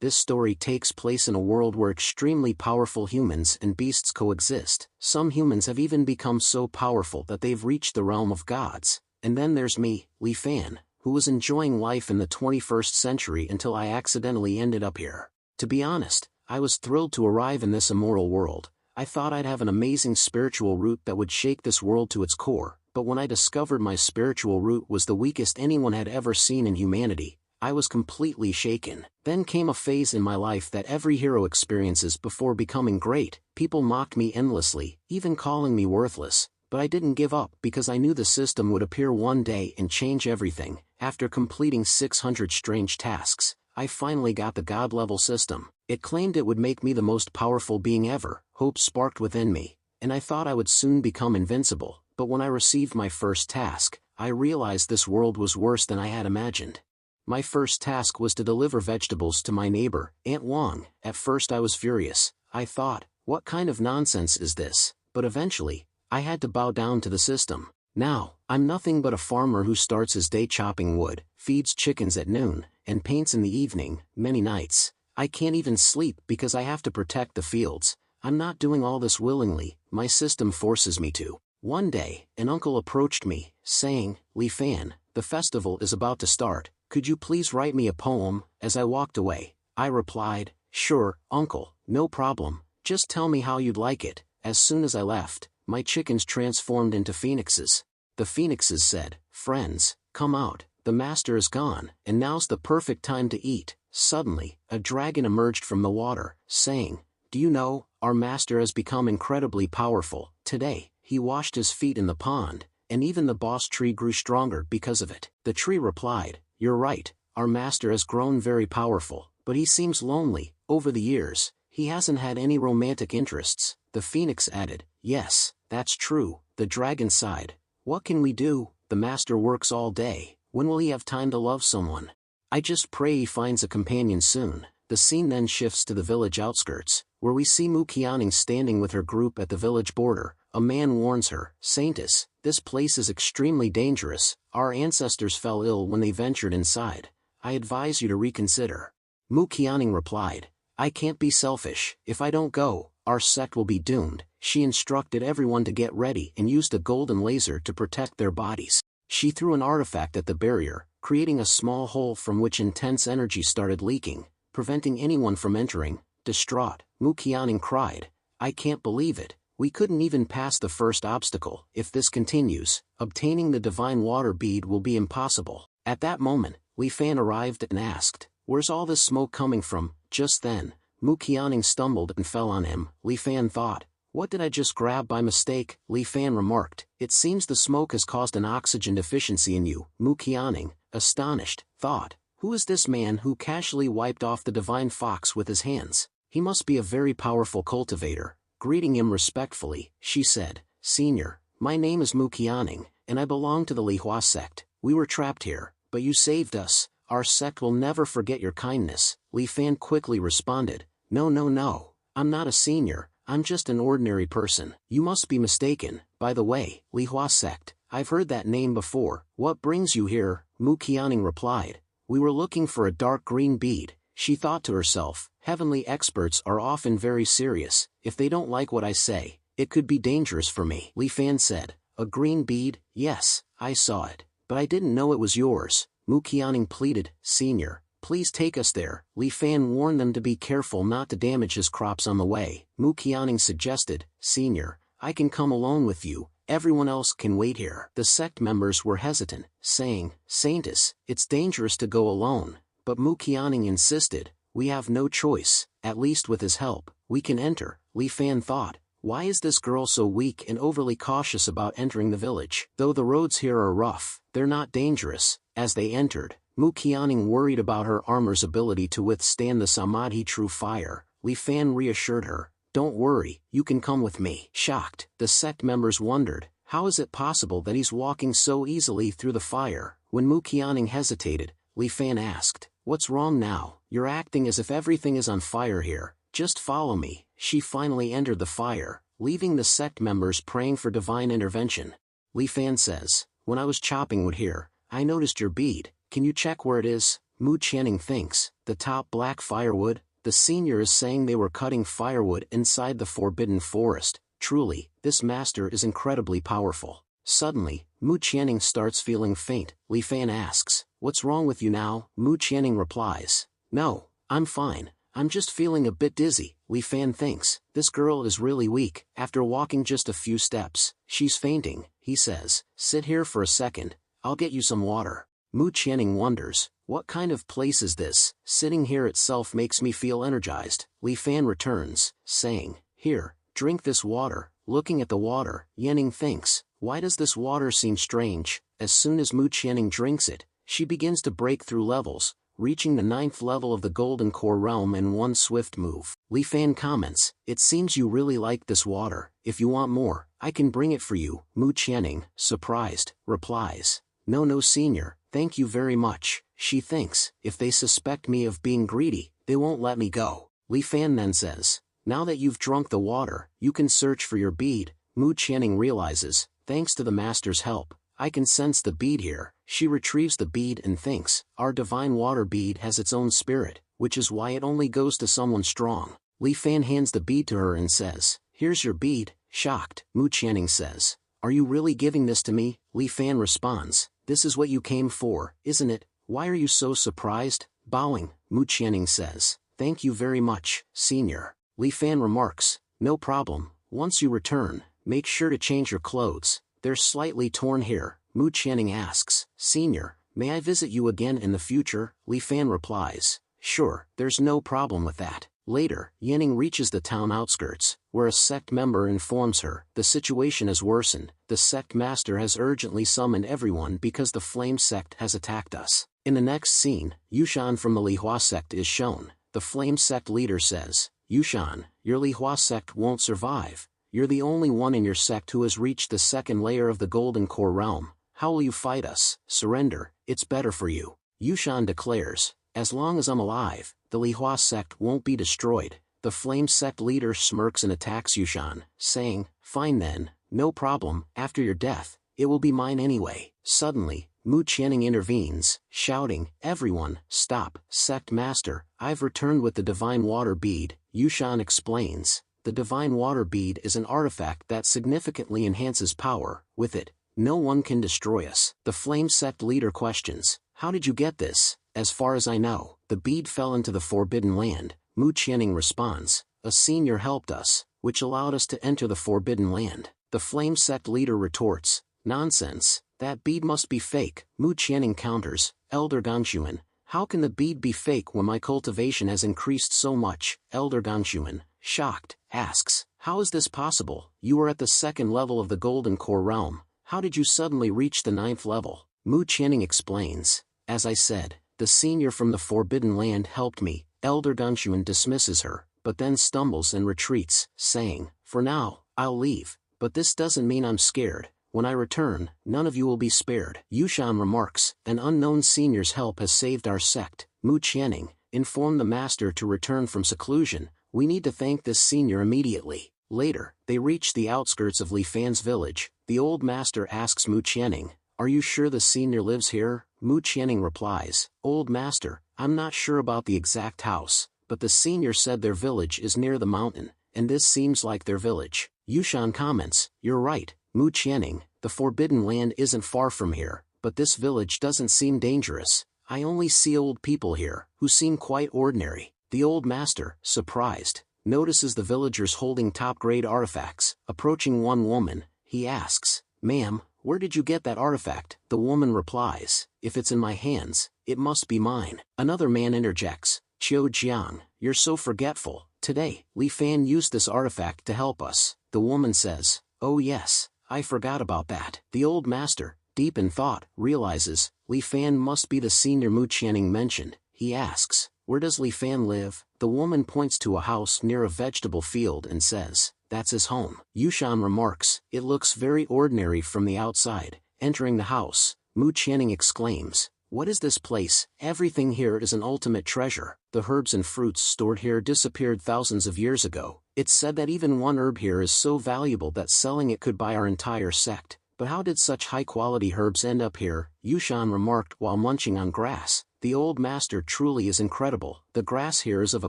This story takes place in a world where extremely powerful humans and beasts coexist. Some humans have even become so powerful that they've reached the realm of gods. And then there's me, Li Fan, who was enjoying life in the 21st century until I accidentally ended up here. To be honest, I was thrilled to arrive in this immoral world. I thought I'd have an amazing spiritual root that would shake this world to its core, but when I discovered my spiritual root was the weakest anyone had ever seen in humanity, I was completely shaken. Then came a phase in my life that every hero experiences before becoming great. People mocked me endlessly, even calling me worthless, but I didn't give up because I knew the system would appear one day and change everything. After completing 600 strange tasks, I finally got the god-level system. It claimed it would make me the most powerful being ever. Hope sparked within me, and I thought I would soon become invincible. But when I received my first task, I realized this world was worse than I had imagined. My first task was to deliver vegetables to my neighbor, Aunt Wong. At first I was furious. I thought, what kind of nonsense is this? But eventually, I had to bow down to the system. Now, I'm nothing but a farmer who starts his day chopping wood, feeds chickens at noon, and paints in the evening. Many nights, I can't even sleep because I have to protect the fields. I'm not doing all this willingly, my system forces me to. One day, an uncle approached me, saying, Li Fan, the festival is about to start. Could you please write me a poem? As I walked away, I replied, sure, uncle, no problem, just tell me how you'd like it. As soon as I left, my chickens transformed into phoenixes. The phoenixes said, friends, come out, the master is gone, and now's the perfect time to eat. Suddenly, a dragon emerged from the water, saying, do you know, our master has become incredibly powerful. Today, he washed his feet in the pond, and even the boss tree grew stronger because of it. The tree replied, you're right, our master has grown very powerful, but he seems lonely. Over the years, he hasn't had any romantic interests. The phoenix added, yes, that's true. The dragon sighed, what can we do? The master works all day, when will he have time to love someone? I just pray he finds a companion soon. The scene then shifts to the village outskirts, where we see Mu Qianning standing with her group at the village border. A man warns her, Saintess, this place is extremely dangerous. Our ancestors fell ill when they ventured inside. I advise you to reconsider. Mu Qianning replied, I can't be selfish. If I don't go, our sect will be doomed. She instructed everyone to get ready and used a golden laser to protect their bodies. She threw an artifact at the barrier, creating a small hole from which intense energy started leaking, preventing anyone from entering. Distraught, Mu Qianning cried, I can't believe it. We couldn't even pass the first obstacle. If this continues, obtaining the divine water bead will be impossible. At that moment, Li Fan arrived and asked, where's all this smoke coming from? Just then, Mu Qianning stumbled and fell on him. Li Fan thought, what did I just grab by mistake? Li Fan remarked, it seems the smoke has caused an oxygen deficiency in you. Mu Qianning, astonished, thought, who is this man who casually wiped off the divine fox with his hands? He must be a very powerful cultivator. Greeting him respectfully, she said, Senior, my name is Mu Qianning, and I belong to the Lihua sect. We were trapped here, but you saved us. Our sect will never forget your kindness. Li Fan quickly responded, no, I'm not a senior, I'm just an ordinary person. You must be mistaken. By the way, Lihua sect, I've heard that name before. What brings you here? Mu Qianning replied, we were looking for a dark green bead. She thought to herself, heavenly experts are often very serious. If they don't like what I say, it could be dangerous for me. Li Fan said, a green bead? Yes, I saw it, but I didn't know it was yours. Mu Qianning pleaded, Senior, please take us there. Li Fan warned them to be careful not to damage his crops on the way. Mu Qianning suggested, Senior, I can come alone with you. Everyone else can wait here. The sect members were hesitant, saying, Saintess, it's dangerous to go alone. But Mu Qianning insisted, we have no choice. At least with his help, we can enter. Li Fan thought, why is this girl so weak and overly cautious about entering the village? Though the roads here are rough, they're not dangerous. As they entered, Mu Qianning worried about her armor's ability to withstand the Samadhi true fire. Li Fan reassured her, don't worry, you can come with me. Shocked, the sect members wondered, how is it possible that he's walking so easily through the fire? When Mu Qianning hesitated, Li Fan asked, what's wrong now? You're acting as if everything is on fire here. Just follow me. She finally entered the fire, leaving the sect members praying for divine intervention. Li Fan says, when I was chopping wood here, I noticed your bead. Can you check where it is? Mu Qianning thinks, the top black firewood? The senior is saying they were cutting firewood inside the forbidden forest. Truly, this master is incredibly powerful. Suddenly, Mu Qianning starts feeling faint. Li Fan asks, "What's wrong with you now?" Mu Qianning replies, "No, I'm fine. I'm just feeling a bit dizzy." Li Fan thinks, this girl is really weak. After walking just a few steps, she's fainting. He says, "Sit here for a second, I'll get you some water." Mu Qianning wonders, what kind of place is this? Sitting here itself makes me feel energized. Li Fan returns, saying, "Here, drink this water." Looking at the water, Yanning thinks, why does this water seem strange? As soon as Mu Qianning drinks it, she begins to break through levels, reaching the 9th level of the Golden Core realm in one swift move. Li Fan comments, "It seems you really like this water. If you want more, I can bring it for you." Mu Qianning, surprised, replies, No, senior, thank you very much." She thinks, if they suspect me of being greedy, they won't let me go. Li Fan then says, "Now that you've drunk the water, you can search for your bead." Mu Qianning realizes, thanks to the master's help, I can sense the bead here. She retrieves the bead and thinks, our divine water bead has its own spirit, which is why it only goes to someone strong. Li Fan hands the bead to her and says, "Here's your bead." Shocked, Mu Qianning says, "Are you really giving this to me?" Li Fan responds, "This is what you came for, isn't it? Why are you so surprised?" Bowing, Mu Qianning says, "Thank you very much, senior." Li Fan remarks, "No problem. Once you return, make sure to change your clothes. They're slightly torn here." Mu Qianning asks, "Senior, may I visit you again in the future?" Li Fan replies, "Sure, there's no problem with that." Later, Yanning reaches the town outskirts, where a sect member informs her the situation has worsened. The sect master has urgently summoned everyone because the flame sect has attacked us. In the next scene, Yushan from the Lihua sect is shown. The flame sect leader says, "Yushan, your Lihua sect won't survive. You're the only one in your sect who has reached the second layer of the Golden Core realm. How will you fight us? Surrender, it's better for you." Yushan declares, "As long as I'm alive, the Lihua sect won't be destroyed." The flame sect leader smirks and attacks Yushan, saying, "Fine then, no problem. After your death, it will be mine anyway." Suddenly, Mu Qianning intervenes, shouting, "Everyone, stop! Sect master, I've returned with the divine water bead." Yushan explains, the divine water bead is an artifact that significantly enhances power. With it, no one can destroy us. The flame sect leader questions, "How did you get this?" "As far as I know, the bead fell into the forbidden land." Mu Qianning responds, "A senior helped us, which allowed us to enter the forbidden land." The flame sect leader retorts, "Nonsense, that bead must be fake." Mu Qianning counters, "Elder Gangshuan, how can the bead be fake when my cultivation has increased so much?" Elder Gangshuan, shocked, asks, "How is this possible? You were at the second level of the Golden Core realm. How did you suddenly reach the 9th level?" Mu Qianning explains, "As I said, the senior from the Forbidden Land helped me." Elder Gangshuan dismisses her, but then stumbles and retreats, saying, "For now, I'll leave, but this doesn't mean I'm scared. When I return, none of you will be spared." Yushan remarks, "An unknown senior's help has saved our sect." Mu Qianning, inform the master to return from seclusion. We need to thank this senior immediately. Later, they reach the outskirts of Li Fan's village. The old master asks Mu Qianning, "Are you sure the senior lives here?" Mu Qianning replies, "Old master, I'm not sure about the exact house, but the senior said their village is near the mountain, and this seems like their village." Yushan comments, "You're right, Mu Qianning, the forbidden land isn't far from here, but this village doesn't seem dangerous. I only see old people here, who seem quite ordinary." The old master, surprised, notices the villagers holding top-grade artifacts. Approaching one woman, he asks, "Ma'am, where did you get that artifact?" The woman replies, "If it's in my hands, it must be mine." Another man interjects, "Qiu Jiang, you're so forgetful. Today, Li Fan used this artifact to help us." The woman says, "Oh yes, I forgot about that." The old master, deep in thought, realizes, Li Fan must be the senior Mu Qianning mentioned. He asks, "Where does Li Fan live?" The woman points to a house near a vegetable field and says, "That's his home." Yushan remarks, "It looks very ordinary from the outside." Entering the house, Mu Qianning exclaims, "What is this place? Everything here is an ultimate treasure." The herbs and fruits stored here disappeared thousands of years ago. It's said that even one herb here is so valuable that selling it could buy our entire sect. But how did such high-quality herbs end up here? Yushan remarked while munching on grass. The old master truly is incredible. The grass here is of a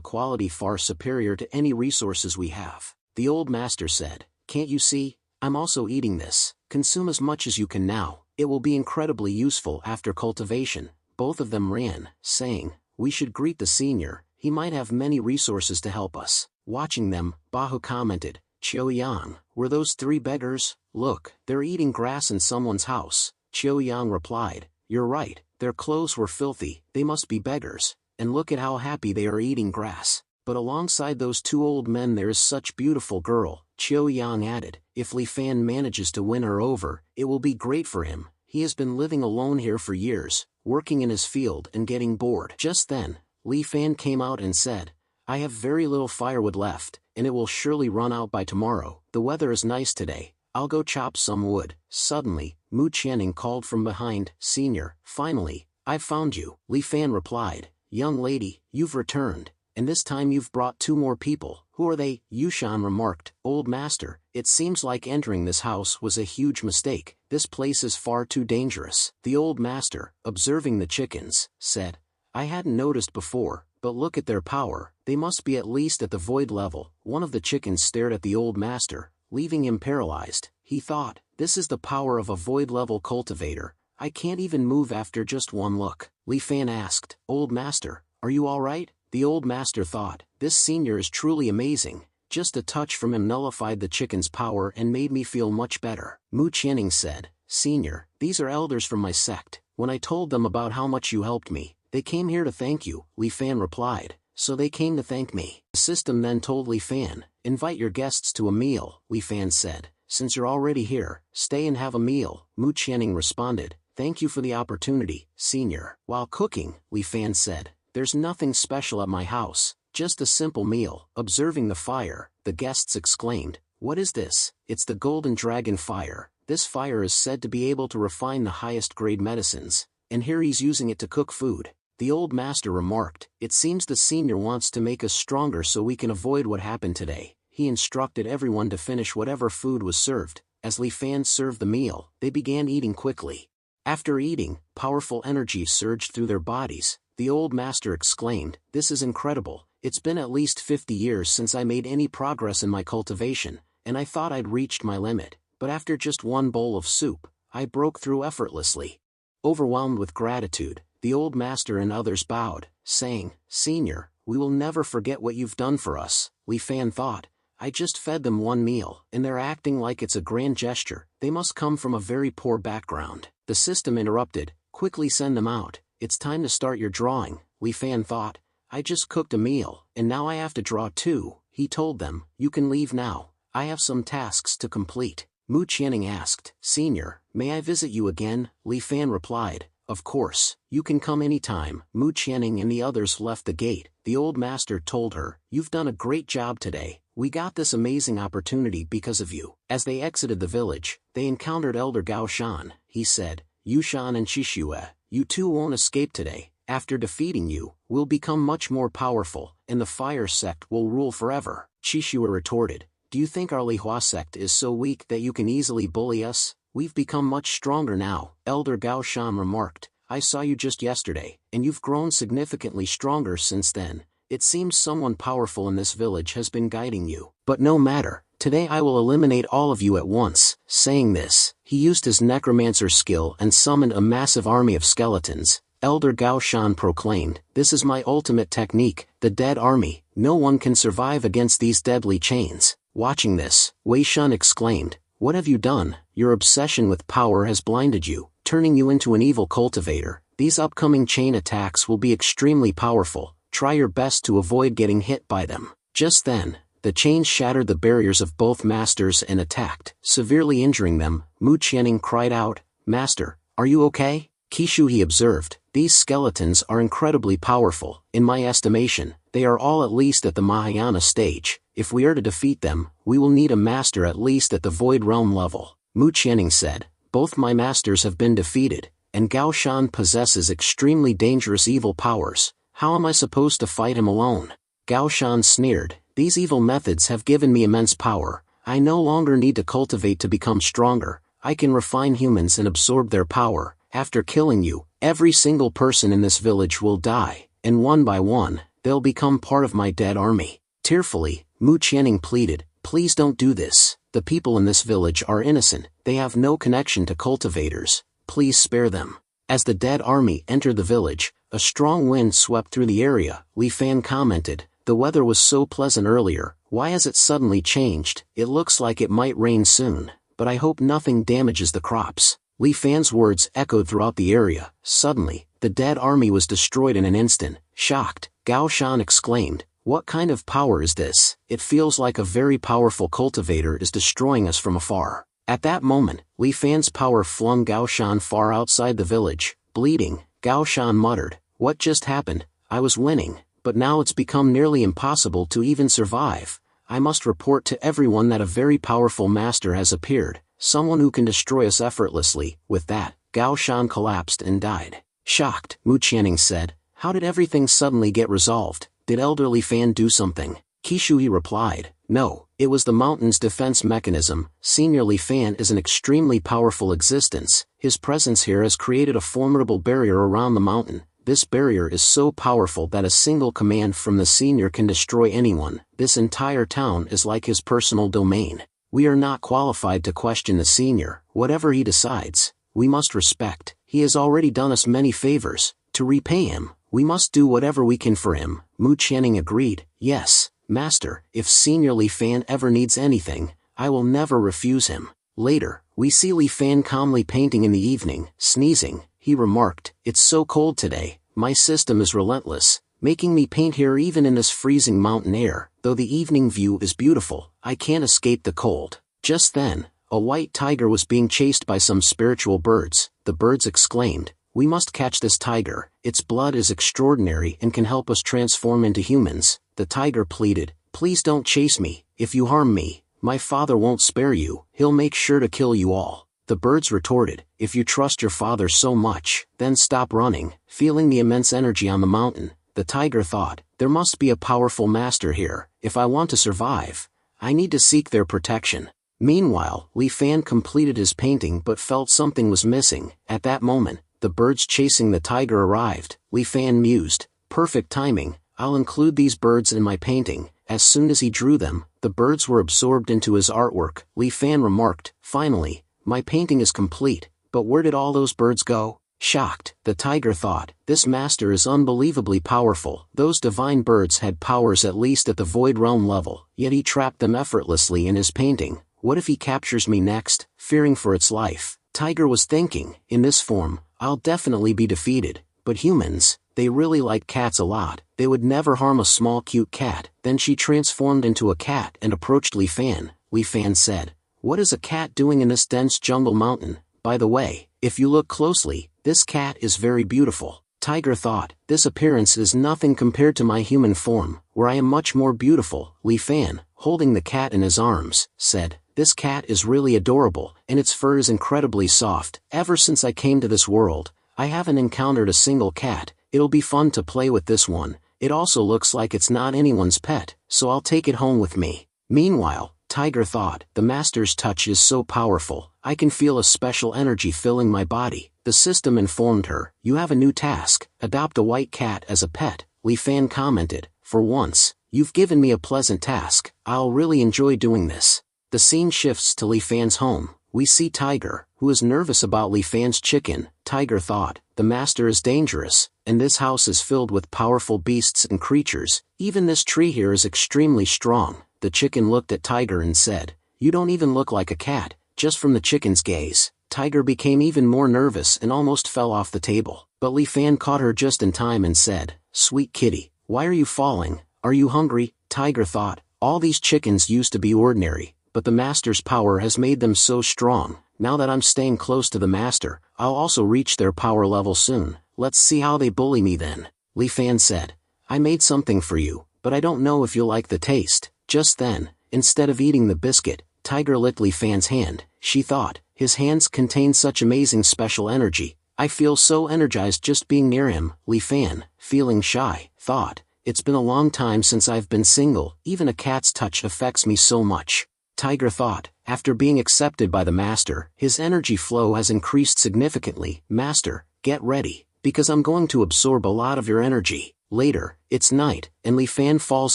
quality far superior to any resources we have. The old master said, can't you see? I'm also eating this. Consume as much as you can now. It will be incredibly useful after cultivation. Both of them ran, saying, we should greet the senior. He might have many resources to help us. Watching them, Bahu commented, Chiu Yang, were those 3 beggars? Look, they're eating grass in someone's house. Chiu Yang replied, you're right, their clothes were filthy, they must be beggars, and look at how happy they are eating grass. But alongside those 2 old men there is such beautiful girl, Chiu Yang added, if Li Fan manages to win her over, it will be great for him. He has been living alone here for years, working in his field and getting bored. Just then, Li Fan came out and said, I have very little firewood left, and it will surely run out by tomorrow. The weather is nice today. I'll go chop some wood. Suddenly, Mu Qianning called from behind, Senior, finally, I've found you. Li Fan replied, young lady, you've returned, and this time you've brought 2 more people. Who are they? Yushan remarked, old master, it seems like entering this house was a huge mistake. This place is far too dangerous. The old master, observing the chickens, said, I hadn't noticed before, but look at their power, they must be at least at the void level. One of the chickens stared at the old master, leaving him paralyzed. He thought, this is the power of a void-level cultivator, I can't even move after just one look. Li Fan asked, old master, are you alright? The old master thought, this senior is truly amazing, just a touch from him nullified the chicken's power and made me feel much better. Mu Qianning said, Senior, these are elders from my sect, when I told them about how much you helped me, they came here to thank you. Li Fan replied, so they came to thank me. The system then told Li Fan, invite your guests to a meal. Li Fan said, since you're already here, stay and have a meal. Mu Qianning responded, thank you for the opportunity, Senior. While cooking, Li Fan said, there's nothing special at my house, just a simple meal. Observing the fire, the guests exclaimed, what is this? It's the golden dragon fire. This fire is said to be able to refine the highest grade medicines, and here he's using it to cook food. The old master remarked, it seems the senior wants to make us stronger so we can avoid what happened today. He instructed everyone to finish whatever food was served. As Li Fan served the meal, they began eating quickly. After eating, powerful energy surged through their bodies. The old master exclaimed, this is incredible. It's been at least 50 years since I made any progress in my cultivation, and I thought I'd reached my limit, but after just one bowl of soup, I broke through effortlessly. Overwhelmed with gratitude, the old master and others bowed, saying, Senior, we will never forget what you've done for us. Li Fan thought, I just fed them one meal, and they're acting like it's a grand gesture. They must come from a very poor background. The system interrupted, quickly send them out. It's time to start your drawing. Li Fan thought, I just cooked a meal, and now I have to draw too. He told them, you can leave now. I have some tasks to complete. Mu Qianning asked, Senior, may I visit you again? Li Fan replied, of course, you can come anytime. Mu Qianning and the others left the gate. The old master told her, you've done a great job today. We got this amazing opportunity because of you. As they exited the village, they encountered Elder Gao Shan. He said, Yushan and Shishue, you 2 won't escape today. After defeating you, we'll become much more powerful, and the fire sect will rule forever. Shishue retorted, do you think our Lihua sect is so weak that you can easily bully us? We've become much stronger now. Elder Gao Shan remarked, I saw you just yesterday, and you've grown significantly stronger since then. It seems someone powerful in this village has been guiding you. But no matter, today I will eliminate all of you at once. Saying this, he used his necromancer skill and summoned a massive army of skeletons. Elder Gao Shan proclaimed, this is my ultimate technique, the dead army. No one can survive against these deadly chains. Watching this, Wei Shun exclaimed, what have you done? Your obsession with power has blinded you, turning you into an evil cultivator. These upcoming chain attacks will be extremely powerful. Try your best to avoid getting hit by them. Just then, the chains shattered the barriers of both masters and attacked, severely injuring them. Mu Qianning cried out, Master, are you okay? Kishu he observed, these skeletons are incredibly powerful. In my estimation, they are all at least at the Mahayana stage. If we are to defeat them, we will need a master at least at the Void Realm level. Mu Qianning said, both my masters have been defeated, and Gao Shan possesses extremely dangerous evil powers. How am I supposed to fight him alone? Gao Shan sneered, these evil methods have given me immense power. I no longer need to cultivate to become stronger. I can refine humans and absorb their power. After killing you, every single person in this village will die, and one by one, they'll become part of my dead army. Tearfully, Mu Qianning pleaded, please don't do this. The people in this village are innocent, they have no connection to cultivators. Please spare them. As the dead army entered the village, a strong wind swept through the area. Li Fan commented, the weather was so pleasant earlier, why has it suddenly changed? It looks like it might rain soon, but I hope nothing damages the crops. Li Fan's words echoed throughout the area. Suddenly, the dead army was destroyed in an instant. Shocked, Gao Shan exclaimed, what kind of power is this? It feels like a very powerful cultivator is destroying us from afar. At that moment, Li Fan's power flung Gao Shan far outside the village. Bleeding, Gao Shan muttered, what just happened? I was winning, but now it's become nearly impossible to even survive. I must report to everyone that a very powerful master has appeared, someone who can destroy us effortlessly. With that, Gao Shan collapsed and died. Shocked, Mu Qianning said, how did everything suddenly get resolved? Did Elder Li Fan do something? Qishui replied, no, it was the mountain's defense mechanism. Senior Li Fan is an extremely powerful existence. His presence here has created a formidable barrier around the mountain. This barrier is so powerful that a single command from the senior can destroy anyone. This entire town is like his personal domain. We are not qualified to question the senior. Whatever he decides, we must respect. He has already done us many favors. To repay him, we must do whatever we can for him. Mu Qianning agreed, yes, Master, if Senior Li Fan ever needs anything, I will never refuse him. Later, we see Li Fan calmly painting in the evening. Sneezing, he remarked, it's so cold today, my system is relentless, making me paint here even in this freezing mountain air. Though the evening view is beautiful, I can't escape the cold. Just then, a white tiger was being chased by some spiritual birds. The birds exclaimed, we must catch this tiger, its blood is extraordinary and can help us transform into humans. The tiger pleaded, please don't chase me, if you harm me, my father won't spare you, he'll make sure to kill you all. The birds retorted, if you trust your father so much, then stop running. Feeling the immense energy on the mountain, the tiger thought, there must be a powerful master here. If I want to survive, I need to seek their protection. Meanwhile, Li Fan completed his painting but felt something was missing. At that moment, the birds chasing the tiger arrived. Li Fan mused, perfect timing, I'll include these birds in my painting. As soon as he drew them, the birds were absorbed into his artwork. Li Fan remarked, finally, my painting is complete, but where did all those birds go? Shocked, the tiger thought, this master is unbelievably powerful. Those divine birds had powers at least at the void realm level, yet he trapped them effortlessly in his painting. What if he captures me next? Fearing for its life, Tiger was thinking, in this form, I'll definitely be defeated. But humans, they really like cats a lot. They would never harm a small cute cat. Then she transformed into a cat and approached Li Fan. Li Fan said, what is a cat doing in this dense jungle mountain? By the way, if you look closely, this cat is very beautiful. Tiger thought, this appearance is nothing compared to my human form, where I am much more beautiful. Li Fan, holding the cat in his arms, said, this cat is really adorable, and its fur is incredibly soft. Ever since I came to this world, I haven't encountered a single cat. It'll be fun to play with this one. It also looks like it's not anyone's pet, so I'll take it home with me. Meanwhile, Tiger thought, the master's touch is so powerful, I can feel a special energy filling my body. The system informed her, you have a new task, adopt a white cat as a pet. Li Fan commented, for once, you've given me a pleasant task, I'll really enjoy doing this. The scene shifts to Li Fan's home. We see Tiger, who is nervous about Li Fan's chicken. Tiger thought, the master is dangerous, and this house is filled with powerful beasts and creatures. Even this tree here is extremely strong. The chicken looked at Tiger and said, you don't even look like a cat. Just from the chicken's gaze, Tiger became even more nervous and almost fell off the table. But Li Fan caught her just in time and said, sweet kitty, why are you falling? Are you hungry? Tiger thought, all these chickens used to be ordinary, but the master's power has made them so strong. Now that I'm staying close to the master, I'll also reach their power level soon. Let's see how they bully me then. Li Fan said, I made something for you, but I don't know if you'll like the taste. Just then, instead of eating the biscuit, Tiger licked Li Fan's hand. She thought, his hands contain such amazing special energy. I feel so energized just being near him. Li Fan, feeling shy, thought, it's been a long time since I've been single. Even a cat's touch affects me so much. Tiger thought, After being accepted by the master, his energy flow has increased significantly. Master, get ready, because I'm going to absorb a lot of your energy. Later, it's night, and Li Fan falls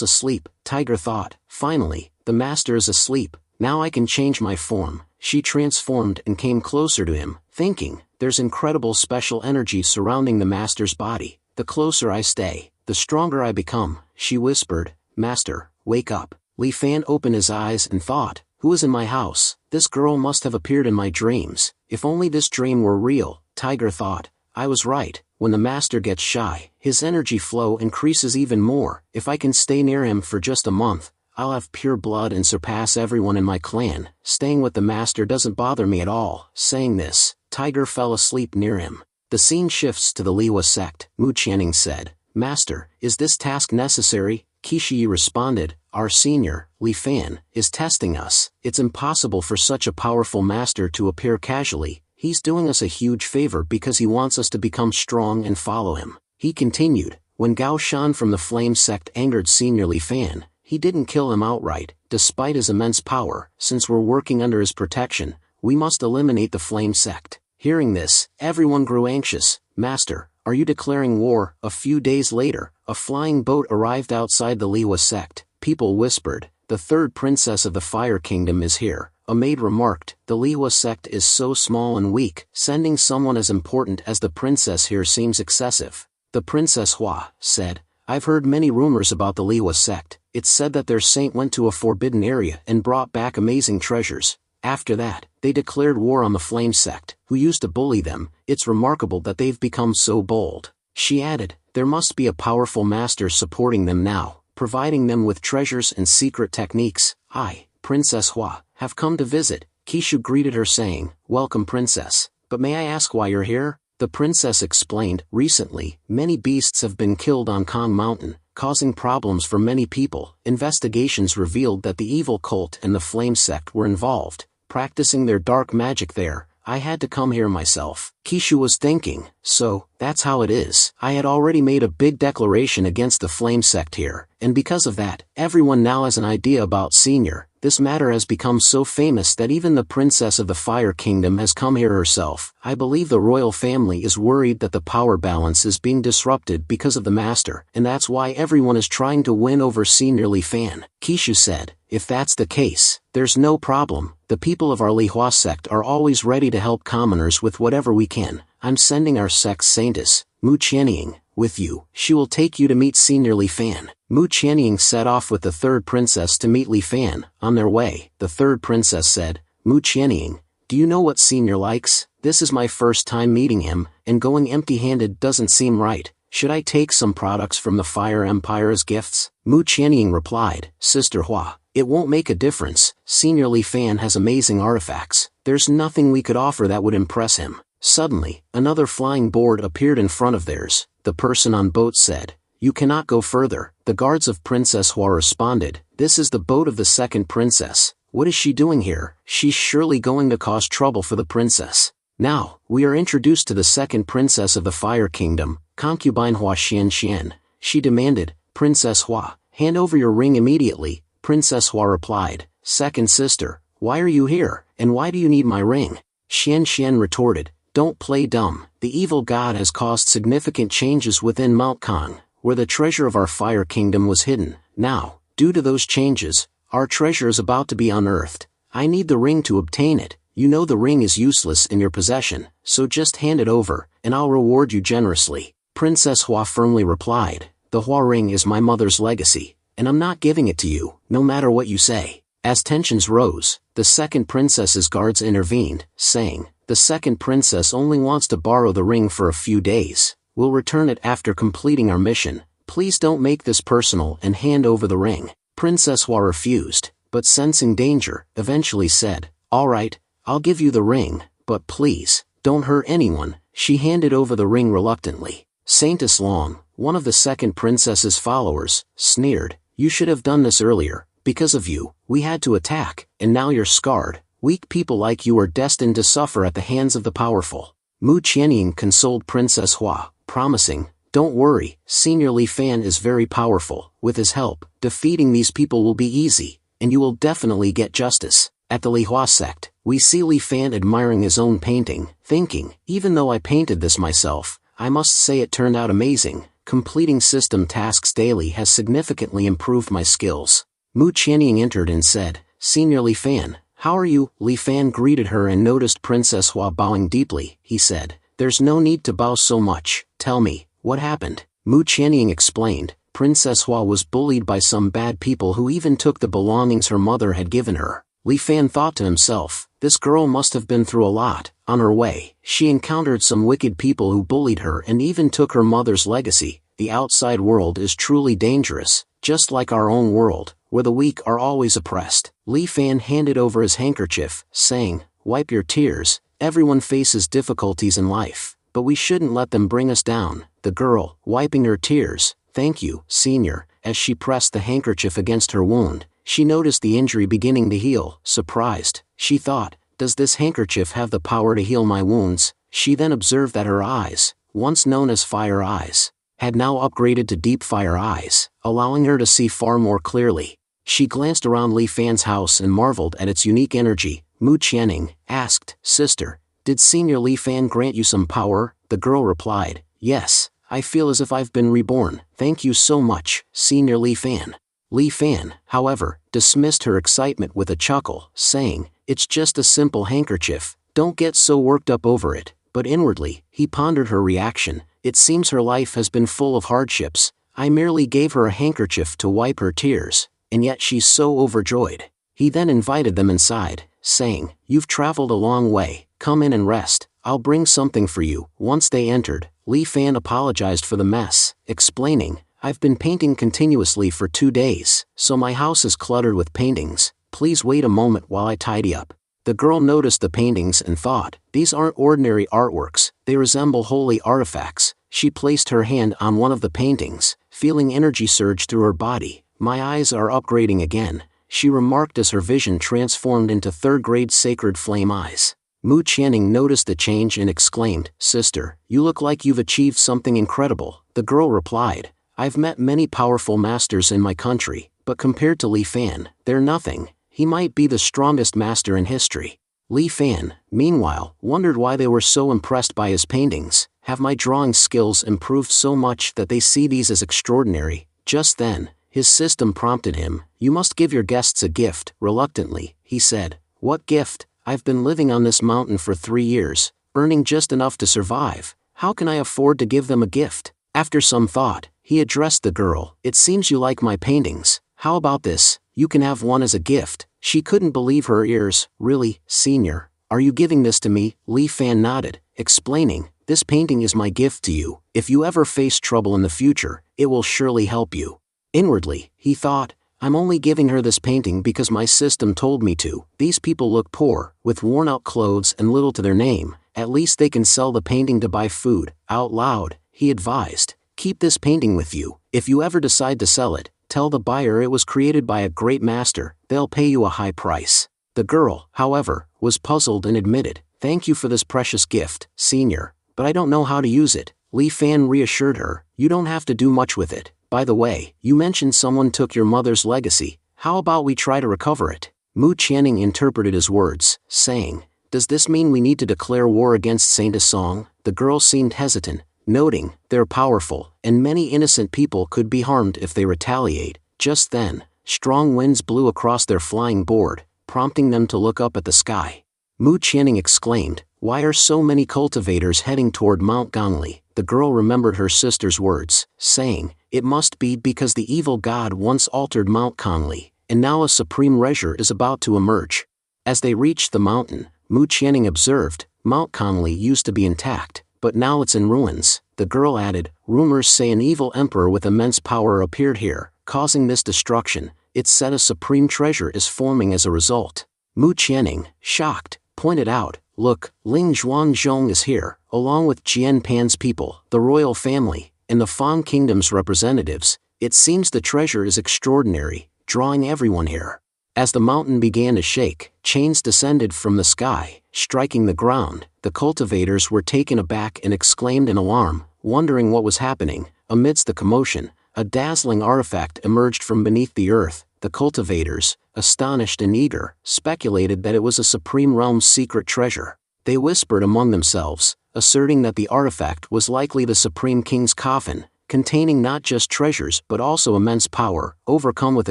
asleep. Tiger thought, finally, the master is asleep, now I can change my form. She transformed and came closer to him, thinking, there's incredible special energy surrounding the master's body. The closer I stay, the stronger I become. She whispered, Master, wake up. Li Fan opened his eyes and thought, who is in my house? This girl must have appeared in my dreams. If only this dream were real. Tiger thought, I was right. When the master gets shy, his energy flow increases even more. If I can stay near him for just a month, I'll have pure blood and surpass everyone in my clan. Staying with the master doesn't bother me at all. Saying this, Tiger fell asleep near him. The scene shifts to the Liwa sect. Mu Qianning said, Master, is this task necessary? Qixi responded, our senior, Li Fan, is testing us. It's impossible for such a powerful master to appear casually. He's doing us a huge favor because he wants us to become strong and follow him. He continued, when Gao Shan from the Flame sect angered senior Li Fan, he didn't kill him outright. Despite his immense power, since we're working under his protection, we must eliminate the Flame sect. Hearing this, everyone grew anxious. Master, are you declaring war? A few days later, a flying boat arrived outside the Liwa sect. People whispered, the third princess of the Fire Kingdom is here. A maid remarked, the Liwa sect is so small and weak, sending someone as important as the princess here seems excessive. The Princess Hua said, I've heard many rumors about the Liwa sect. It's said that their saint went to a forbidden area and brought back amazing treasures. After that, they declared war on the Flame sect, who used to bully them. It's remarkable that they've become so bold. She added, there must be a powerful master supporting them now, providing them with treasures and secret techniques. I, Princess Hua, have come to visit. Kishu greeted her saying, welcome princess, but may I ask why you're here? The princess explained, recently, many beasts have been killed on Kong Mountain, causing problems for many people. Investigations revealed that the evil cult and the Flame sect were involved, practicing their dark magic there. I had to come here myself. Kishu was thinking, so, that's how it is. I had already made a big declaration against the Flame sect here, and because of that, everyone now has an idea about Senior. This matter has become so famous that even the princess of the Fire Kingdom has come here herself. I believe the royal family is worried that the power balance is being disrupted because of the master, and that's why everyone is trying to win over Senior Li Fan. Kishu said, if that's the case, there's no problem. The people of our Lihua sect are always ready to help commoners with whatever we can. I'm sending our sect's saintess, Mu Qianning, with you. She will take you to meet Senior Li Fan. Mu Qianning set off with the third princess to meet Li Fan. On their way, the third princess said, Mu Qianning, do you know what Senior likes? This is my first time meeting him, and going empty-handed doesn't seem right. Should I take some products from the Fire Empire as gifts? Mu Qianning replied, Sister Hua, it won't make a difference. Senior Li Fan has amazing artifacts. There's nothing we could offer that would impress him. Suddenly, another flying board appeared in front of theirs. The person on boat said, you cannot go further. The guards of Princess Hua responded, this is the boat of the second princess. What is she doing here? She's surely going to cause trouble for the princess. Now, we are introduced to the second princess of the Fire Kingdom, concubine Hua Xian. She demanded, Princess Hua, hand over your ring immediately. Princess Hua replied, second sister, why are you here, and why do you need my ring? Xian retorted, don't play dumb. The evil god has caused significant changes within Mount Kong, where the treasure of our Fire Kingdom was hidden. Now, due to those changes, our treasure is about to be unearthed. I need the ring to obtain it. You know the ring is useless in your possession, so just hand it over, and I'll reward you generously. Princess Hua firmly replied, the Hua ring is my mother's legacy, and I'm not giving it to you, no matter what you say. As tensions rose, the second princess's guards intervened, saying, the second princess only wants to borrow the ring for a few days. We'll return it after completing our mission. Please don't make this personal and hand over the ring. Princess Hua refused, but sensing danger, eventually said, all right, I'll give you the ring, but please, don't hurt anyone. She handed over the ring reluctantly. Saintess Long, one of the second princess's followers, sneered, you should have done this earlier. Because of you, we had to attack, and now you're scarred. Weak people like you are destined to suffer at the hands of the powerful. Mu Qianning consoled Princess Hua, promising, don't worry, Senior Li Fan is very powerful. With his help, defeating these people will be easy, and you will definitely get justice. At the Li Hua sect, we see Li Fan admiring his own painting, thinking, even though I painted this myself, I must say it turned out amazing. Completing system tasks daily has significantly improved my skills. Mu Qianying entered and said, Senior Li Fan, how are you? Li Fan greeted her and noticed Princess Hua bowing deeply. He said, there's no need to bow so much, tell me, what happened? Mu Qianying explained, Princess Hua was bullied by some bad people who even took the belongings her mother had given her. Li Fan thought to himself, this girl must have been through a lot. On her way, she encountered some wicked people who bullied her and even took her mother's legacy. The outside world is truly dangerous, just like our own world, where the weak are always oppressed. Li Fan handed over his handkerchief, saying, wipe your tears, everyone faces difficulties in life, but we shouldn't let them bring us down. The girl, wiping her tears, thank you, senior. As she pressed the handkerchief against her wound, she noticed the injury beginning to heal. Surprised, she thought, does this handkerchief have the power to heal my wounds? She then observed that her eyes, once known as fire eyes, had now upgraded to deep fire eyes, allowing her to see far more clearly. She glanced around Li Fan's house and marveled at its unique energy. Mu Qianying asked, sister, did Senior Li Fan grant you some power? The girl replied, yes, I feel as if I've been reborn. Thank you so much, Senior Li Fan. Li Fan, however, dismissed her excitement with a chuckle, saying, it's just a simple handkerchief, don't get so worked up over it. But inwardly, he pondered her reaction. It seems her life has been full of hardships. I merely gave her a handkerchief to wipe her tears, and yet she's so overjoyed. He then invited them inside, saying, you've traveled a long way, come in and rest, I'll bring something for you. Once they entered, Li Fan apologized for the mess, explaining, I've been painting continuously for 2 days, so my house is cluttered with paintings. Please wait a moment while I tidy up. The girl noticed the paintings and thought, these aren't ordinary artworks, they resemble holy artifacts. She placed her hand on one of the paintings, feeling energy surge through her body. My eyes are upgrading again, she remarked as her vision transformed into third-grade sacred flame eyes. Mu Qianying noticed the change and exclaimed, sister, you look like you've achieved something incredible. The girl replied, I've met many powerful masters in my country, but compared to Li Fan, they're nothing. He might be the strongest master in history. Li Fan, meanwhile, wondered why they were so impressed by his paintings. Have my drawing skills improved so much that they see these as extraordinary? Just then, his system prompted him, you must give your guests a gift. Reluctantly, he said, what gift? I've been living on this mountain for 3 years, earning just enough to survive. How can I afford to give them a gift? After some thought, he addressed the girl, it seems you like my paintings. How about this? You can have one as a gift. She couldn't believe her ears. Really, senior? Are you giving this to me? Li Fan nodded, explaining, this painting is my gift to you. If you ever face trouble in the future, it will surely help you. Inwardly, he thought, I'm only giving her this painting because my system told me to. These people look poor, with worn-out clothes and little to their name. At least they can sell the painting to buy food. Out loud, he advised, keep this painting with you. If you ever decide to sell it, tell the buyer it was created by a great master. They'll pay you a high price. The girl, however, was puzzled and admitted, thank you for this precious gift, senior, but I don't know how to use it. Li Fan reassured her, you don't have to do much with it. By the way, you mentioned someone took your mother's legacy. How about we try to recover it? Mu Qianying interpreted his words, saying, does this mean we need to declare war against Saint Asong? The girl seemed hesitant, noting, they're powerful, and many innocent people could be harmed if they retaliate. Just then, strong winds blew across their flying board, prompting them to look up at the sky. Mu Qianying exclaimed, why are so many cultivators heading toward Mount Gangli? The girl remembered her sister's words, saying, it must be because the evil god once altered Mount Gangli, and now a supreme treasure is about to emerge. As they reached the mountain, Mu Qianying observed, Mount Gangli used to be intact, but now it's in ruins. The girl added, rumors say an evil emperor with immense power appeared here, causing this destruction. It's said a supreme treasure is forming as a result. Mu Qianying, shocked, pointed out, look, Ling Zhuangzhong is here, along with Jian Pan's people, the royal family, and the Fang Kingdom's representatives. It seems the treasure is extraordinary, drawing everyone here. As the mountain began to shake, chains descended from the sky, striking the ground. The cultivators were taken aback and exclaimed in alarm, wondering what was happening. Amidst the commotion, a dazzling artifact emerged from beneath the earth. The cultivators, astonished and eager, speculated that it was a Supreme Realm's secret treasure. They whispered among themselves, asserting that the artifact was likely the Supreme King's coffin, containing not just treasures but also immense power. Overcome with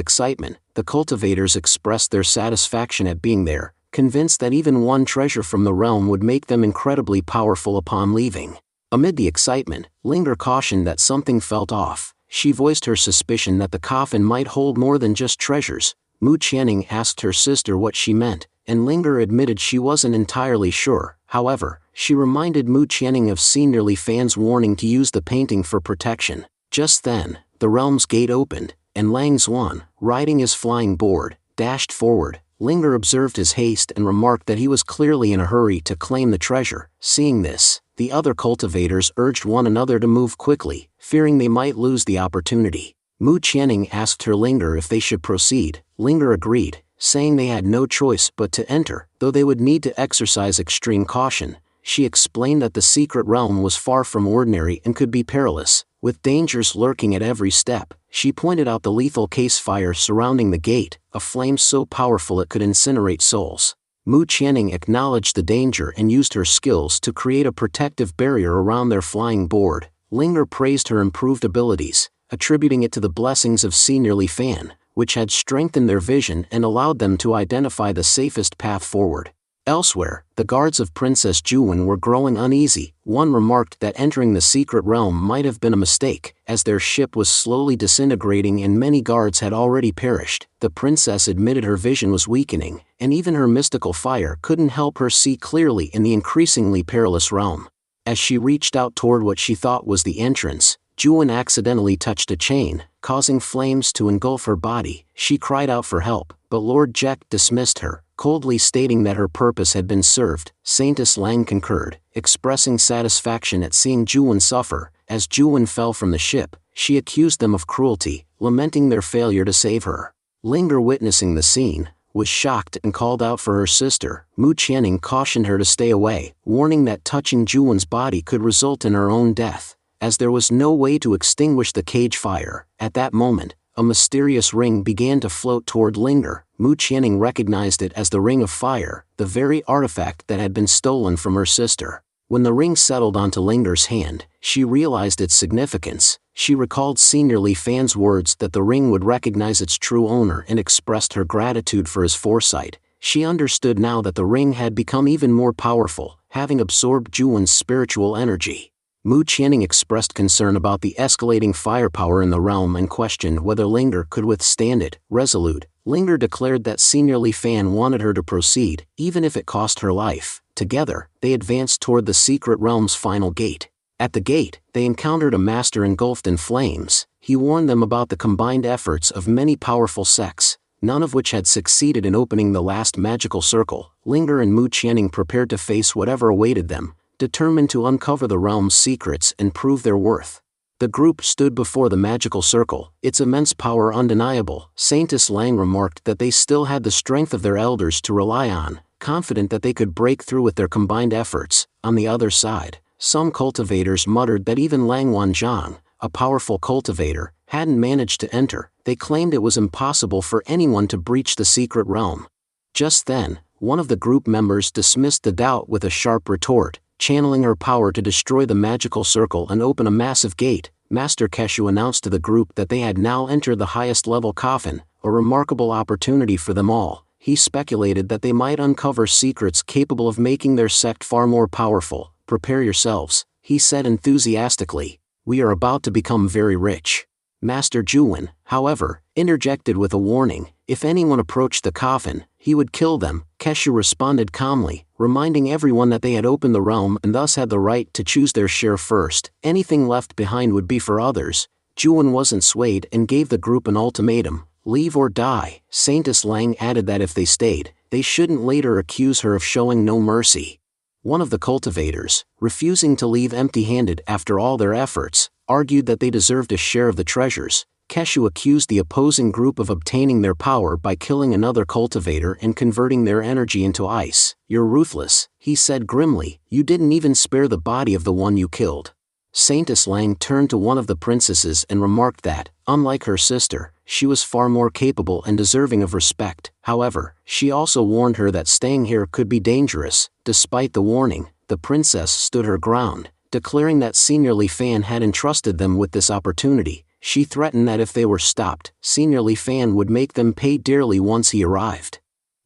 excitement, the cultivators expressed their satisfaction at being there, convinced that even one treasure from the realm would make them incredibly powerful upon leaving. Amid the excitement, Linger cautioned that something felt off. She voiced her suspicion that the coffin might hold more than just treasures. Mu Qianning asked her sister what she meant, and Linger admitted she wasn't entirely sure. However, she reminded Mu Qianning of Senior Li Fan's warning to use the painting for protection. Just then, the realm's gate opened, and Lang Xuan, riding his flying board, dashed forward. Linger observed his haste and remarked that he was clearly in a hurry to claim the treasure. Seeing this, the other cultivators urged one another to move quickly, fearing they might lose the opportunity. Mu Qianning asked her Linger if they should proceed. Linger agreed, saying they had no choice but to enter, though they would need to exercise extreme caution. She explained that the secret realm was far from ordinary and could be perilous, with dangers lurking at every step. She pointed out the lethal case fire surrounding the gate, a flame so powerful it could incinerate souls. Mu Qianning acknowledged the danger and used her skills to create a protective barrier around their flying board. Linger praised her improved abilities, attributing it to the blessings of Senior Li Fan, which had strengthened their vision and allowed them to identify the safest path forward. Elsewhere, the guards of Princess Juwen were growing uneasy. One remarked that entering the secret realm might have been a mistake, as their ship was slowly disintegrating and many guards had already perished. The princess admitted her vision was weakening, and even her mystical fire couldn't help her see clearly in the increasingly perilous realm. As she reached out toward what she thought was the entrance, Juwen accidentally touched a chain, causing flames to engulf her body. She cried out for help, but Lord Jek dismissed her, coldly stating that her purpose had been served. Saintess Lang concurred, expressing satisfaction at seeing Juwen suffer. As Juwen fell from the ship, she accused them of cruelty, lamenting their failure to save her. Linger, witnessing the scene, was shocked and called out for her sister. Mu Qianning cautioned her to stay away, warning that touching Juwen's body could result in her own death, as there was no way to extinguish the cage fire. At that moment, a mysterious ring began to float toward Linger. Mu Qianning recognized it as the Ring of Fire, the very artifact that had been stolen from her sister. When the ring settled onto Linger's hand, she realized its significance. She recalled Senior Li Fan's words that the ring would recognize its true owner and expressed her gratitude for his foresight. She understood now that the ring had become even more powerful, having absorbed Juwen's spiritual energy. Mu Qianning expressed concern about the escalating firepower in the realm and questioned whether Linger could withstand it. Resolute, Linger declared that Senior Li Fan wanted her to proceed, even if it cost her life. Together, they advanced toward the secret realm's final gate. At the gate, they encountered a master engulfed in flames. He warned them about the combined efforts of many powerful sects, none of which had succeeded in opening the last magical circle. Linger and Mu Qianning prepared to face whatever awaited them, determined to uncover the realm's secrets and prove their worth. The group stood before the magical circle, its immense power undeniable. Saintess Lang remarked that they still had the strength of their elders to rely on, confident that they could break through with their combined efforts. On the other side, some cultivators muttered that even Lang Wanzhang, a powerful cultivator, hadn't managed to enter. They claimed it was impossible for anyone to breach the secret realm. Just then, one of the group members dismissed the doubt with a sharp retort, channeling her power to destroy the magical circle and open a massive gate. Master Keshu announced to the group that they had now entered the highest level coffin, a remarkable opportunity for them all. He speculated that they might uncover secrets capable of making their sect far more powerful. Prepare yourselves, he said enthusiastically. We are about to become very rich. Master Juwen, however, interjected with a warning. If anyone approached the coffin, he would kill them. Keshu responded calmly, reminding everyone that they had opened the realm and thus had the right to choose their share first. Anything left behind would be for others. Juwen wasn't swayed and gave the group an ultimatum: leave or die. Saintess Lang added that if they stayed, they shouldn't later accuse her of showing no mercy. One of the cultivators, refusing to leave empty-handed after all their efforts, argued that they deserved a share of the treasures. Keshu accused the opposing group of obtaining their power by killing another cultivator and converting their energy into ice. You're ruthless, he said grimly. You didn't even spare the body of the one you killed. Saintess Lang turned to one of the princesses and remarked that, unlike her sister, she was far more capable and deserving of respect. However, she also warned her that staying here could be dangerous. Despite the warning, the princess stood her ground, declaring that Senior Li Fan had entrusted them with this opportunity. She threatened that if they were stopped, Senior Li Fan would make them pay dearly once he arrived.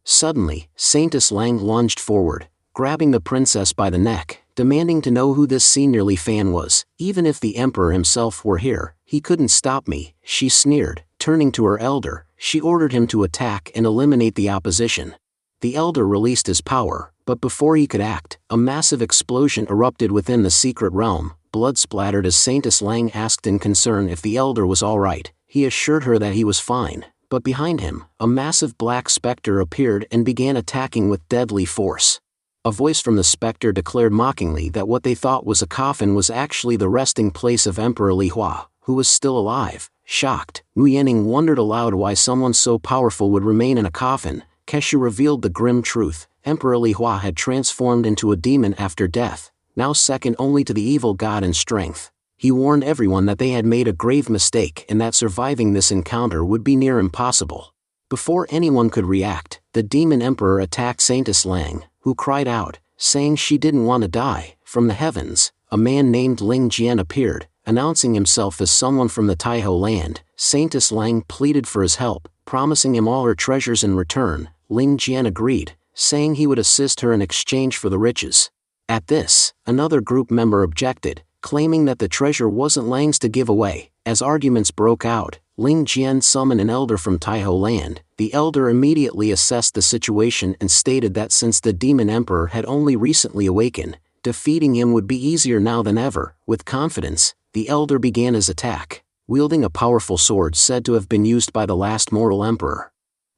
Suddenly, Saintess Lang lunged forward, grabbing the princess by the neck, demanding to know who this Senior Li Fan was. Even if the emperor himself were here, he couldn't stop me, she sneered. Turning to her elder, she ordered him to attack and eliminate the opposition. The elder released his power, but before he could act, a massive explosion erupted within the secret realm. Blood splattered as Saintess Lang asked in concern if the elder was all right. He assured her that he was fine, but behind him, a massive black specter appeared and began attacking with deadly force. A voice from the specter declared mockingly that what they thought was a coffin was actually the resting place of Emperor Li Hua, who was still alive. Shocked, Wu Yanning wondered aloud why someone so powerful would remain in a coffin. Keshu revealed the grim truth. Emperor Li Hua had transformed into a demon after death, now second only to the evil god in strength. He warned everyone that they had made a grave mistake and that surviving this encounter would be near impossible. Before anyone could react, the demon emperor attacked Saintess Lang, who cried out, saying she didn't want to die. From the heavens, a man named Ling Jian appeared, announcing himself as someone from the Taiho land. Saintess Lang pleaded for his help, promising him all her treasures in return. Ling Jian agreed, saying he would assist her in exchange for the riches. At this, another group member objected, claiming that the treasure wasn't Lang's to give away. As arguments broke out, Ling Jian summoned an elder from Taiho land. The elder immediately assessed the situation and stated that since the demon emperor had only recently awakened, defeating him would be easier now than ever. With confidence, the elder began his attack, wielding a powerful sword said to have been used by the last mortal emperor.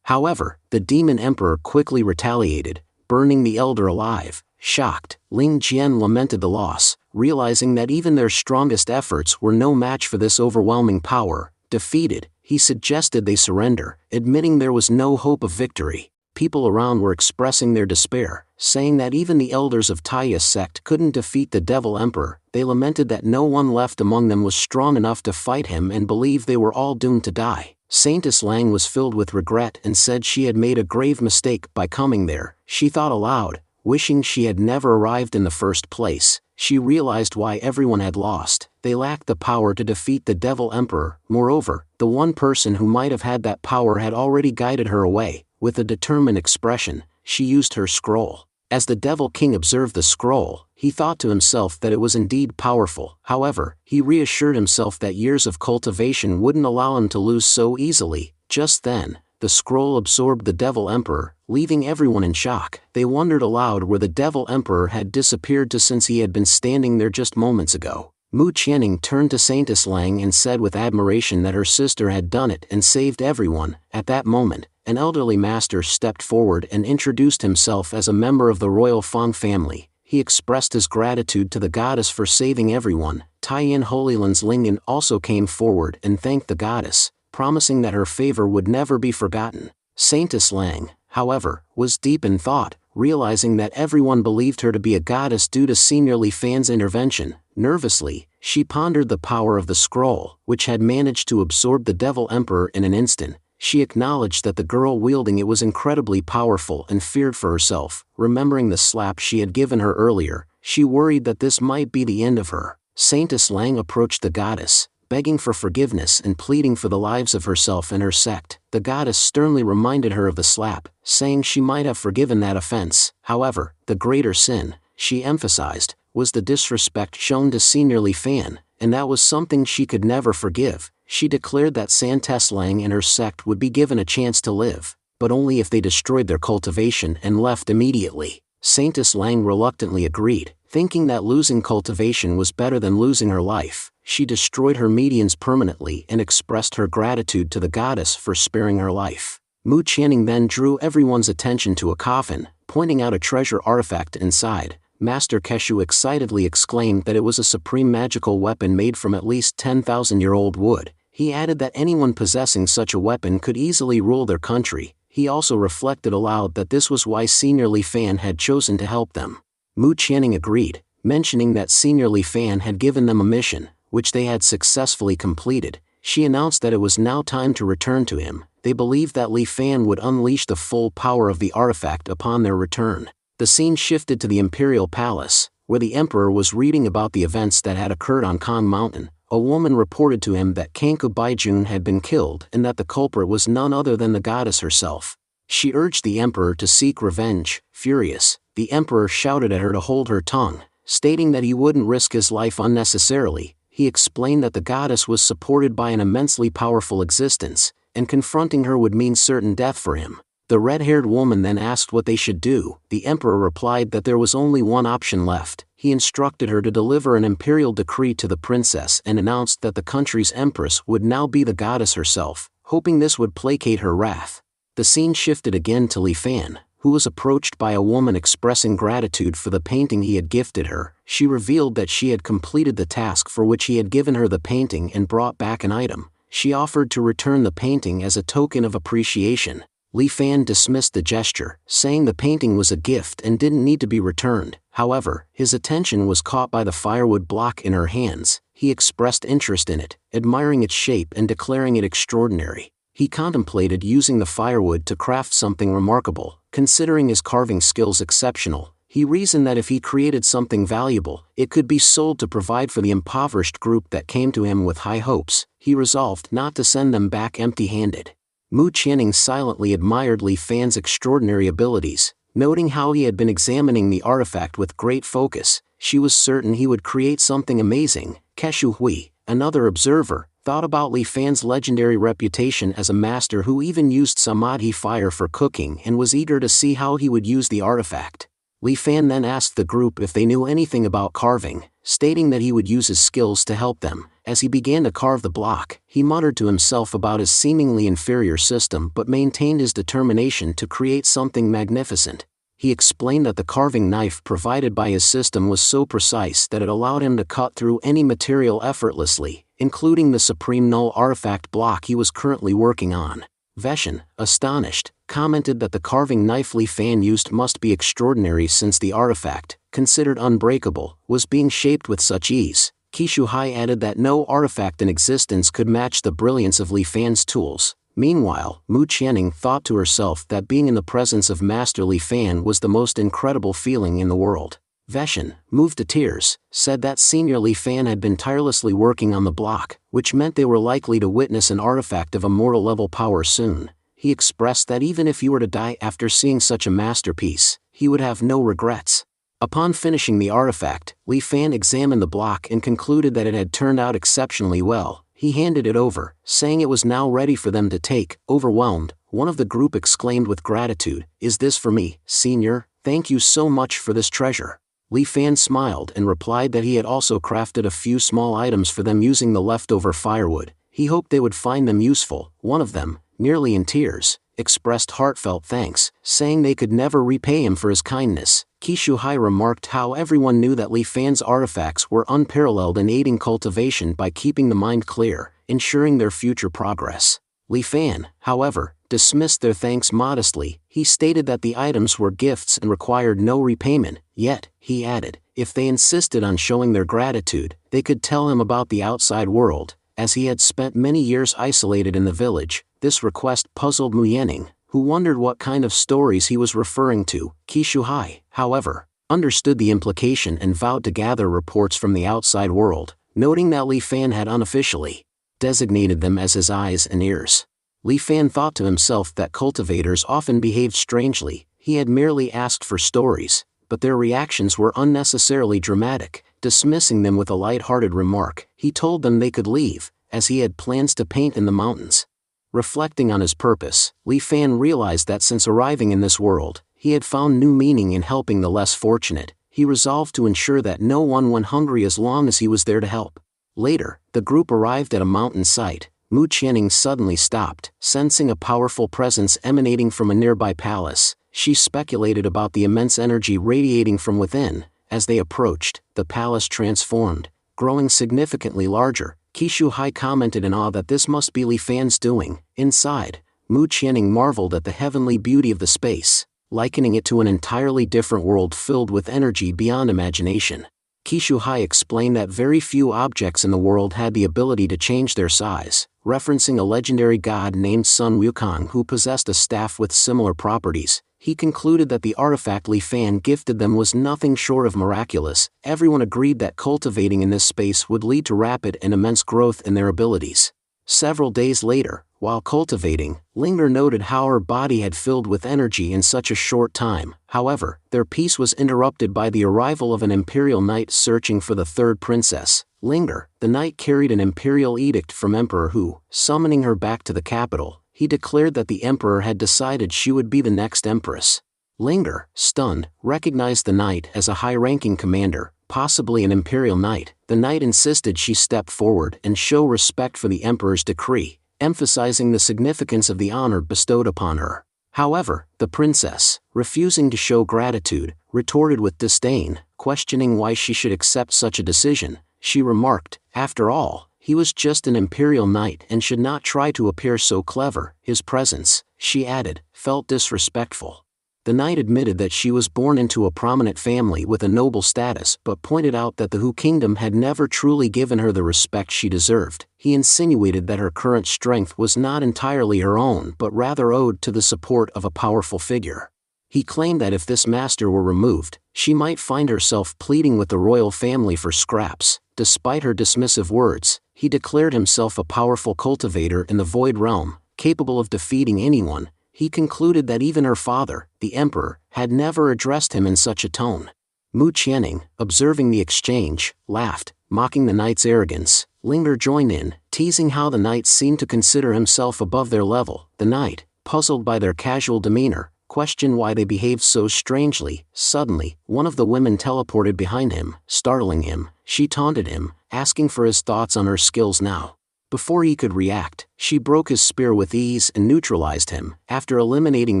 However, the demon emperor quickly retaliated, burning the elder alive. Shocked, Ling Jian lamented the loss, realizing that even their strongest efforts were no match for this overwhelming power. Defeated, he suggested they surrender, admitting there was no hope of victory. People around were expressing their despair, saying that even the elders of Taiya's sect couldn't defeat the devil emperor. They lamented that no one left among them was strong enough to fight him and believed they were all doomed to die. Saintess Lang was filled with regret and said she had made a grave mistake by coming there. She thought aloud, wishing she had never arrived in the first place. She realized why everyone had lost. They lacked the power to defeat the devil emperor. Moreover, the one person who might have had that power had already guided her away. With a determined expression, she used her scroll. As the devil king observed the scroll, he thought to himself that it was indeed powerful. However, he reassured himself that years of cultivation wouldn't allow him to lose so easily. Just then, the scroll absorbed the devil emperor, leaving everyone in shock. They wondered aloud where the devil emperor had disappeared to since he had been standing there just moments ago. Mu Qianning turned to Saintess Lang and said with admiration that her sister had done it and saved everyone. At that moment, an elderly master stepped forward and introduced himself as a member of the royal Fang family. He expressed his gratitude to the goddess for saving everyone. Taiyan Holyland's Lingyan also came forward and thanked the goddess, promising that her favor would never be forgotten. Saintess Lang, however, was deep in thought, realizing that everyone believed her to be a goddess due to Senior Li Fan's intervention. Nervously, she pondered the power of the scroll, which had managed to absorb the devil emperor in an instant. She acknowledged that the girl wielding it was incredibly powerful and feared for herself. Remembering the slap she had given her earlier, she worried that this might be the end of her. Saintess Lang approached the goddess, begging for forgiveness and pleading for the lives of herself and her sect. The goddess sternly reminded her of the slap, saying she might have forgiven that offense. However, the greater sin, she emphasized, was the disrespect shown to Senior Li Fan, and that was something she could never forgive. She declared that Saintess Lang and her sect would be given a chance to live, but only if they destroyed their cultivation and left immediately. Saintess Lang reluctantly agreed, thinking that losing cultivation was better than losing her life. She destroyed her medians permanently and expressed her gratitude to the goddess for sparing her life. Mu Qianning then drew everyone's attention to a coffin, pointing out a treasure artifact inside. Master Keshu excitedly exclaimed that it was a supreme magical weapon made from at least 10,000-year-old wood. He added that anyone possessing such a weapon could easily rule their country. He also reflected aloud that this was why Senior Li Fan had chosen to help them. Mu Qianning agreed, Mentioning that Senior Li Fan had given them a mission, which they had successfully completed, she announced that it was now time to return to him. They believed that Li Fan would unleash the full power of the artifact upon their return. The scene shifted to the Imperial Palace, where the Emperor was reading about the events that had occurred on Kong Mountain. A woman reported to him that Kanku Baijun had been killed and that the culprit was none other than the goddess herself. She urged the Emperor to seek revenge. Furious, the Emperor shouted at her to hold her tongue, stating that he wouldn't risk his life unnecessarily. He explained that the goddess was supported by an immensely powerful existence, and confronting her would mean certain death for him. The red-haired woman then asked what they should do. The Emperor replied that there was only one option left. He instructed her to deliver an imperial decree to the princess and announced that the country's empress would now be the goddess herself, hoping this would placate her wrath. The scene shifted again to Li Fan, who was approached by a woman expressing gratitude for the painting he had gifted her. She revealed that she had completed the task for which he had given her the painting and brought back an item. She offered to return the painting as a token of appreciation. Li Fan dismissed the gesture, saying the painting was a gift and didn't need to be returned. However, his attention was caught by the firewood block in her hands. He expressed interest in it, admiring its shape and declaring it extraordinary. He contemplated using the firewood to craft something remarkable. Considering his carving skills exceptional, he reasoned that if he created something valuable, it could be sold to provide for the impoverished group that came to him with high hopes. He resolved not to send them back empty-handed. Mu Qianning silently admired Li Fan's extraordinary abilities, noting how he had been examining the artifact with great focus. She was certain he would create something amazing. Keshu Hui, another observer, thought about Li Fan's legendary reputation as a master who even used samadhi fire for cooking and was eager to see how he would use the artifact. Li Fan then asked the group if they knew anything about carving, stating that he would use his skills to help them. As he began to carve the block, he muttered to himself about his seemingly inferior system but maintained his determination to create something magnificent. He explained that the carving knife provided by his system was so precise that it allowed him to cut through any material effortlessly, including the supreme null artifact block he was currently working on. Veshan, astonished, commented that the carving knife Li Fan used must be extraordinary since the artifact, considered unbreakable, was being shaped with such ease. Kishu Hai added that no artifact in existence could match the brilliance of Li Fan's tools. Meanwhile, Mu Qianning thought to herself that being in the presence of Master Li Fan was the most incredible feeling in the world. Veshan, moved to tears, said that Senior Li Fan had been tirelessly working on the block, which meant they were likely to witness an artifact of immortal level power soon. He expressed that even if he were to die after seeing such a masterpiece, he would have no regrets. Upon finishing the artifact, Li Fan examined the block and concluded that it had turned out exceptionally well. He handed it over, saying it was now ready for them to take. Overwhelmed, one of the group exclaimed with gratitude, "Is this for me, Senior? Thank you so much for this treasure." Li Fan smiled and replied that he had also crafted a few small items for them using the leftover firewood. He hoped they would find them useful. One of them, nearly in tears, expressed heartfelt thanks, saying they could never repay him for his kindness. Kishu Hai remarked how everyone knew that Li Fan's artifacts were unparalleled in aiding cultivation by keeping the mind clear, ensuring their future progress. Li Fan, however, dismissed their thanks modestly. He stated that the items were gifts and required no repayment, yet, he added, if they insisted on showing their gratitude, they could tell him about the outside world, as he had spent many years isolated in the village. This request puzzled Mu Qianning, who wondered what kind of stories he was referring to. Kishu Hai, however, understood the implication and vowed to gather reports from the outside world, noting that Li Fan had unofficially designated them as his eyes and ears. Li Fan thought to himself that cultivators often behaved strangely. He had merely asked for stories, but their reactions were unnecessarily dramatic. Dismissing them with a light-hearted remark, he told them they could leave, as he had plans to paint in the mountains. Reflecting on his purpose, Li Fan realized that since arriving in this world, he had found new meaning in helping the less fortunate. He resolved to ensure that no one went hungry as long as he was there to help. Later, the group arrived at a mountain site. Mu Qianning suddenly stopped, sensing a powerful presence emanating from a nearby palace. She speculated about the immense energy radiating from within. As they approached, the palace transformed, growing significantly larger. Kishu Hai commented in awe that this must be Li Fan's doing. Inside, Mu Qianning marveled at the heavenly beauty of the space, likening it to an entirely different world filled with energy beyond imagination. Kishuhai explained that very few objects in the world had the ability to change their size, referencing a legendary god named Sun Wukong who possessed a staff with similar properties. He concluded that the artifact Li Fan gifted them was nothing short of miraculous. Everyone agreed that cultivating in this space would lead to rapid and immense growth in their abilities. Several days later, while cultivating, Linger noted how her body had filled with energy in such a short time. However, their peace was interrupted by the arrival of an imperial knight searching for the third princess. Linger, the knight carried an imperial edict from Emperor Hu, summoning her back to the capital. He declared that the emperor had decided she would be the next empress. Linger, stunned, recognized the knight as a high-ranking commander, possibly an imperial knight. The knight insisted she step forward and show respect for the emperor's decree, emphasizing the significance of the honor bestowed upon her. However, the princess, refusing to show gratitude, retorted with disdain, questioning why she should accept such a decision. She remarked, "After all, he was just an imperial knight and should not try to appear so clever." His presence, she added, felt disrespectful. The knight admitted that she was born into a prominent family with a noble status but pointed out that the Hu kingdom had never truly given her the respect she deserved. He insinuated that her current strength was not entirely her own but rather owed to the support of a powerful figure. He claimed that if this master were removed, she might find herself pleading with the royal family for scraps. Despite her dismissive words, he declared himself a powerful cultivator in the Void Realm, capable of defeating anyone. He concluded that even her father, the emperor, had never addressed him in such a tone. Mu Qianning, observing the exchange, laughed, mocking the knight's arrogance. Linger joined in, teasing how the knight seemed to consider himself above their level. The knight, puzzled by their casual demeanor, questioned why they behaved so strangely. Suddenly, one of the women teleported behind him, startling him. She taunted him, asking for his thoughts on her skills now. Before he could react, she broke his spear with ease and neutralized him. After eliminating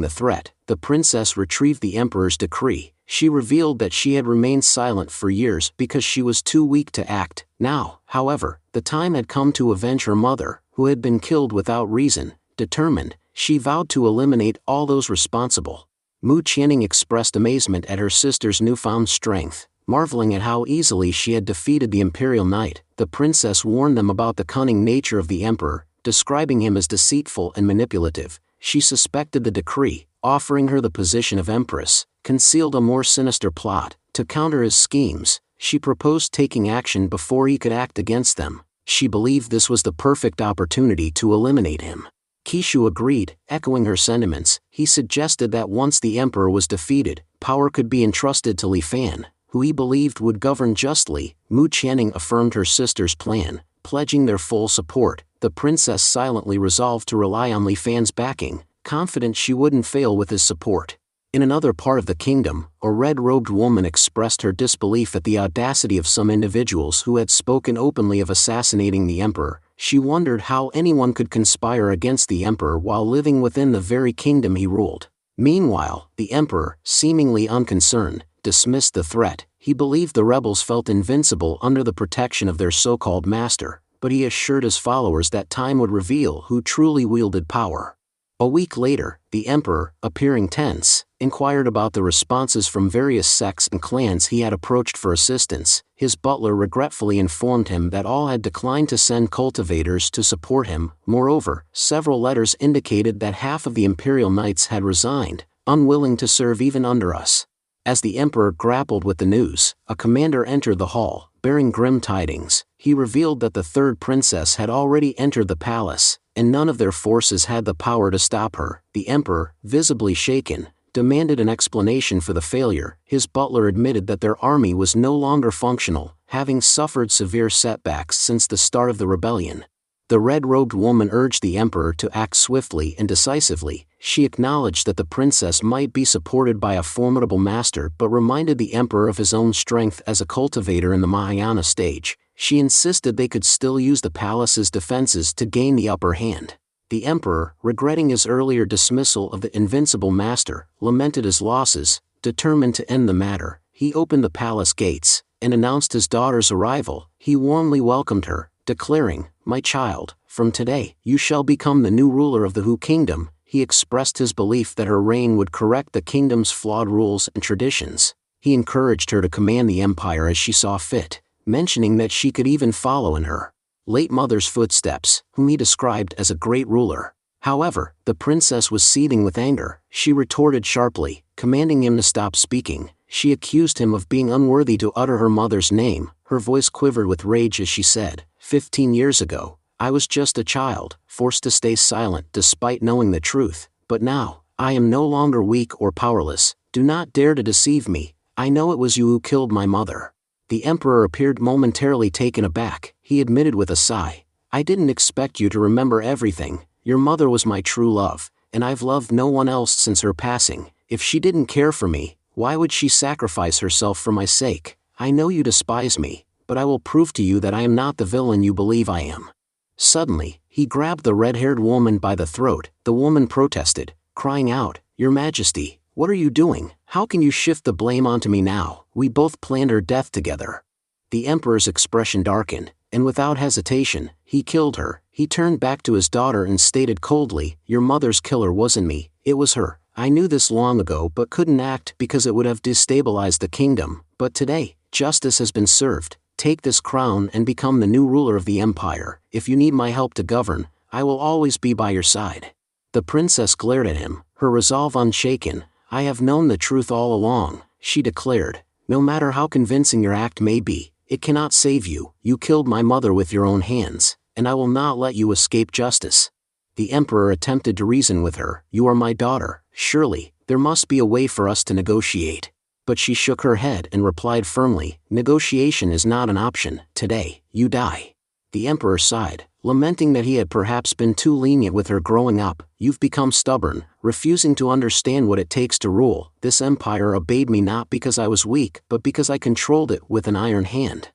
the threat, the princess retrieved the emperor's decree. She revealed that she had remained silent for years because she was too weak to act. Now, however, the time had come to avenge her mother, who had been killed without reason. Determined, she vowed to eliminate all those responsible. Mu Qianning expressed amazement at her sister's newfound strength. Marveling at how easily she had defeated the imperial knight, the princess warned them about the cunning nature of the emperor, describing him as deceitful and manipulative. She suspected the decree, offering her the position of empress, concealed a more sinister plot. To counter his schemes, she proposed taking action before he could act against them. She believed this was the perfect opportunity to eliminate him. Kishu agreed, echoing her sentiments. He suggested that once the emperor was defeated, power could be entrusted to Li Fan, who he believed would govern justly. Mu Qianning affirmed her sister's plan, pledging their full support. The princess silently resolved to rely on Li Fan's backing, confident she wouldn't fail with his support. In another part of the kingdom, a red-robed woman expressed her disbelief at the audacity of some individuals who had spoken openly of assassinating the emperor. She wondered how anyone could conspire against the emperor while living within the very kingdom he ruled. Meanwhile, the emperor, seemingly unconcerned, dismissed the threat. He believed the rebels felt invincible under the protection of their so-called master, but he assured his followers that time would reveal who truly wielded power. A week later, the emperor, appearing tense, inquired about the responses from various sects and clans he had approached for assistance. His butler regretfully informed him that all had declined to send cultivators to support him. Moreover, several letters indicated that half of the imperial knights had resigned, unwilling to serve even under us. As the emperor grappled with the news, a commander entered the hall, bearing grim tidings. He revealed that the third princess had already entered the palace, and none of their forces had the power to stop her. The emperor, visibly shaken, demanded an explanation for the failure. His butler admitted that their army was no longer functional, having suffered severe setbacks since the start of the rebellion. The red-robed woman urged the emperor to act swiftly and decisively. She acknowledged that the princess might be supported by a formidable master but reminded the emperor of his own strength as a cultivator in the Mahayana stage. She insisted they could still use the palace's defenses to gain the upper hand. The emperor, regretting his earlier dismissal of the invincible master, lamented his losses. Determined to end the matter, he opened the palace gates and announced his daughter's arrival. He warmly welcomed her, declaring, "My child, from today, you shall become the new ruler of the Hu kingdom." He expressed his belief that her reign would correct the kingdom's flawed rules and traditions. He encouraged her to command the empire as she saw fit, mentioning that she could even follow in her late mother's footsteps, whom he described as a great ruler. However, the princess was seething with anger. She retorted sharply, commanding him to stop speaking. She accused him of being unworthy to utter her mother's name. Her voice quivered with rage as she said, 15 years ago, I was just a child, forced to stay silent despite knowing the truth. But now, I am no longer weak or powerless. Do not dare to deceive me. I know it was you who killed my mother. The emperor appeared momentarily taken aback. He admitted with a sigh, I didn't expect you to remember everything. Your mother was my true love, and I've loved no one else since her passing. If she didn't care for me, why would she sacrifice herself for my sake? I know you despise me, but I will prove to you that I am not the villain you believe I am. Suddenly, he grabbed the red-haired woman by the throat. The woman protested, crying out, Your Majesty, what are you doing? How can you shift the blame onto me now? We both planned her death together. The emperor's expression darkened, and without hesitation, he killed her. He turned back to his daughter and stated coldly, Your mother's killer wasn't me, it was her. I knew this long ago but couldn't act because it would have destabilized the kingdom. But today, justice has been served. Take this crown and become the new ruler of the empire. If you need my help to govern, I will always be by your side. The princess glared at him, her resolve unshaken. I have known the truth all along, she declared. No matter how convincing your act may be, it cannot save you. You killed my mother with your own hands, and I will not let you escape justice. The emperor attempted to reason with her. You are my daughter, surely, there must be a way for us to negotiate. But she shook her head and replied firmly, Negotiation is not an option. Today, you die. The emperor sighed, lamenting that he had perhaps been too lenient with her growing up. You've become stubborn, refusing to understand what it takes to rule. This empire obeyed me not because I was weak, but because I controlled it with an iron hand.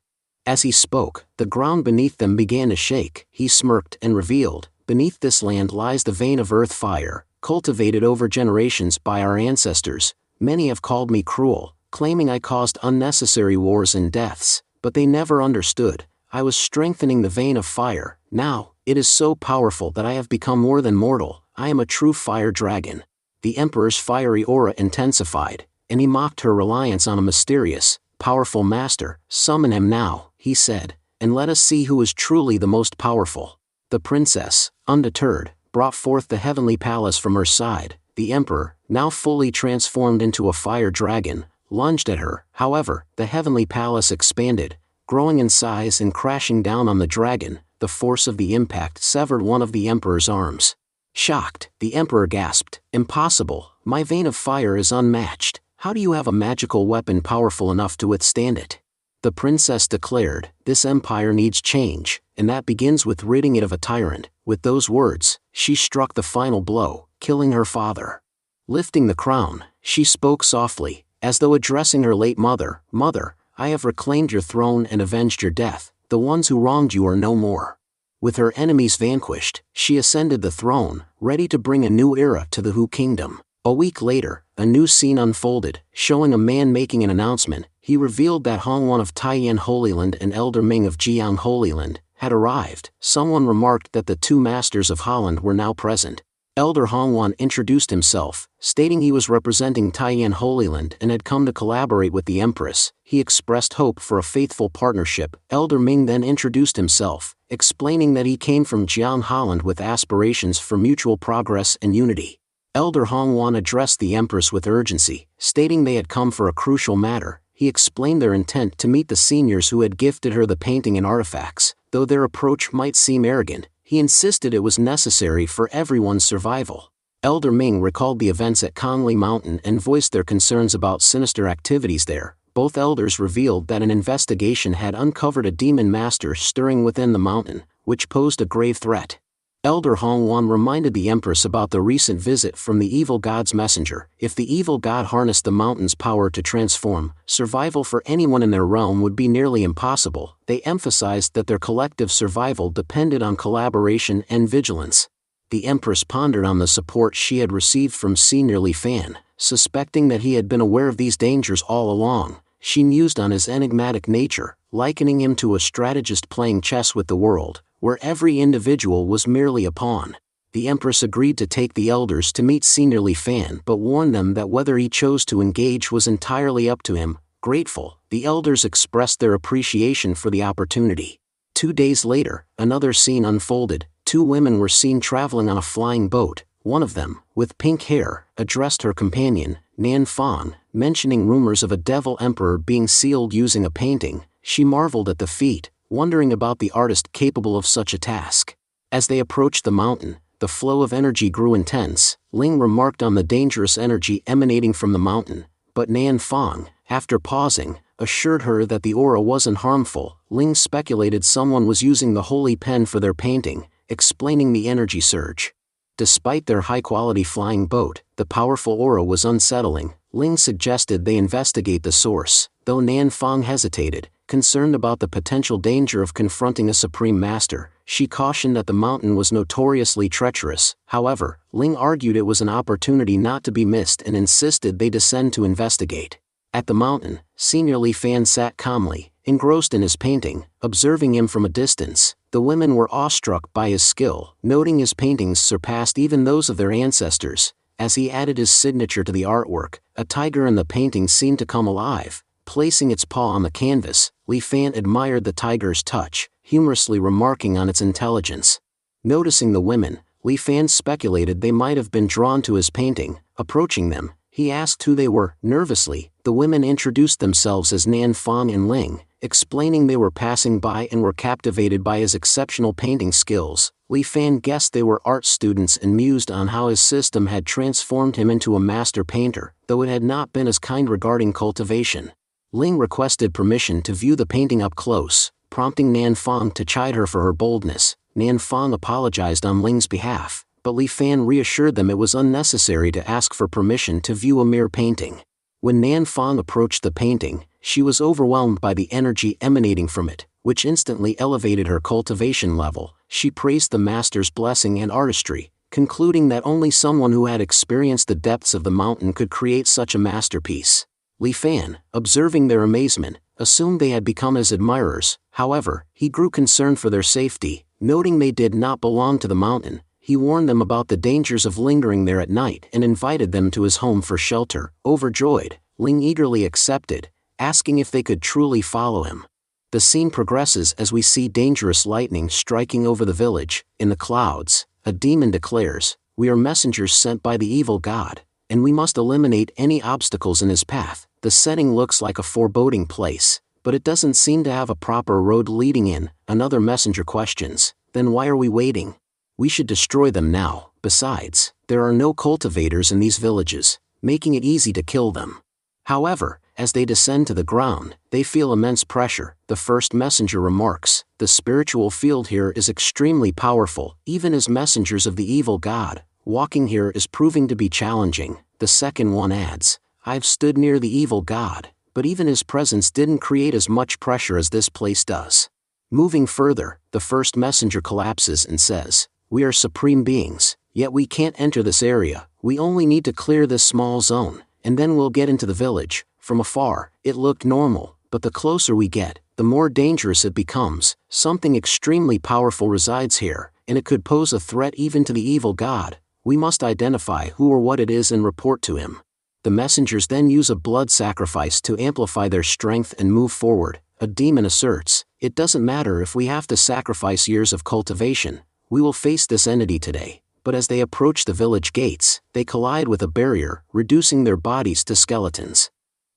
As he spoke, the ground beneath them began to shake. He smirked and revealed, Beneath this land lies the vein of earth fire, cultivated over generations by our ancestors. Many have called me cruel, claiming I caused unnecessary wars and deaths, but they never understood. I was strengthening the vein of fire. Now, it is so powerful that I have become more than mortal. I am a true fire dragon. The emperor's fiery aura intensified, and he mocked her reliance on a mysterious, powerful master. Summon him now, he said, and let us see who is truly the most powerful. The princess, undeterred, brought forth the heavenly palace from her side. The emperor, now fully transformed into a fire dragon, lunged at her. However, the heavenly palace expanded, growing in size and crashing down on the dragon. The force of the impact severed one of the emperor's arms. Shocked, the emperor gasped, Impossible, my vein of fire is unmatched. How do you have a magical weapon powerful enough to withstand it? The princess declared, This empire needs change, and that begins with ridding it of a tyrant. With those words, she struck the final blow, killing her father. Lifting the crown, she spoke softly, as though addressing her late mother, Mother, I have reclaimed your throne and avenged your death. The ones who wronged you are no more. With her enemies vanquished, she ascended the throne, ready to bring a new era to the Hu kingdom. A week later, a new scene unfolded, showing a man making an announcement. He revealed that Hongwan of Taiyan Holy Land and Elder Ming of Jiang Holy Land had arrived. Someone remarked that the two masters of Holland were now present. Elder Hongwan introduced himself, stating he was representing Taiyan Holy Land and had come to collaborate with the Empress. He expressed hope for a faithful partnership. Elder Ming then introduced himself, explaining that he came from Jiang Holland with aspirations for mutual progress and unity. Elder Hongwan addressed the Empress with urgency, stating they had come for a crucial matter. He explained their intent to meet the seniors who had gifted her the painting and artifacts. Though their approach might seem arrogant, he insisted it was necessary for everyone's survival. Elder Ming recalled the events at Kongli Mountain and voiced their concerns about sinister activities there. Both elders revealed that an investigation had uncovered a demon master stirring within the mountain, which posed a grave threat. Elder Hongwan reminded the Empress about the recent visit from the evil god's messenger. If the evil god harnessed the mountain's power to transform, survival for anyone in their realm would be nearly impossible. They emphasized that their collective survival depended on collaboration and vigilance. The Empress pondered on the support she had received from Senior Li Fan, suspecting that he had been aware of these dangers all along. She mused on his enigmatic nature, likening him to a strategist playing chess with the world, where every individual was merely a pawn. The Empress agreed to take the elders to meet Senior Li Fan but warned them that whether he chose to engage was entirely up to him. Grateful, the elders expressed their appreciation for the opportunity. 2 days later, another scene unfolded. 2 women were seen traveling on a flying boat. One of them, with pink hair, addressed her companion, Nan Fang, mentioning rumors of a devil emperor being sealed using a painting. She marveled at the feat, wondering about the artist capable of such a task. As they approached the mountain, the flow of energy grew intense. Ling remarked on the dangerous energy emanating from the mountain, but Nan Fang, after pausing, assured her that the aura wasn't harmful. Ling speculated someone was using the holy pen for their painting, explaining the energy surge. Despite their high-quality flying boat, the powerful aura was unsettling. Ling suggested they investigate the source, though Nan Fang hesitated, concerned about the potential danger of confronting a supreme master. She cautioned that the mountain was notoriously treacherous. However, Ling argued it was an opportunity not to be missed and insisted they descend to investigate. At the mountain, Senior Li Fan sat calmly, engrossed in his painting, observing him from a distance. The women were awestruck by his skill, noting his paintings surpassed even those of their ancestors. As he added his signature to the artwork, a tiger in the painting seemed to come alive, placing its paw on the canvas. Li Fan admired the tiger's touch, humorously remarking on its intelligence. Noticing the women, Li Fan speculated they might have been drawn to his painting. Approaching them, he asked who they were. Nervously, the women introduced themselves as Nan Fang and Ling, explaining they were passing by and were captivated by his exceptional painting skills. Li Fan guessed they were art students and mused on how his system had transformed him into a master painter, though it had not been as kind regarding cultivation. Ling requested permission to view the painting up close, prompting Nan Fang to chide her for her boldness. Nan Fang apologized on Ling's behalf, but Li Fan reassured them it was unnecessary to ask for permission to view a mere painting. When Nan Fang approached the painting, she was overwhelmed by the energy emanating from it, which instantly elevated her cultivation level. She praised the master's blessing and artistry, concluding that only someone who had experienced the depths of the mountain could create such a masterpiece. Li Fan, observing their amazement, assumed they had become his admirers. However, he grew concerned for their safety. Noting they did not belong to the mountain, he warned them about the dangers of lingering there at night and invited them to his home for shelter. Overjoyed, Ling eagerly accepted, asking if they could truly follow him. The scene progresses as we see dangerous lightning striking over the village. In the clouds, a demon declares, "We are messengers sent by the evil god, and we must eliminate any obstacles in his path." The setting looks like a foreboding place, but it doesn't seem to have a proper road leading in. Another messenger questions, "Then why are we waiting? We should destroy them now. Besides, there are no cultivators in these villages, making it easy to kill them." However, as they descend to the ground, they feel immense pressure. The first messenger remarks, "The spiritual field here is extremely powerful, even as messengers of the evil god. Walking here is proving to be challenging." The second one adds, "I've stood near the evil god, but even his presence didn't create as much pressure as this place does." Moving further, the first messenger collapses and says, "We are supreme beings, yet we can't enter this area. We only need to clear this small zone, and then we'll get into the village." From afar, it looked normal, but the closer we get, the more dangerous it becomes. Something extremely powerful resides here, and it could pose a threat even to the evil god. We must identify who or what it is and report to him. The messengers then use a blood sacrifice to amplify their strength and move forward. A demon asserts, "It doesn't matter if we have to sacrifice years of cultivation. We will face this entity today." But as they approach the village gates, they collide with a barrier, reducing their bodies to skeletons.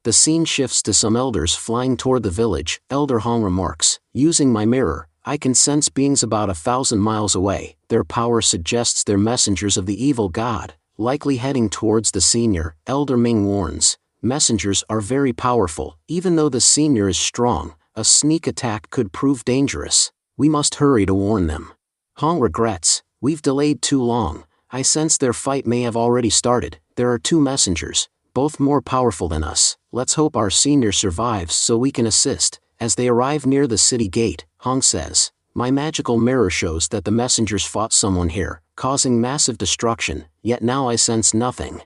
The scene shifts to some elders flying toward the village. Elder Hong remarks, "Using my mirror, I can sense beings about 1,000 miles away. Their power suggests they're messengers of the evil god, likely heading towards the senior." Elder Ming warns, "Messengers are very powerful. Even though the senior is strong, a sneak attack could prove dangerous. We must hurry to warn them." Hong regrets, "We've delayed too long. I sense their fight may have already started. There are 2 messengers, both more powerful than us. Let's hope our senior survives so we can assist." As they arrive near the city gate, Hong says, "My magical mirror shows that the messengers fought someone here, causing massive destruction, yet now I sense nothing."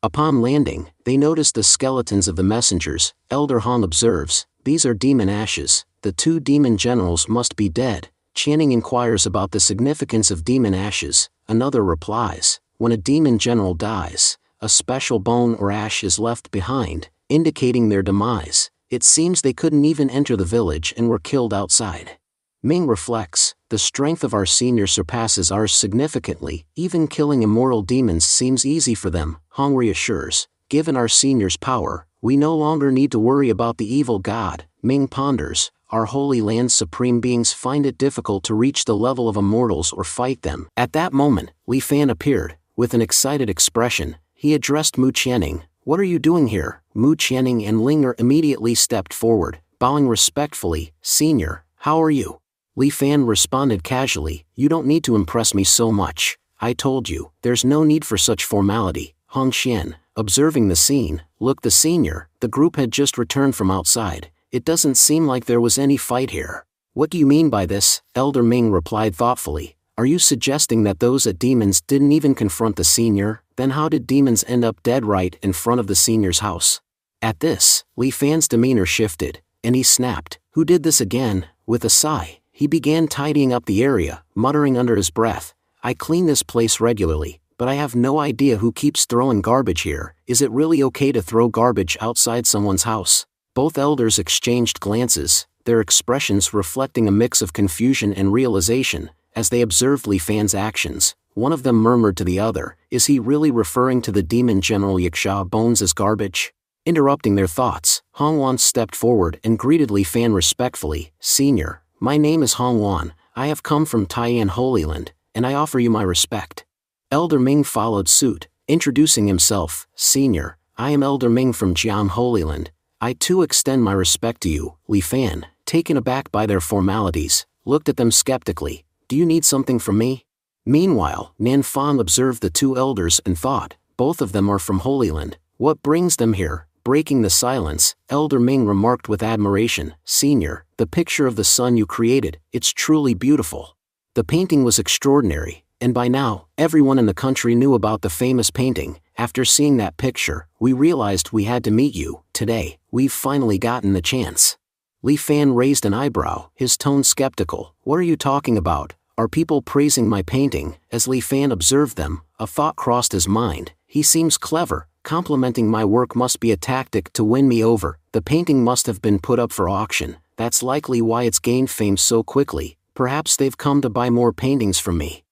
Upon landing, they notice the skeletons of the messengers. Elder Hong observes, "These are demon ashes. The 2 demon generals must be dead." Channing inquires about the significance of demon ashes. Another replies, when a demon general dies, a special bone or ash is left behind, indicating their demise. It seems they couldn't even enter the village and were killed outside. Ming reflects, the strength of our senior surpasses ours significantly, even killing immortal demons seems easy for them. Hong reassures, given our senior's power, we no longer need to worry about the evil god. Ming ponders, our Holy Land's supreme beings find it difficult to reach the level of immortals or fight them. At that moment, Li Fan appeared, with an excited expression. He addressed Mu Qianning, what are you doing here? Mu Qianning and Linger immediately stepped forward, bowing respectfully, Senior, how are you? Li Fan responded casually, you don't need to impress me so much. I told you, there's no need for such formality. Hong Xian, observing the scene, look, the senior, the group had just returned from outside. It doesn't seem like there was any fight here. What do you mean by this? Elder Ming replied thoughtfully. Are you suggesting that those at demons didn't even confront the senior? Then how did demons end up dead right in front of the senior's house? At this, Li Fan's demeanor shifted, and he snapped, who did this again? With a sigh, he began tidying up the area, muttering under his breath, I clean this place regularly, but I have no idea who keeps throwing garbage here. Is it really okay to throw garbage outside someone's house? Both elders exchanged glances, their expressions reflecting a mix of confusion and realization, as they observed Li Fan's actions. One of them murmured to the other, is he really referring to the demon general Yaksha bones as garbage? Interrupting their thoughts, Hong Wan stepped forward and greeted Li Fan respectfully, Senior, my name is Hong Wan, I have come from Taiyan Holy Land, and I offer you my respect. Elder Ming followed suit, introducing himself, Senior, I am Elder Ming from Jiang Holy Land. I too extend my respect to you. Li Fan, taken aback by their formalities, looked at them skeptically, do you need something from me? Meanwhile, Nan Fang observed the two elders and thought, both of them are from Holy Land, what brings them here? Breaking the silence, Elder Ming remarked with admiration, Senior, the picture of the sun you created, it's truly beautiful. The painting was extraordinary, and by now, everyone in the country knew about the famous painting. After seeing that picture, we realized we had to meet you. Today, we've finally gotten the chance. Li Fan raised an eyebrow, his tone skeptical. What are you talking about? Are people praising my painting? As Li Fan observed them, a thought crossed his mind. He seems clever. Complimenting my work must be a tactic to win me over. The painting must have been put up for auction. That's likely why it's gained fame so quickly. Perhaps they've come to buy more paintings from me.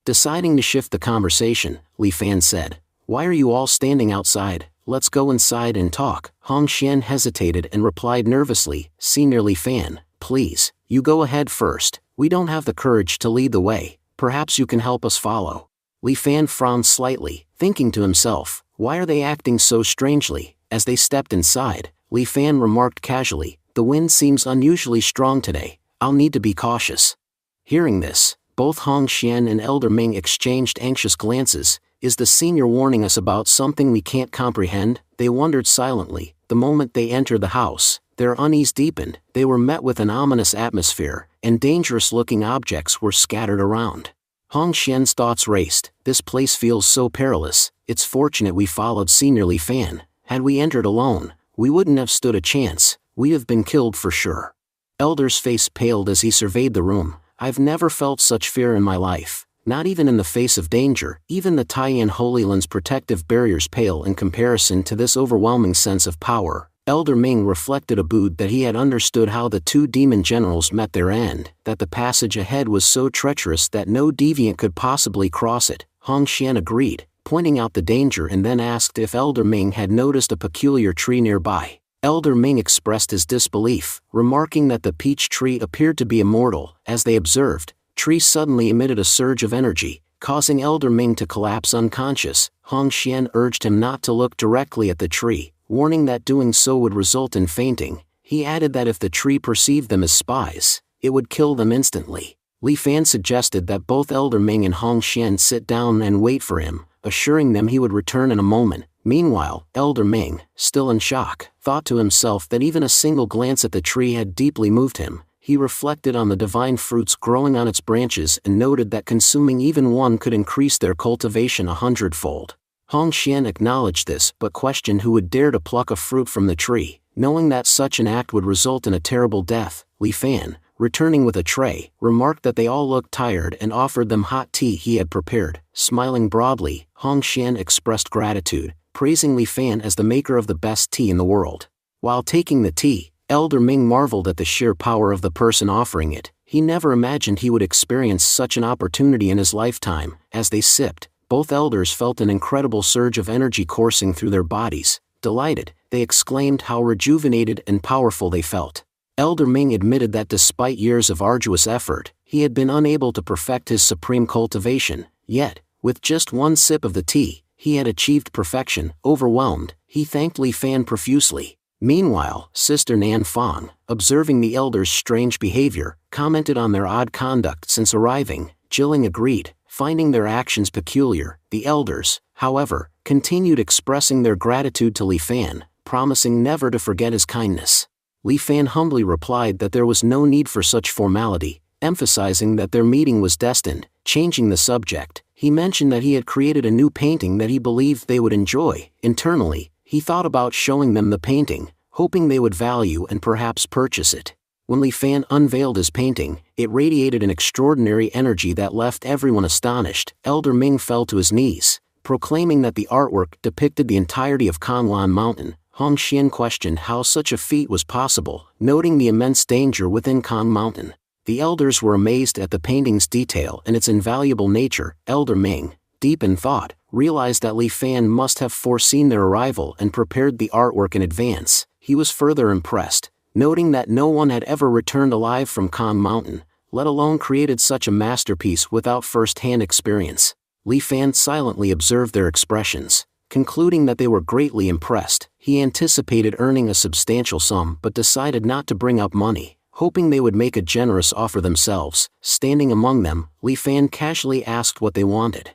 Deciding to shift the conversation, Li Fan said, why are you all standing outside? Let's go inside and talk. Hong Xian hesitated and replied nervously, Senior Li Fan, please, you go ahead first. We don't have the courage to lead the way. Perhaps you can help us follow. Li Fan frowned slightly, thinking to himself, why are they acting so strangely? As they stepped inside, Li Fan remarked casually, the wind seems unusually strong today. I'll need to be cautious. Hearing this, both Hong Xian and Elder Ming exchanged anxious glances. Is the senior warning us about something we can't comprehend? They wondered silently. The moment they entered the house, their unease deepened. They were met with an ominous atmosphere, and dangerous-looking objects were scattered around. Hong Xian's thoughts raced. This place feels so perilous. It's fortunate we followed Senior Li Fan. Had we entered alone, we wouldn't have stood a chance. We'd have been killed for sure. Elder's face paled as he surveyed the room. I've never felt such fear in my life. Not even in the face of danger. Even the Taiyan Holy Land's protective barriers pale in comparison to this overwhelming sense of power. Elder Ming reflected abode that he had understood how the two demon generals met their end, that the passage ahead was so treacherous that no deviant could possibly cross it. Hong Xian agreed, pointing out the danger, and then asked if Elder Ming had noticed a peculiar tree nearby. Elder Ming expressed his disbelief, remarking that the peach tree appeared to be immortal. As they observed, tree suddenly emitted a surge of energy, causing Elder Ming to collapse unconscious. Hong Xian urged him not to look directly at the tree, warning that doing so would result in fainting. He added that if the tree perceived them as spies, it would kill them instantly. Li Fan suggested that both Elder Ming and Hong Xian sit down and wait for him, assuring them he would return in a moment. Meanwhile, Elder Ming, still in shock, thought to himself that even a single glance at the tree had deeply moved him. He reflected on the divine fruits growing on its branches and noted that consuming even one could increase their cultivation 100-fold. Hong Xian acknowledged this but questioned who would dare to pluck a fruit from the tree, knowing that such an act would result in a terrible death. Li Fan, returning with a tray, remarked that they all looked tired and offered them hot tea he had prepared. Smiling broadly, Hong Xian expressed gratitude, praising Li Fan as the maker of the best tea in the world. While taking the tea, Elder Ming marveled at the sheer power of the person offering it. He never imagined he would experience such an opportunity in his lifetime. As they sipped, both elders felt an incredible surge of energy coursing through their bodies. Delighted, they exclaimed how rejuvenated and powerful they felt. Elder Ming admitted that despite years of arduous effort, he had been unable to perfect his supreme cultivation, yet, with just one sip of the tea, he had achieved perfection. Overwhelmed, he thanked Li Fan profusely. Meanwhile, Sister Nan Fang, observing the elders' strange behavior, commented on their odd conduct since arriving. Jilling agreed, finding their actions peculiar. The elders, however, continued expressing their gratitude to Li Fan, promising never to forget his kindness. Li Fan humbly replied that there was no need for such formality, emphasizing that their meeting was destined. Changing the subject, he mentioned that he had created a new painting that he believed they would enjoy. Internally, he thought about showing them the painting, hoping they would value and perhaps purchase it. When Li Fan unveiled his painting, it radiated an extraordinary energy that left everyone astonished. Elder Ming fell to his knees, proclaiming that the artwork depicted the entirety of Kanglan Mountain. Hong Xian questioned how such a feat was possible, noting the immense danger within Kang Mountain. The elders were amazed at the painting's detail and its invaluable nature. Elder Ming, deep in thought, realized that Li Fan must have foreseen their arrival and prepared the artwork in advance. He was further impressed, noting that no one had ever returned alive from Kang Mountain, let alone created such a masterpiece without first-hand experience. Li Fan silently observed their expressions, concluding that they were greatly impressed. He anticipated earning a substantial sum but decided not to bring up money, hoping they would make a generous offer themselves. Standing among them, Li Fan casually asked what they wanted.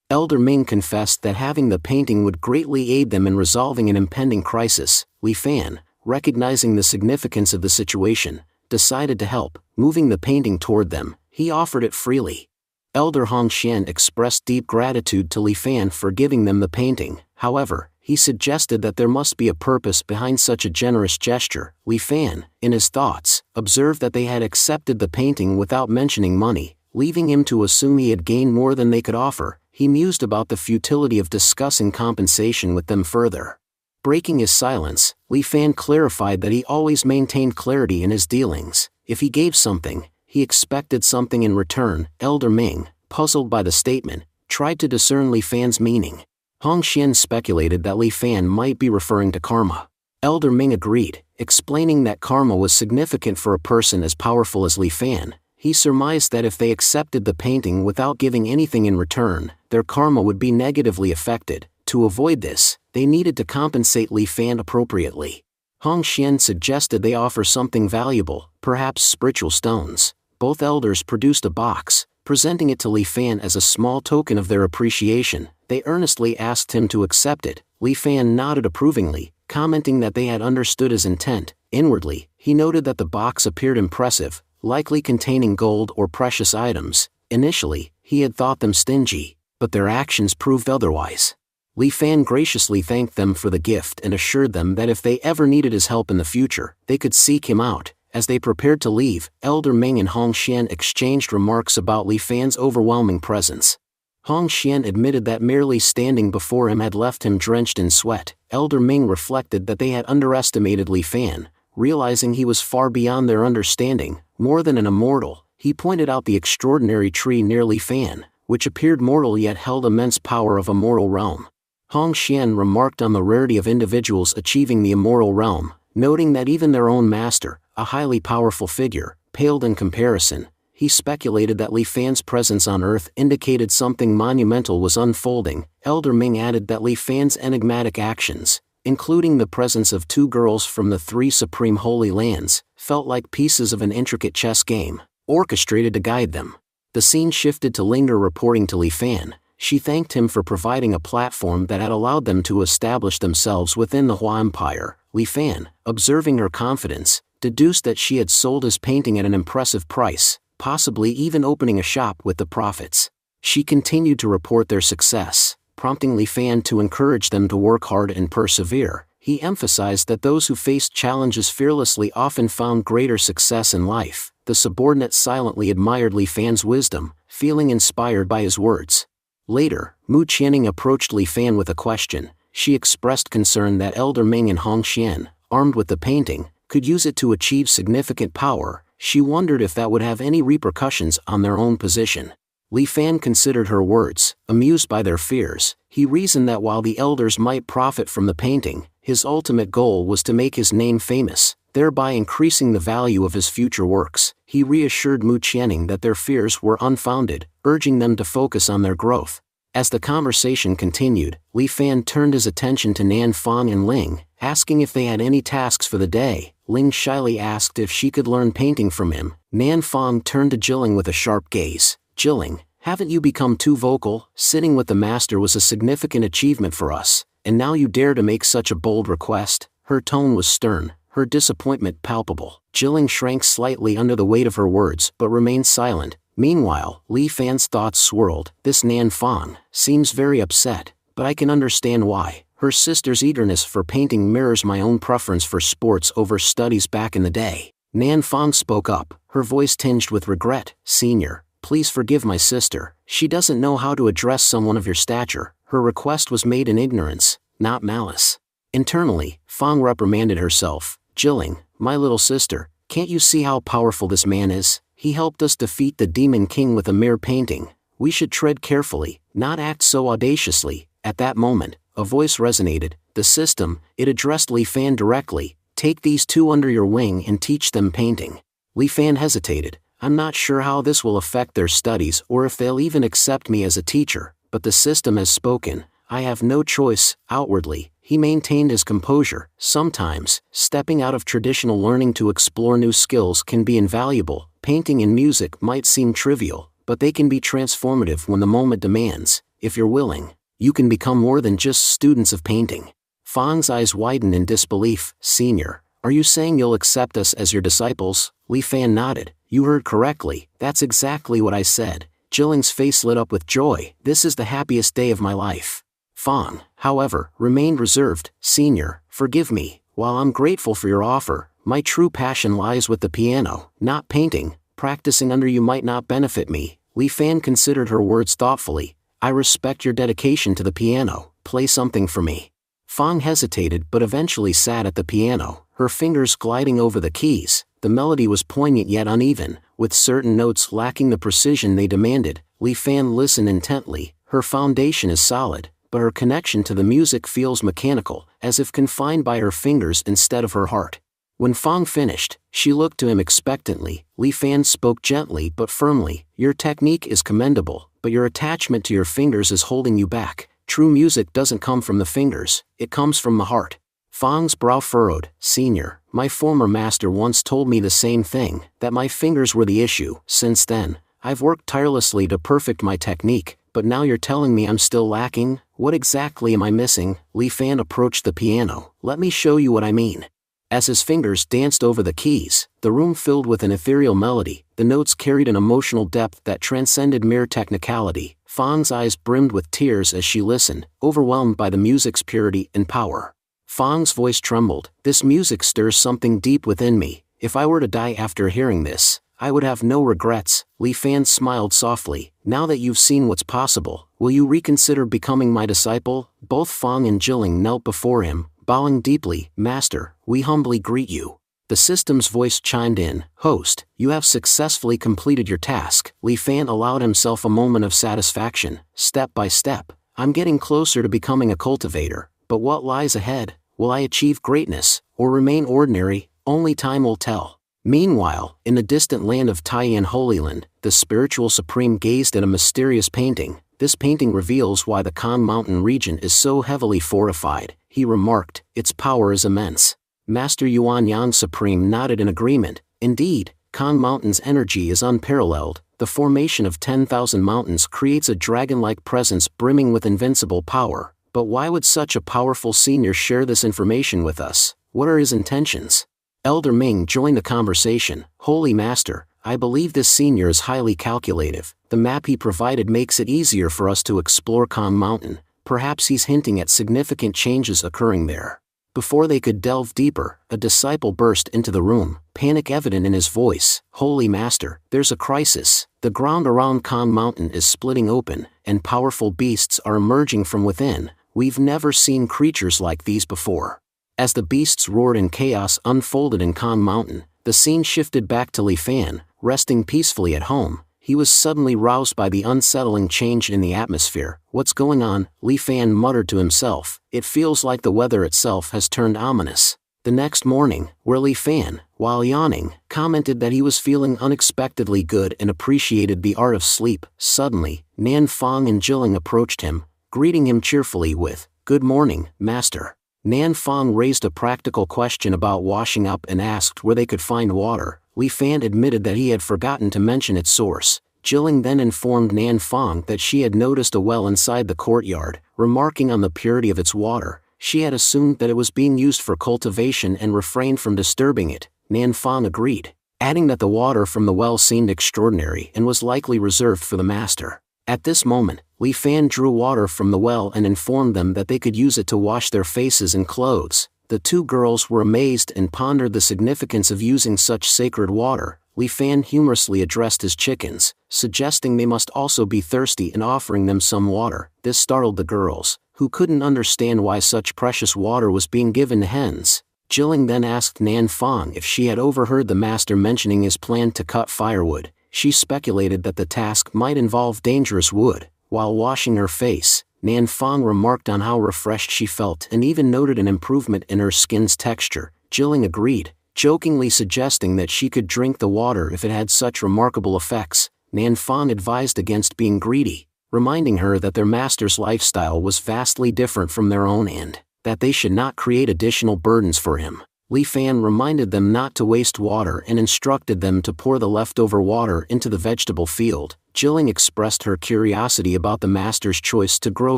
Elder Ming confessed that having the painting would greatly aid them in resolving an impending crisis. Li Fan, recognizing the significance of the situation, decided to help. Moving the painting toward them, he offered it freely. Elder Hong Xian expressed deep gratitude to Li Fan for giving them the painting. However, he suggested that there must be a purpose behind such a generous gesture. Li Fan, in his thoughts, observed that they had accepted the painting without mentioning money, leaving him to assume he had gained more than they could offer. He mused about the futility of discussing compensation with them further. Breaking his silence, Li Fan clarified that he always maintained clarity in his dealings. If he gave something, he expected something in return. Elder Ming, puzzled by the statement, tried to discern Li Fan's meaning. Hong Xian speculated that Li Fan might be referring to karma. Elder Ming agreed, explaining that karma was significant for a person as powerful as Li Fan. He surmised that if they accepted the painting without giving anything in return, their karma would be negatively affected. To avoid this, they needed to compensate Li Fan appropriately. Hong Xian suggested they offer something valuable, perhaps spiritual stones. Both elders produced a box, presenting it to Li Fan as a small token of their appreciation. They earnestly asked him to accept it. Li Fan nodded approvingly, commenting that they had understood his intent. Inwardly, he noted that the box appeared impressive, likely containing gold or precious items. Initially, he had thought them stingy, but their actions proved otherwise. Li Fan graciously thanked them for the gift and assured them that if they ever needed his help in the future, they could seek him out. As they prepared to leave, Elder Ming and Hong Xian exchanged remarks about Li Fan's overwhelming presence. Hong Xian admitted that merely standing before him had left him drenched in sweat. Elder Ming reflected that they had underestimated Li Fan, realizing he was far beyond their understanding. More than an immortal, he pointed out the extraordinary tree near Li Fan, which appeared mortal yet held immense power of a mortal realm. Hong Xian remarked on the rarity of individuals achieving the immortal realm, noting that even their own master, a highly powerful figure, paled in comparison. He speculated that Li Fan's presence on Earth indicated something monumental was unfolding. Elder Ming added that Li Fan's enigmatic actions, including the presence of 2 girls from the 3 supreme holy lands, felt like pieces of an intricate chess game, orchestrated to guide them. The scene shifted to Linger reporting to Li Fan. She thanked him for providing a platform that had allowed them to establish themselves within the Hua Empire. Li Fan, observing her confidence, deduced that she had sold his painting at an impressive price, possibly even opening a shop with the profits. She continued to report their success, prompting Li Fan to encourage them to work hard and persevere. He emphasized that those who faced challenges fearlessly often found greater success in life. the subordinate silently admired Li Fan's wisdom, feeling inspired by his words. Later, Mu Qianning approached Li Fan with a question. She expressed concern that Elder Ming and Hong Xian, armed with the painting, could use it to achieve significant power. She wondered if that would have any repercussions on their own position. Li Fan considered her words, amused by their fears. He reasoned that while the elders might profit from the painting, his ultimate goal was to make his name famous, thereby increasing the value of his future works. He reassured Mu Qianning that their fears were unfounded, urging them to focus on their growth. As the conversation continued, Li Fan turned his attention to Nan Fang and Ling, asking if they had any tasks for the day. Ling shyly asked if she could learn painting from him. Nan Fang turned to Jilling with a sharp gaze. Jilling, haven't you become too vocal? Sitting with the master was a significant achievement for us, and now you dare to make such a bold request? Her tone was stern, her disappointment palpable. Jilling shrank slightly under the weight of her words but remained silent. Meanwhile, Li Fan's thoughts swirled. This Nan Fang seems very upset, but I can understand why. Her sister's eagerness for painting mirrors my own preference for sports over studies back in the day. Nan Fang spoke up, her voice tinged with regret. Senior, please forgive my sister. She doesn't know how to address someone of your stature. Her request was made in ignorance, not malice. Internally, Fang reprimanded herself. Jilling, my little sister, can't you see how powerful this man is? He helped us defeat the Demon King with a mere painting. We should tread carefully, not act so audaciously. At that moment, a voice resonated. The system, it addressed Li Fan directly. Take these two under your wing and teach them painting. Li Fan hesitated. I'm not sure how this will affect their studies or if they'll even accept me as a teacher, but the system has spoken. I have no choice. Outwardly, he maintained his composure. Sometimes, stepping out of traditional learning to explore new skills can be invaluable. Painting and music might seem trivial, but they can be transformative when the moment demands. If you're willing, you can become more than just students of painting. Fang's eyes widened in disbelief. Senior, are you saying you'll accept us as your disciples? Li Fan nodded. You heard correctly, that's exactly what I said. Jilling's face lit up with joy. This is the happiest day of my life. Fang, however, remained reserved. Senior, forgive me. While I'm grateful for your offer, my true passion lies with the piano, not painting. Practicing under you might not benefit me. Li Fan considered her words thoughtfully. I respect your dedication to the piano. Play something for me. Fang hesitated but eventually sat at the piano, her fingers gliding over the keys. The melody was poignant yet uneven, with certain notes lacking the precision they demanded. Li Fan listened intently. Her foundation is solid, but her connection to the music feels mechanical, as if confined by her fingers instead of her heart. When Fang finished, she looked to him expectantly. Li Fan spoke gently but firmly. Your technique is commendable, but your attachment to your fingers is holding you back. True music doesn't come from the fingers, it comes from the heart. Fang's brow furrowed. Senior, my former master once told me the same thing, that my fingers were the issue. Since then, I've worked tirelessly to perfect my technique, but now you're telling me I'm still lacking? What exactly am I missing? Li Fan approached the piano. Let me show you what I mean. As his fingers danced over the keys, the room filled with an ethereal melody. The notes carried an emotional depth that transcended mere technicality. Fang's eyes brimmed with tears as she listened, overwhelmed by the music's purity and power. Fang's voice trembled. This music stirs something deep within me. If I were to die after hearing this, I would have no regrets. Li Fan smiled softly. Now that you've seen what's possible, will you reconsider becoming my disciple? Both Fang and Jilling knelt before him, bowing deeply. Master, we humbly greet you. The system's voice chimed in. Host, you have successfully completed your task. Li Fan allowed himself a moment of satisfaction. Step by step, I'm getting closer to becoming a cultivator. But what lies ahead? Will I achieve greatness, or remain ordinary? Only time will tell. Meanwhile, in the distant land of Taiyan Holy Land, the spiritual supreme gazed at a mysterious painting. This painting reveals why the Kan Mountain region is so heavily fortified. He remarked, its power is immense. Master Yuan Yang Supreme nodded in agreement. Indeed, Kan Mountain's energy is unparalleled. The formation of 10,000 mountains creates a dragon-like presence brimming with invincible power. But why would such a powerful senior share this information with us? What are his intentions? Elder Ming joined the conversation. Holy Master, I believe this senior is highly calculative. The map he provided makes it easier for us to explore Kan Mountain. Perhaps he's hinting at significant changes occurring there. Before they could delve deeper, a disciple burst into the room, panic evident in his voice. "Holy Master, there's a crisis. The ground around Kong Mountain is splitting open, and powerful beasts are emerging from within. We've never seen creatures like these before." As the beasts roared and chaos unfolded in Kong Mountain, the scene shifted back to Li Fan, resting peacefully at home. He was suddenly roused by the unsettling change in the atmosphere. "What's going on?" Li Fan muttered to himself. "It feels like the weather itself has turned ominous." The next morning, where Li Fan, while yawning, commented that he was feeling unexpectedly good and appreciated the art of sleep, suddenly, Nan Fong and Jilling approached him, greeting him cheerfully with, "Good morning, Master." Nan Fong raised a practical question about washing up and asked where they could find water. Li Fan admitted that he had forgotten to mention its source. Jilling then informed Nan Fong that she had noticed a well inside the courtyard, remarking on the purity of its water. She had assumed that it was being used for cultivation and refrained from disturbing it. Nan Fong agreed, adding that the water from the well seemed extraordinary and was likely reserved for the master. At this moment, Li Fan drew water from the well and informed them that they could use it to wash their faces and clothes. The two girls were amazed and pondered the significance of using such sacred water. Li Fan humorously addressed his chickens, suggesting they must also be thirsty and offering them some water. This startled the girls, who couldn't understand why such precious water was being given to hens. Jilling then asked Nan Fong if she had overheard the master mentioning his plan to cut firewood. She speculated that the task might involve dangerous wood. While washing her face, Nan Fong remarked on how refreshed she felt and even noted an improvement in her skin's texture. Jilling agreed, jokingly suggesting that she could drink the water if it had such remarkable effects. Nan Fong advised against being greedy, reminding her that their master's lifestyle was vastly different from their own and that they should not create additional burdens for him. Li Fan reminded them not to waste water and instructed them to pour the leftover water into the vegetable field. Jilling expressed her curiosity about the master's choice to grow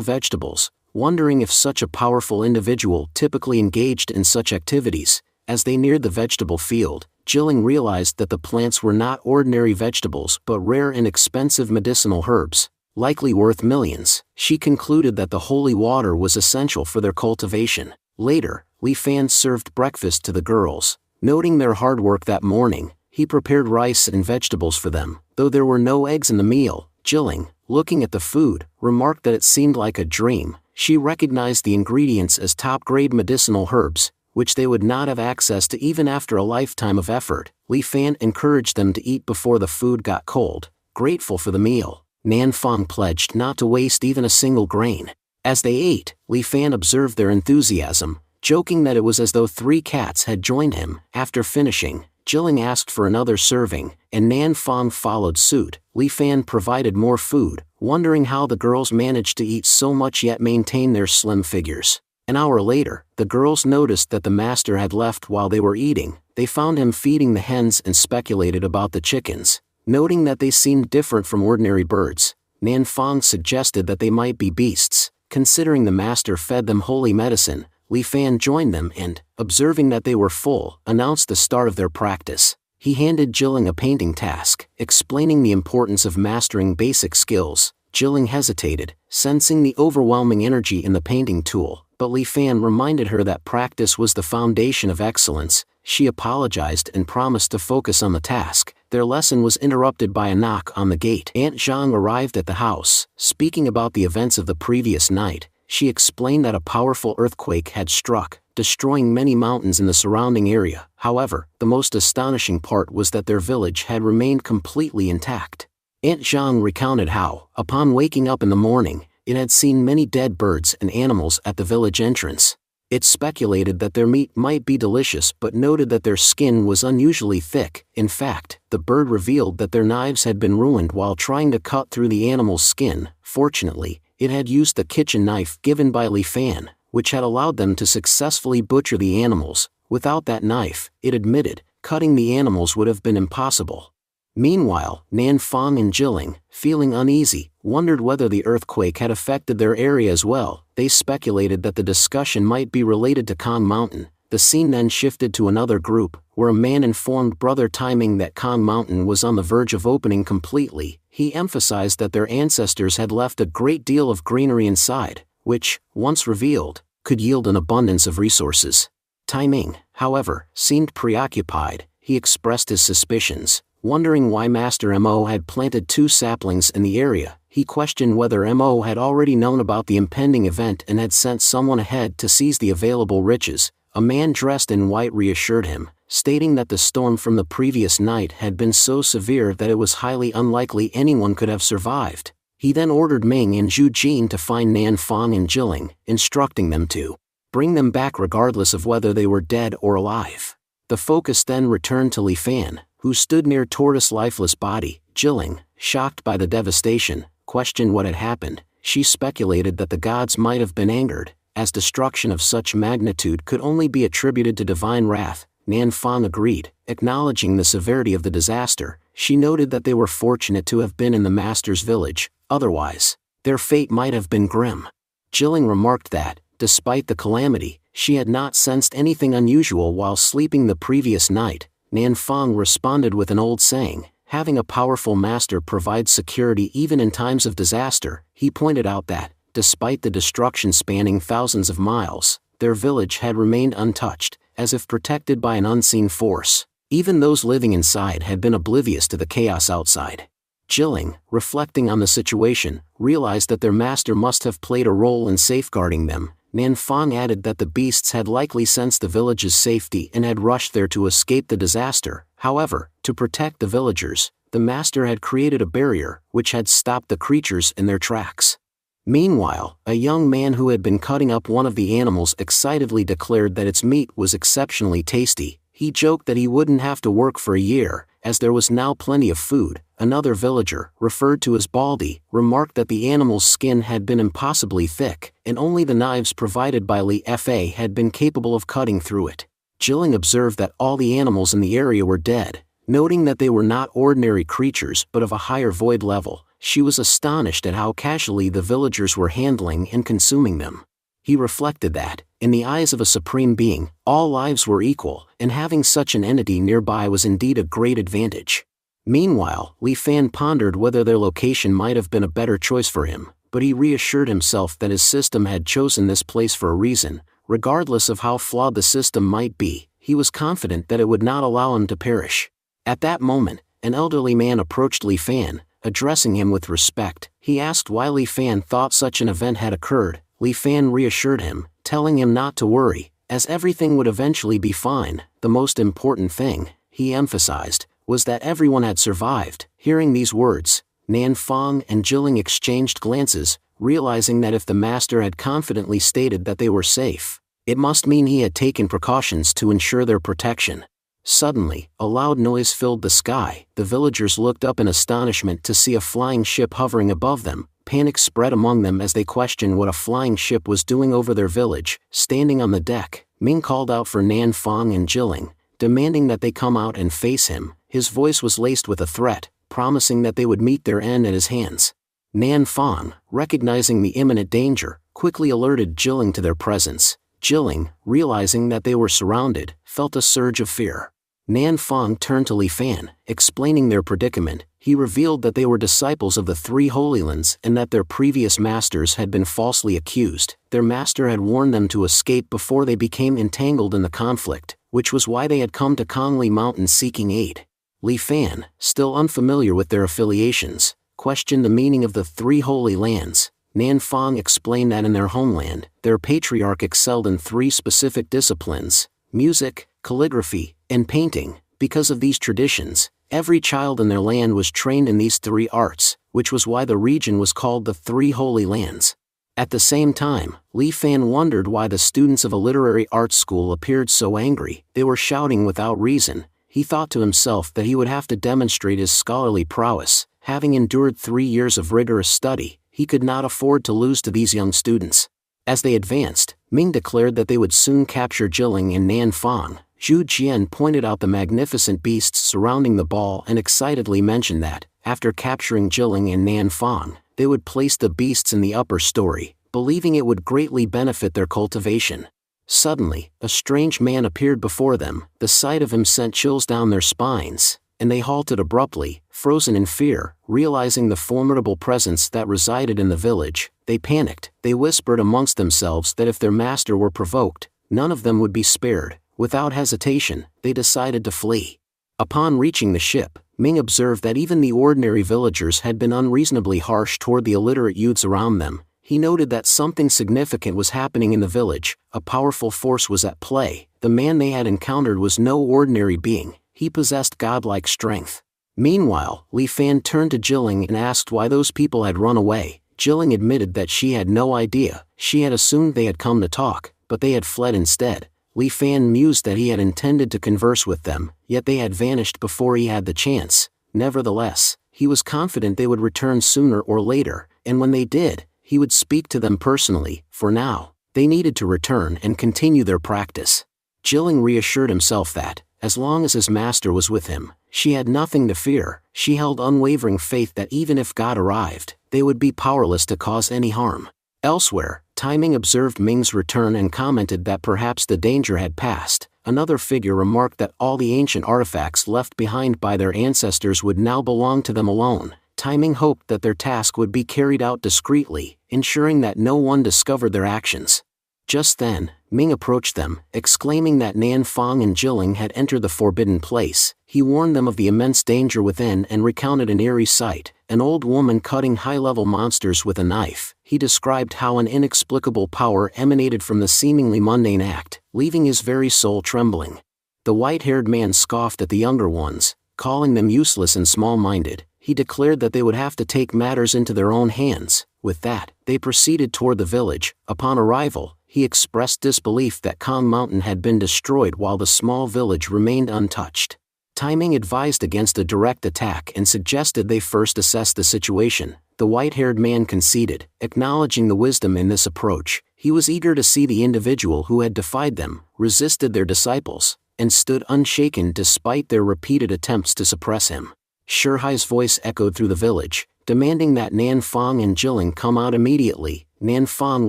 vegetables, wondering if such a powerful individual typically engaged in such activities. As they neared the vegetable field, Jilling realized that the plants were not ordinary vegetables but rare and expensive medicinal herbs, likely worth millions. She concluded that the holy water was essential for their cultivation. Later, Li Fan served breakfast to the girls. Noting their hard work that morning, he prepared rice and vegetables for them. Though there were no eggs in the meal, Jilling, looking at the food, remarked that it seemed like a dream. She recognized the ingredients as top-grade medicinal herbs, which they would not have access to even after a lifetime of effort. Li Fan encouraged them to eat before the food got cold. Grateful for the meal, Nan Fong pledged not to waste even a single grain. As they ate, Li Fan observed their enthusiasm, joking that it was as though 3 cats had joined him. After finishing, Jilling asked for another serving, and Nan Fong followed suit. Li Fan provided more food, wondering how the girls managed to eat so much yet maintain their slim figures. An hour later, the girls noticed that the master had left while they were eating. They found him feeding the hens and speculated about the chickens. Noting that they seemed different from ordinary birds, Nan Fong suggested that they might be beasts. Considering the master fed them holy medicine, Li Fan joined them and, observing that they were full, announced the start of their practice. He handed Jilling a painting task, explaining the importance of mastering basic skills. Jilling hesitated, sensing the overwhelming energy in the painting tool, but Li Fan reminded her that practice was the foundation of excellence. She apologized and promised to focus on the task. Their lesson was interrupted by a knock on the gate. Aunt Zhang arrived at the house. Speaking about the events of the previous night, she explained that a powerful earthquake had struck, destroying many mountains in the surrounding area. However, the most astonishing part was that their village had remained completely intact. Aunt Zhang recounted how, upon waking up in the morning, it had seen many dead birds and animals at the village entrance. It speculated that their meat might be delicious but noted that their skin was unusually thick. In fact, the bird revealed that their knives had been ruined while trying to cut through the animal's skin. Fortunately, it had used the kitchen knife given by Li Fan, which had allowed them to successfully butcher the animals. Without that knife, it admitted, cutting the animals would have been impossible. Meanwhile, Nan Fong and Jilling, feeling uneasy, wondered whether the earthquake had affected their area as well. They speculated that the discussion might be related to Kong Mountain. The scene then shifted to another group, where a man informed Brother Timing that Kong Mountain was on the verge of opening completely. He emphasized that their ancestors had left a great deal of greenery inside, which, once revealed, could yield an abundance of resources. Tai Ming, however, seemed preoccupied. He expressed his suspicions, wondering why Master Mo had planted 2 saplings in the area. He questioned whether Mo had already known about the impending event and had sent someone ahead to seize the available riches. A man dressed in white reassured him, stating that the storm from the previous night had been so severe that it was highly unlikely anyone could have survived. He then ordered Ming and Zhu Jin to find Nan Fang and Jilling, instructing them to bring them back regardless of whether they were dead or alive. The focus then returned to Li Fan, who stood near Tortoise's lifeless body. Jilling, shocked by the devastation, questioned what had happened. She speculated that the gods might have been angered, as destruction of such magnitude could only be attributed to divine wrath. Nan Fang agreed, acknowledging the severity of the disaster. She noted that they were fortunate to have been in the master's village, otherwise, their fate might have been grim. Jilling remarked that, despite the calamity, she had not sensed anything unusual while sleeping the previous night. Nan Fang responded with an old saying, having a powerful master provides security even in times of disaster. He pointed out that, despite the destruction spanning thousands of miles, their village had remained untouched, as if protected by an unseen force. Even those living inside had been oblivious to the chaos outside. Jilling, reflecting on the situation, realized that their master must have played a role in safeguarding them. Nan Fang added that the beasts had likely sensed the village's safety and had rushed there to escape the disaster. However, to protect the villagers, the master had created a barrier, which had stopped the creatures in their tracks. Meanwhile, a young man who had been cutting up one of the animals excitedly declared that its meat was exceptionally tasty. He joked that he wouldn't have to work for a year, as there was now plenty of food. Another villager, referred to as Baldy, remarked that the animal's skin had been impossibly thick, and only the knives provided by Li Fa had been capable of cutting through it. Jilling observed that all the animals in the area were dead, noting that they were not ordinary creatures but of a higher void level. She was astonished at how casually the villagers were handling and consuming them. He reflected that, in the eyes of a supreme being, all lives were equal, and having such an entity nearby was indeed a great advantage. Meanwhile, Li Fan pondered whether their location might have been a better choice for him, but he reassured himself that his system had chosen this place for a reason. Regardless of how flawed the system might be, he was confident that it would not allow him to perish. At that moment, an elderly man approached Li Fan. Addressing him with respect, he asked why Li Fan thought such an event had occurred. Li Fan reassured him, telling him not to worry, as everything would eventually be fine. The most important thing, he emphasized, was that everyone had survived. Hearing these words, Nan Fang and Jilling exchanged glances, realizing that if the master had confidently stated that they were safe, it must mean he had taken precautions to ensure their protection. Suddenly, a loud noise filled the sky. The villagers looked up in astonishment to see a flying ship hovering above them. Panic spread among them as they questioned what a flying ship was doing over their village. Standing on the deck, Ming called out for Nan Fang and Jilling, demanding that they come out and face him. His voice was laced with a threat, promising that they would meet their end at his hands. Nan Fang, recognizing the imminent danger, quickly alerted Jilling to their presence. Jilling, realizing that they were surrounded, felt a surge of fear. Nan Fang turned to Li Fan, explaining their predicament. He revealed that they were disciples of the 3 Holy Lands and that their previous masters had been falsely accused. Their master had warned them to escape before they became entangled in the conflict, which was why they had come to Kongli Mountain seeking aid. Li Fan, still unfamiliar with their affiliations, questioned the meaning of the 3 Holy Lands. Nan Fang explained that in their homeland, their patriarch excelled in 3 specific disciplines: music, calligraphy, and painting. Because of these traditions, every child in their land was trained in these 3 arts, which was why the region was called the 3 Holy Lands. At the same time, Li Fan wondered why the students of a literary arts school appeared so angry. They were shouting without reason. He thought to himself that he would have to demonstrate his scholarly prowess. Having endured 3 years of rigorous study, he could not afford to lose to these young students. As they advanced, Ming declared that they would soon capture Jilling and Nan Fang. Zhu Jian pointed out the magnificent beasts surrounding the ball and excitedly mentioned that, after capturing Jilling and Nan Fang, they would place the beasts in the upper story, believing it would greatly benefit their cultivation. Suddenly, a strange man appeared before them. The sight of him sent chills down their spines, and they halted abruptly, frozen in fear, realizing the formidable presence that resided in the village. they panicked. They whispered amongst themselves that if their master were provoked, none of them would be spared. Without hesitation, they decided to flee. Upon reaching the ship, Ming observed that even the ordinary villagers had been unreasonably harsh toward the illiterate youths around them. He noted that something significant was happening in the village. A powerful force was at play. The man they had encountered was no ordinary being. He possessed godlike strength. Meanwhile, Li Fan turned to Jilling and asked why those people had run away. Jilling admitted that she had no idea. She had assumed they had come to talk, but they had fled instead. Li Fan mused that he had intended to converse with them, yet they had vanished before he had the chance. Nevertheless, he was confident they would return sooner or later, and when they did, he would speak to them personally. For now, they needed to return and continue their practice. Jilling reassured himself that, as long as his master was with him, she had nothing to fear. She held unwavering faith that even if God arrived, they would be powerless to cause any harm. Elsewhere, Timing observed Ming's return and commented that perhaps the danger had passed. Another figure remarked that all the ancient artifacts left behind by their ancestors would now belong to them alone. Timing hoped that their task would be carried out discreetly, ensuring that no one discovered their actions. Just then, Ming approached them, exclaiming that Nan Fong and Jilling had entered the forbidden place. He warned them of the immense danger within and recounted an eerie sight, an old woman cutting high-level monsters with a knife. He described how an inexplicable power emanated from the seemingly mundane act, leaving his very soul trembling. The white-haired man scoffed at the younger ones, calling them useless and small-minded. He declared that they would have to take matters into their own hands. With that, they proceeded toward the village. Upon arrival, he expressed disbelief that Kong Mountain had been destroyed while the small village remained untouched. Timing advised against a direct attack and suggested they first assess the situation. The white-haired man conceded, acknowledging the wisdom in this approach. He was eager to see the individual who had defied them, resisted their disciples, and stood unshaken despite their repeated attempts to suppress him. Shihai's voice echoed through the village, demanding that Nan Fong and Jilling come out immediately. Nan Fong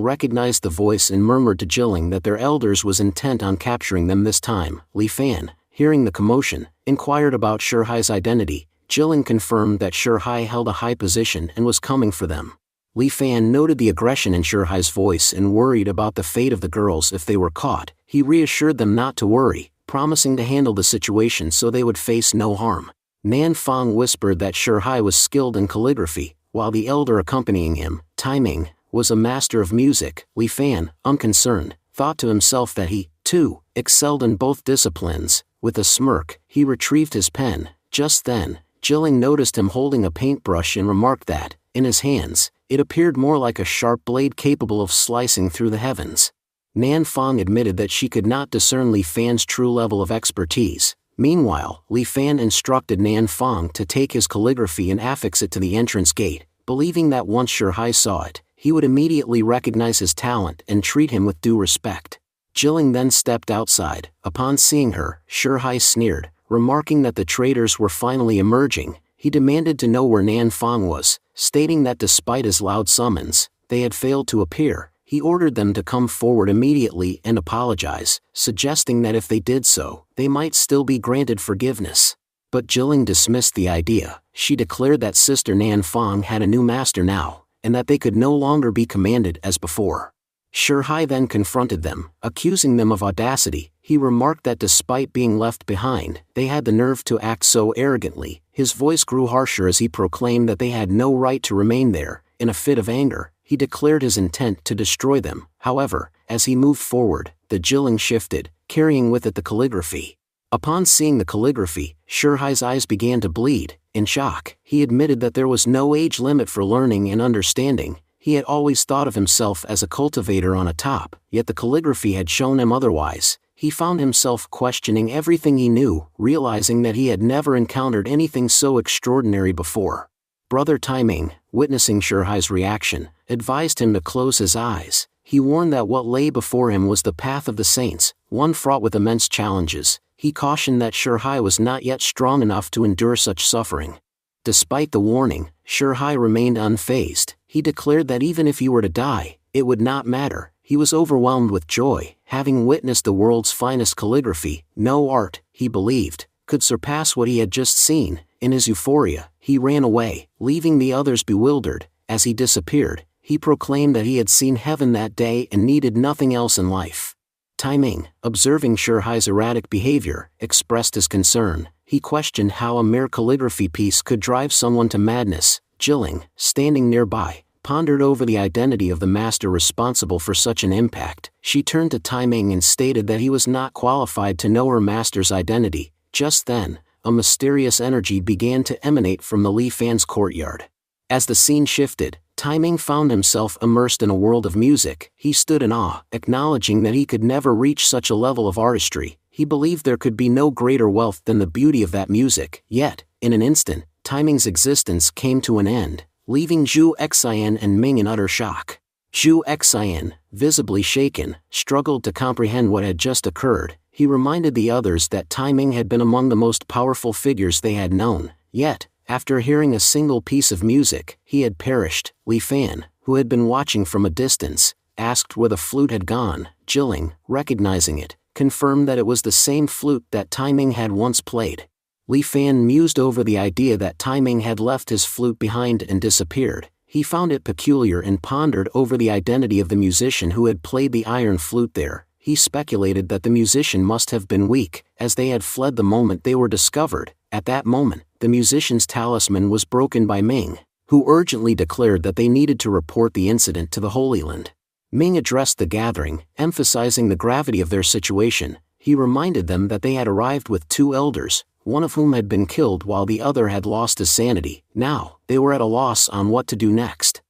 recognized the voice and murmured to Jilling that their elders was intent on capturing them this time. Li Fan, hearing the commotion, inquired about Shihai's identity. Jilling confirmed that Shihai held a high position and was coming for them. Li Fan noted the aggression in Shihai's voice and worried about the fate of the girls if they were caught. He reassured them not to worry, promising to handle the situation so they would face no harm. Nan Fong whispered that Shihai was skilled in calligraphy, while the elder accompanying him, Timing, was a master of music. Li Fan, unconcerned, thought to himself that he, too, excelled in both disciplines. With a smirk, he retrieved his pen. Just then, Jilling noticed him holding a paintbrush and remarked that, in his hands, it appeared more like a sharp blade capable of slicing through the heavens. Nan Fong admitted that she could not discern Li Fan's true level of expertise. Meanwhile, Li Fan instructed Nan Fong to take his calligraphy and affix it to the entrance gate, believing that once Shihai saw it, he would immediately recognize his talent and treat him with due respect. Jilling then stepped outside. Upon seeing her, Shihai sneered, remarking that the traitors were finally emerging. He demanded to know where Nan Fong was, stating that despite his loud summons, they had failed to appear. He ordered them to come forward immediately and apologize, suggesting that if they did so, they might still be granted forgiveness. But Jilling dismissed the idea. She declared that Sister Nan Fong had a new master now, and that they could no longer be commanded as before. Shihai then confronted them, accusing them of audacity. He remarked that despite being left behind, they had the nerve to act so arrogantly. His voice grew harsher as he proclaimed that they had no right to remain there. In a fit of anger, he declared his intent to destroy them. However, as he moved forward, the Jilling shifted, carrying with it the calligraphy. Upon seeing the calligraphy, Shihai's eyes began to bleed. In shock, he admitted that there was no age limit for learning and understanding. He had always thought of himself as a cultivator on a top, yet the calligraphy had shown him otherwise. He found himself questioning everything he knew, realizing that he had never encountered anything so extraordinary before. Brother Timing, witnessing Shihai's reaction, advised him to close his eyes. He warned that what lay before him was the path of the saints, one fraught with immense challenges. He cautioned that Shihai was not yet strong enough to endure such suffering. Despite the warning, Shihai remained unfazed. He declared that even if he were to die, it would not matter. He was overwhelmed with joy, having witnessed the world's finest calligraphy. No art, he believed, could surpass what he had just seen. In his euphoria, he ran away, leaving the others bewildered. As he disappeared, He proclaimed that he had seen heaven that day and needed nothing else in life. Tai Ming, observing Shihai's erratic behavior, expressed his concern. He questioned how a mere calligraphy piece could drive someone to madness. Jilin, standing nearby, pondered over the identity of the master responsible for such an impact. She turned to Tai Ming and stated that he was not qualified to know her master's identity. Just then, a mysterious energy began to emanate from the Li Fan's courtyard. As the scene shifted, Tai Ming found himself immersed in a world of music. He stood in awe, acknowledging that he could never reach such a level of artistry. He believed there could be no greater wealth than the beauty of that music. Yet, in an instant, Tai Ming's existence came to an end, leaving Zhu Xian and Ming in utter shock. Zhu Xian, visibly shaken, struggled to comprehend what had just occurred. He reminded the others that Tai Ming had been among the most powerful figures they had known. Yet, after hearing a single piece of music, he had perished. Li Fan, who had been watching from a distance, asked where the flute had gone. Jilin, recognizing it, confirmed that it was the same flute that Tai Ming had once played. Li Fan mused over the idea that Tai Ming had left his flute behind and disappeared. He found it peculiar and pondered over the identity of the musician who had played the iron flute there. He speculated that the musician must have been weak, as they had fled the moment they were discovered. At that moment, the musician's talisman was broken by Ming, who urgently declared that they needed to report the incident to the Holy Land. Ming addressed the gathering, emphasizing the gravity of their situation. He reminded them that they had arrived with 2 elders, one of whom had been killed while the other had lost his sanity. Now, they were at a loss on what to do next.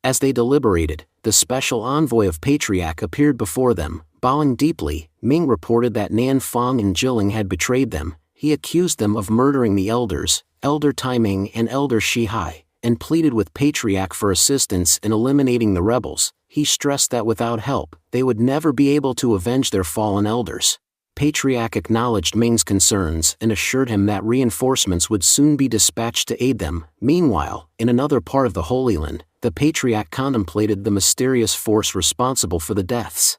As they deliberated, the special envoy of Patriarch appeared before them. Bowing deeply, Ming reported that Nan Fong and Jilin had betrayed them. He accused them of murdering the elders, Elder Tai Ming and Elder Shihai, and pleaded with Patriarch for assistance in eliminating the rebels. He stressed that without help, they would never be able to avenge their fallen elders. Patriarch acknowledged Ming's concerns and assured him that reinforcements would soon be dispatched to aid them. Meanwhile, in another part of the Holy Land, the Patriarch contemplated the mysterious force responsible for the deaths.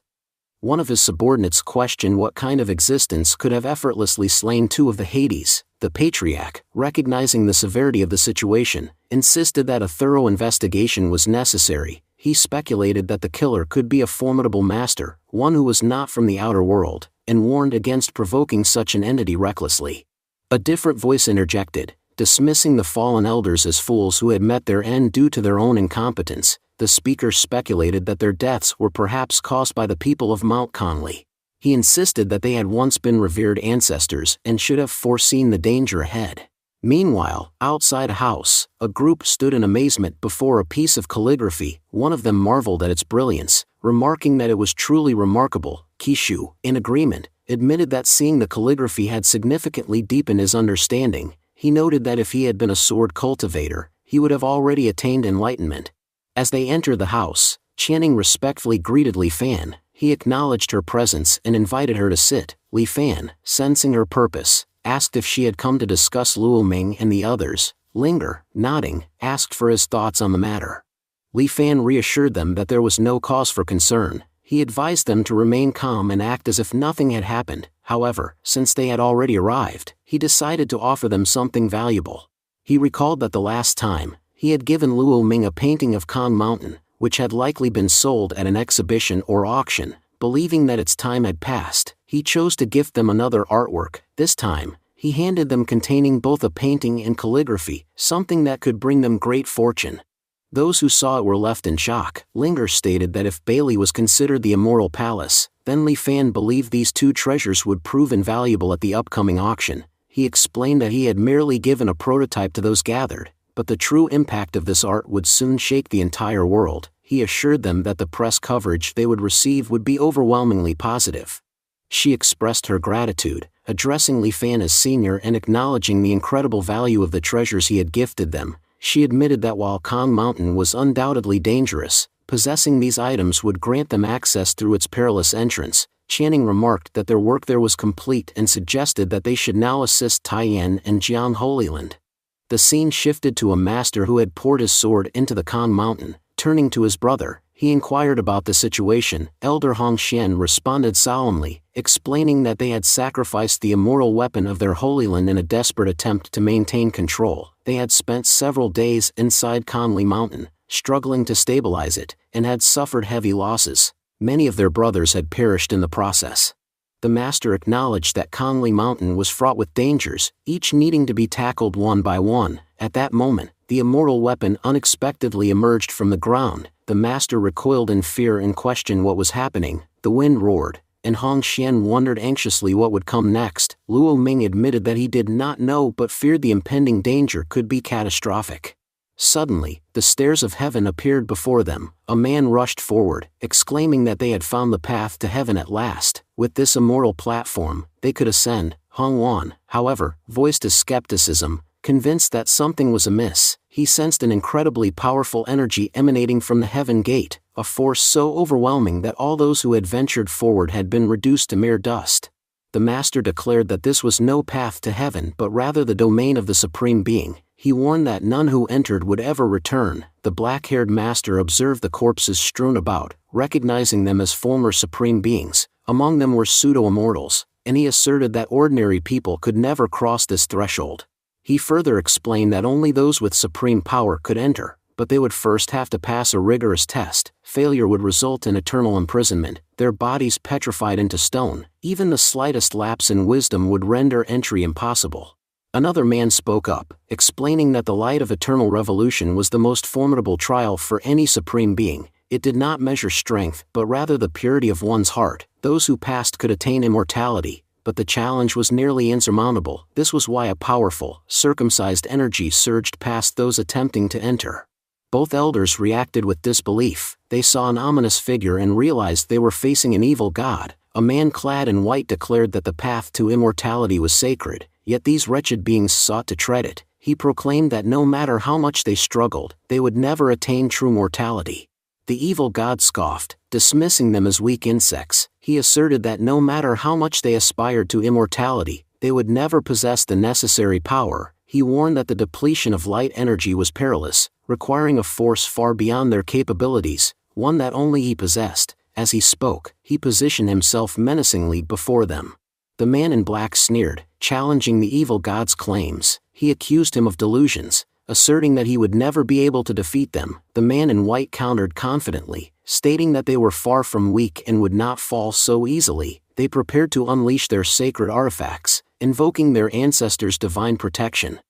One of his subordinates questioned what kind of existence could have effortlessly slain 2 of the Hades. The Patriarch, recognizing the severity of the situation, insisted that a thorough investigation was necessary. He speculated that the killer could be a formidable master, one who was not from the outer world, and warned against provoking such an entity recklessly. A different voice interjected, dismissing the fallen elders as fools who had met their end due to their own incompetence. The speaker speculated that their deaths were perhaps caused by the people of Mount Conley. He insisted that they had once been revered ancestors and should have foreseen the danger ahead. Meanwhile, outside a house, a group stood in amazement before a piece of calligraphy. One of them marveled at its brilliance, remarking that it was truly remarkable. Kishu, in agreement, admitted that seeing the calligraphy had significantly deepened his understanding. He noted that if he had been a sword cultivator, he would have already attained enlightenment. As they entered the house, Channing respectfully greeted Li Fan. He acknowledged her presence and invited her to sit. Li Fan, sensing her purpose, asked if she had come to discuss Luo Ming and the others. Linger, nodding, asked for his thoughts on the matter. Li Fan reassured them that there was no cause for concern. He advised them to remain calm and act as if nothing had happened. However, since they had already arrived, he decided to offer them something valuable. He recalled that the last time, he had given Luo Ming a painting of Kong Mountain, which had likely been sold at an exhibition or auction. Believing that its time had passed, he chose to gift them another artwork. This time, he handed them containing both a painting and calligraphy, something that could bring them great fortune. Those who saw it were left in shock. Linger stated that if Bailey was considered the Immortal Palace, then Li Fan believed these 2 treasures would prove invaluable at the upcoming auction. He explained that he had merely given a prototype to those gathered, but the true impact of this art would soon shake the entire world. He assured them that the press coverage they would receive would be overwhelmingly positive. She expressed her gratitude, addressing Li Fan as senior and acknowledging the incredible value of the treasures he had gifted them. She admitted that while Kong Mountain was undoubtedly dangerous, possessing these items would grant them access through its perilous entrance. Channing remarked that their work there was complete and suggested that they should now assist Taiyan and Jiang Holyland. The scene shifted to a master who had poured his sword into the Kong Mountain. Turning to his brother, he inquired about the situation. Elder Hong Xian responded solemnly, explaining that they had sacrificed the immortal weapon of their Holy Land in a desperate attempt to maintain control. They had spent several days inside Conley Mountain, struggling to stabilize it, and had suffered heavy losses. Many of their brothers had perished in the process. The master acknowledged that Conley Mountain was fraught with dangers, each needing to be tackled one by one. At that moment, the immortal weapon unexpectedly emerged from the ground. The master recoiled in fear and questioned what was happening. The wind roared, and Hong Xian wondered anxiously what would come next. Luo Ming admitted that he did not know but feared the impending danger could be catastrophic. Suddenly, the stairs of heaven appeared before them. A man rushed forward, exclaiming that they had found the path to heaven at last. With this immortal platform, they could ascend. Hong Wan, however, voiced his skepticism, convinced that something was amiss. He sensed an incredibly powerful energy emanating from the heaven gate, a force so overwhelming that all those who had ventured forward had been reduced to mere dust. The master declared that this was no path to heaven but rather the domain of the Supreme Being. He warned that none who entered would ever return. The black-haired master observed the corpses strewn about, recognizing them as former Supreme Beings. Among them were pseudo-immortals, and he asserted that ordinary people could never cross this threshold. He further explained that only those with supreme power could enter, but they would first have to pass a rigorous test. Failure would result in eternal imprisonment, their bodies petrified into stone. Even the slightest lapse in wisdom would render entry impossible. Another man spoke up, explaining that the light of eternal revolution was the most formidable trial for any supreme being. It did not measure strength, but rather the purity of one's heart. Those who passed could attain immortality, but the challenge was nearly insurmountable. This was why a powerful, circumcised energy surged past those attempting to enter. Both elders reacted with disbelief. They saw an ominous figure and realized they were facing an evil god. A man clad in white declared that the path to immortality was sacred, yet these wretched beings sought to tread it. He proclaimed that no matter how much they struggled, they would never attain true mortality. The evil god scoffed, dismissing them as weak insects. He asserted that no matter how much they aspired to immortality, they would never possess the necessary power. He warned that the depletion of light energy was perilous, requiring a force far beyond their capabilities, one that only he possessed. As he spoke, he positioned himself menacingly before them. The man in black sneered, challenging the evil god's claims. He accused him of delusions, asserting that he would never be able to defeat them. The man in white countered confidently, stating that they were far from weak and would not fall so easily. They prepared to unleash their sacred artifacts, invoking their ancestors' divine protection.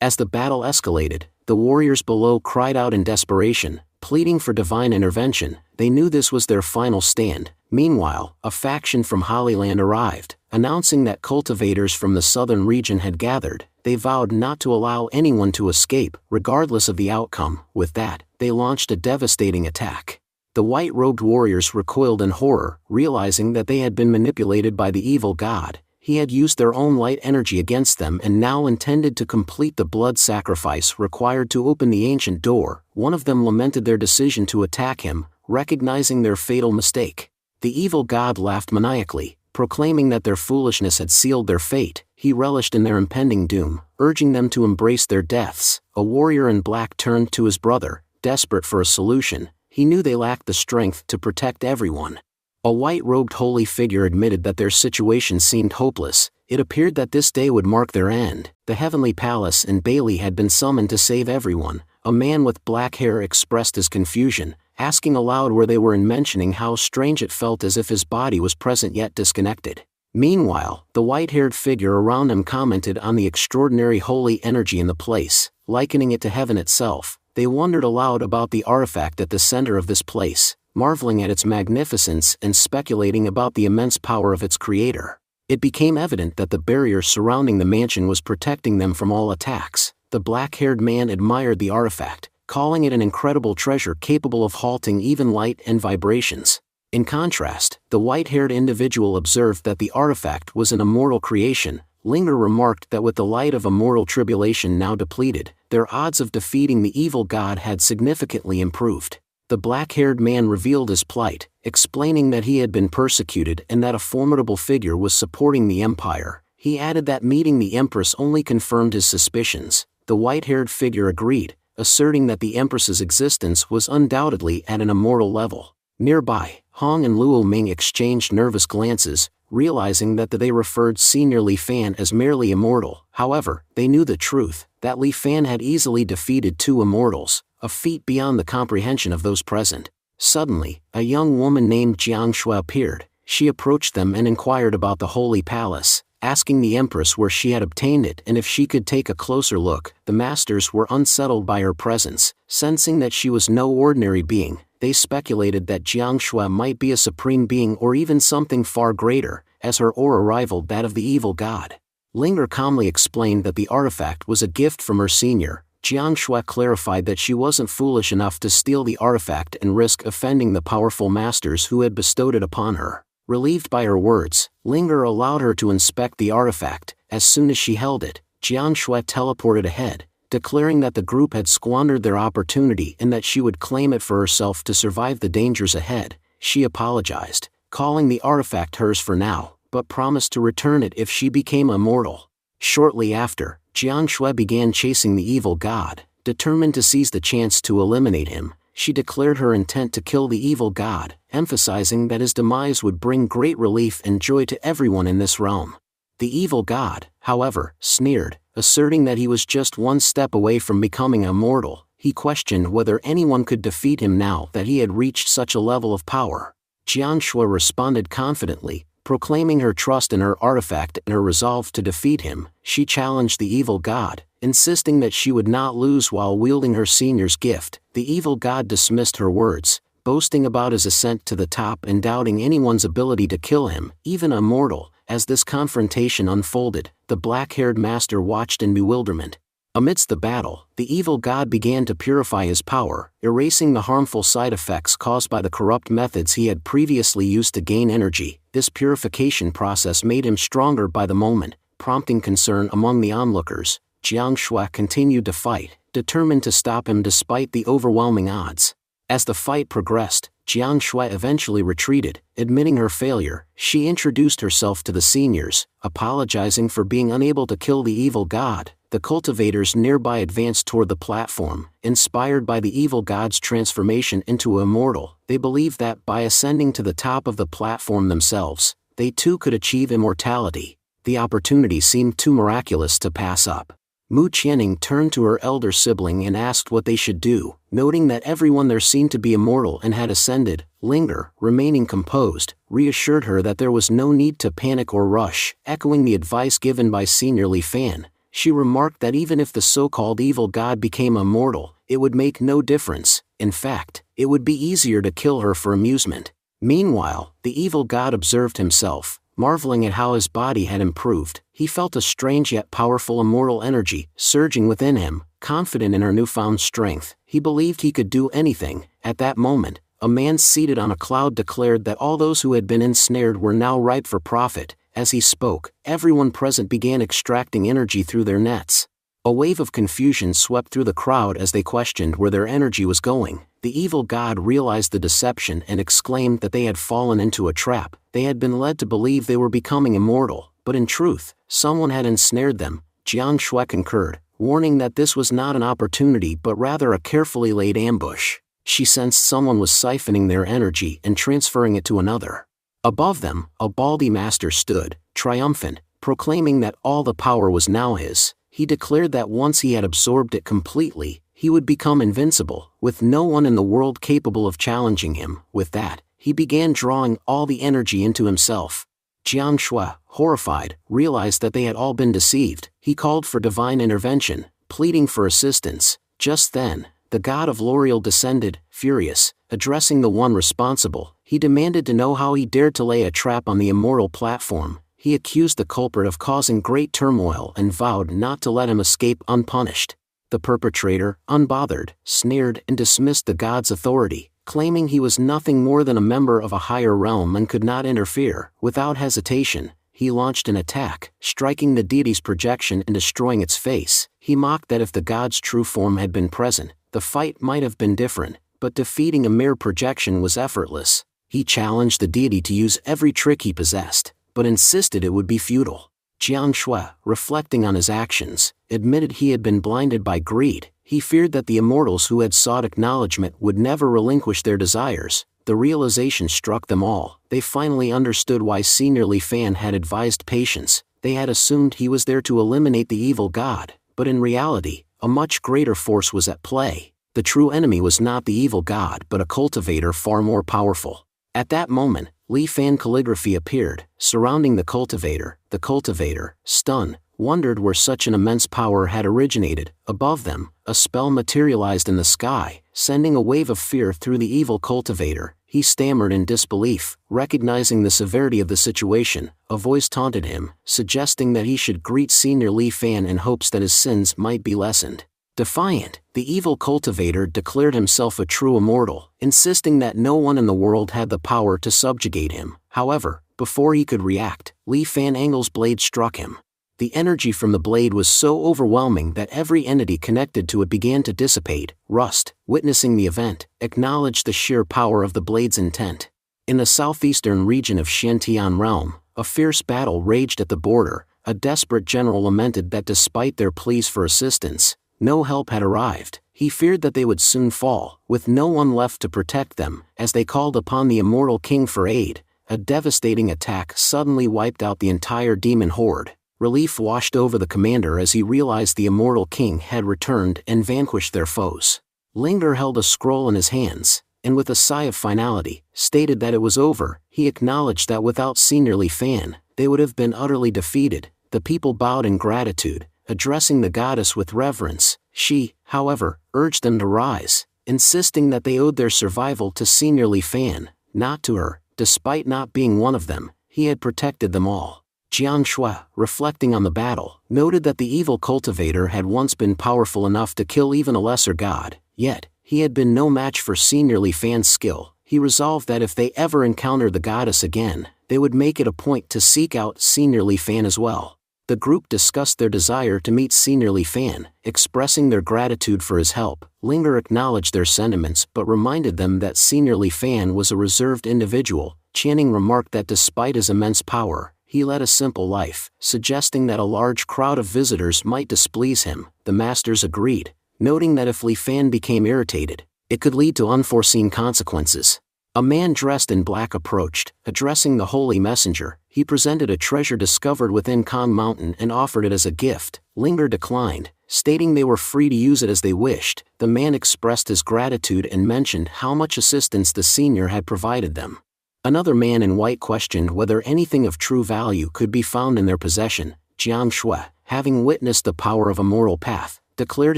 As the battle escalated, the warriors below cried out in desperation, pleading for divine intervention. They knew this was their final stand. Meanwhile, a faction from Hollyland arrived, announcing that cultivators from the southern region had gathered. They vowed not to allow anyone to escape, regardless of the outcome. With that, they launched a devastating attack. The white-robed warriors recoiled in horror, realizing that they had been manipulated by the evil god. He had used their own light energy against them and now intended to complete the blood sacrifice required to open the ancient door. One of them lamented their decision to attack him, recognizing their fatal mistake. The evil god laughed maniacally, proclaiming that their foolishness had sealed their fate. He relished in their impending doom, urging them to embrace their deaths. A warrior in black turned to his brother, desperate for a solution. He knew they lacked the strength to protect everyone. A white-robed holy figure admitted that their situation seemed hopeless. It appeared that this day would mark their end. The heavenly palace and Bailey had been summoned to save everyone. A man with black hair expressed his confusion, asking aloud where they were and mentioning how strange it felt, as if his body was present yet disconnected. Meanwhile, the white-haired figure around him commented on the extraordinary holy energy in the place, likening it to heaven itself. They wondered aloud about the artifact at the center of this place, marveling at its magnificence and speculating about the immense power of its creator. It became evident that the barrier surrounding the mansion was protecting them from all attacks. The black-haired man admired the artifact, calling it an incredible treasure capable of halting even light and vibrations. In contrast, the white-haired individual observed that the artifact was an immortal creation. Linger remarked that with the light of immortal tribulation now depleted, their odds of defeating the evil god had significantly improved. The black-haired man revealed his plight, explaining that he had been persecuted and that a formidable figure was supporting the empire. He added that meeting the empress only confirmed his suspicions. The white-haired figure agreed, asserting that the empress's existence was undoubtedly at an immortal level. Nearby, Hong and Luo Ming exchanged nervous glances, realizing that they referred Senior Li Fan as merely immortal. However, they knew the truth, that Li Fan had easily defeated two immortals. a feat beyond the comprehension of those present. Suddenly, a young woman named Jiang Shui appeared. She approached them and inquired about the holy palace, asking the empress where she had obtained it and if she could take a closer look. The masters were unsettled by her presence, sensing that she was no ordinary being. They speculated that Jiang Shui might be a supreme being or even something far greater, as her aura rivaled that of the evil god. Linger calmly explained that the artifact was a gift from her senior. Jiang Shui clarified that she wasn't foolish enough to steal the artifact and risk offending the powerful masters who had bestowed it upon her. Relieved by her words, Linger allowed her to inspect the artifact. As soon as she held it, Jiang Shui teleported ahead, declaring that the group had squandered their opportunity and that she would claim it for herself to survive the dangers ahead. She apologized, calling the artifact hers for now, but promised to return it if she became immortal. Shortly after, Jiang Shui began chasing the evil god. Determined to seize the chance to eliminate him, she declared her intent to kill the evil god, emphasizing that his demise would bring great relief and joy to everyone in this realm. The evil god, however, sneered, asserting that he was just one step away from becoming immortal. He questioned whether anyone could defeat him now that he had reached such a level of power. Jiang Shui responded confidently, proclaiming her trust in her artifact and her resolve to defeat him. She challenged the evil god, insisting that she would not lose while wielding her senior's gift. The evil god dismissed her words, boasting about his ascent to the top and doubting anyone's ability to kill him, even immortal. As this confrontation unfolded, the black-haired master watched in bewilderment. Amidst the battle, the evil god began to purify his power, erasing the harmful side effects caused by the corrupt methods he had previously used to gain energy. This purification process made him stronger by the moment, prompting concern among the onlookers. Jiang Shui continued to fight, determined to stop him despite the overwhelming odds. As the fight progressed, Jiang Shui eventually retreated, admitting her failure. She introduced herself to the seniors, apologizing for being unable to kill the evil god. The cultivators nearby advanced toward the platform, inspired by the evil god's transformation into immortal. They believed that by ascending to the top of the platform themselves, they too could achieve immortality. The opportunity seemed too miraculous to pass up. Mu Qianning turned to her elder sibling and asked what they should do, noting that everyone there seemed to be immortal and had ascended. Linger, remaining composed, reassured her that there was no need to panic or rush, echoing the advice given by Senior Li Fan. She remarked that even if the so-called evil god became immortal, it would make no difference. In fact, it would be easier to kill her for amusement. Meanwhile, the evil god observed himself, marveling at how his body had improved. He felt a strange yet powerful immortal energy surging within him. Confident in her newfound strength, he believed he could do anything. At that moment, a man seated on a cloud declared that all those who had been ensnared were now ripe for profit. As he spoke, everyone present began extracting energy through their nets. A wave of confusion swept through the crowd as they questioned where their energy was going. The evil god realized the deception and exclaimed that they had fallen into a trap. They had been led to believe they were becoming immortal, but in truth, someone had ensnared them. Jiang Shui concurred, warning that this was not an opportunity but rather a carefully laid ambush. She sensed someone was siphoning their energy and transferring it to another. Above them, a baldy master stood, triumphant, proclaiming that all the power was now his. He declared that once he had absorbed it completely, he would become invincible, with no one in the world capable of challenging him. With that, he began drawing all the energy into himself. Jiang Shui, horrified, realized that they had all been deceived. He called for divine intervention, pleading for assistance. Just then, the god of L'Oreal descended, furious. Addressing the one responsible, he demanded to know how he dared to lay a trap on the immortal platform. He accused the culprit of causing great turmoil and vowed not to let him escape unpunished. The perpetrator, unbothered, sneered and dismissed the god's authority, claiming he was nothing more than a member of a higher realm and could not interfere. Without hesitation, he launched an attack, striking the deity's projection and destroying its face. He mocked that if the god's true form had been present, the fight might have been different, but defeating a mere projection was effortless. He challenged the deity to use every trick he possessed, but insisted it would be futile. Jiang Shui, reflecting on his actions, admitted he had been blinded by greed. He feared that the immortals who had sought acknowledgement would never relinquish their desires. The realization struck them all. They finally understood why Senior Li Fan had advised patience. They had assumed he was there to eliminate the evil god, but in reality, a much greater force was at play. The true enemy was not the evil god but a cultivator far more powerful. At that moment, Li Fan calligraphy appeared, surrounding the cultivator. The cultivator, stunned, wondered where such an immense power had originated. Above them, a spell materialized in the sky, sending a wave of fear through the evil cultivator. He stammered in disbelief, recognizing the severity of the situation. A voice taunted him, suggesting that he should greet Senior Li Fan in hopes that his sins might be lessened. Defiant, the evil cultivator declared himself a true immortal, insisting that no one in the world had the power to subjugate him. However, before he could react, Li Fan Engel's blade struck him. The energy from the blade was so overwhelming that every entity connected to it began to dissipate. Rust, witnessing the event, acknowledged the sheer power of the blade's intent. In the southeastern region of Xiantian realm, a fierce battle raged at the border. A desperate general lamented that despite their pleas for assistance, no help had arrived. He feared that they would soon fall, with no one left to protect them. As they called upon the immortal king for aid, a devastating attack suddenly wiped out the entire demon horde. Relief washed over the commander as he realized the immortal king had returned and vanquished their foes. Linger held a scroll in his hands, and with a sigh of finality, stated that it was over. He acknowledged that without Senior Li Fan, they would have been utterly defeated. The people bowed in gratitude, addressing the goddess with reverence. She, however, urged them to rise, insisting that they owed their survival to Senior Li Fan, not to her. Despite not being one of them, he had protected them all. Jiang Shui, reflecting on the battle, noted that the evil cultivator had once been powerful enough to kill even a lesser god, yet, he had been no match for Senior Li Fan's skill. He resolved that if they ever encountered the goddess again, they would make it a point to seek out Senior Li Fan as well. The group discussed their desire to meet Senior Li Fan, expressing their gratitude for his help. Linger acknowledged their sentiments but reminded them that Senior Li Fan was a reserved individual. Channing remarked that despite his immense power, he led a simple life, suggesting that a large crowd of visitors might displease him. The masters agreed, noting that if Li Fan became irritated, it could lead to unforeseen consequences. A man dressed in black approached, addressing the holy messenger. He presented a treasure discovered within Kong Mountain and offered it as a gift. Linger declined, stating they were free to use it as they wished. The man expressed his gratitude and mentioned how much assistance the senior had provided them. Another man in white questioned whether anything of true value could be found in their possession. Jiang Shui, having witnessed the power of a moral path, declared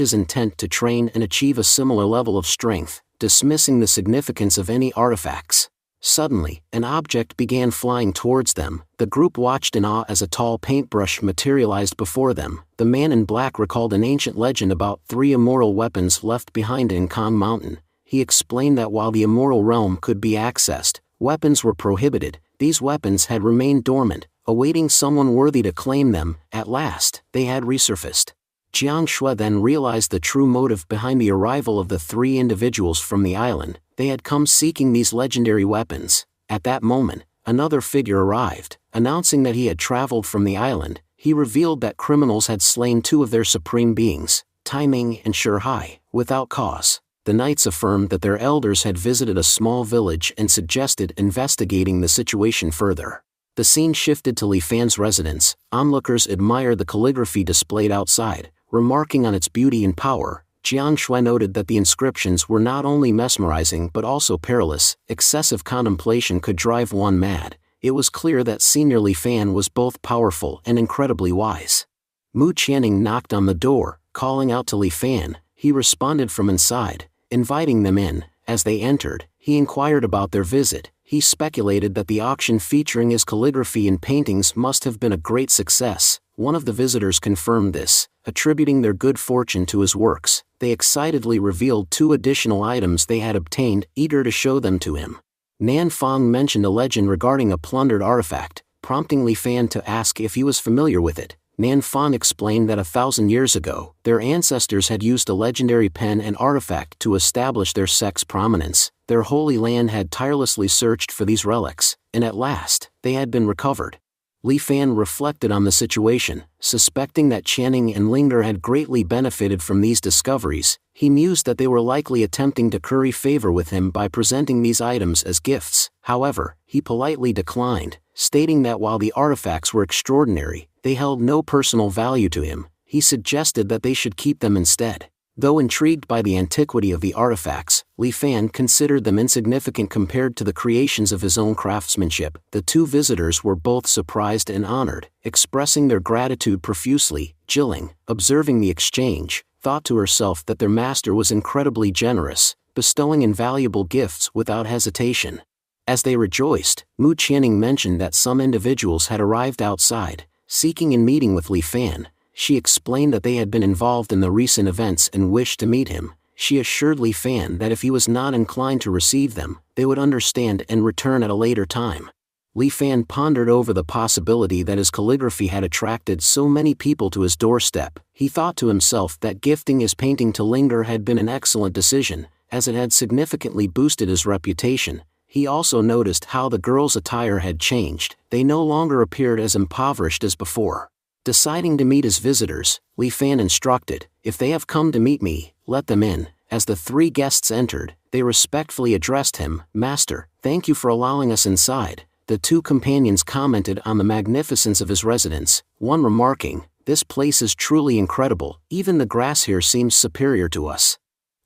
his intent to train and achieve a similar level of strength, dismissing the significance of any artifacts. Suddenly, an object began flying towards them. The group watched in awe as a tall paintbrush materialized before them. The man in black recalled an ancient legend about 3 immoral weapons left behind in Kong Mountain. He explained that while the immoral realm could be accessed, weapons were prohibited. These weapons had remained dormant, awaiting someone worthy to claim them. At last, they had resurfaced. Jiang Shui then realized the true motive behind the arrival of the 3 individuals from the island. They had come seeking these legendary weapons. At that moment, another figure arrived, announcing that he had traveled from the island. He revealed that criminals had slain 2 of their supreme beings, Taiming and Shihai, without cause. The knights affirmed that their elders had visited a small village and suggested investigating the situation further. The scene shifted to Li Fan's residence. Onlookers admired the calligraphy displayed outside, remarking on its beauty and power. Jiang Shui noted that the inscriptions were not only mesmerizing but also perilous. Excessive contemplation could drive one mad. It was clear that Senior Li Fan was both powerful and incredibly wise. Mu Channing knocked on the door, calling out to Li Fan. He responded from inside, inviting them in. As they entered, he inquired about their visit. He speculated that the auction featuring his calligraphy and paintings must have been a great success. One of the visitors confirmed this, attributing their good fortune to his works. They excitedly revealed 2 additional items they had obtained, eager to show them to him. Nan Fong mentioned a legend regarding a plundered artifact, prompting Li Fan to ask if he was familiar with it. Nan Fong explained that 1,000 years ago, their ancestors had used a legendary pen and artifact to establish their sect's prominence. Their holy land had tirelessly searched for these relics, and at last, they had been recovered. Li Fan reflected on the situation, suspecting that Channing and Linger had greatly benefited from these discoveries. He mused that they were likely attempting to curry favor with him by presenting these items as gifts. However, he politely declined, stating that while the artifacts were extraordinary, they held no personal value to him. He suggested that they should keep them instead. Though intrigued by the antiquity of the artifacts, Li Fan considered them insignificant compared to the creations of his own craftsmanship. The two visitors were both surprised and honored, expressing their gratitude profusely. Jilling, observing the exchange, thought to herself that their master was incredibly generous, bestowing invaluable gifts without hesitation. As they rejoiced, Mu Qianning mentioned that some individuals had arrived outside, seeking a meeting with Li Fan. She explained that they had been involved in the recent events and wished to meet him. She assured Li Fan that if he was not inclined to receive them, they would understand and return at a later time. Li Fan pondered over the possibility that his calligraphy had attracted so many people to his doorstep. He thought to himself that gifting his painting to Linger had been an excellent decision, as it had significantly boosted his reputation. He also noticed how the girls' attire had changed. They no longer appeared as impoverished as before. Deciding to meet his visitors, Li Fan instructed, "If they have come to meet me, let them in." As the three guests entered, they respectfully addressed him, "Master, thank you for allowing us inside." The two companions commented on the magnificence of his residence, one remarking, "This place is truly incredible, even the grass here seems superior to us."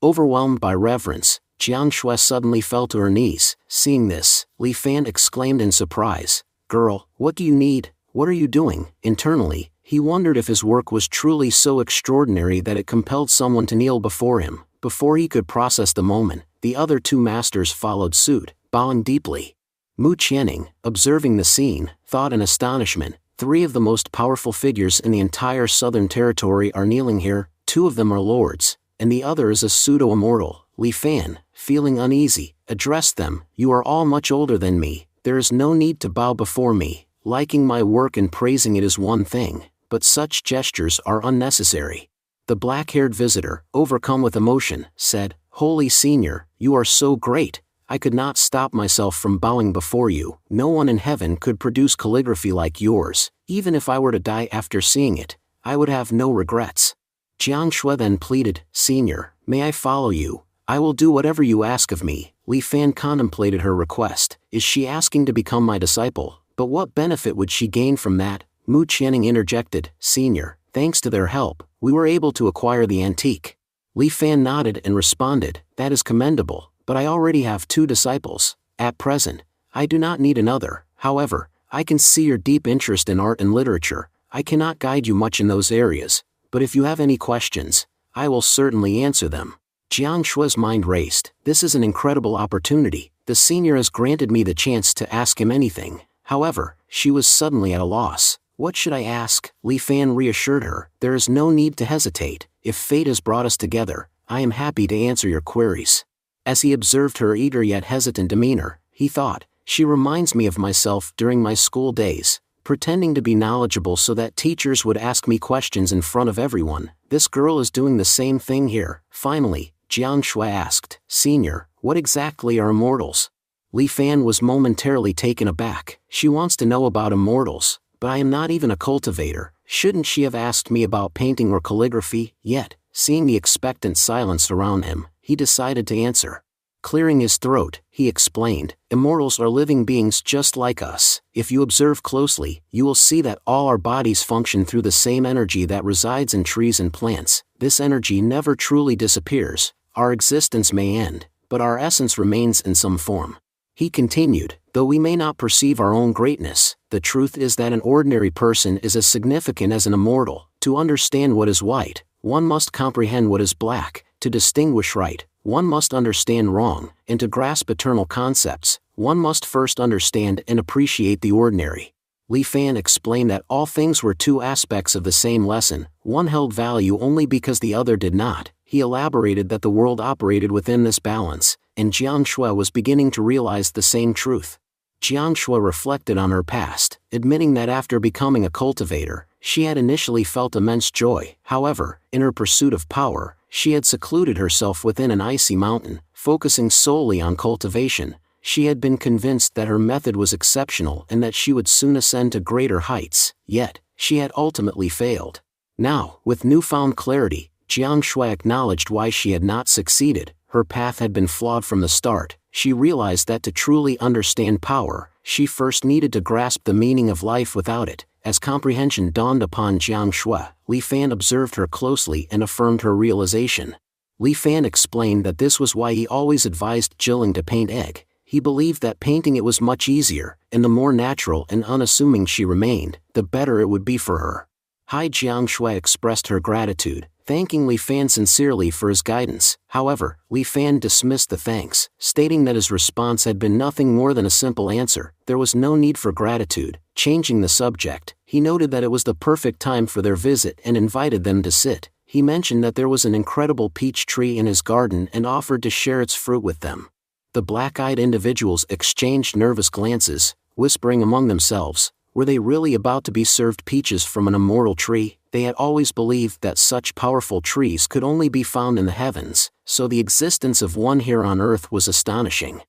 Overwhelmed by reverence, Jiang Shui suddenly fell to her knees. Seeing this, Li Fan exclaimed in surprise, "Girl, what do you need? What are you doing?" Internally, he wondered if his work was truly so extraordinary that it compelled someone to kneel before him. Before he could process the moment, the other two masters followed suit, bowing deeply. Mu Qianning, observing the scene, thought in astonishment, "Three of the most powerful figures in the entire Southern Territory are kneeling here, two of them are lords, and the other is a pseudo-immortal." Li Fan, feeling uneasy, addressed them, "You are all much older than me, there is no need to bow before me. Liking my work and praising it is one thing, but such gestures are unnecessary." The black-haired visitor, overcome with emotion, said, "Holy Senior, you are so great, I could not stop myself from bowing before you. No one in heaven could produce calligraphy like yours. Even if I were to die after seeing it, I would have no regrets." Jiang Shui then pleaded, "Senior, may I follow you? I will do whatever you ask of me." Li Fan contemplated her request. "Is she asking to become my disciple? But what benefit would she gain from that?" Mu Qianning interjected, "Senior, thanks to their help, we were able to acquire the antique." Li Fan nodded and responded, "That is commendable, but I already have 2 disciples. At present, I do not need another. However, I can see your deep interest in art and literature. I cannot guide you much in those areas, but if you have any questions, I will certainly answer them." Jiang Shui's mind raced. This is an incredible opportunity. The senior has granted me the chance to ask him anything. However, she was suddenly at a loss. What should I ask? Li Fan reassured her, "There is no need to hesitate. If fate has brought us together, I am happy to answer your queries." As he observed her eager yet hesitant demeanor, he thought, "She reminds me of myself during my school days, pretending to be knowledgeable so that teachers would ask me questions in front of everyone. This girl is doing the same thing here." Finally, Jiang Shui asked, "Senior, what exactly are immortals?" Li Fan was momentarily taken aback. "She wants to know about immortals, but I am not even a cultivator. Shouldn't she have asked me about painting or calligraphy?" Yet, seeing the expectant silence around him, he decided to answer. Clearing his throat, he explained, "Immortals are living beings just like us. If you observe closely, you will see that all our bodies function through the same energy that resides in trees and plants. This energy never truly disappears. Our existence may end, but our essence remains in some form." He continued, "Though we may not perceive our own greatness, the truth is that an ordinary person is as significant as an immortal. To understand what is white, one must comprehend what is black. To distinguish right, one must understand wrong, and to grasp eternal concepts, one must first understand and appreciate the ordinary." Li Fan explained that all things were 2 aspects of the same lesson, one held value only because the other did not. He elaborated that the world operated within this balance, and Jiang Shui was beginning to realize the same truth. Jiang Shui reflected on her past, admitting that after becoming a cultivator, she had initially felt immense joy. However, in her pursuit of power, she had secluded herself within an icy mountain, focusing solely on cultivation. She had been convinced that her method was exceptional and that she would soon ascend to greater heights, yet, she had ultimately failed. Now, with newfound clarity, Jiang Shui acknowledged why she had not succeeded. Her path had been flawed from the start. She realized that to truly understand power, she first needed to grasp the meaning of life without it. As comprehension dawned upon Jiang Shui, Li Fan observed her closely and affirmed her realization. Li Fan explained that this was why he always advised Jilin to paint egg. He believed that painting it was much easier, and the more natural and unassuming she remained, the better it would be for her. Jiang Shui expressed her gratitude, thanking Li Fan sincerely for his guidance. However, Li Fan dismissed the thanks, stating that his response had been nothing more than a simple answer. There was no need for gratitude. Changing the subject, he noted that it was the perfect time for their visit and invited them to sit. He mentioned that there was an incredible peach tree in his garden and offered to share its fruit with them. The black-eyed individuals exchanged nervous glances, whispering among themselves, were they really about to be served peaches from an immortal tree? They had always believed that such powerful trees could only be found in the heavens, so the existence of one here on earth was astonishing.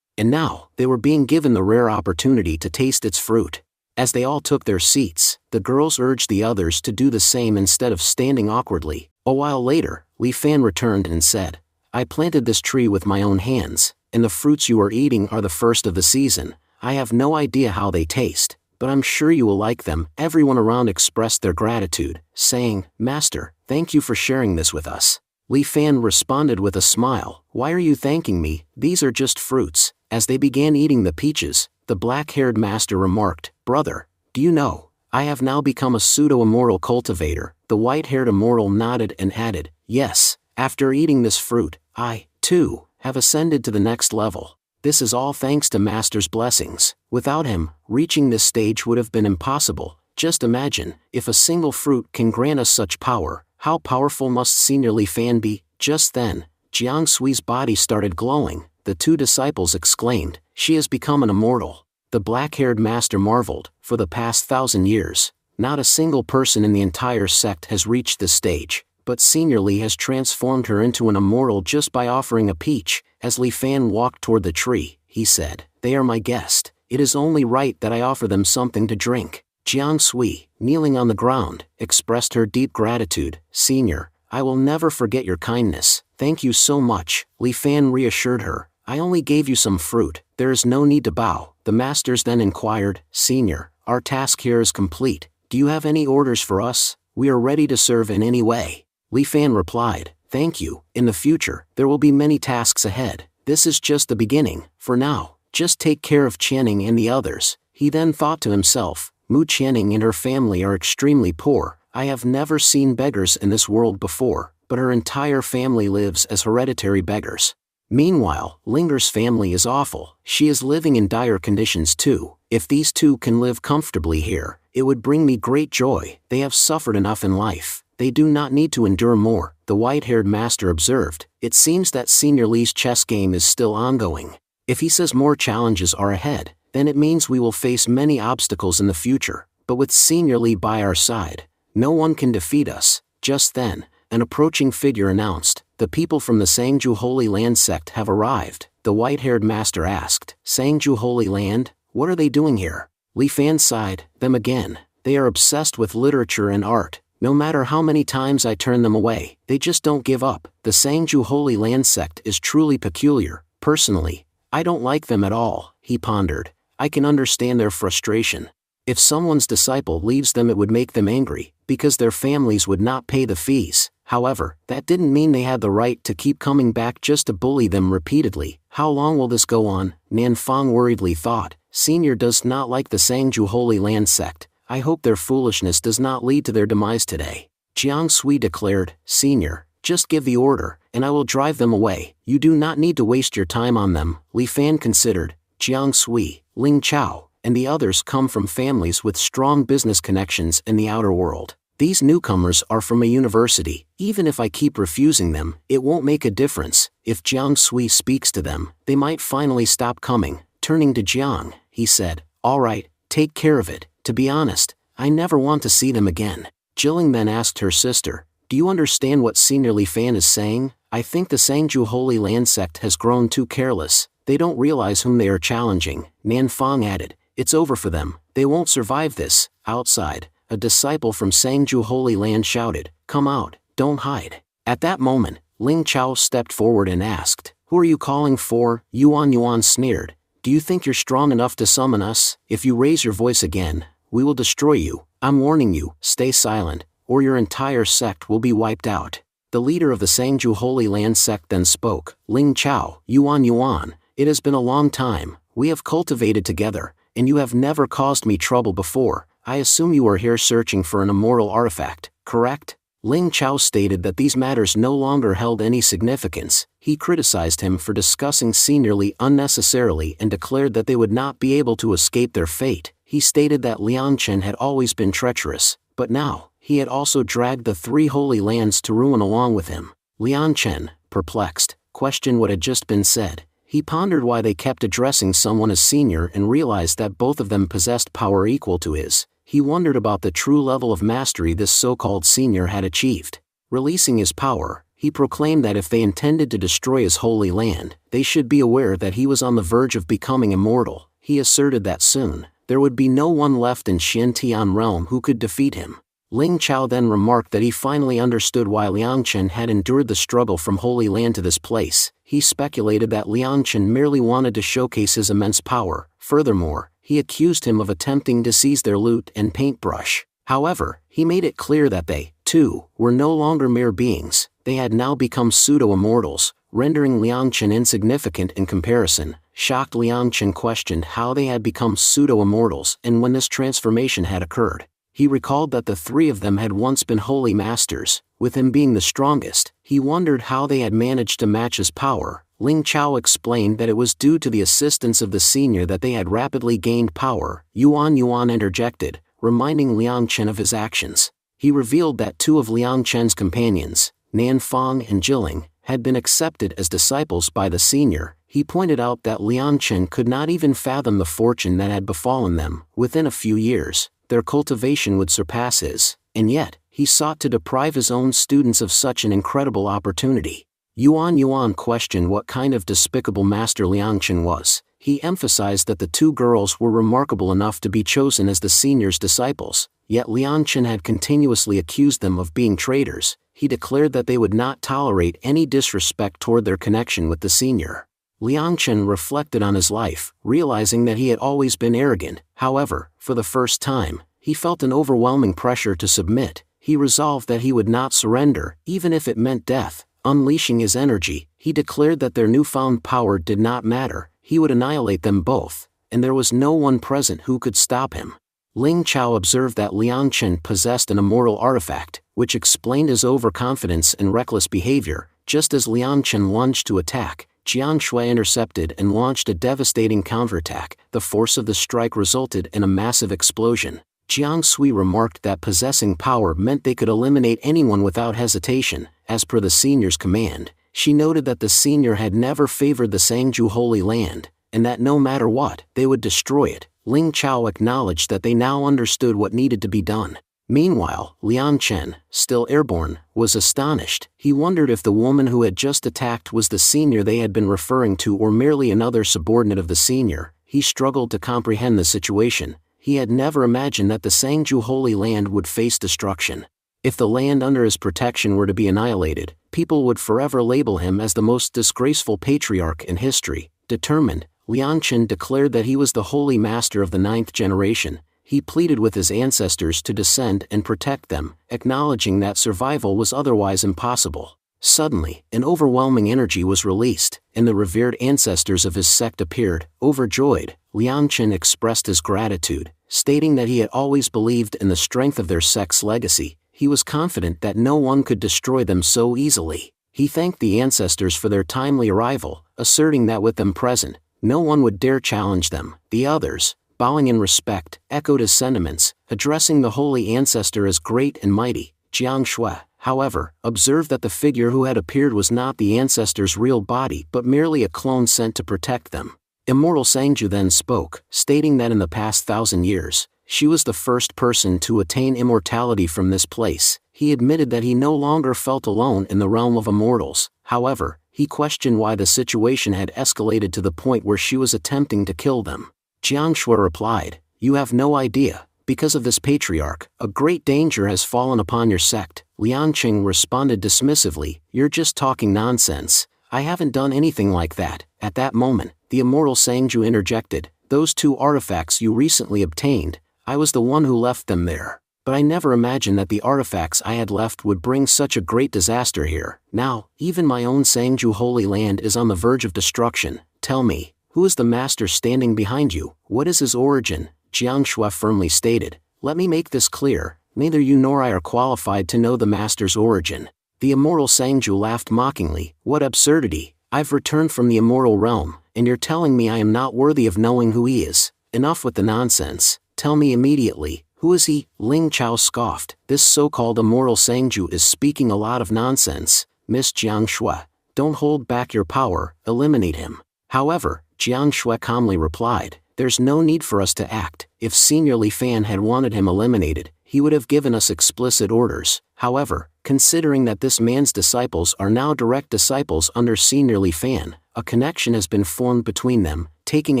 And now, they were being given the rare opportunity to taste its fruit. As they all took their seats, the girls urged the others to do the same instead of standing awkwardly. A while later, Li Fan returned and said, I planted this tree with my own hands, and the fruits you are eating are the first of the season. I have no idea how they taste, but I'm sure you will like them. Everyone around expressed their gratitude, saying, Master, thank you for sharing this with us. Li Fan responded with a smile, Why are you thanking me? These are just fruits. As they began eating the peaches, the black-haired master remarked, Brother, do you know, I have now become a pseudo-immortal cultivator. The white-haired immortal nodded and added, Yes, after eating this fruit, I, too, have ascended to the next level. This is all thanks to Master's blessings. Without him, reaching this stage would have been impossible. Just imagine, if a single fruit can grant us such power, how powerful must Senior Li Fan be? Just then, Jiang Sui's body started glowing. The two disciples exclaimed, She has become an immortal. The black-haired master marveled, for the past 1,000 years, not a single person in the entire sect has reached this stage, but Senior Li has transformed her into an immortal just by offering a peach. As Li Fan walked toward the tree, he said, They are my guest. It is only right that I offer them something to drink. Jiang Sui, kneeling on the ground, expressed her deep gratitude. Senior, I will never forget your kindness. Thank you so much. Li Fan reassured her, I only gave you some fruit. There is no need to bow. The masters then inquired, Senior, our task here is complete. Do you have any orders for us? We are ready to serve in any way. Li Fan replied, Thank you. In the future, there will be many tasks ahead. This is just the beginning. For now, just take care of Channing and the others. He then thought to himself, Mu Channing and her family are extremely poor. I have never seen beggars in this world before, but her entire family lives as hereditary beggars. Meanwhile, Linger's family is awful. She is living in dire conditions too. If these two can live comfortably here, it would bring me great joy. They have suffered enough in life. They do not need to endure more, the white-haired master observed. It seems that Senior Li's chess game is still ongoing. If he says more challenges are ahead, then it means we will face many obstacles in the future. But with Senior Li by our side, no one can defeat us. Just then, an approaching figure announced, The people from the Sangju Holy Land sect have arrived. The white-haired master asked, Sangju Holy Land? What are they doing here? Li Fan sighed, Them again. They are obsessed with literature and art. No matter how many times I turn them away, they just don't give up. The Sangju Holy Land sect is truly peculiar. Personally, I don't like them at all, he pondered. I can understand their frustration. If someone's disciple leaves them, it would make them angry, because their families would not pay the fees. However, that didn't mean they had the right to keep coming back just to bully them repeatedly. How long will this go on? Nanfang worriedly thought. Senior does not like the Sangju Holy Land sect. I hope their foolishness does not lead to their demise today. Jiang Sui declared, Senior, just give the order, and I will drive them away. You do not need to waste your time on them. Li Fan considered, Jiang Sui, Ling Chao, and the others come from families with strong business connections in the outer world. These newcomers are from a university. Even if I keep refusing them, it won't make a difference. If Jiang Sui speaks to them, they might finally stop coming. Turning to Jiang, he said, All right, take care of it. To be honest, I never want to see them again. Jilin then asked her sister, Do you understand what Senior Li Fan is saying? I think the Sangju Holy Land sect has grown too careless. They don't realize whom they are challenging. Nanfang added, It's over for them. They won't survive this. Outside, a disciple from Sangju Holy Land shouted, Come out, don't hide. At that moment, Ling Chao stepped forward and asked, Who are you calling for? Yuan sneered. Do you think you're strong enough to summon us? If you raise your voice again, we will destroy you. I'm warning you, stay silent, or your entire sect will be wiped out. The leader of the Sangju Holy Land sect then spoke, Ling Chao, Yuan, it has been a long time, we have cultivated together, and you have never caused me trouble before. I assume you are here searching for an immortal artifact, correct? Ling Chao stated that these matters no longer held any significance. He criticized him for discussing seniorly unnecessarily and declared that they would not be able to escape their fate. He stated that Liang Chen had always been treacherous, but now, he had also dragged the 3 holy lands to ruin along with him. Liang Chen, perplexed, questioned what had just been said. He pondered why they kept addressing someone as senior and realized that both of them possessed power equal to his. He wondered about the true level of mastery this so-called senior had achieved. Releasing his power, he proclaimed that if they intended to destroy his holy land, they should be aware that he was on the verge of becoming immortal. He asserted that soon, there would be no one left in Xintian realm who could defeat him. Ling Chao then remarked that he finally understood why Liang Chen had endured the struggle from Holy Land to this place. He speculated that Liang Chen merely wanted to showcase his immense power. Furthermore, he accused him of attempting to seize their loot and paintbrush. However, he made it clear that they, too, were no longer mere beings. They had now become pseudo-immortals, rendering Liang Chen insignificant in comparison. Shocked, Liang Chen questioned how they had become pseudo-immortals and when this transformation had occurred. He recalled that the 3 of them had once been holy masters, with him being the strongest. He wondered how they had managed to match his power. Ling Chao explained that it was due to the assistance of the senior that they had rapidly gained power. Yuan interjected, reminding Liang Chen of his actions. He revealed that 2 of Liang Chen's companions, Nanfang and Jilling, had been accepted as disciples by the senior. He pointed out that Liang Chen could not even fathom the fortune that had befallen them. Within a few years, their cultivation would surpass his, and yet, he sought to deprive his own students of such an incredible opportunity. Yuan questioned what kind of despicable master Liang Chen was. He emphasized that the 2 girls were remarkable enough to be chosen as the senior's disciples, yet Liang Chen had continuously accused them of being traitors. He declared that they would not tolerate any disrespect toward their connection with the senior. Liang Chen reflected on his life, realizing that he had always been arrogant. However, for the first time, he felt an overwhelming pressure to submit. He resolved that he would not surrender, even if it meant death. Unleashing his energy, he declared that their newfound power did not matter. He would annihilate them both, and there was no one present who could stop him. Ling Chao observed that Liang Chen possessed an immortal artifact, which explained his overconfidence and reckless behavior. Just as Liang Chen lunged to attack, Jiang Shui intercepted and launched a devastating counterattack. The force of the strike resulted in a massive explosion. Jiang Sui remarked that possessing power meant they could eliminate anyone without hesitation, as per the senior's command. She noted that the senior had never favored the Sangju Holy Land, and that no matter what, they would destroy it. Ling Chao acknowledged that they now understood what needed to be done. Meanwhile, Liang Chen, still airborne, was astonished. He wondered if the woman who had just attacked was the senior they had been referring to or merely another subordinate of the senior. He struggled to comprehend the situation. He had never imagined that the Sangju Holy Land would face destruction. If the land under his protection were to be annihilated, people would forever label him as the most disgraceful patriarch in history. Determined, Liang Chen declared that he was the holy master of the 9th generation. He pleaded with his ancestors to descend and protect them, acknowledging that survival was otherwise impossible. Suddenly, an overwhelming energy was released, and the revered ancestors of his sect appeared. Overjoyed, Liang Chen expressed his gratitude, stating that he had always believed in the strength of their sect's legacy. He was confident that no one could destroy them so easily. He thanked the ancestors for their timely arrival, asserting that with them present, no one would dare challenge them. The others, bowing in respect, echoed his sentiments, addressing the holy ancestor as great and mighty. Jiang Shui, however, observed that the figure who had appeared was not the ancestor's real body but merely a clone sent to protect them. Immortal Sangju then spoke, stating that in the past 1,000 years, she was the first person to attain immortality from this place. He admitted that he no longer felt alone in the realm of immortals. However, he questioned why the situation had escalated to the point where she was attempting to kill them. Jiang Shui replied, "You have no idea. Because of this patriarch, a great danger has fallen upon your sect." Liang Qing responded dismissively, "You're just talking nonsense. I haven't done anything like that." At that moment, the immortal Sangju interjected, "Those 2 artifacts you recently obtained, I was the one who left them there." But I never imagined that the artifacts I had left would bring such a great disaster here. Now, even my own Sangju Holy Land is on the verge of destruction. Tell me, who is the master standing behind you? What is his origin? Jiang Shui firmly stated. Let me make this clear, neither you nor I are qualified to know the master's origin. The immortal Sangju laughed mockingly. What absurdity! I've returned from the immortal realm, and you're telling me I am not worthy of knowing who he is. Enough with the nonsense. Tell me immediately, who is he? Ling Chao scoffed. This so-called immortal Sangju is speaking a lot of nonsense. Miss Jiang Shui, don't hold back your power, eliminate him. However, Jiang Shui calmly replied, there's no need for us to act. If Senior Li Fan had wanted him eliminated, he would have given us explicit orders. However, considering that this man's disciples are now direct disciples under Senior Li Fan, a connection has been formed between them. Taking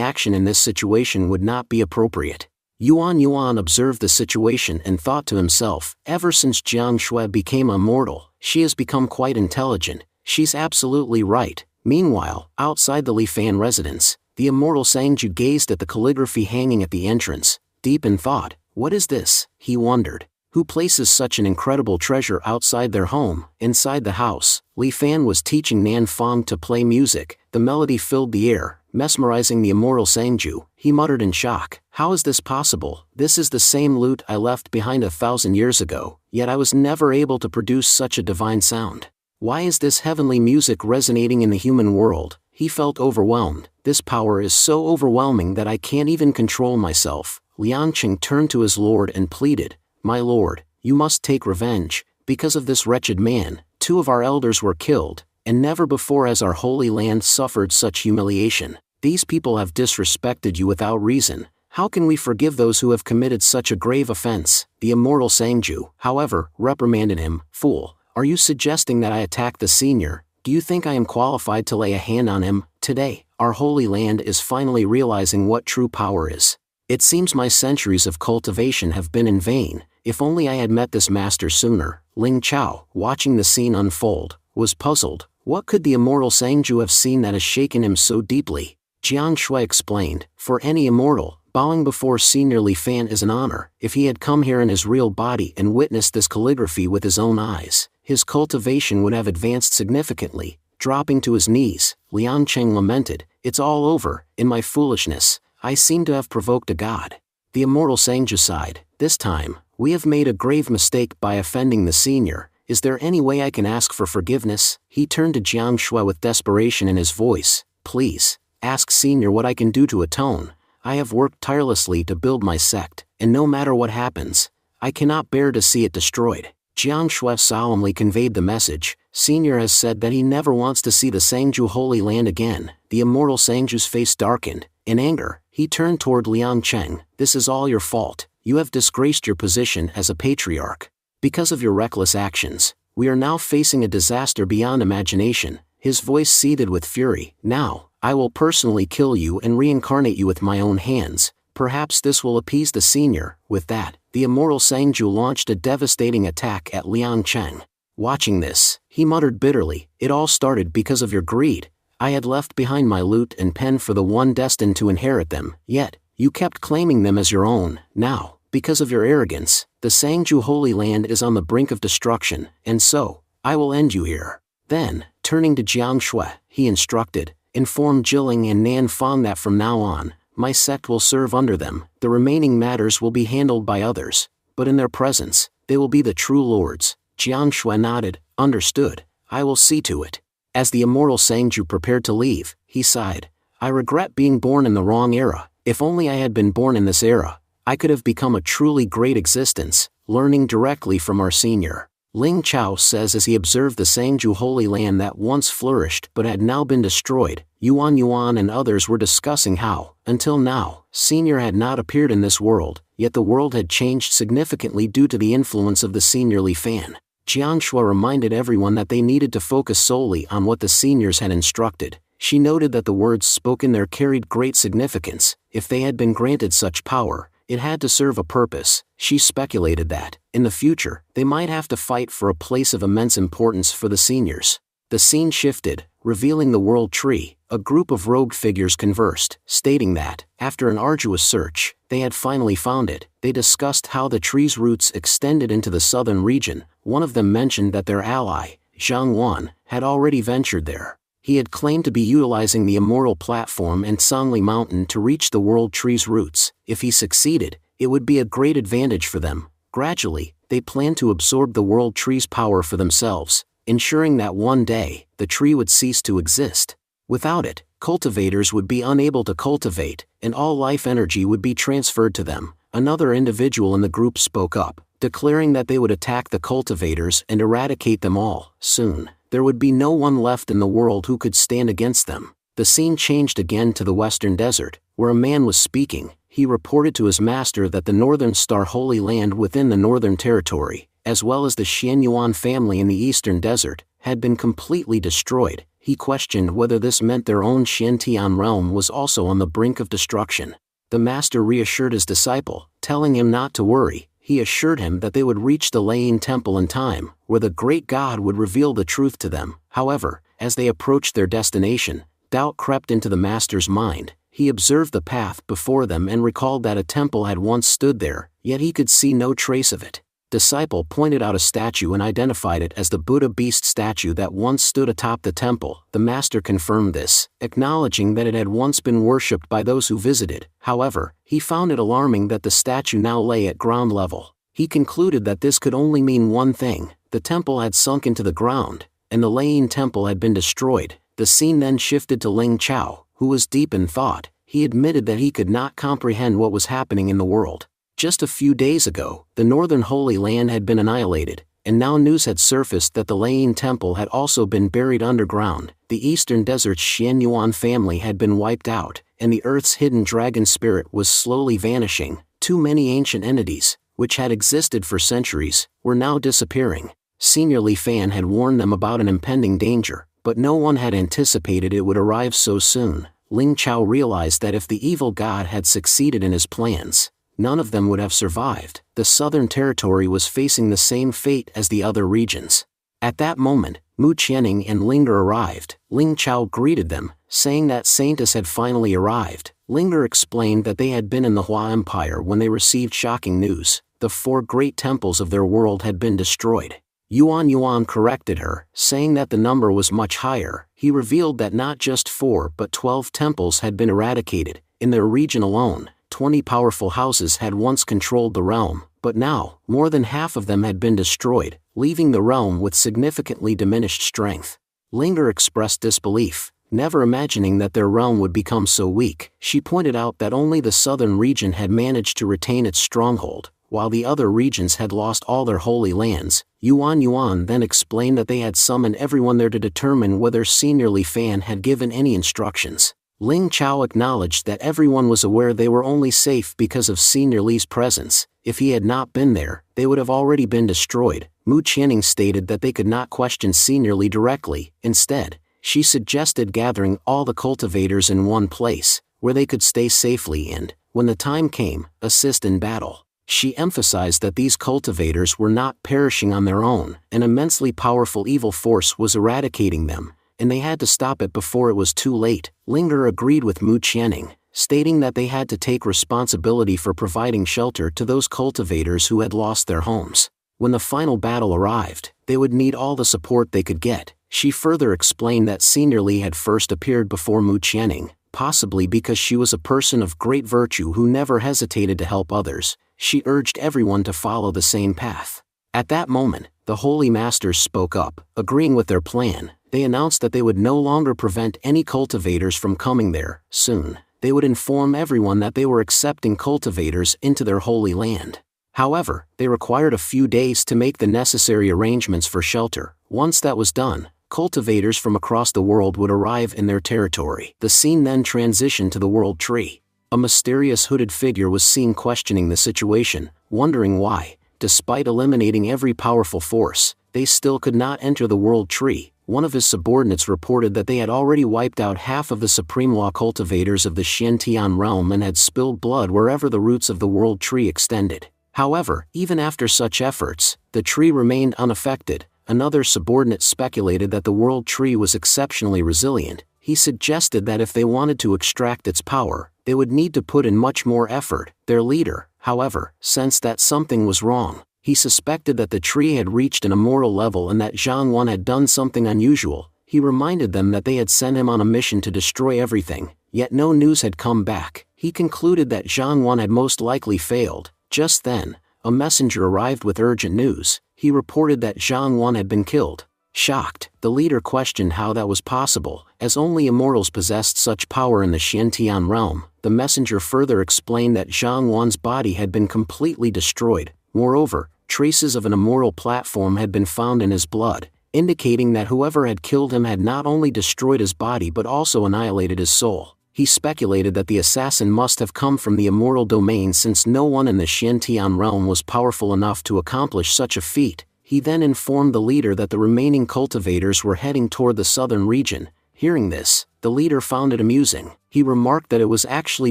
action in this situation would not be appropriate. Yuan observed the situation and thought to himself, ever since Jiang Shui became immortal, she has become quite intelligent. She's absolutely right. Meanwhile, outside the Li Fan residence, the immortal Sangju gazed at the calligraphy hanging at the entrance. Deep in thought, what is this? He wondered. Who places such an incredible treasure outside their home? Inside the house, Li Fan was teaching Nan Fong to play music. The melody filled the air, mesmerizing the immortal Sangju. He muttered in shock. How is this possible? This is the same lute I left behind 1,000 years ago, yet I was never able to produce such a divine sound. Why is this heavenly music resonating in the human world? He felt overwhelmed. This power is so overwhelming that I can't even control myself. Liang Qing turned to his lord and pleaded, my lord, you must take revenge. Because of this wretched man, 2 of our elders were killed, and never before has our holy land suffered such humiliation. These people have disrespected you without reason. How can we forgive those who have committed such a grave offense? The immortal Sangju, however, reprimanded him. Fool, are you suggesting that I attack the senior? Do you think I am qualified to lay a hand on him? Today, our holy land is finally realizing what true power is. It seems my centuries of cultivation have been in vain. If only I had met this master sooner. Ling Chao, watching the scene unfold, was puzzled. What could the immortal Sangju have seen that has shaken him so deeply? Jiang Shui explained, for any immortal, bowing before Senior Li Fan is an honor. If he had come here in his real body and witnessed this calligraphy with his own eyes, his cultivation would have advanced significantly. Dropping to his knees, Liang Cheng lamented, it's all over. In my foolishness, I seem to have provoked a god. The immortal Sangju sighed. This time, we have made a grave mistake by offending the senior. Is there any way I can ask for forgiveness? He turned to Jiang Shui with desperation in his voice. Please, ask senior what I can do to atone. I have worked tirelessly to build my sect, and no matter what happens, I cannot bear to see it destroyed. Jiang Shui solemnly conveyed the message. Senior has said that he never wants to see the Sangju Holy Land again. The immortal Sangju's face darkened. In anger, he turned toward Liang Cheng. This is all your fault. You have disgraced your position as a patriarch. Because of your reckless actions, we are now facing a disaster beyond imagination. His voice seethed with fury. Now, I will personally kill you and reincarnate you with my own hands. Perhaps this will appease the senior. With that, the immortal Sangju launched a devastating attack at Liang Cheng. Watching this, he muttered bitterly, it all started because of your greed. I had left behind my lute and pen for the one destined to inherit them, yet, you kept claiming them as your own. Now, because of your arrogance, the Sangju Holy Land is on the brink of destruction, and so, I will end you here. Then, turning to Jiang Shui, he instructed, inform Jilling and Nan Fong that from now on, my sect will serve under them. The remaining matters will be handled by others, but in their presence, they will be the true lords. Jiang Shui nodded. Understood. I will see to it. As the immortal Sangju prepared to leave, he sighed. I regret being born in the wrong era. If only I had been born in this era, I could have become a truly great existence, learning directly from our senior. Ling Chao says as he observed the Sangju Holy Land that once flourished but had now been destroyed. Yuan and others were discussing how, until now, senior had not appeared in this world, yet the world had changed significantly due to the influence of the Senior Li Fan. Jiang Shui reminded everyone that they needed to focus solely on what the seniors had instructed. She noted that the words spoken there carried great significance. If they had been granted such power, it had to serve a purpose. She speculated that, in the future, they might have to fight for a place of immense importance for the seniors. The scene shifted, revealing the world tree. a group of rogue figures conversed, stating that, after an arduous search, they had finally found it. They discussed how the tree's roots extended into the southern region. One of them mentioned that their ally, Zhang Wan, had already ventured there. He had claimed to be utilizing the Immortal Platform and Songli Mountain to reach the World Tree's roots. If he succeeded, it would be a great advantage for them. Gradually, they planned to absorb the World Tree's power for themselves, ensuring that one day, the tree would cease to exist. Without it, cultivators would be unable to cultivate, and all life energy would be transferred to them. Another individual in the group spoke up, declaring that they would attack the cultivators and eradicate them all. Soon, there would be no one left in the world who could stand against them. The scene changed again to the Western Desert, where a man was speaking. He reported to his master that the Northern Star Holy Land within the Northern Territory, as well as the Xianyuan family in the Eastern Desert, had been completely destroyed. He questioned whether this meant their own Xiantian realm was also on the brink of destruction. The master reassured his disciple, telling him not to worry. He assured him that they would reach the Lane Temple in time, where the great god would reveal the truth to them. However, as they approached their destination, doubt crept into the master's mind. He observed the path before them and recalled that a temple had once stood there, yet he could see no trace of it. Disciple pointed out a statue and identified it as the Buddha beast statue that once stood atop the temple. The master confirmed this, acknowledging that it had once been worshipped by those who visited. However, he found it alarming that the statue now lay at ground level. He concluded that this could only mean one thing: the temple had sunk into the ground, and the Lane Temple had been destroyed. The scene then shifted to Ling Chao, who was deep in thought. He admitted that he could not comprehend what was happening in the world. Just a few days ago, the Northern Holy Land had been annihilated, and now news had surfaced that the Lane Temple had also been buried underground. The Eastern Desert's Xianyuan family had been wiped out, and the Earth's hidden dragon spirit was slowly vanishing. Too many ancient entities, which had existed for centuries, were now disappearing. Senior Li Fan had warned them about an impending danger, but no one had anticipated it would arrive so soon. Ling Chao realized that if the evil god had succeeded in his plans, none of them would have survived. The Southern Territory was facing the same fate as the other regions. At that moment, Mu Qianning and Linger arrived. Ling Chao greeted them, saying that Saintus had finally arrived. Linger explained that they had been in the Hua Empire when they received shocking news. The 4 great temples of their world had been destroyed. Yuan corrected her, saying that the number was much higher. He revealed that not just 4 but 12 temples had been eradicated. In their region alone, 20 powerful houses had once controlled the realm, but now, more than half of them had been destroyed, leaving the realm with significantly diminished strength. Linger expressed disbelief, never imagining that their realm would become so weak. She pointed out that only the southern region had managed to retain its stronghold, while the other regions had lost all their holy lands. Yuan then explained that they had summoned everyone there to determine whether Senior Li Fan had given any instructions. Ling Chao acknowledged that everyone was aware they were only safe because of Senior Li's presence. If he had not been there, they would have already been destroyed. Mu Qianning stated that they could not question Senior Li directly. Instead, she suggested gathering all the cultivators in one place, where they could stay safely and, when the time came, assist in battle. She emphasized that these cultivators were not perishing on their own. An immensely powerful evil force was eradicating them, and they had to stop it before it was too late. Linger agreed with Mu Qianning, stating that they had to take responsibility for providing shelter to those cultivators who had lost their homes. When the final battle arrived, they would need all the support they could get. She further explained that Senior Li had first appeared before Mu Qianning, possibly because she was a person of great virtue who never hesitated to help others. She urged everyone to follow the same path. At that moment, the Holy Masters spoke up, agreeing with their plan. They announced that they would no longer prevent any cultivators from coming there. Soon, they would inform everyone that they were accepting cultivators into their holy land. However, they required a few days to make the necessary arrangements for shelter. Once that was done, cultivators from across the world would arrive in their territory. The scene then transitioned to the World Tree. A mysterious hooded figure was seen questioning the situation, wondering why, despite eliminating every powerful force, they still could not enter the World Tree. One of his subordinates reported that they had already wiped out half of the Supreme Law cultivators of the Xiantian realm and had spilled blood wherever the roots of the World Tree extended. However, even after such efforts, the tree remained unaffected. Another subordinate speculated that the World Tree was exceptionally resilient, He suggested that if they wanted to extract its power, they would need to put in much more effort. Their leader, however, sensed that something was wrong. He suspected that the tree had reached an immoral level and that Zhang Wan had done something unusual. He reminded them that they had sent him on a mission to destroy everything, yet no news had come back. He concluded that Zhang Wan had most likely failed. Just then, a messenger arrived with urgent news. He reported that Zhang Wan had been killed. Shocked, the leader questioned how that was possible, as only immortals possessed such power in the Xiantian realm. The messenger further explained that Zhang Wan's body had been completely destroyed. Moreover, traces of an immoral platform had been found in his blood, indicating that whoever had killed him had not only destroyed his body but also annihilated his soul. He speculated that the assassin must have come from the immortal domain since no one in the Xiantian realm was powerful enough to accomplish such a feat. He then informed the leader that the remaining cultivators were heading toward the southern region. Hearing this, the leader found it amusing. He remarked that it was actually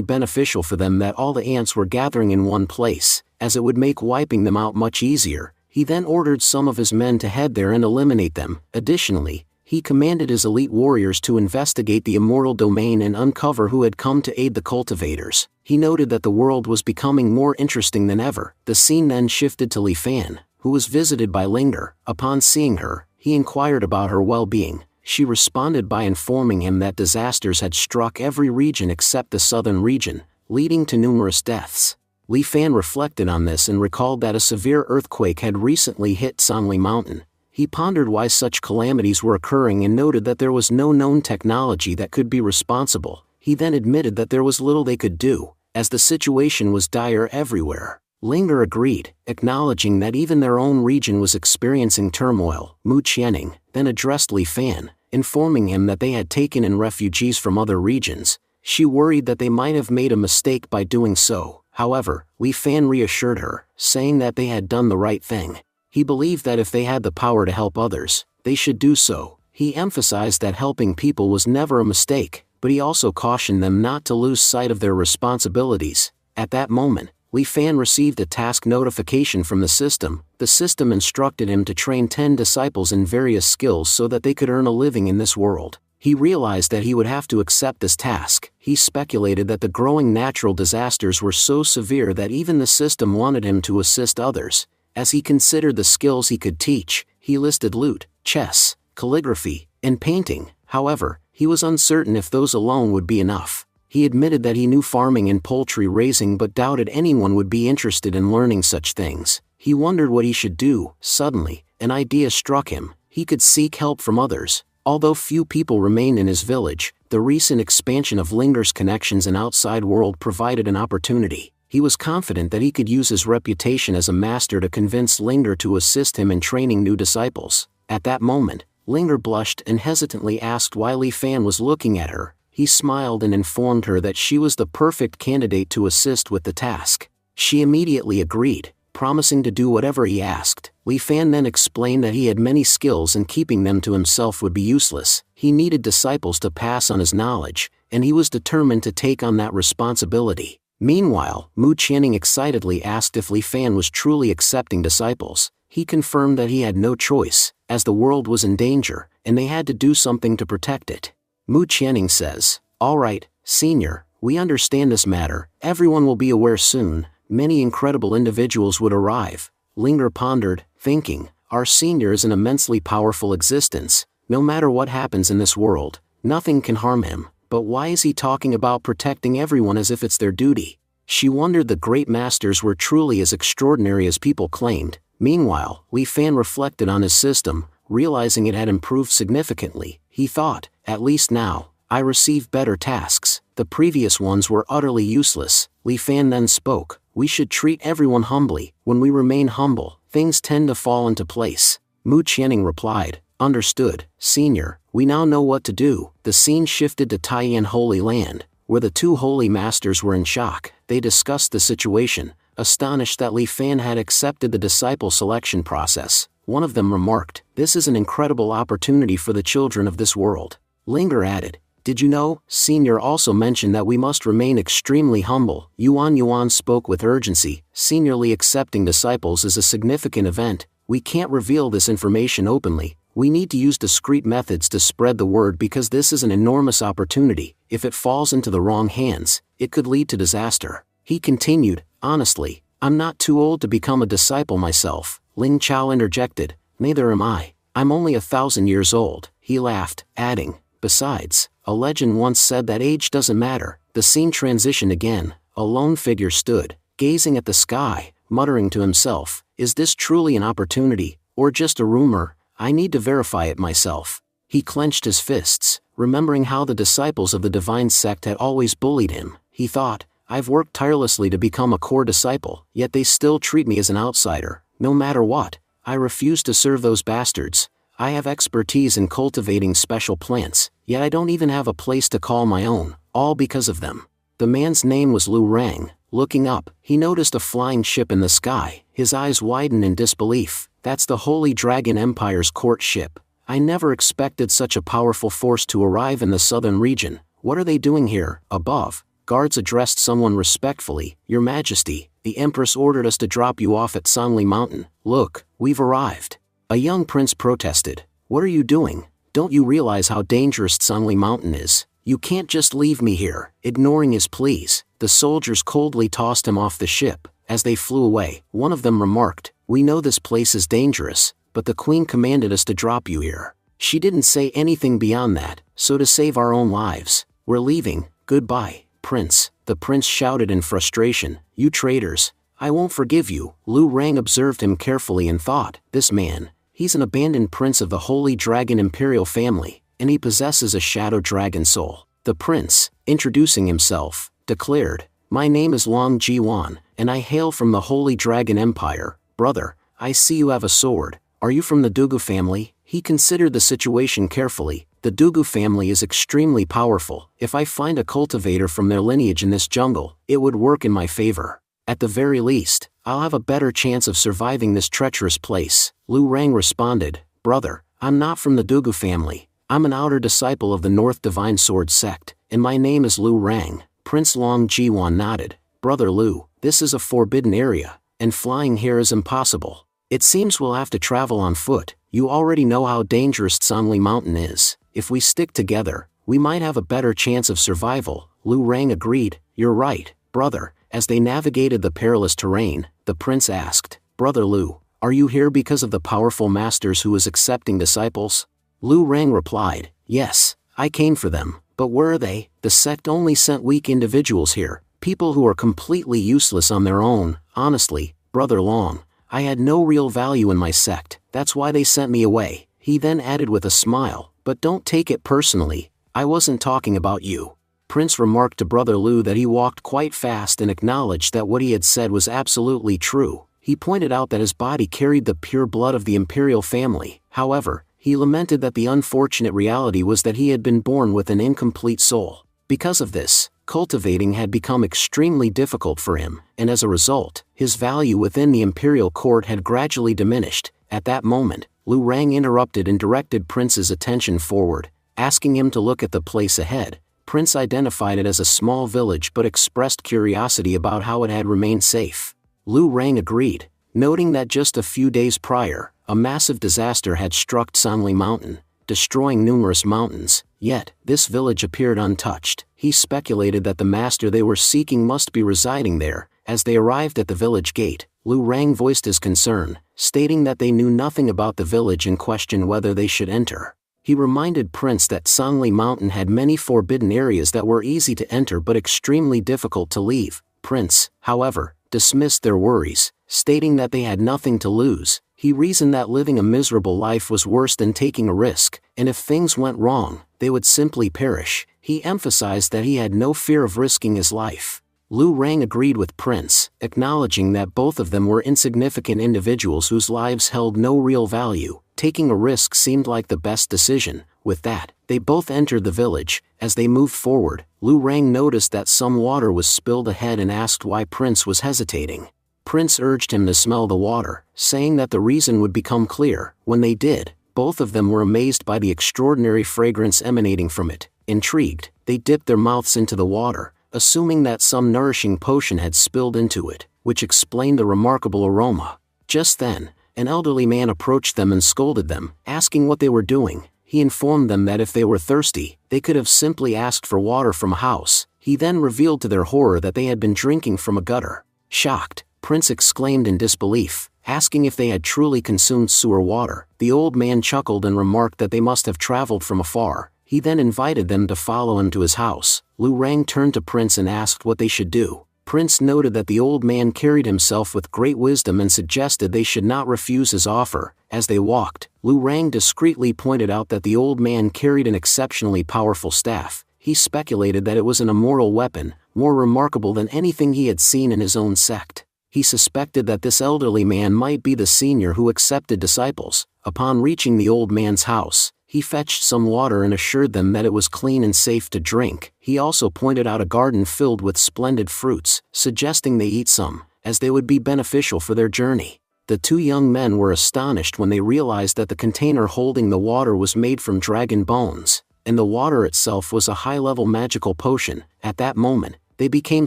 beneficial for them that all the ants were gathering in one place, as it would make wiping them out much easier. He then ordered some of his men to head there and eliminate them. Additionally, he commanded his elite warriors to investigate the immortal domain and uncover who had come to aid the cultivators. He noted that the world was becoming more interesting than ever. The scene then shifted to Li Fan, who was visited by Linger. Upon seeing her, he inquired about her well-being. She responded by informing him that disasters had struck every region except the southern region, leading to numerous deaths. Li Fan reflected on this and recalled that a severe earthquake had recently hit Sanli Mountain. He pondered why such calamities were occurring and noted that there was no known technology that could be responsible. He then admitted that there was little they could do, as the situation was dire everywhere. Linger agreed, acknowledging that even their own region was experiencing turmoil. Mu Qianning then addressed Li Fan, informing him that they had taken in refugees from other regions. She worried that they might have made a mistake by doing so. However, Li Fan reassured her, saying that they had done the right thing. He believed that if they had the power to help others, they should do so. He emphasized that helping people was never a mistake, but he also cautioned them not to lose sight of their responsibilities. At that moment, Li Fan received a task notification from the system. The system instructed him to train 10 disciples in various skills so that they could earn a living in this world. He realized that he would have to accept this task. He speculated that the growing natural disasters were so severe that even the system wanted him to assist others. As he considered the skills he could teach, he listed lute, chess, calligraphy, and painting. However, he was uncertain if those alone would be enough. He admitted that he knew farming and poultry raising but doubted anyone would be interested in learning such things. He wondered what he should do. Suddenly, an idea struck him. He could seek help from others. Although few people remained in his village, the recent expansion of Linger's connections in outside world provided an opportunity. He was confident that he could use his reputation as a master to convince Linger to assist him in training new disciples. At that moment, Linger blushed and hesitantly asked why Li Fan was looking at her. He smiled and informed her that she was the perfect candidate to assist with the task. She immediately agreed, promising to do whatever he asked. Li Fan then explained that he had many skills and keeping them to himself would be useless. He needed disciples to pass on his knowledge, and he was determined to take on that responsibility. Meanwhile, Mu Qianning excitedly asked if Li Fan was truly accepting disciples. He confirmed that he had no choice, as the world was in danger, and they had to do something to protect it. Mu Qianning says, "All right, Senior, we understand this matter. Everyone will be aware soon. Many incredible individuals would arrive." Linger pondered, thinking, our senior is an immensely powerful existence. No matter what happens in this world, nothing can harm him. But why is he talking about protecting everyone as if it's their duty? She wondered the great masters were truly as extraordinary as people claimed. Meanwhile, Li Fan reflected on his system, realizing it had improved significantly. He thought, at least now, I receive better tasks. The previous ones were utterly useless. Li Fan then spoke, we should treat everyone humbly. When we remain humble, things tend to fall into place. Mu Qianning replied, understood, Senior, we now know what to do. The scene shifted to Taiyan Holy Land, where the two holy masters were in shock. They discussed the situation, astonished that Li Fan had accepted the disciple selection process. One of them remarked, this is an incredible opportunity for the children of this world. Linger added, did you know, Senior also mentioned that we must remain extremely humble. Yuan spoke with urgency, seniorly accepting disciples is a significant event. We can't reveal this information openly. We need to use discreet methods to spread the word because this is an enormous opportunity. If it falls into the wrong hands, it could lead to disaster. He continued, honestly, I'm not too old to become a disciple myself. Ling Chao interjected, neither am I. I'm only 1,000 years old. He laughed, adding, besides, a legend once said that age doesn't matter. The scene transitioned again. A lone figure stood, gazing at the sky, muttering to himself, is this truly an opportunity, or just a rumor? I need to verify it myself. He clenched his fists, remembering how the disciples of the divine sect had always bullied him. He thought, I've worked tirelessly to become a core disciple, yet they still treat me as an outsider. No matter what, I refuse to serve those bastards. I have expertise in cultivating special plants, yet I don't even have a place to call my own, all because of them. The man's name was Lu Rang. Looking up, he noticed a flying ship in the sky. His eyes widened in disbelief. That's the Holy Dragon Empire's court ship. I never expected such a powerful force to arrive in the southern region. What are they doing here? Above, guards addressed someone respectfully. Your Majesty, the Empress ordered us to drop you off at Sangli Mountain. Look, we've arrived. A young prince protested. What are you doing? Don't you realize how dangerous Sangli Mountain is? You can't just leave me here. Ignoring his pleas, the soldiers coldly tossed him off the ship. As they flew away, one of them remarked, we know this place is dangerous, but the Queen commanded us to drop you here. She didn't say anything beyond that, so to save our own lives, we're leaving. Goodbye, Prince. The prince shouted in frustration, you traitors, I won't forgive you. Lu Rang observed him carefully and thought, this man, he's an abandoned prince of the Holy Dragon Imperial family, and he possesses a shadow dragon soul. The prince, introducing himself, declared, my name is Long Ji-wan, and I hail from the Holy Dragon Empire. Brother, I see you have a sword. Are you from the Dugu family? He considered the situation carefully. The Dugu family is extremely powerful. If I find a cultivator from their lineage in this jungle, it would work in my favor. At the very least, I'll have a better chance of surviving this treacherous place. Lu Rang responded, brother, I'm not from the Dugu family. I'm an outer disciple of the North Divine Sword sect, and my name is Lu Rang. Prince Long Ji-wan nodded. Brother Lu, this is a forbidden area, and flying here is impossible. It seems we'll have to travel on foot. You already know how dangerous Sangli Mountain is. If we stick together, we might have a better chance of survival. Lu Rang agreed. You're right, brother. As they navigated the perilous terrain, the prince asked, Brother Lu, are you here because of the powerful masters who is accepting disciples? Lu Rang replied, yes, I came for them, but where are they? The sect only sent weak individuals here, people who are completely useless on their own. Honestly, Brother Long, I had no real value in my sect, that's why they sent me away. He then added with a smile, but don't take it personally, I wasn't talking about you. Prince remarked to Brother Lu that he walked quite fast and acknowledged that what he had said was absolutely true. He pointed out that his body carried the pure blood of the imperial family. However, he lamented that the unfortunate reality was that he had been born with an incomplete soul. Because of this, cultivating had become extremely difficult for him, and as a result, his value within the imperial court had gradually diminished. At that moment, Lu Rang interrupted and directed Prince's attention forward, asking him to look at the place ahead. Prince identified it as a small village but expressed curiosity about how it had remained safe. Lu Rang agreed, noting that just a few days prior, a massive disaster had struck Sangli Mountain, destroying numerous mountains, yet this village appeared untouched. He speculated that the master they were seeking must be residing there. As they arrived at the village gate, Lu Rang voiced his concern, stating that they knew nothing about the village and questioned whether they should enter. He reminded Prince that Sangli Mountain had many forbidden areas that were easy to enter but extremely difficult to leave. Prince, however, dismissed their worries, stating that they had nothing to lose. He reasoned that living a miserable life was worse than taking a risk, and if things went wrong, they would simply perish. He emphasized that he had no fear of risking his life. Lu Rang agreed with Prince, acknowledging that both of them were insignificant individuals whose lives held no real value. Taking a risk seemed like the best decision. With that, they both entered the village. As they moved forward, Lu Rang noticed that some water was spilled ahead and asked why Prince was hesitating. Prince urged him to smell the water, saying that the reason would become clear. When they did, both of them were amazed by the extraordinary fragrance emanating from it. Intrigued, they dipped their mouths into the water, assuming that some nourishing potion had spilled into it, which explained the remarkable aroma. Just then, An elderly man approached them and scolded them, asking what they were doing. He informed them that if they were thirsty, they could have simply asked for water from a house. He then revealed to their horror that they had been drinking from a gutter. Shocked, Prince exclaimed in disbelief, asking if they had truly consumed sewer water. The old man chuckled and remarked that they must have traveled from afar. He then invited them to follow him to his house. Lu Rang turned to Prince and asked what they should do. Prince noted that the old man carried himself with great wisdom and suggested they should not refuse his offer. As they walked, Lu Rang discreetly pointed out that the old man carried an exceptionally powerful staff. He speculated that it was an immortal weapon, more remarkable than anything he had seen in his own sect. He suspected that this elderly man might be the senior who accepted disciples. Upon reaching the old man's house, he fetched some water and assured them that it was clean and safe to drink. He also pointed out a garden filled with splendid fruits, suggesting they eat some, as they would be beneficial for their journey. The two young men were astonished when they realized that the container holding the water was made from dragon bones, and the water itself was a high-level magical potion. At that moment, they became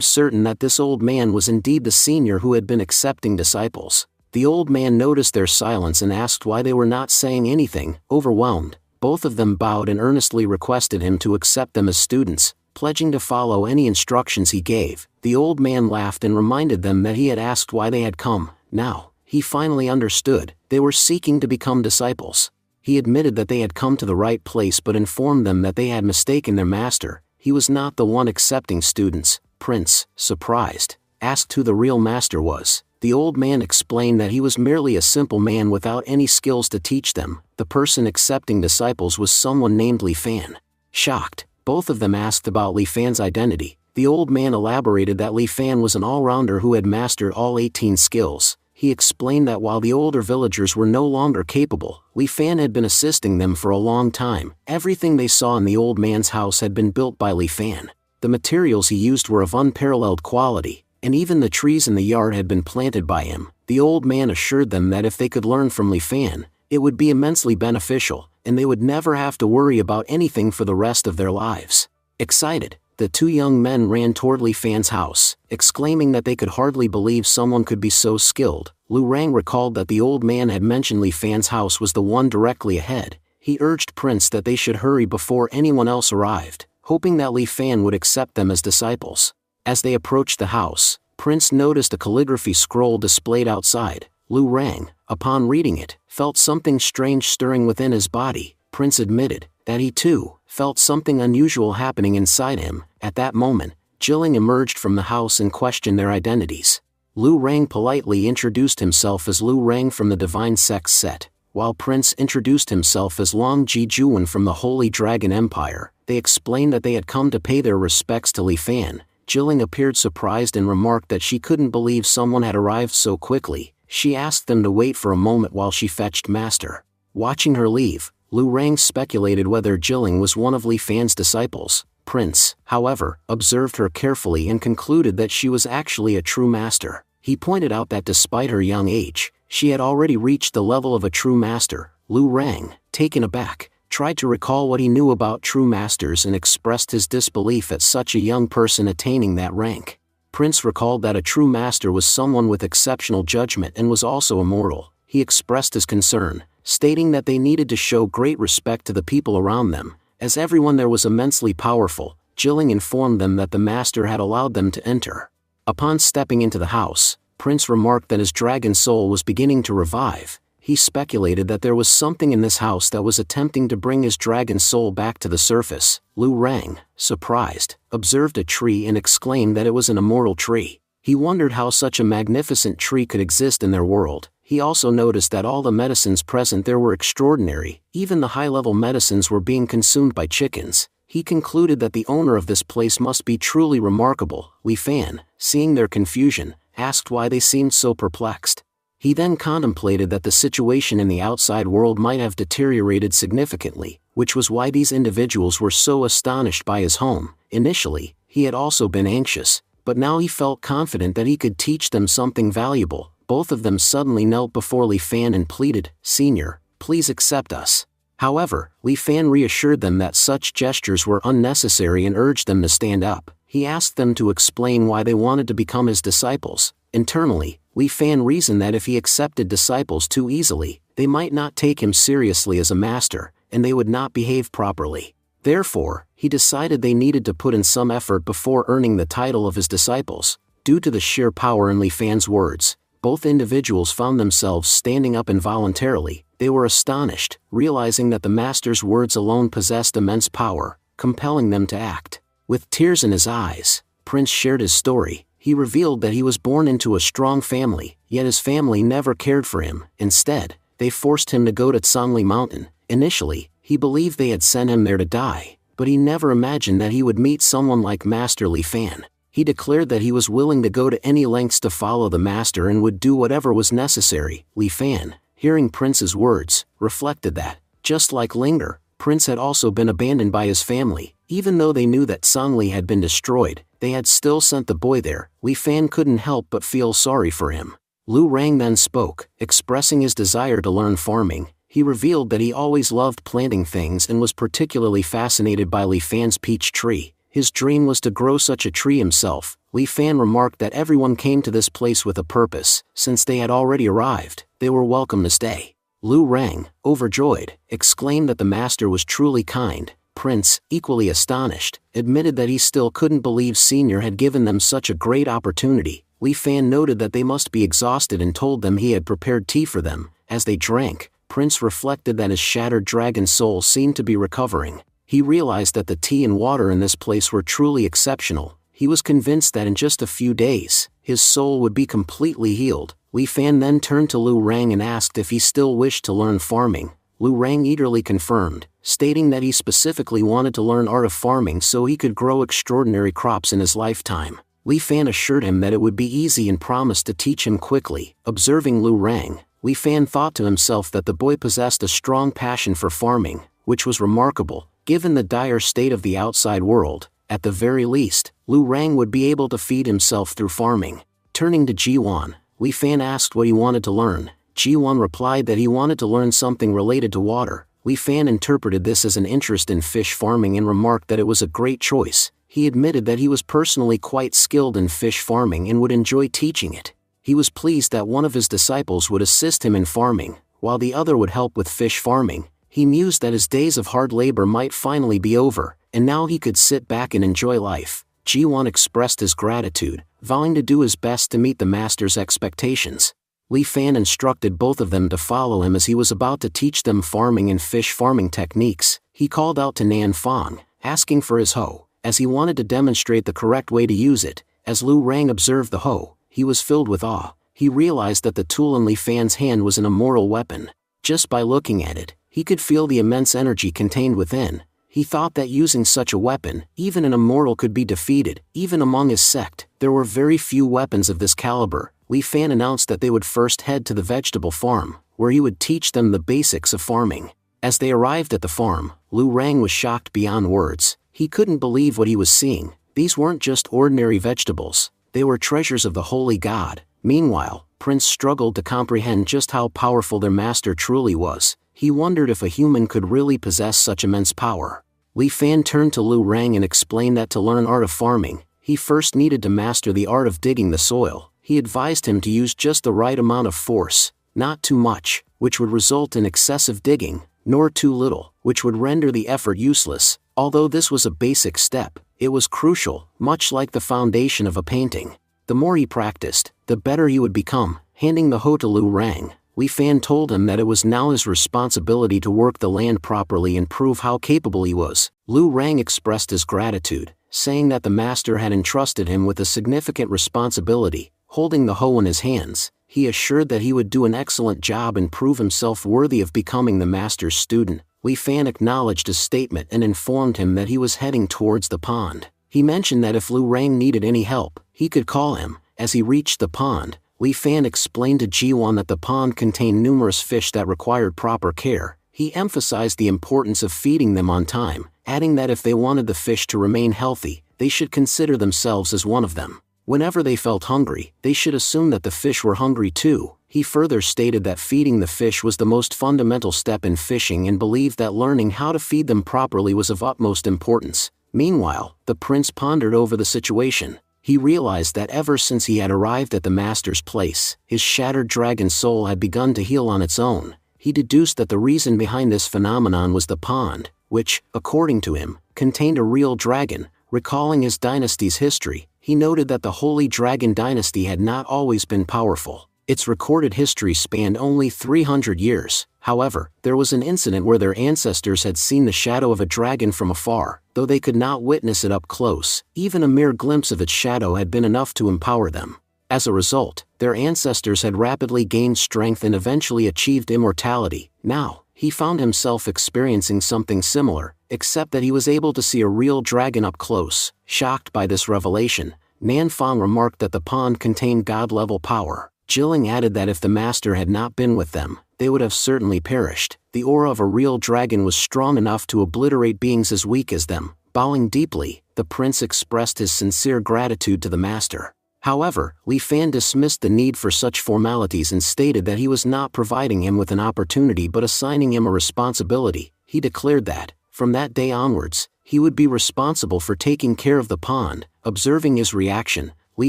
certain that this old man was indeed the senior who had been accepting disciples. The old man noticed their silence and asked why they were not saying anything. Overwhelmed, both of them bowed and earnestly requested him to accept them as students, pledging to follow any instructions he gave. The old man laughed and reminded them that he had asked why they had come. Now, he finally understood. They were seeking to become disciples. He admitted that they had come to the right place but informed them that they had mistaken their master. He was not the one accepting students. Prince, surprised, asked who the real master was. The old man explained that he was merely a simple man without any skills to teach them. The person accepting disciples was someone named Li Fan. Shocked, both of them asked about Li Fan's identity. The old man elaborated that Li Fan was an all-rounder who had mastered all 18 skills. He explained that while the older villagers were no longer capable, Li Fan had been assisting them for a long time. Everything they saw in the old man's house had been built by Li Fan. The materials he used were of unparalleled quality, and even the trees in the yard had been planted by him. The old man assured them that if they could learn from Li Fan, it would be immensely beneficial, and they would never have to worry about anything for the rest of their lives. Excited, the two young men ran toward Li Fan's house, exclaiming that they could hardly believe someone could be so skilled. Lu Rang recalled that the old man had mentioned Li Fan's house was the one directly ahead. He urged Prince that they should hurry before anyone else arrived, hoping that Li Fan would accept them as disciples. As they approached the house, Prince noticed a calligraphy scroll displayed outside. Lu Rang, upon reading it, felt something strange stirring within his body. Prince admitted that he too felt something unusual happening inside him. At that moment, Jilling emerged from the house and questioned their identities. Lu Rang politely introduced himself as Lu Rang from the Divine Sex set, while Prince introduced himself as Long Ji Juan from the Holy Dragon Empire. They explained that they had come to pay their respects to Li Fan. Jilling appeared surprised and remarked that she couldn't believe someone had arrived so quickly. She asked them to wait for a moment while she fetched Master. Watching her leave, Lu Rang speculated whether Jilling was one of Li Fan's disciples. Prince, however, observed her carefully and concluded that she was actually a true master. He pointed out that despite her young age, she had already reached the level of a true master. Lu Rang, taken aback, tried to recall what he knew about true masters and expressed his disbelief at such a young person attaining that rank. Prince recalled that a true master was someone with exceptional judgment and was also immortal. He expressed his concern, stating that they needed to show great respect to the people around them, as everyone there was immensely powerful. Jilling informed them that the master had allowed them to enter. Upon stepping into the house, Prince remarked that his dragon soul was beginning to revive. He speculated that there was something in this house that was attempting to bring his dragon soul back to the surface. Lu Rang, surprised, observed a tree and exclaimed that it was an immortal tree. He wondered how such a magnificent tree could exist in their world. He also noticed that all the medicines present there were extraordinary. Even the high-level medicines were being consumed by chickens. He concluded that the owner of this place must be truly remarkable. Li Fan, seeing their confusion, asked why they seemed so perplexed. He then contemplated that the situation in the outside world might have deteriorated significantly, which was why these individuals were so astonished by his home. Initially, he had also been anxious, but now he felt confident that he could teach them something valuable. Both of them suddenly knelt before Li Fan and pleaded, "Senior, please accept us." However, Li Fan reassured them that such gestures were unnecessary and urged them to stand up. He asked them to explain why they wanted to become his disciples. Internally, Li Fan reasoned that if he accepted disciples too easily, they might not take him seriously as a master, and they would not behave properly. Therefore, he decided they needed to put in some effort before earning the title of his disciples. Due to the sheer power in Li Fan's words, both individuals found themselves standing up involuntarily. They were astonished, realizing that the master's words alone possessed immense power, compelling them to act. With tears in his eyes, Prince shared his story. He revealed that he was born into a strong family, yet his family never cared for him. Instead, they forced him to go to Tsangli Mountain. Initially, he believed they had sent him there to die, but he never imagined that he would meet someone like Master Li Fan. He declared that he was willing to go to any lengths to follow the master and would do whatever was necessary. Li Fan, hearing Prince's words, reflected that, just like Linger, Prince had also been abandoned by his family. Even though they knew that Tsangli had been destroyed, they had still sent the boy there. Li Fan couldn't help but feel sorry for him. Lu Rang then spoke, expressing his desire to learn farming. He revealed that he always loved planting things and was particularly fascinated by Li Fan's peach tree. His dream was to grow such a tree himself. Li Fan remarked that everyone came to this place with a purpose. Since they had already arrived, they were welcome to stay. Lu Rang, overjoyed, exclaimed that the master was truly kind. Prince, equally astonished, admitted that he still couldn't believe Senior had given them such a great opportunity. Li Fan noted that they must be exhausted and told them he had prepared tea for them. As they drank, Prince reflected that his shattered dragon soul seemed to be recovering. He realized that the tea and water in this place were truly exceptional. He was convinced that in just a few days, his soul would be completely healed. Li Fan then turned to Lu Rang and asked if he still wished to learn farming. Lu Rang eagerly confirmed, stating that he specifically wanted to learn art of farming so he could grow extraordinary crops in his lifetime. Li Fan assured him that it would be easy and promised to teach him quickly. Observing Lu Rang, Li Fan thought to himself that the boy possessed a strong passion for farming, which was remarkable. Given the dire state of the outside world, at the very least, Lu Rang would be able to feed himself through farming. Turning to Jiwan, Li Fan asked what he wanted to learn. Jiwan replied that he wanted to learn something related to water. Li Fan interpreted this as an interest in fish farming and remarked that it was a great choice. He admitted that he was personally quite skilled in fish farming and would enjoy teaching it. He was pleased that one of his disciples would assist him in farming, while the other would help with fish farming. He mused that his days of hard labor might finally be over, and now he could sit back and enjoy life. Jiwan expressed his gratitude, vowing to do his best to meet the master's expectations. Li Fan instructed both of them to follow him as he was about to teach them farming and fish farming techniques. He called out to Nan Fong, asking for his hoe, as he wanted to demonstrate the correct way to use it. As Lu Rang observed the hoe, he was filled with awe. He realized that the tool in Li Fan's hand was an immortal weapon. Just by looking at it, he could feel the immense energy contained within. He thought that using such a weapon, even an immortal could be defeated. Even among his sect, there were very few weapons of this caliber. Li Fan announced that they would first head to the vegetable farm, where he would teach them the basics of farming. As they arrived at the farm, Lu Rang was shocked beyond words. He couldn't believe what he was seeing. These weren't just ordinary vegetables. They were treasures of the holy god. Meanwhile, Prince struggled to comprehend just how powerful their master truly was. He wondered if a human could really possess such immense power. Li Fan turned to Lu Rang and explained that to learn art of farming, he first needed to master the art of digging the soil. He advised him to use just the right amount of force, not too much, which would result in excessive digging, nor too little, which would render the effort useless. Although this was a basic step, it was crucial, much like the foundation of a painting. The more he practiced, the better he would become. Handing the hoe to Lu Rang, Li Fan told him that it was now his responsibility to work the land properly and prove how capable he was. Lu Rang expressed his gratitude, saying that the master had entrusted him with a significant responsibility. Holding the hoe in his hands, he assured that he would do an excellent job and prove himself worthy of becoming the master's student. Li Fan acknowledged his statement and informed him that he was heading towards the pond. He mentioned that if Lu Rang needed any help, he could call him. As he reached the pond, Li Fan explained to Jiwan that the pond contained numerous fish that required proper care. He emphasized the importance of feeding them on time, adding that if they wanted the fish to remain healthy, they should consider themselves as one of them. Whenever they felt hungry, they should assume that the fish were hungry too. He further stated that feeding the fish was the most fundamental step in fishing and believed that learning how to feed them properly was of utmost importance. Meanwhile, the prince pondered over the situation. He realized that ever since he had arrived at the master's place, his shattered dragon soul had begun to heal on its own. He deduced that the reason behind this phenomenon was the pond, which, according to him, contained a real dragon. Recalling his dynasty's history, he noted that the Holy Dragon dynasty had not always been powerful. Its recorded history spanned only 300 years. However, there was an incident where their ancestors had seen the shadow of a dragon from afar, though they could not witness it up close. Even a mere glimpse of its shadow had been enough to empower them. As a result, their ancestors had rapidly gained strength and eventually achieved immortality. Now, he found himself experiencing something similar, except that he was able to see a real dragon up close. Shocked by this revelation, Nan Fang remarked that the pond contained god-level power. Jilling added that if the master had not been with them, they would have certainly perished. The aura of a real dragon was strong enough to obliterate beings as weak as them. Bowing deeply, the prince expressed his sincere gratitude to the master. However, Li Fan dismissed the need for such formalities and stated that he was not providing him with an opportunity but assigning him a responsibility. He declared that, from that day onwards, he would be responsible for taking care of the pond. Observing his reaction, Li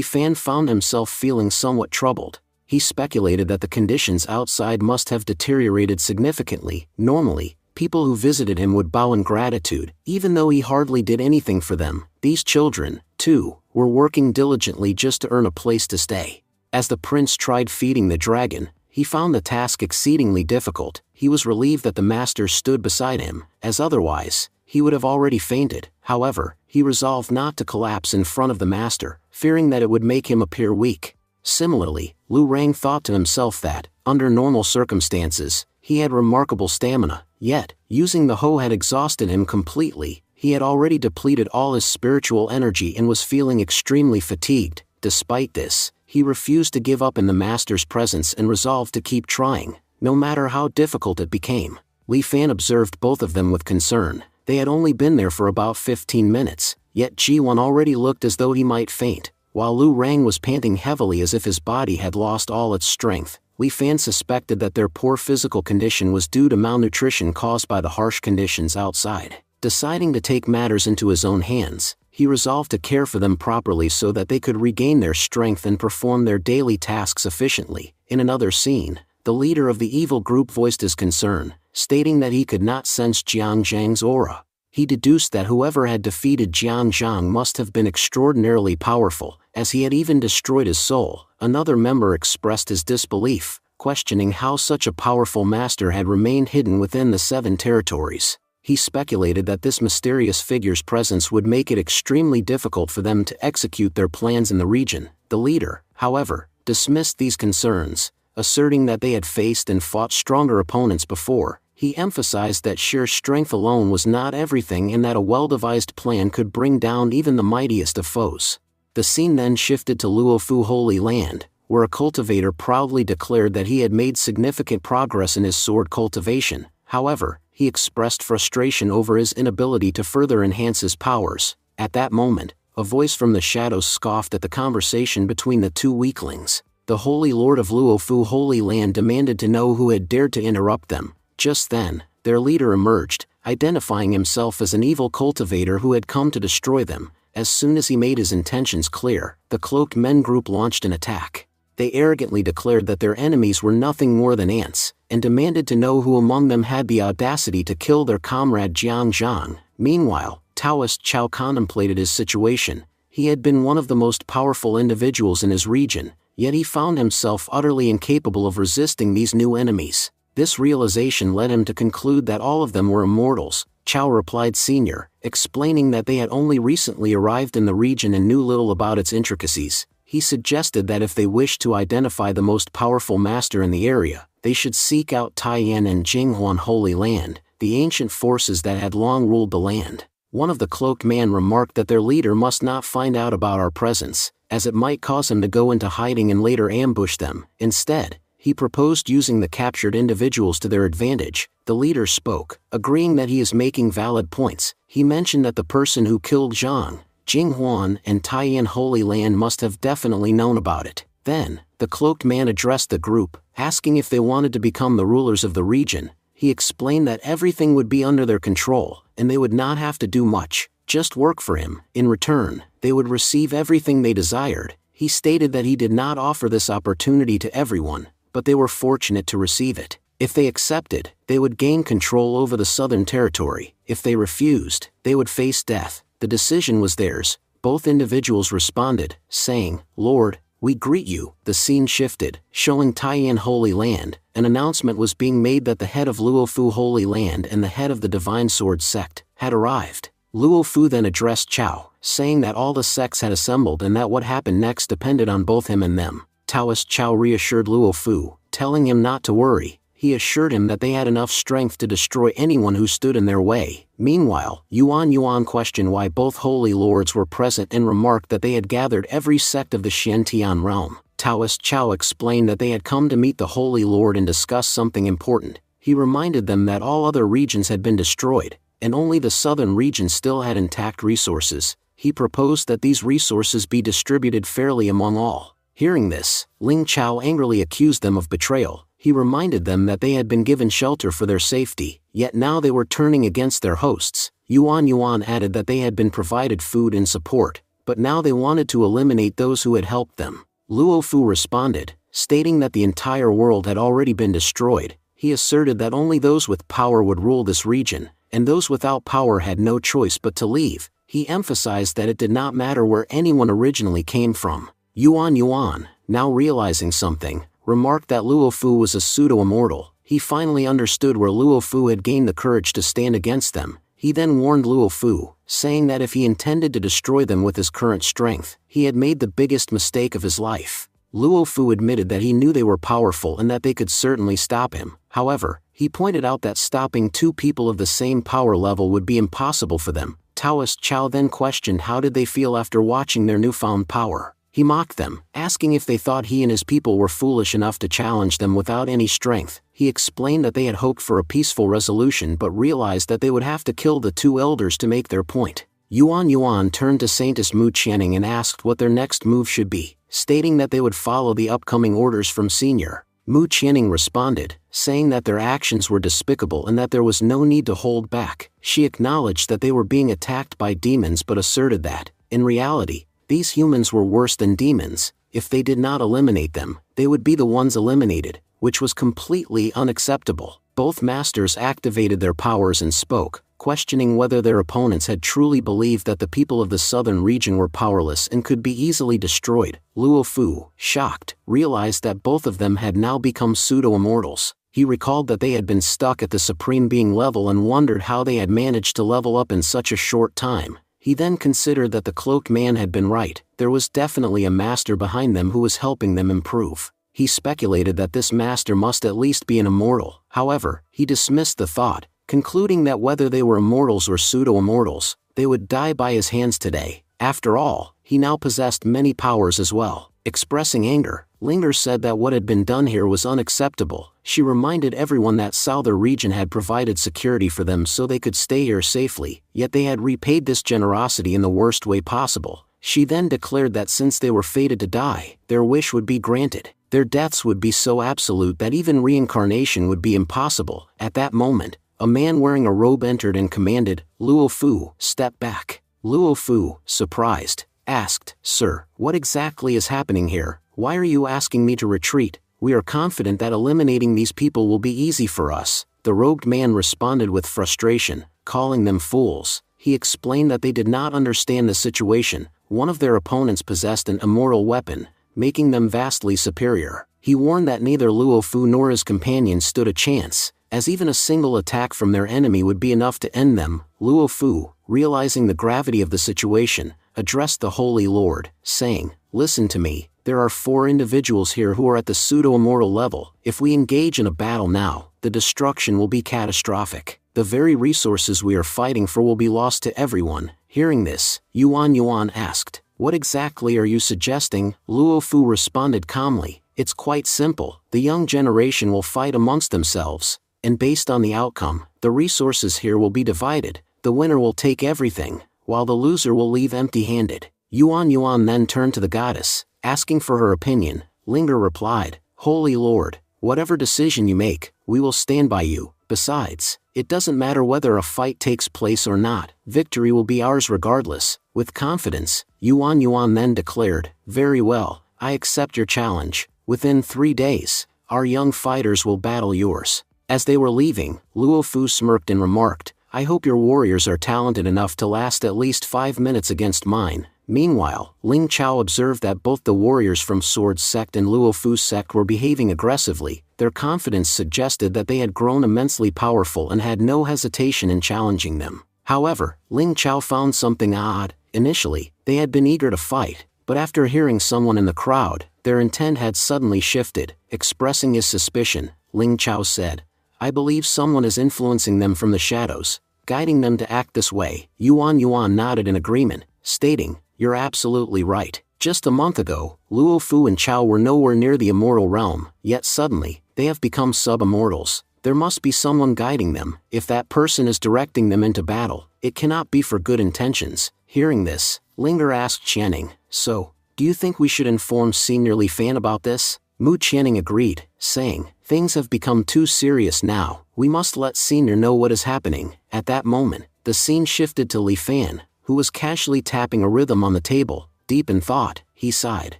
Fan found himself feeling somewhat troubled. He speculated that the conditions outside must have deteriorated significantly. Normally, people who visited him would bow in gratitude, even though he hardly did anything for them. These children, too, were working diligently just to earn a place to stay. As the prince tried feeding the dragon, he found the task exceedingly difficult. He was relieved that the master stood beside him, as otherwise, he would have already fainted. However, he resolved not to collapse in front of the master, fearing that it would make him appear weak. Similarly, Lu Rang thought to himself that, under normal circumstances, he had remarkable stamina, yet, using the hoe had exhausted him completely. He had already depleted all his spiritual energy and was feeling extremely fatigued. Despite this, he refused to give up in the master's presence and resolved to keep trying, no matter how difficult it became. Li Fan observed both of them with concern. They had only been there for about 15 minutes, yet Ji-won already looked as though he might faint. While Lu Rang was panting heavily as if his body had lost all its strength, Li Fan suspected that their poor physical condition was due to malnutrition caused by the harsh conditions outside. Deciding to take matters into his own hands, he resolved to care for them properly so that they could regain their strength and perform their daily tasks efficiently. In another scene, the leader of the evil group voiced his concern, stating that he could not sense Jiang Zhang's aura. He deduced that whoever had defeated Jiang Zhang must have been extraordinarily powerful, as he had even destroyed his soul. Another member expressed his disbelief, questioning how such a powerful master had remained hidden within the 7 territories. He speculated that this mysterious figure's presence would make it extremely difficult for them to execute their plans in the region. The leader, however, dismissed these concerns, asserting that they had faced and fought stronger opponents before. He emphasized that sheer strength alone was not everything and that a well-devised plan could bring down even the mightiest of foes. The scene then shifted to Luofu Holy Land, where a cultivator proudly declared that he had made significant progress in his sword cultivation. However, he expressed frustration over his inability to further enhance his powers. At that moment, a voice from the shadows scoffed at the conversation between the two weaklings. The Holy Lord of Luofu Holy Land demanded to know who had dared to interrupt them. Just then, their leader emerged, identifying himself as an evil cultivator who had come to destroy them. As soon as he made his intentions clear, the cloaked men group launched an attack. They arrogantly declared that their enemies were nothing more than ants, and demanded to know who among them had the audacity to kill their comrade Jiang Zhang. Meanwhile, Taoist Chao contemplated his situation. He had been one of the most powerful individuals in his region, yet he found himself utterly incapable of resisting these new enemies. This realization led him to conclude that all of them were immortals. Chao replied Senior, explaining that they had only recently arrived in the region and knew little about its intricacies. He suggested that if they wished to identify the most powerful master in the area, they should seek out Taiyan and Jinghuan Holy Land, the ancient forces that had long ruled the land. One of the cloaked men remarked that their leader must not find out about our presence, as it might cause him to go into hiding and later ambush them. Instead, he proposed using the captured individuals to their advantage. The leader spoke, agreeing that he is making valid points. He mentioned that the person who killed Zhang, Jinghuan, and Taiyan Holy Land must have definitely known about it. Then, the cloaked man addressed the group, asking if they wanted to become the rulers of the region. He explained that everything would be under their control, and they would not have to do much. just work for him. In return, they would receive everything they desired. He stated that he did not offer this opportunity to everyone, but they were fortunate to receive it. If they accepted, they would gain control over the southern territory. If they refused, they would face death. The decision was theirs. Both individuals responded, saying, "Lord, we greet you." The scene shifted, showing Taiyan Holy Land. An announcement was being made that the head of Luofu Holy Land and the head of the Divine Sword sect had arrived. Luofu then addressed Chao, saying that all the sects had assembled and that what happened next depended on both him and them. Taoist Chao reassured Luofu, telling him not to worry. He assured him that they had enough strength to destroy anyone who stood in their way. Meanwhile, Yuan questioned why both holy lords were present and remarked that they had gathered every sect of the Xiantian realm. Taoist Chao explained that they had come to meet the holy lord and discuss something important. He reminded them that all other regions had been destroyed, and only the southern region still had intact resources. He proposed that these resources be distributed fairly among all. Hearing this, Ling Chao angrily accused them of betrayal. He reminded them that they had been given shelter for their safety, yet now they were turning against their hosts. Yuan added that they had been provided food and support, but now they wanted to eliminate those who had helped them. Luofu responded, stating that the entire world had already been destroyed. He asserted that only those with power would rule this region, and those without power had no choice but to leave. He emphasized that it did not matter where anyone originally came from. Yuan, now realizing something, remarked that Luofu was a pseudo-immortal. He finally understood where Luofu had gained the courage to stand against them. He then warned Luofu, saying that if he intended to destroy them with his current strength, he had made the biggest mistake of his life. Luofu admitted that he knew they were powerful and that they could certainly stop him. However, he pointed out that stopping two people of the same power level would be impossible for them. Taoist Chao then questioned how did they feel after watching their newfound power. He mocked them, asking if they thought he and his people were foolish enough to challenge them without any strength. He explained that they had hoped for a peaceful resolution but realized that they would have to kill the two elders to make their point. Yuan turned to Saintess Mu Qianning and asked what their next move should be, stating that they would follow the upcoming orders from Senior. Mu Qianning responded, saying that their actions were despicable and that there was no need to hold back. She acknowledged that they were being attacked by demons but asserted that, in reality, these humans were worse than demons. If they did not eliminate them, they would be the ones eliminated, which was completely unacceptable. Both masters activated their powers and spoke, questioning whether their opponents had truly believed that the people of the southern region were powerless and could be easily destroyed. Luofu, shocked, realized that both of them had now become pseudo-immortals. He recalled that they had been stuck at the Supreme Being level and wondered how they had managed to level up in such a short time. He then considered that the cloaked man had been right. There was definitely a master behind them who was helping them improve. He speculated that this master must at least be an immortal. However, he dismissed the thought, concluding that whether they were immortals or pseudo-immortals, they would die by his hands today. After all, he now possessed many powers as well. Expressing anger, Linger said that what had been done here was unacceptable. She reminded everyone that Southern region had provided security for them so they could stay here safely, yet they had repaid this generosity in the worst way possible. She then declared that since they were fated to die, their wish would be granted. Their deaths would be so absolute that even reincarnation would be impossible. At that moment, a man wearing a robe entered and commanded, "Luofu, step back." Luofu, surprised, asked, "Sir, what exactly is happening here? Why are you asking me to retreat? We are confident that eliminating these people will be easy for us." The robed man responded with frustration, calling them fools. He explained that they did not understand the situation. One of their opponents possessed an immortal weapon, making them vastly superior. He warned that neither Luofu nor his companions stood a chance, as even a single attack from their enemy would be enough to end them. Luofu, realizing the gravity of the situation, addressed the Holy Lord, saying, "Listen to me. There are 4 individuals here who are at the pseudo-immortal level. If we engage in a battle now, the destruction will be catastrophic. The very resources we are fighting for will be lost to everyone." Hearing this, Yuan asked, "What exactly are you suggesting?" Luofu responded calmly, "It's quite simple. The young generation will fight amongst themselves, and based on the outcome, the resources here will be divided. The winner will take everything, while the loser will leave empty-handed." Yuan then turned to the goddess, asking for her opinion. Linger replied, "Holy Lord, whatever decision you make, we will stand by you. Besides, It doesn't matter whether a fight takes place or not, victory will be ours regardless. With confidence, Yuan then declared, "Very well, I accept your challenge. Within 3 days, our young fighters will battle yours." As they were leaving, Luo Fu smirked and remarked, "I hope your warriors are talented enough to last at least 5 minutes against mine." Meanwhile, Ling Chao observed that both the warriors from Sword Sect and Luo Fu's sect were behaving aggressively. Their confidence suggested that they had grown immensely powerful and had no hesitation in challenging them. However, Ling Chao found something odd. Initially, they had been eager to fight, but after hearing someone in the crowd, their intent had suddenly shifted. Expressing his suspicion, Ling Chao said, "I believe someone is influencing them from the shadows, guiding them to act this way." Yuan nodded in agreement, stating, "You're absolutely right. Just a month ago, Luo Fu and Chao were nowhere near the immortal realm, yet suddenly, they have become sub-immortals. There must be someone guiding them. If that person is directing them into battle, it cannot be for good intentions." Hearing this, Linger asked Qianing, "So, do you think we should inform Senior Li Fan about this?" Mu Qianing agreed, saying, "Things have become too serious now. We must let Senior know what is happening." At that moment, the scene shifted to Li Fan, who was casually tapping a rhythm on the table. Deep in thought, he sighed,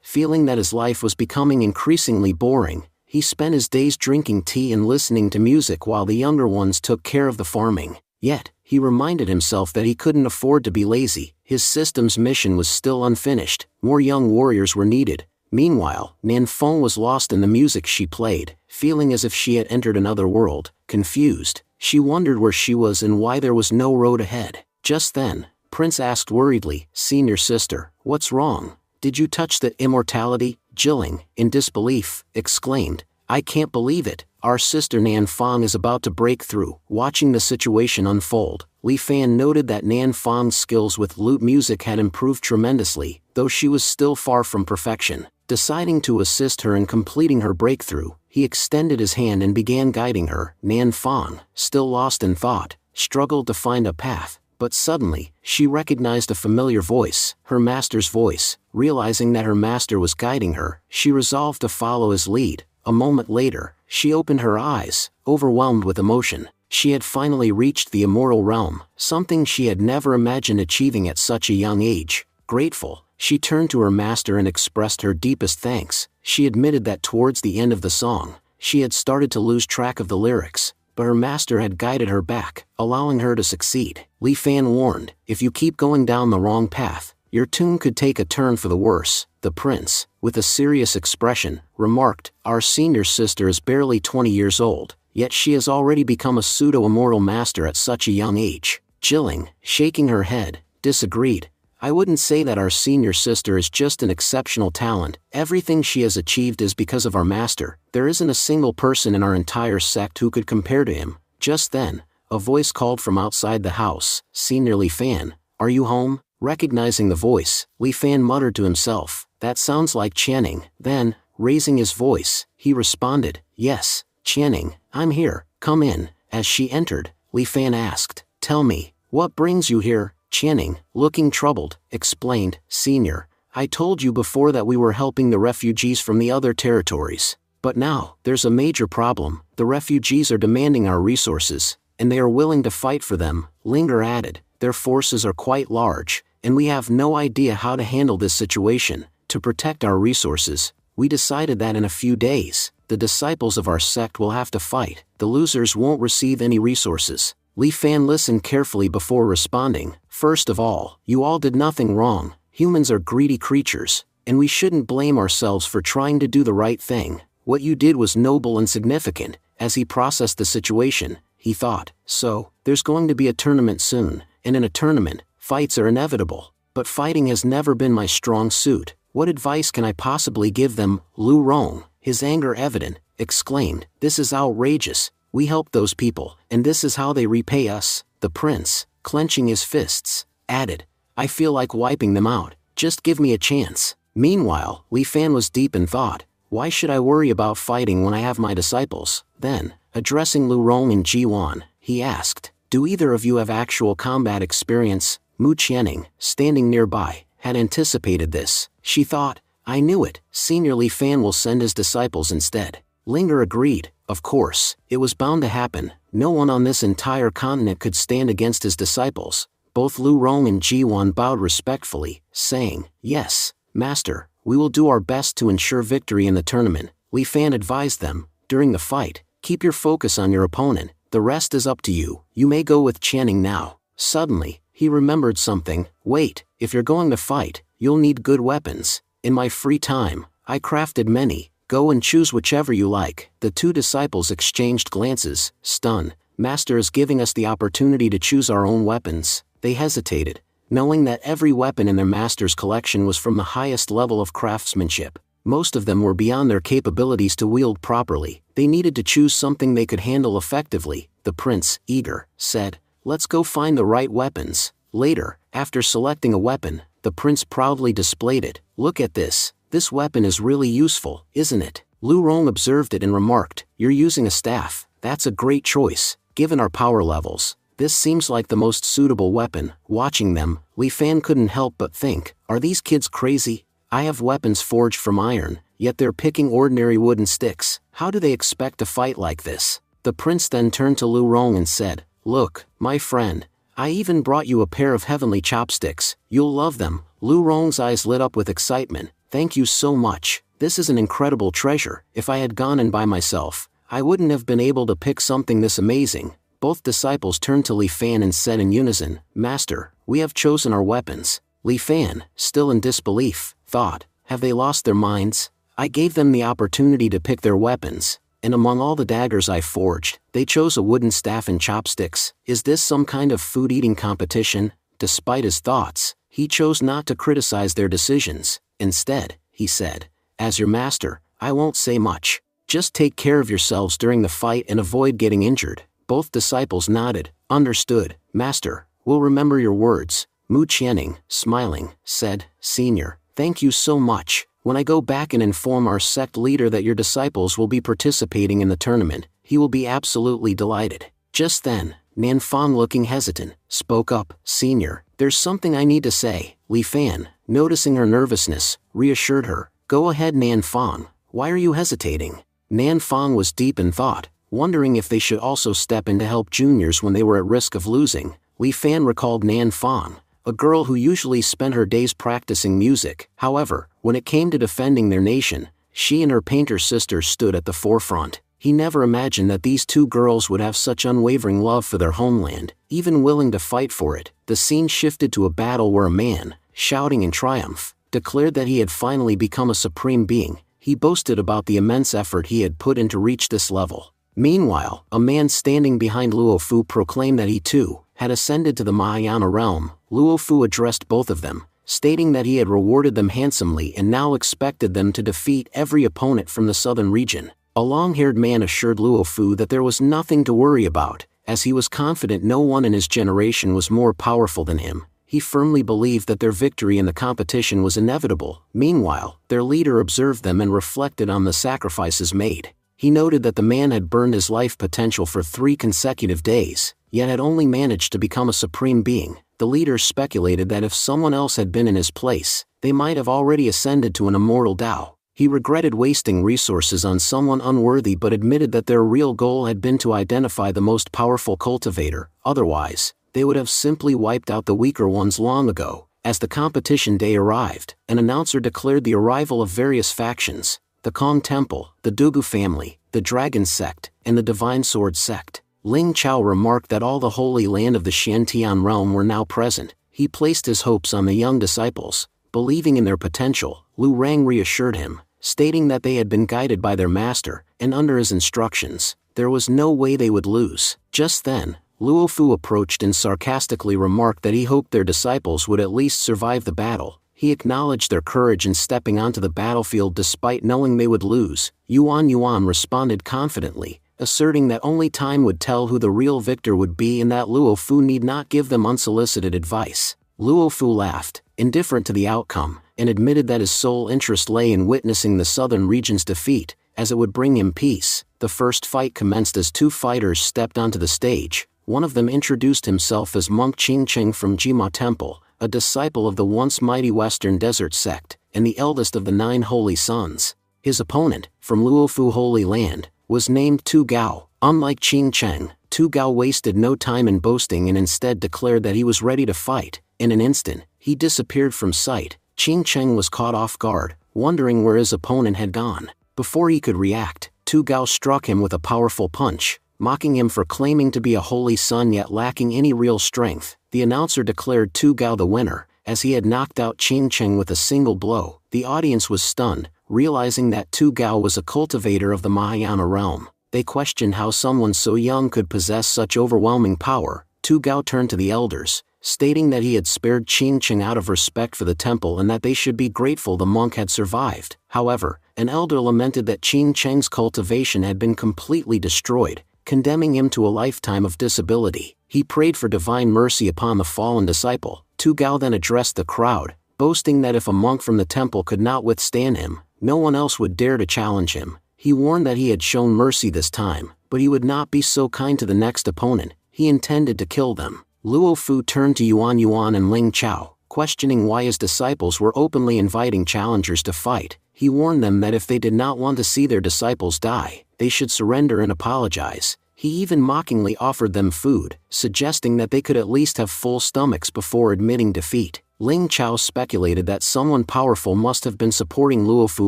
feeling that his life was becoming increasingly boring. He spent his days drinking tea and listening to music while the younger ones took care of the farming. Yet, he reminded himself that he couldn't afford to be lazy. His system's mission was still unfinished. More young warriors were needed. Meanwhile, Nan Feng was lost in the music she played, feeling as if she had entered another world. Confused, she wondered where she was and why there was no road ahead. Just then, Prince asked worriedly, "Senior sister, what's wrong? Did you touch the immortality?" Jilling, in disbelief, exclaimed, "I can't believe it. Our sister Nan Feng is about to break through." Watching the situation unfold, Li Fan noted that Nan Feng's skills with lute music had improved tremendously, though she was still far from perfection. Deciding to assist her in completing her breakthrough, he extended his hand and began guiding her. Nan Feng, still lost in thought, struggled to find a path, but suddenly, she recognized a familiar voice, her master's voice. Realizing that her master was guiding her, she resolved to follow his lead. A moment later, she opened her eyes, overwhelmed with emotion. She had finally reached the immortal realm, something she had never imagined achieving at such a young age. Grateful, she turned to her master and expressed her deepest thanks. She admitted that towards the end of the song, she had started to lose track of the lyrics, but her master had guided her back, allowing her to succeed. Li Fan warned, "If you keep going down the wrong path, your tune could take a turn for the worse." The prince, with a serious expression, remarked, "Our senior sister is barely 20 years old, yet she has already become a pseudo-immortal master at such a young age." Jilling, shaking her head, disagreed, "I wouldn't say that our senior sister is just an exceptional talent. Everything she has achieved is because of our master. There isn't a single person in our entire sect who could compare to him." Just then, a voice called from outside the house, "Senior Li Fan, are you home?" Recognizing the voice, Li Fan muttered to himself, "That sounds like Qianing." Then, raising his voice, he responded, "Yes, Qianing, I'm here, come in." As she entered, Li Fan asked, "Tell me, what brings you here?" Qianing, looking troubled, explained, "Senior, I told you before that we were helping the refugees from the other territories. But now, there's a major problem. The refugees are demanding our resources, and they are willing to fight for them." Linger added, "Their forces are quite large, and we have no idea how to handle this situation. To protect our resources, we decided that in a few days, the disciples of our sect will have to fight. The losers won't receive any resources." Li Fan listened carefully before responding, "First of all, you all did nothing wrong. Humans are greedy creatures, and we shouldn't blame ourselves for trying to do the right thing. What you did was noble and significant." As he processed the situation, he thought, "So, there's going to be a tournament soon, and in a tournament, fights are inevitable. But fighting has never been my strong suit. What advice can I possibly give them?" Lu Rong, his anger evident, exclaimed, "This is outrageous. We helped those people, and this is how they repay us." The prince, clenching his fists, added, "I feel like wiping them out. Just give me a chance." Meanwhile, Li Fan was deep in thought. Why should I worry about fighting when I have my disciples? Then, addressing Lu Rong and Ji Wan, he asked, "Do either of you have actual combat experience?" Mu Qianing, standing nearby, had anticipated this. She thought, "I knew it. Senior Li Fan will send his disciples instead." Linger agreed, Of course, it was bound to happen. No one on this entire continent could stand against his disciples. Both Lu Rong and Ji Wan bowed respectfully, saying, "Yes, Master, we will do our best to ensure victory in the tournament." Li Fan advised them, "During the fight, keep your focus on your opponent. The rest is up to you. You may go with Channing now." Suddenly, he remembered something. "Wait, if you're going to fight, you'll need good weapons. In my free time, I crafted many. Go and choose whichever you like." The two disciples exchanged glances, stunned. "Master is giving us the opportunity to choose our own weapons." They hesitated, knowing that every weapon in their master's collection was from the highest level of craftsmanship. Most of them were beyond their capabilities to wield properly. They needed to choose something they could handle effectively. The prince, eager, said, "Let's go find the right weapons." Later, after selecting a weapon, the prince proudly displayed it. "Look at this. This weapon is really useful, isn't it?" Lu Rong observed it and remarked, "You're using a staff. That's a great choice. Given our power levels, this seems like the most suitable weapon." Watching them, Li Fan couldn't help but think, "Are these kids crazy? I have weapons forged from iron, yet they're picking ordinary wooden sticks. How do they expect to fight like this?" The prince then turned to Lu Rong and said, "Look, my friend, I even brought you a pair of heavenly chopsticks. You'll love them." Lu Rong's eyes lit up with excitement. "Thank you so much. This is an incredible treasure. If I had gone in by myself, I wouldn't have been able to pick something this amazing." Both disciples turned to Li Fan and said in unison, "Master, we have chosen our weapons." Li Fan, still in disbelief, thought, "Have they lost their minds? I gave them the opportunity to pick their weapons, and among all the daggers I forged, they chose a wooden staff and chopsticks. Is this some kind of food-eating competition?" Despite his thoughts, he chose not to criticize their decisions. Instead, he said, "As your master, I won't say much. Just take care of yourselves during the fight and avoid getting injured." Both disciples nodded. "Understood, Master. We'll remember your words." Mu Qianning, smiling, said, "Senior, thank you so much. When I go back and inform our sect leader that your disciples will be participating in the tournament, he will be absolutely delighted." Just then, Nanfang, looking hesitant, spoke up, "Senior, there's something I need to say." Li Fan, noticing her nervousness, reassured her, "Go ahead, Nanfang. Why are you hesitating?" Nanfang was deep in thought, wondering if they should also step in to help juniors when they were at risk of losing. Li Fan recalled Nanfang, a girl who usually spent her days practicing music. However, when it came to defending their nation, she and her painter sister stood at the forefront. He never imagined that these two girls would have such unwavering love for their homeland, even willing to fight for it. The scene shifted to a battle where a man, shouting in triumph, declared that he had finally become a supreme being. He boasted about the immense effort he had put in to reach this level. Meanwhile, a man standing behind Luo Fu proclaimed that he too had ascended to the Mahayana realm. Luo Fu addressed both of them, stating that he had rewarded them handsomely and now expected them to defeat every opponent from the southern region. A long-haired man assured Luo Fu that there was nothing to worry about, as he was confident no one in his generation was more powerful than him. He firmly believed that their victory in the competition was inevitable. Meanwhile, their leader observed them and reflected on the sacrifices made. He noted that the man had burned his life potential for 3 consecutive days, yet had only managed to become a supreme being. The leader speculated that if someone else had been in his place, they might have already ascended to an immortal Tao. He regretted wasting resources on someone unworthy but admitted that their real goal had been to identify the most powerful cultivator. Otherwise, they would have simply wiped out the weaker ones long ago. As the competition day arrived, an announcer declared the arrival of various factions: the Kong Temple, the Dugu family, the Dragon Sect, and the Divine Sword Sect. Ling Chao remarked that all the Holy Land of the Xiantian realm were now present. He placed his hopes on the young disciples, believing in their potential. Lu Rang reassured him, stating that they had been guided by their master, and under his instructions, there was no way they would lose. Just then, Luo Fu approached and sarcastically remarked that he hoped their disciples would at least survive the battle. He acknowledged their courage in stepping onto the battlefield despite knowing they would lose. Yuan responded confidently, asserting that only time would tell who the real victor would be and that Luo Fu need not give them unsolicited advice. Luo Fu laughed, indifferent to the outcome, and admitted that his sole interest lay in witnessing the southern region's defeat, as it would bring him peace. The first fight commenced as 2 fighters stepped onto the stage. One of them introduced himself as Monk Qingqing from Jima Temple, a disciple of the once mighty Western Desert Sect, and the eldest of the 9 Holy Sons. His opponent, from Luofu Holy Land, was named Tu Gao. Unlike Qing Cheng, Tu Gao wasted no time in boasting and instead declared that he was ready to fight. In an instant, he disappeared from sight. Qing Cheng was caught off guard, wondering where his opponent had gone. Before he could react, Tu Gao struck him with a powerful punch, mocking him for claiming to be a holy son yet lacking any real strength. The announcer declared Tu Gao the winner, as he had knocked out Qing Cheng with a single blow. The audience was stunned, realizing that Tu Gao was a cultivator of the Mahayana realm. They questioned how someone so young could possess such overwhelming power. Tu Gao turned to the elders, stating that he had spared Qing Cheng out of respect for the temple and that they should be grateful the monk had survived. However, an elder lamented that Qing Cheng's cultivation had been completely destroyed, condemning him to a lifetime of disability. He prayed for divine mercy upon the fallen disciple. Tu Gao then addressed the crowd, boasting that if a monk from the temple could not withstand him, no one else would dare to challenge him. He warned that he had shown mercy this time, but he would not be so kind to the next opponent. He intended to kill them. Luo Fu turned to Yuan Yuan and Ling Chao, questioning why his disciples were openly inviting challengers to fight. He warned them that if they did not want to see their disciples die, they should surrender and apologize. He even mockingly offered them food, suggesting that they could at least have full stomachs before admitting defeat. Ling Chao speculated that someone powerful must have been supporting Luo Fu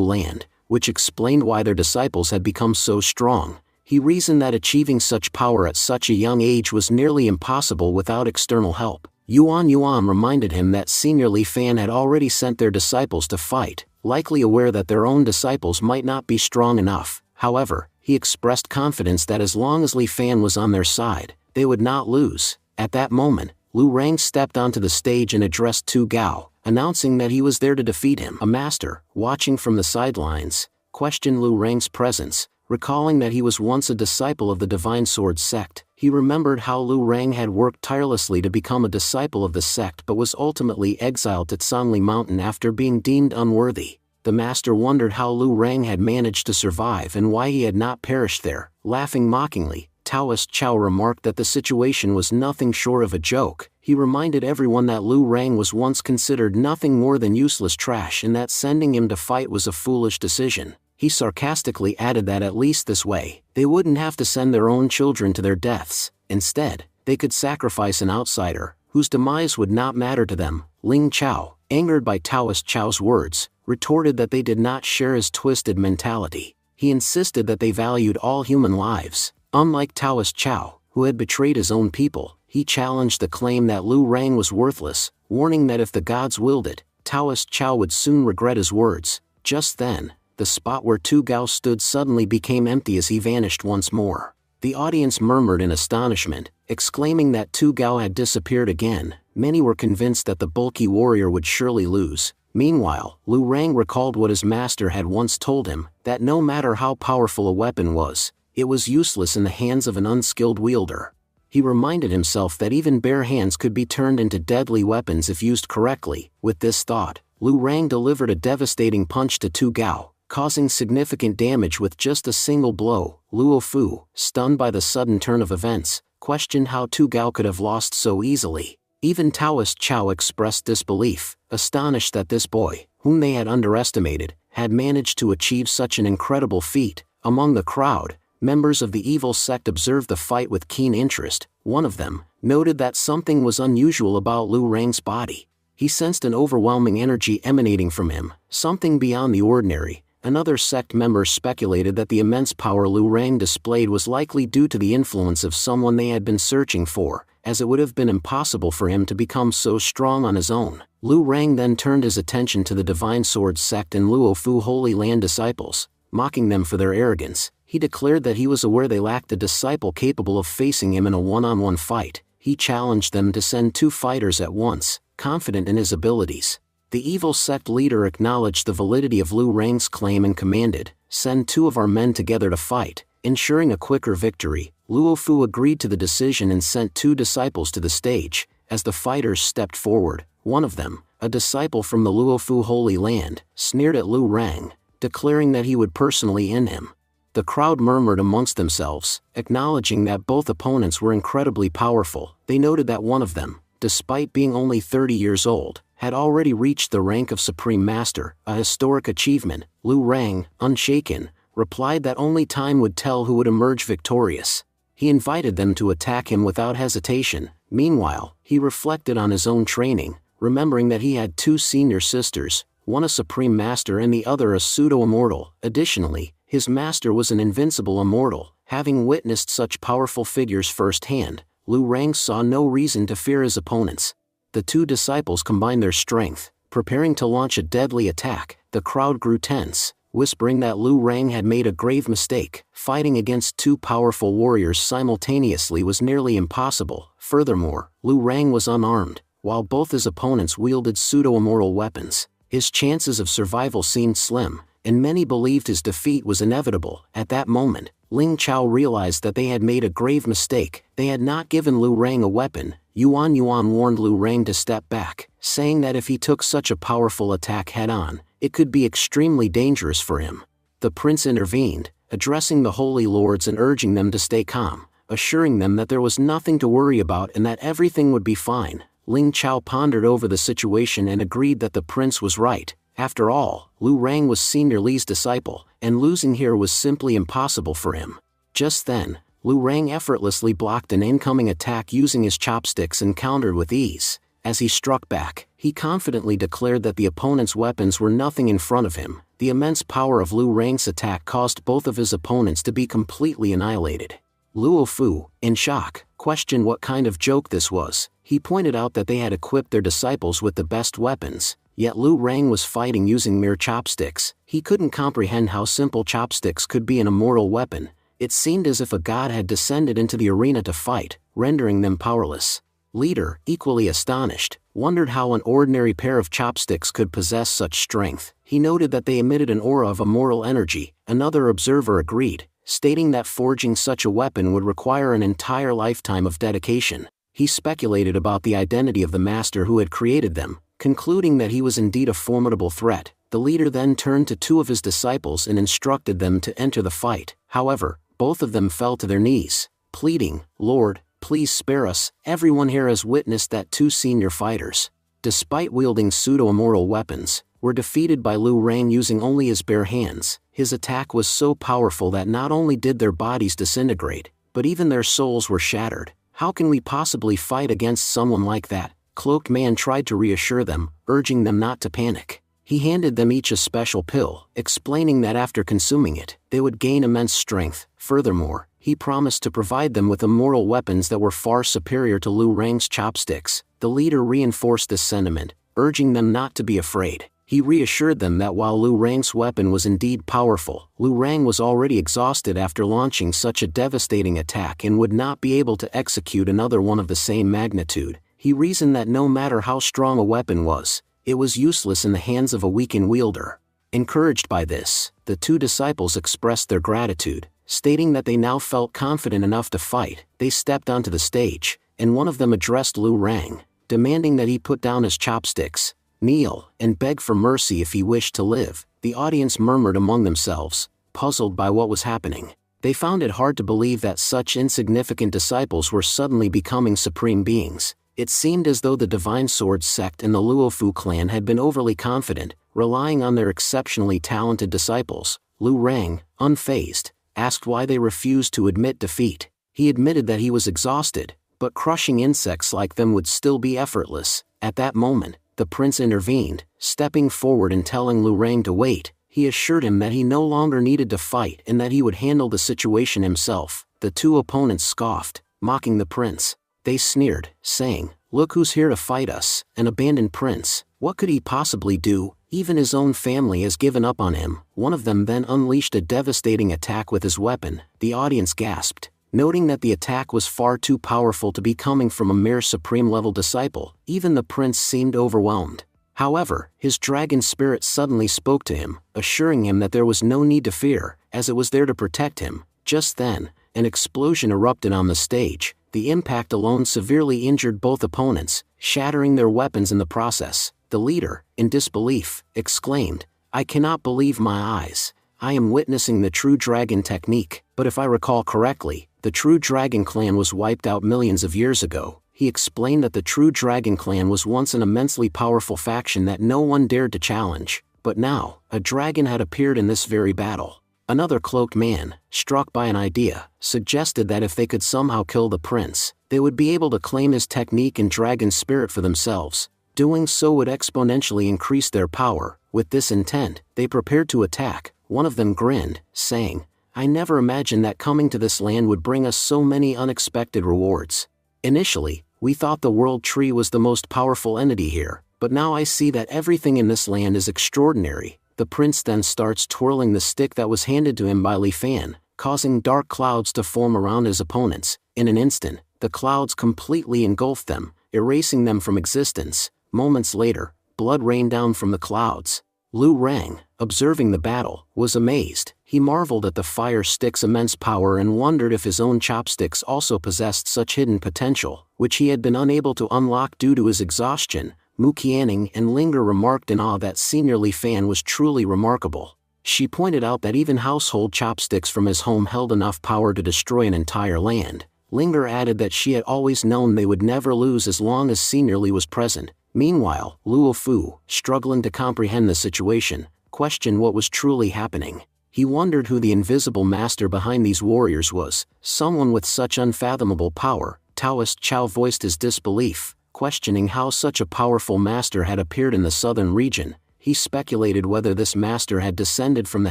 land, which explained why their disciples had become so strong. He reasoned that achieving such power at such a young age was nearly impossible without external help. Yuan Yuan reminded him that Senior Li Fan had already sent their disciples to fight, likely aware that their own disciples might not be strong enough. However, he expressed confidence that as long as Li Fan was on their side, they would not lose. At that moment, Lu Rang stepped onto the stage and addressed Tu Gao, announcing that he was there to defeat him. A master, watching from the sidelines, questioned Lu Rang's presence, recalling that he was once a disciple of the Divine Sword sect. He remembered how Lu Rang had worked tirelessly to become a disciple of the sect but was ultimately exiled to Tsangli Mountain after being deemed unworthy. The master wondered how Lu Rang had managed to survive and why he had not perished there. Laughing mockingly, Taoist Chao remarked that the situation was nothing short of a joke. He reminded everyone that Lu Rang was once considered nothing more than useless trash and that sending him to fight was a foolish decision. He sarcastically added that at least this way, they wouldn't have to send their own children to their deaths. Instead, they could sacrifice an outsider, whose demise would not matter to them. Ling Chao, angered by Taoist Chao's words, retorted that they did not share his twisted mentality. He insisted that they valued all human lives. Unlike Taoist Chao, who had betrayed his own people, he challenged the claim that Lu Rang was worthless, warning that if the gods willed it, Taoist Chao would soon regret his words. Just then, the spot where Tu Gao stood suddenly became empty as he vanished once more. The audience murmured in astonishment, exclaiming that Tu Gao had disappeared again. Many were convinced that the bulky warrior would surely lose. Meanwhile, Lu Rang recalled what his master had once told him, that no matter how powerful a weapon was, it was useless in the hands of an unskilled wielder. He reminded himself that even bare hands could be turned into deadly weapons if used correctly. With this thought, Lu Rang delivered a devastating punch to Tu Gao, causing significant damage with just a single blow. Luo Fu, stunned by the sudden turn of events, questioned how Tu Gao could have lost so easily. Even Taoist Chao expressed disbelief, astonished that this boy, whom they had underestimated, had managed to achieve such an incredible feat. Among the crowd, members of the evil sect observed the fight with keen interest. One of them noted that something was unusual about Lu Rang's body. He sensed an overwhelming energy emanating from him, something beyond the ordinary. Another sect member speculated that the immense power Lu Rang displayed was likely due to the influence of someone they had been searching for, as it would have been impossible for him to become so strong on his own. Lu Rang then turned his attention to the Divine Sword sect and Luo Fu Holy Land disciples, mocking them for their arrogance. He declared that he was aware they lacked a disciple capable of facing him in a one-on-one fight. He challenged them to send 2 fighters at once, confident in his abilities. The evil sect leader acknowledged the validity of Lu Rang's claim and commanded, "Send 2 of our men together to fight," ensuring a quicker victory. Luo Fu agreed to the decision and sent 2 disciples to the stage. As the fighters stepped forward, one of them, a disciple from the Luo Fu Holy Land, sneered at Lu Rang, declaring that he would personally end him. The crowd murmured amongst themselves, acknowledging that both opponents were incredibly powerful. They noted that one of them, despite being only 30 years old, had already reached the rank of Supreme Master, a historic achievement. Lu Rang, unshaken, replied that only time would tell who would emerge victorious. He invited them to attack him without hesitation. Meanwhile, he reflected on his own training, remembering that he had 2 senior sisters, one a supreme master and the other a pseudo-immortal. Additionally, his master was an invincible immortal. Having witnessed such powerful figures firsthand, Lu Rang saw no reason to fear his opponents. The 2 disciples combined their strength, preparing to launch a deadly attack. The crowd grew tense, whispering that Lu Rang had made a grave mistake. Fighting against 2 powerful warriors simultaneously was nearly impossible. Furthermore, Lu Rang was unarmed, while both his opponents wielded pseudo-immortal weapons. His chances of survival seemed slim, and many believed his defeat was inevitable. At that moment, Ling Chao realized that they had made a grave mistake. They had not given Lu Rang a weapon. Yuan warned Lu Rang to step back, saying that if he took such a powerful attack head-on, it could be extremely dangerous for him. The prince intervened, addressing the holy lords and urging them to stay calm, assuring them that there was nothing to worry about and that everything would be fine. Ling Chao pondered over the situation and agreed that the prince was right. After all, Lu Rang was Senior Li's disciple, and losing here was simply impossible for him. Just then, Lu Rang effortlessly blocked an incoming attack using his chopsticks and countered with ease. As he struck back, he confidently declared that the opponent's weapons were nothing in front of him. The immense power of Lu Rang's attack caused both of his opponents to be completely annihilated. Luo Fu, in shock, questioned what kind of joke this was. He pointed out that they had equipped their disciples with the best weapons, yet Lu Rang was fighting using mere chopsticks. He couldn't comprehend how simple chopsticks could be an immortal weapon. It seemed as if a god had descended into the arena to fight, rendering them powerless. Leader, equally astonished, wondered how an ordinary pair of chopsticks could possess such strength. He noted that they emitted an aura of immortal energy. Another observer agreed, stating that forging such a weapon would require an entire lifetime of dedication. He speculated about the identity of the master who had created them, concluding that he was indeed a formidable threat. The leader then turned to 2 of his disciples and instructed them to enter the fight. However, both of them fell to their knees, pleading, "Lord, please spare us." Everyone here has witnessed that 2 senior fighters, despite wielding pseudo-immortal weapons, were defeated by Lu Rang using only his bare hands. His attack was so powerful that not only did their bodies disintegrate, but even their souls were shattered. How can we possibly fight against someone like that? Cloaked Man tried to reassure them, urging them not to panic. He handed them each a special pill, explaining that after consuming it, they would gain immense strength. Furthermore, he promised to provide them with immortal weapons that were far superior to Lu Rang's chopsticks. The leader reinforced this sentiment, urging them not to be afraid. He reassured them that while Lu Rang's weapon was indeed powerful, Lu Rang was already exhausted after launching such a devastating attack and would not be able to execute another one of the same magnitude. He reasoned that no matter how strong a weapon was, it was useless in the hands of a weakened wielder. Encouraged by this, the 2 disciples expressed their gratitude, stating that they now felt confident enough to fight. They stepped onto the stage, and one of them addressed Lu Rang, demanding that he put down his chopsticks, kneel, and beg for mercy if he wished to live. The audience murmured among themselves, puzzled by what was happening. They found it hard to believe that such insignificant disciples were suddenly becoming supreme beings. It seemed as though the Divine Sword sect and the Luofu clan had been overly confident, relying on their exceptionally talented disciples. Lu Rang, unfazed, asked why they refused to admit defeat. He admitted that he was exhausted, but crushing insects like them would still be effortless. At that moment, the prince intervened, stepping forward and telling Lu Rang to wait. He assured him that he no longer needed to fight and that he would handle the situation himself. The 2 opponents scoffed, mocking the prince. They sneered, saying, "Look who's here to fight us, an abandoned prince. What could he possibly do? Even his own family has given up on him." One of them then unleashed a devastating attack with his weapon. The audience gasped, noting that the attack was far too powerful to be coming from a mere supreme-level disciple. Even the prince seemed overwhelmed. However, his dragon spirit suddenly spoke to him, assuring him that there was no need to fear, as it was there to protect him. Just then, an explosion erupted on the stage. The impact alone severely injured both opponents, shattering their weapons in the process. The leader, in disbelief, exclaimed, "I cannot believe my eyes. I am witnessing the true dragon technique." But if I recall correctly, the true dragon clan was wiped out millions of years ago. He explained that the true dragon clan was once an immensely powerful faction that no one dared to challenge. But now, a dragon had appeared in this very battle. Another cloaked man, struck by an idea, suggested that if they could somehow kill the prince, they would be able to claim his technique and dragon spirit for themselves. Doing so would exponentially increase their power. With this intent, they prepared to attack. One of them grinned, saying, "I never imagined that coming to this land would bring us so many unexpected rewards. Initially, we thought the world tree was the most powerful entity here, but now I see that everything in this land is extraordinary." The prince then starts twirling the stick that was handed to him by Li Fan, causing dark clouds to form around his opponents. In an instant, the clouds completely engulfed them, erasing them from existence. Moments later, blood rained down from the clouds. Lu Rang, observing the battle, was amazed. He marveled at the fire stick's immense power and wondered if his own chopsticks also possessed such hidden potential, which he had been unable to unlock due to his exhaustion. Mu Qianning and Linger remarked in awe that Senior Li Fan was truly remarkable. She pointed out that even household chopsticks from his home held enough power to destroy an entire land. Linger added that she had always known they would never lose as long as Senior Li was present. Meanwhile, Luo Fu, struggling to comprehend the situation, questioned what was truly happening. He wondered who the invisible master behind these warriors was, someone with such unfathomable power. Taoist Chao voiced his disbelief, questioning how such a powerful master had appeared in the southern region. He speculated whether this master had descended from the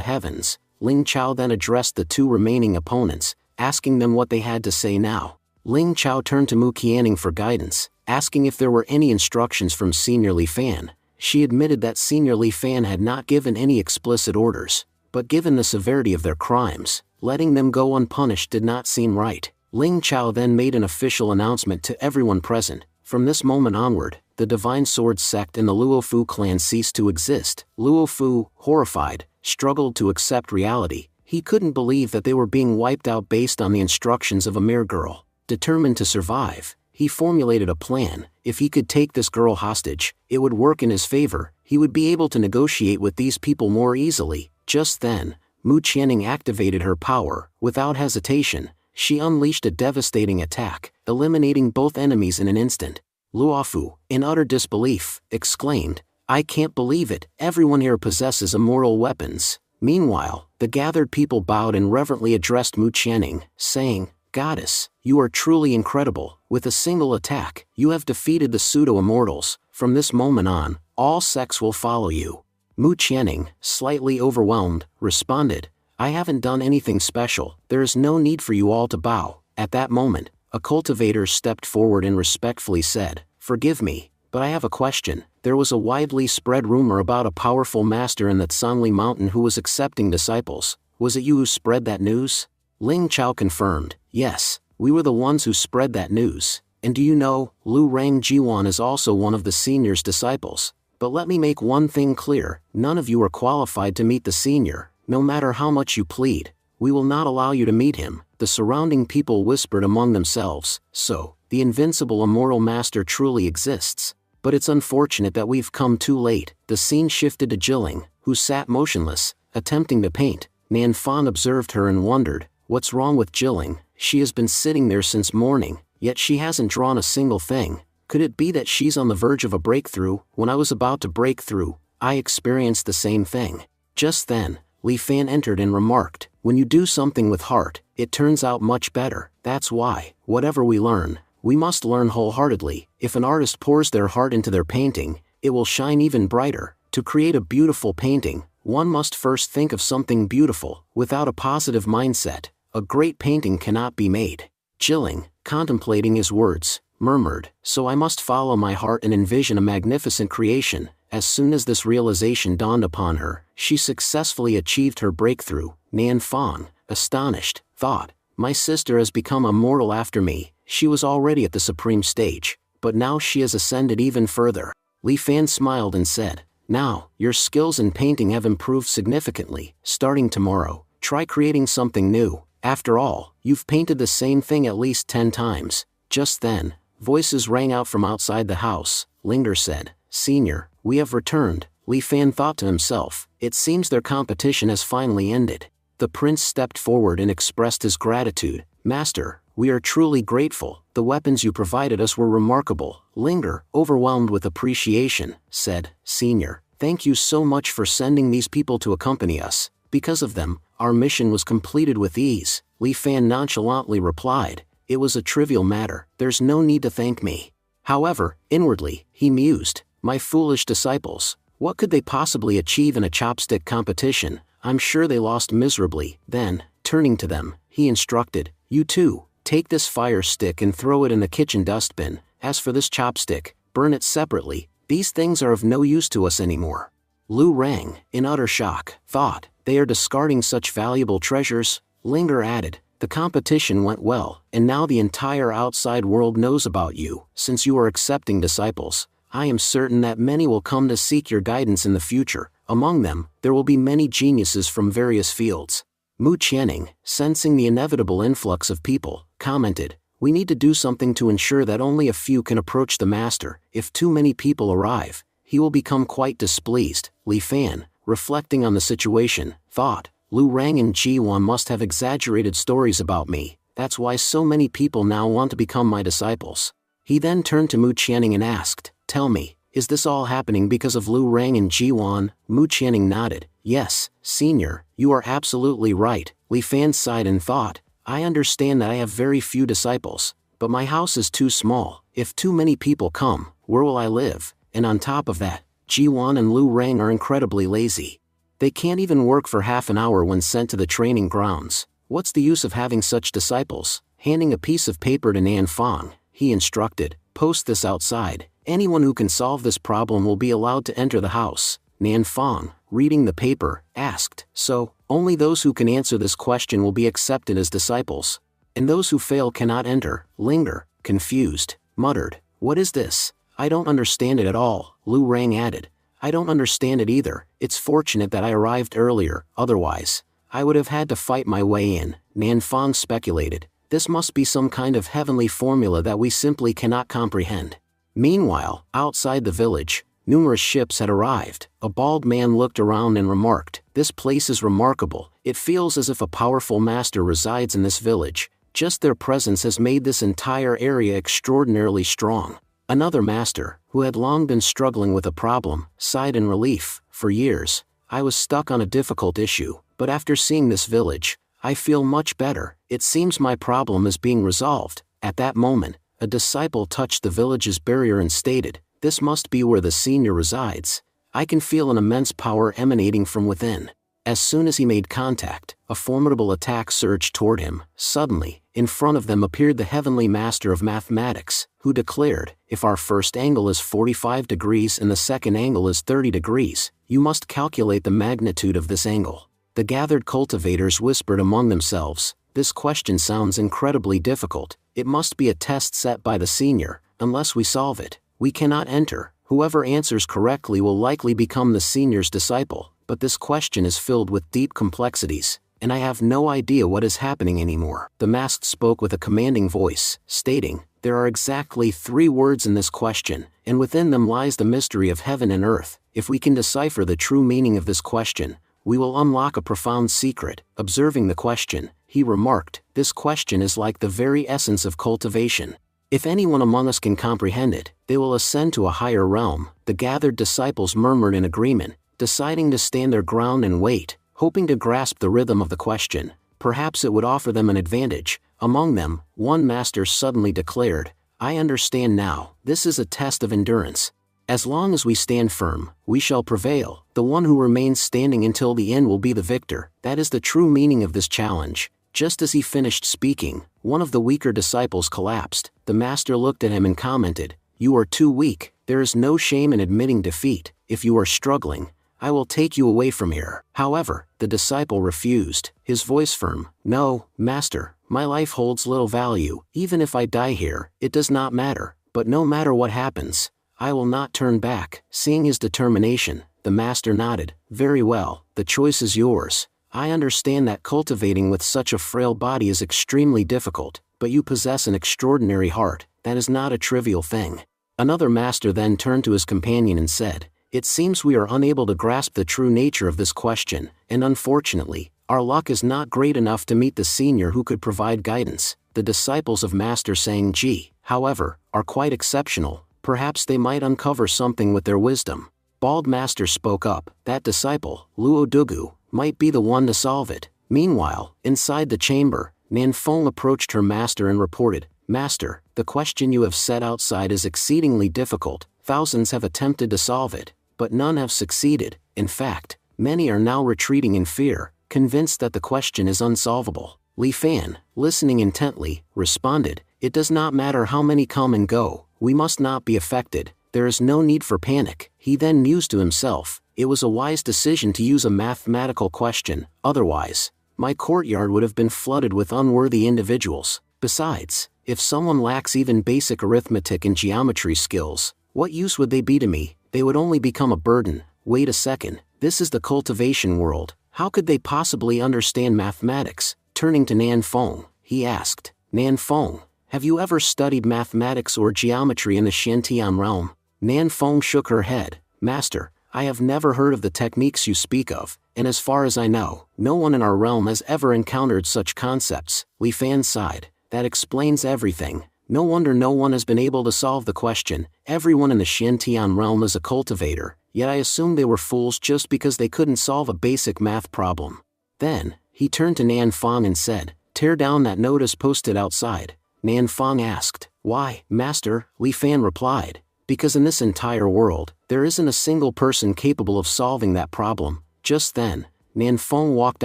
heavens. Ling Chao then addressed the two remaining opponents, asking them what they had to say now. Ling Chao turned to Mu Qianning for guidance, asking if there were any instructions from Senior Li Fan. She admitted that Senior Li Fan had not given any explicit orders, but given the severity of their crimes, letting them go unpunished did not seem right. Ling Chao then made an official announcement to everyone present. From this moment onward, the Divine Sword sect and the Luo Fu clan ceased to exist. Luo Fu, horrified, struggled to accept reality. He couldn't believe that they were being wiped out based on the instructions of a mere girl. Determined to survive, he formulated a plan. If he could take this girl hostage, it would work in his favor. He would be able to negotiate with these people more easily. Just then, Mu Qianning activated her power. Without hesitation, she unleashed a devastating attack, eliminating both enemies in an instant. Luofu, in utter disbelief, exclaimed, "I can't believe it, everyone here possesses immortal weapons." Meanwhile, the gathered people bowed and reverently addressed Mu Qianning, saying, "Goddess, you are truly incredible. With a single attack, you have defeated the pseudo-immortals. From this moment on, all sects will follow you." Mu Qianning, slightly overwhelmed, responded, "I haven't done anything special. There is no need for you all to bow." At that moment, a cultivator stepped forward and respectfully said, "Forgive me, but I have a question. There was a widely spread rumor about a powerful master in the Tsangli mountain who was accepting disciples. Was it you who spread that news?" Ling Chao confirmed, "Yes, we were the ones who spread that news. And do you know, Lu Rang Jiwan is also one of the senior's disciples. But let me make one thing clear, none of you are qualified to meet the senior. No matter how much you plead, we will not allow you to meet him." The surrounding people whispered among themselves, "So, the invincible immortal master truly exists. But it's unfortunate that we've come too late." The scene shifted to Jilling, who sat motionless, attempting to paint. Nan Fan observed her and wondered, "What's wrong with Jilling? She has been sitting there since morning, yet she hasn't drawn a single thing. Could it be that she's on the verge of a breakthrough?" When I was about to break through, I experienced the same thing. Just then, Li Fan entered and remarked, "When you do something with heart, it turns out much better. That's why, whatever we learn, we must learn wholeheartedly. If an artist pours their heart into their painting, it will shine even brighter. To create a beautiful painting, one must first think of something beautiful. Without a positive mindset, a great painting cannot be made." Jilling, contemplating his words, murmured, "So I must follow my heart and envision a magnificent creation." As soon as this realization dawned upon her, she successfully achieved her breakthrough. Nan Fan, astonished, thought, "My sister has become immortal after me." She was already at the supreme stage, but now she has ascended even further. Li Fan smiled and said, "Now, your skills in painting have improved significantly. Starting tomorrow, try creating something new. After all, you've painted the same thing at least 10 times. Just then, voices rang out from outside the house. Linger said, "Senior, we have returned." Li Fan thought to himself, "It seems their competition has finally ended." The prince stepped forward and expressed his gratitude. "Master, we are truly grateful. The weapons you provided us were remarkable." Linger, overwhelmed with appreciation, said, "Senior, thank you so much for sending these people to accompany us. Because of them, our mission was completed with ease, Li Fan nonchalantly replied. It was a trivial matter, there's no need to thank me. However, inwardly, he mused, my foolish disciples, what could they possibly achieve in a chopstick competition? I'm sure they lost miserably. Then, turning to them, he instructed, you too, take this fire stick and throw it in the kitchen dustbin. As for this chopstick, burn it separately, these things are of no use to us anymore. Lu Rang, in utter shock, thought, they are discarding such valuable treasures. Linger added, the competition went well, and now the entire outside world knows about you. Since you are accepting disciples, I am certain that many will come to seek your guidance in the future. Among them, there will be many geniuses from various fields. Mu Qianning, sensing the inevitable influx of people, commented, we need to do something to ensure that only a few can approach the master. If too many people arrive, he will become quite displeased. Li Fan, reflecting on the situation, thought, Lu Rang and Ji Wan must have exaggerated stories about me, that's why so many people now want to become my disciples. He then turned to Mu Qianning and asked, tell me, is this all happening because of Lu Rang and Ji Wan? Mu Qianning nodded, yes, senior, you are absolutely right. Li Fan sighed and thought, I understand that I have very few disciples, but my house is too small. If too many people come, where will I live? And on top of that, Ji Wan and Lu Rang are incredibly lazy. They can't even work for half an hour when sent to the training grounds. What's the use of having such disciples? Handing a piece of paper to Nan Fong, he instructed, post this outside. Anyone who can solve this problem will be allowed to enter the house. Nan Fong, reading the paper, asked, so, only those who can answer this question will be accepted as disciples. And those who fail cannot enter. Linger, confused, muttered, what is this? I don't understand it at all. Lu Rang added, I don't understand it either. It's fortunate that I arrived earlier, otherwise, I would have had to fight my way in. Nan Fong speculated, this must be some kind of heavenly formula that we simply cannot comprehend. Meanwhile, outside the village, numerous ships had arrived. A bald man looked around and remarked, this place is remarkable. It feels as if a powerful master resides in this village. Just their presence has made this entire area extraordinarily strong. Another master, who had long been struggling with a problem, sighed in relief. For years, I was stuck on a difficult issue, but after seeing this village, I feel much better. It seems my problem is being resolved. At that moment, a disciple touched the village's barrier and stated, this must be where the senior resides. I can feel an immense power emanating from within. As soon as he made contact, a formidable attack surged toward him. Suddenly, in front of them appeared the heavenly master of mathematics, who declared, if our first angle is 45 degrees and the second angle is 30 degrees, you must calculate the magnitude of this angle. The gathered cultivators whispered among themselves, this question sounds incredibly difficult. It must be a test set by the senior. Unless we solve it, we cannot enter. Whoever answers correctly will likely become the senior's disciple. But this question is filled with deep complexities, and I have no idea what is happening anymore. The masked spoke with a commanding voice, stating, there are exactly 3 words in this question, and within them lies the mystery of heaven and earth. If we can decipher the true meaning of this question, we will unlock a profound secret. Observing the question, he remarked, this question is like the very essence of cultivation. If anyone among us can comprehend it, they will ascend to a higher realm. The gathered disciples murmured in agreement, deciding to stand their ground and wait, hoping to grasp the rhythm of the question. Perhaps it would offer them an advantage. Among them, one master suddenly declared, I understand now, this is a test of endurance. As long as we stand firm, we shall prevail. The one who remains standing until the end will be the victor. That is the true meaning of this challenge. Just as he finished speaking, one of the weaker disciples collapsed. The master looked at him and commented, you are too weak. There is no shame in admitting defeat. If you are struggling, I will take you away from here. However, the disciple refused, his voice firm. No, master, my life holds little value. Even if I die here, it does not matter. But no matter what happens, I will not turn back. Seeing his determination, the master nodded. Very well, the choice is yours. I understand that cultivating with such a frail body is extremely difficult, but you possess an extraordinary heart. That is not a trivial thing. Another master then turned to his companion and said, it seems we are unable to grasp the true nature of this question, and unfortunately, our luck is not great enough to meet the senior who could provide guidance. The disciples of Master Sang-ji, however, are quite exceptional. Perhaps they might uncover something with their wisdom. Bald Master spoke up, that disciple, Luo Dugu, might be the one to solve it. Meanwhile, inside the chamber, Nanfeng approached her master and reported, "Master, the question you have set outside is exceedingly difficult. Thousands have attempted to solve it, but none have succeeded. In fact, many are now retreating in fear, convinced that the question is unsolvable." Li Fan, listening intently, responded, "It does not matter how many come and go, we must not be affected. There is no need for panic." He then mused to himself, "It was a wise decision to use a mathematical question, otherwise, my courtyard would have been flooded with unworthy individuals. Besides, if someone lacks even basic arithmetic and geometry skills, what use would they be to me? They would only become a burden. Wait a second, this is the cultivation world. How could they possibly understand mathematics?" Turning to Nanfeng, he asked, "Nanfeng, have you ever studied mathematics or geometry in the Xiantian realm?" Nanfeng shook her head. "Master, I have never heard of the techniques you speak of, and as far as I know, no one in our realm has ever encountered such concepts." Li Fan sighed. "That explains everything. No wonder no one has been able to solve the question. Everyone in the Xiantian realm is a cultivator, yet I assumed they were fools just because they couldn't solve a basic math problem." Then, he turned to Nanfeng and said, "Tear down that notice posted outside." Nanfeng asked, "Why, Master?" Li Fan replied, "Because in this entire world, there isn't a single person capable of solving that problem." Just then, Nanfeng walked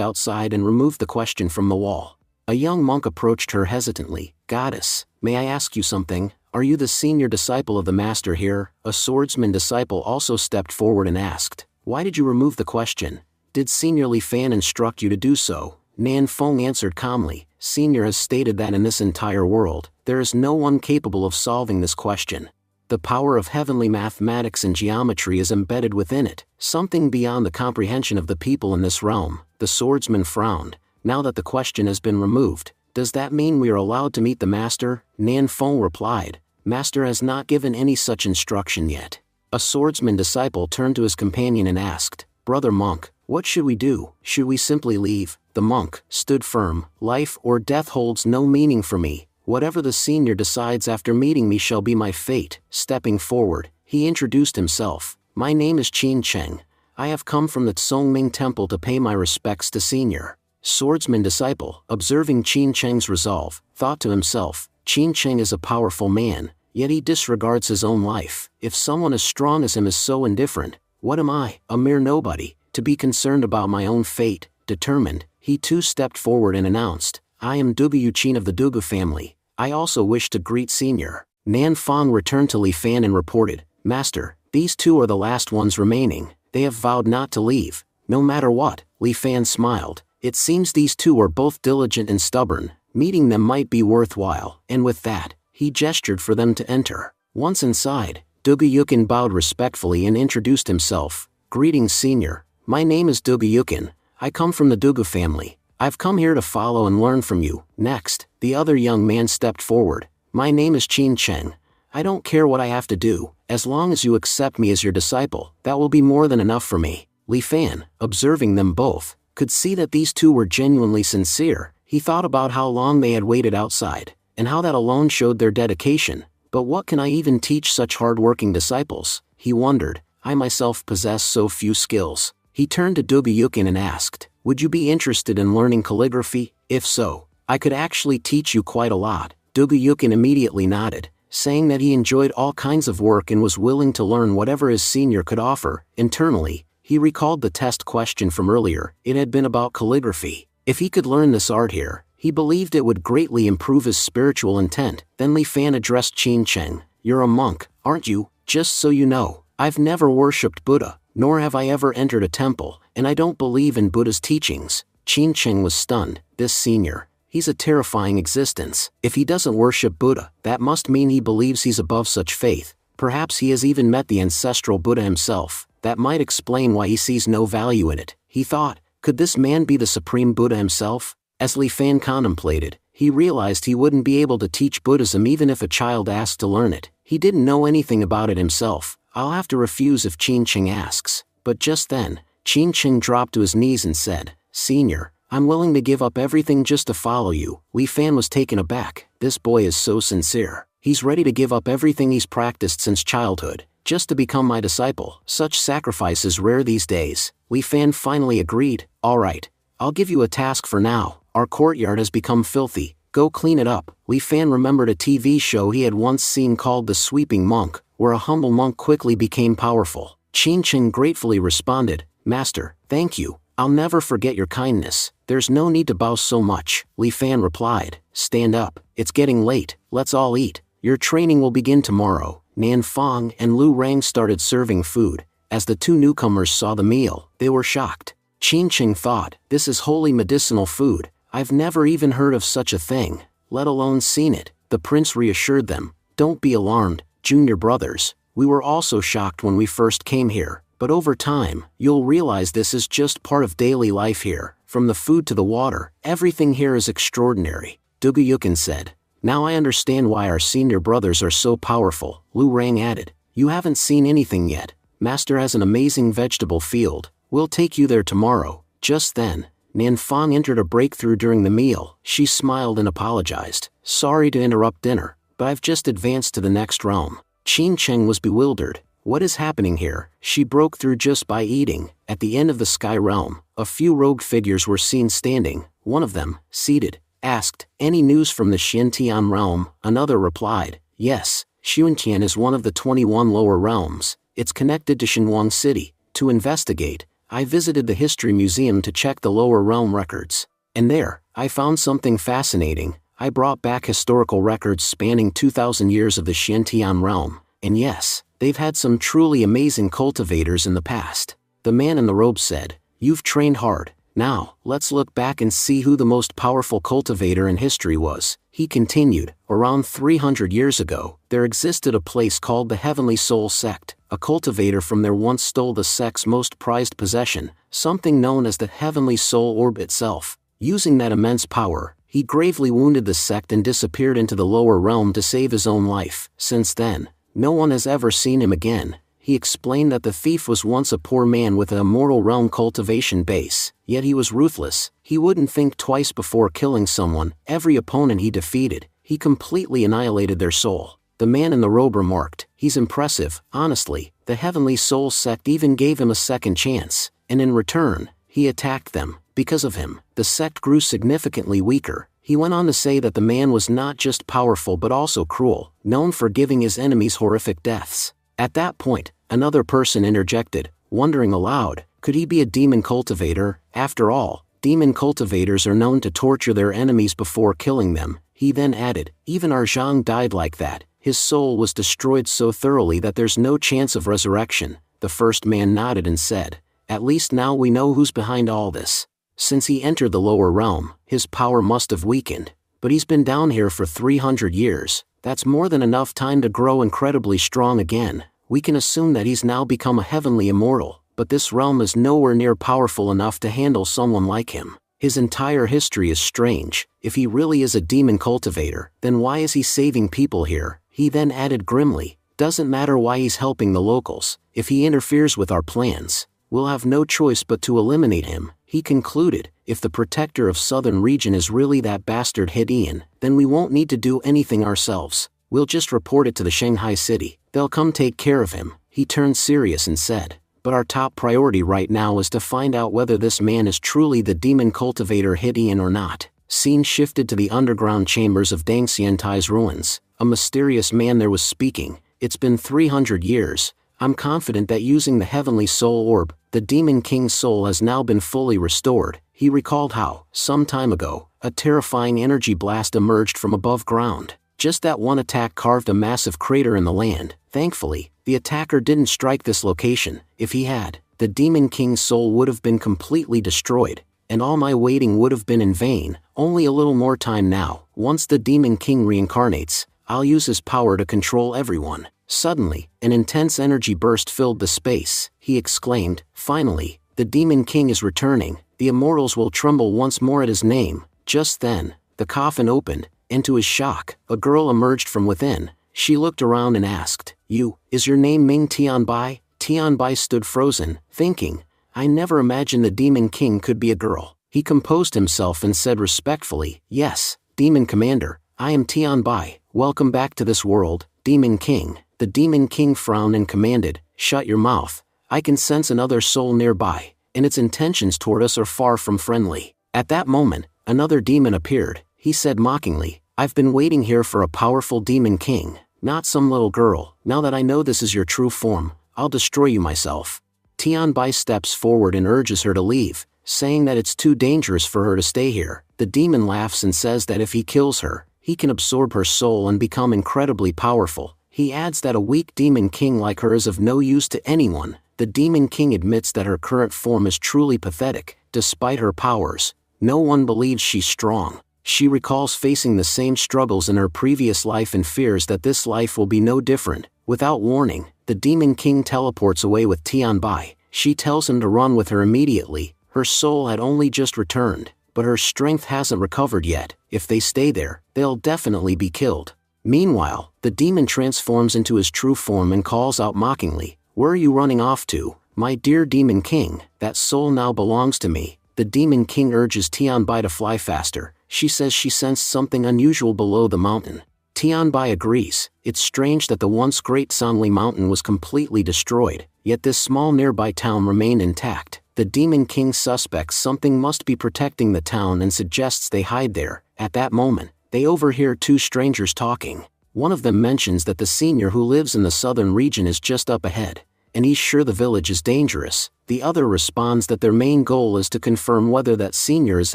outside and removed the question from the wall. A young monk approached her hesitantly. "Goddess, may I ask you something? Are you the senior disciple of the master here?" A swordsman disciple also stepped forward and asked, "Why did you remove the question? Did Senior Li Fan instruct you to do so?" Nanfeng answered calmly, "Senior has stated that in this entire world, there is no one capable of solving this question. The power of heavenly mathematics and geometry is embedded within it, something beyond the comprehension of the people in this realm." The swordsman frowned. "Now that the question has been removed, does that mean we are allowed to meet the master?" Nanfeng replied, "Master has not given any such instruction yet." A swordsman disciple turned to his companion and asked, "Brother monk, what should we do? Should we simply leave?" The monk stood firm. "Life or death holds no meaning for me. Whatever the senior decides after meeting me shall be my fate." Stepping forward, he introduced himself. "My name is Qin Cheng. I have come from the Tsongming Temple to pay my respects to Senior." Swordsman disciple, observing Qin Cheng's resolve, thought to himself, "Qin Cheng is a powerful man, yet he disregards his own life. If someone as strong as him is so indifferent, what am I, a mere nobody, to be concerned about my own fate?" Determined, he too stepped forward and announced, "I am Dugu Yuqin of the Dugu family. I also wish to greet Senior." Nanfeng returned to Li Fan and reported, "Master, these two are the last ones remaining. They have vowed not to leave, no matter what." Li Fan smiled. "It seems these two are both diligent and stubborn. Meeting them might be worthwhile," and with that, he gestured for them to enter. Once inside, Dugu Yuqin bowed respectfully and introduced himself. "Greetings, Senior. My name is Dugu Yuqin. I come from the Dugu family. I've come here to follow and learn from you." Next, the other young man stepped forward. "My name is Qin Cheng. I don't care what I have to do, as long as you accept me as your disciple, that will be more than enough for me." Li Fan, observing them both, could see that these two were genuinely sincere. He thought about how long they had waited outside, and how that alone showed their dedication. "But what can I even teach such hard-working disciples?" he wondered. "I myself possess so few skills." He turned to Dugu Yuqin and asked, "Would you be interested in learning calligraphy? If so, I could actually teach you quite a lot." Dugu Yuqin immediately nodded, saying that he enjoyed all kinds of work and was willing to learn whatever his senior could offer. Internally, he recalled the test question from earlier. It had been about calligraphy. If he could learn this art here, he believed it would greatly improve his spiritual intent. Then Li Fan addressed Qin Cheng. "You're a monk, aren't you? Just so you know, I've never worshipped Buddha, nor have I ever entered a temple, and I don't believe in Buddha's teachings." Qin Cheng was stunned. This senior, he's a terrifying existence. If he doesn't worship Buddha, that must mean he believes he's above such faith. Perhaps he has even met the ancestral Buddha himself. That might explain why he sees no value in it. He thought, could this man be the supreme Buddha himself? As Li Fan contemplated, he realized he wouldn't be able to teach Buddhism even if a child asked to learn it. He didn't know anything about it himself. "I'll have to refuse if Qin Cheng asks." But just then, Qin Cheng dropped to his knees and said, "Senior, I'm willing to give up everything just to follow you." Li Fan was taken aback. This boy is so sincere. He's ready to give up everything he's practiced since childhood. just to become my disciple. Such sacrifice is rare these days. Li Fan finally agreed. Alright, I'll give you a task for now. Our courtyard has become filthy. Go clean it up. Li Fan remembered a TV show he had once seen called The Sweeping Monk, where a humble monk quickly became powerful. Qin Cheng gratefully responded, Master, thank you. I'll never forget your kindness. There's no need to bow so much. Li Fan replied, Stand up. It's getting late. Let's all eat. Your training will begin tomorrow. Nan Fong and Lu Rang started serving food. As the two newcomers saw the meal, they were shocked. Qin Cheng thought, this is holy medicinal food. I've never even heard of such a thing, let alone seen it. The prince reassured them, Don't be alarmed, junior brothers. We were also shocked when we first came here, but over time, you'll realize this is just part of daily life here. From the food to the water, everything here is extraordinary. Duguyukin said. Now I understand why our senior brothers are so powerful. Lu Rang added, You haven't seen anything yet. Master has an amazing vegetable field. We'll take you there tomorrow. Just then, Nan Fong entered a breakthrough during the meal. She smiled and apologized. Sorry to interrupt dinner, but I've just advanced to the next realm. Qin Cheng was bewildered. What is happening here? She broke through just by eating. At the end of the sky realm, a few rogue figures were seen standing. One of them, seated, asked, Any news from the Xintian realm? Another replied, Yes, Xuntian is one of the 21 lower realms. It's connected to Shenhuang City. To investigate, I visited the History Museum to check the lower realm records. And there, I found something fascinating. I brought back historical records spanning 2,000 years of the Xintian realm. And yes, they've had some truly amazing cultivators in the past. The man in the robe said, You've trained hard. Now, let's look back and see who the most powerful cultivator in history was. He continued, around 300 years ago, there existed a place called the Heavenly Soul Sect. A cultivator from there once stole the sect's most prized possession, something known as the Heavenly Soul Orb itself. Using that immense power, he gravely wounded the sect and disappeared into the lower realm to save his own life. Since then, no one has ever seen him again. He explained that the thief was once a poor man with an immortal realm cultivation base, yet he was ruthless. He wouldn't think twice before killing someone. Every opponent he defeated, he completely annihilated their soul. The man in the robe remarked, He's impressive. Honestly, the Heavenly Soul Sect even gave him a second chance, and in return, he attacked them. Because of him, the sect grew significantly weaker. He went on to say that the man was not just powerful but also cruel, known for giving his enemies horrific deaths. At that point, another person interjected, wondering aloud, could he be a demon cultivator? After all, demon cultivators are known to torture their enemies before killing them. He then added, even our Zhang died like that. His soul was destroyed so thoroughly that there's no chance of resurrection. The first man nodded and said, At least now we know who's behind all this. Since he entered the lower realm, his power must have weakened. But he's been down here for 300 years. That's more than enough time to grow incredibly strong again. We can assume that he's now become a heavenly immortal, but this realm is nowhere near powerful enough to handle someone like him. His entire history is strange. If he really is a demon cultivator, then why is he saving people here? He then added grimly, Doesn't matter why he's helping the locals. If he interferes with our plans, we'll have no choice but to eliminate him. He concluded, if the protector of southern region is really that bastard Hidian, then we won't need to do anything ourselves. We'll just report it to the Shanghai city. They'll come take care of him. He turned serious and said, But our top priority right now is to find out whether this man is truly the demon cultivator Hidian or not. Scene shifted to the underground chambers of Deng Xiantai's ruins. A mysterious man there was speaking. It's been 300 years. I'm confident that using the Heavenly Soul Orb, the Demon King's soul has now been fully restored. He recalled how, some time ago, a terrifying energy blast emerged from above ground. Just that one attack carved a massive crater in the land. Thankfully, the attacker didn't strike this location. If he had, the Demon King's soul would have been completely destroyed, and all my waiting would have been in vain. Only a little more time now. Once the Demon King reincarnates, I'll use his power to control everyone. Suddenly, an intense energy burst filled the space. He exclaimed, Finally, the Demon King is returning. The immortals will tremble once more at his name. Just then, the coffin opened, and to his shock, a girl emerged from within. She looked around and asked, Is your name Ming Tianbai? Tianbai stood frozen, thinking, I never imagined the Demon King could be a girl. He composed himself and said respectfully, Yes, Demon Commander, I am Tianbai. Welcome back to this world, Demon King. The Demon King frowned and commanded, "Shut your mouth. I can sense another soul nearby, and its intentions toward us are far from friendly." At that moment, another demon appeared. He said mockingly, "I've been waiting here for a powerful Demon King, not some little girl. Now that I know this is your true form, I'll destroy you myself." Tianbai steps forward and urges her to leave, saying that it's too dangerous for her to stay here. The demon laughs and says that if he kills her, he can absorb her soul and become incredibly powerful. He adds that a weak Demon King like her is of no use to anyone. The Demon King admits that her current form is truly pathetic. Despite her powers, no one believes she's strong. She recalls facing the same struggles in her previous life and fears that this life will be no different. Without warning, the Demon King teleports away with Tianbai. She tells him to run with her immediately. Her soul had only just returned, but her strength hasn't recovered yet. If they stay there, they'll definitely be killed. Meanwhile, the demon transforms into his true form and calls out mockingly, "Where are you running off to, my dear Demon King? That soul now belongs to me." The Demon King urges Tianbai to fly faster. She says she sensed something unusual below the mountain. Tianbai agrees. It's strange that the once great Sanli mountain was completely destroyed, yet this small nearby town remained intact. The Demon King suspects something must be protecting the town and suggests they hide there. At that moment, they overhear two strangers talking. One of them mentions that the senior who lives in the southern region is just up ahead, and he's sure the village is dangerous. The other responds that their main goal is to confirm whether that senior is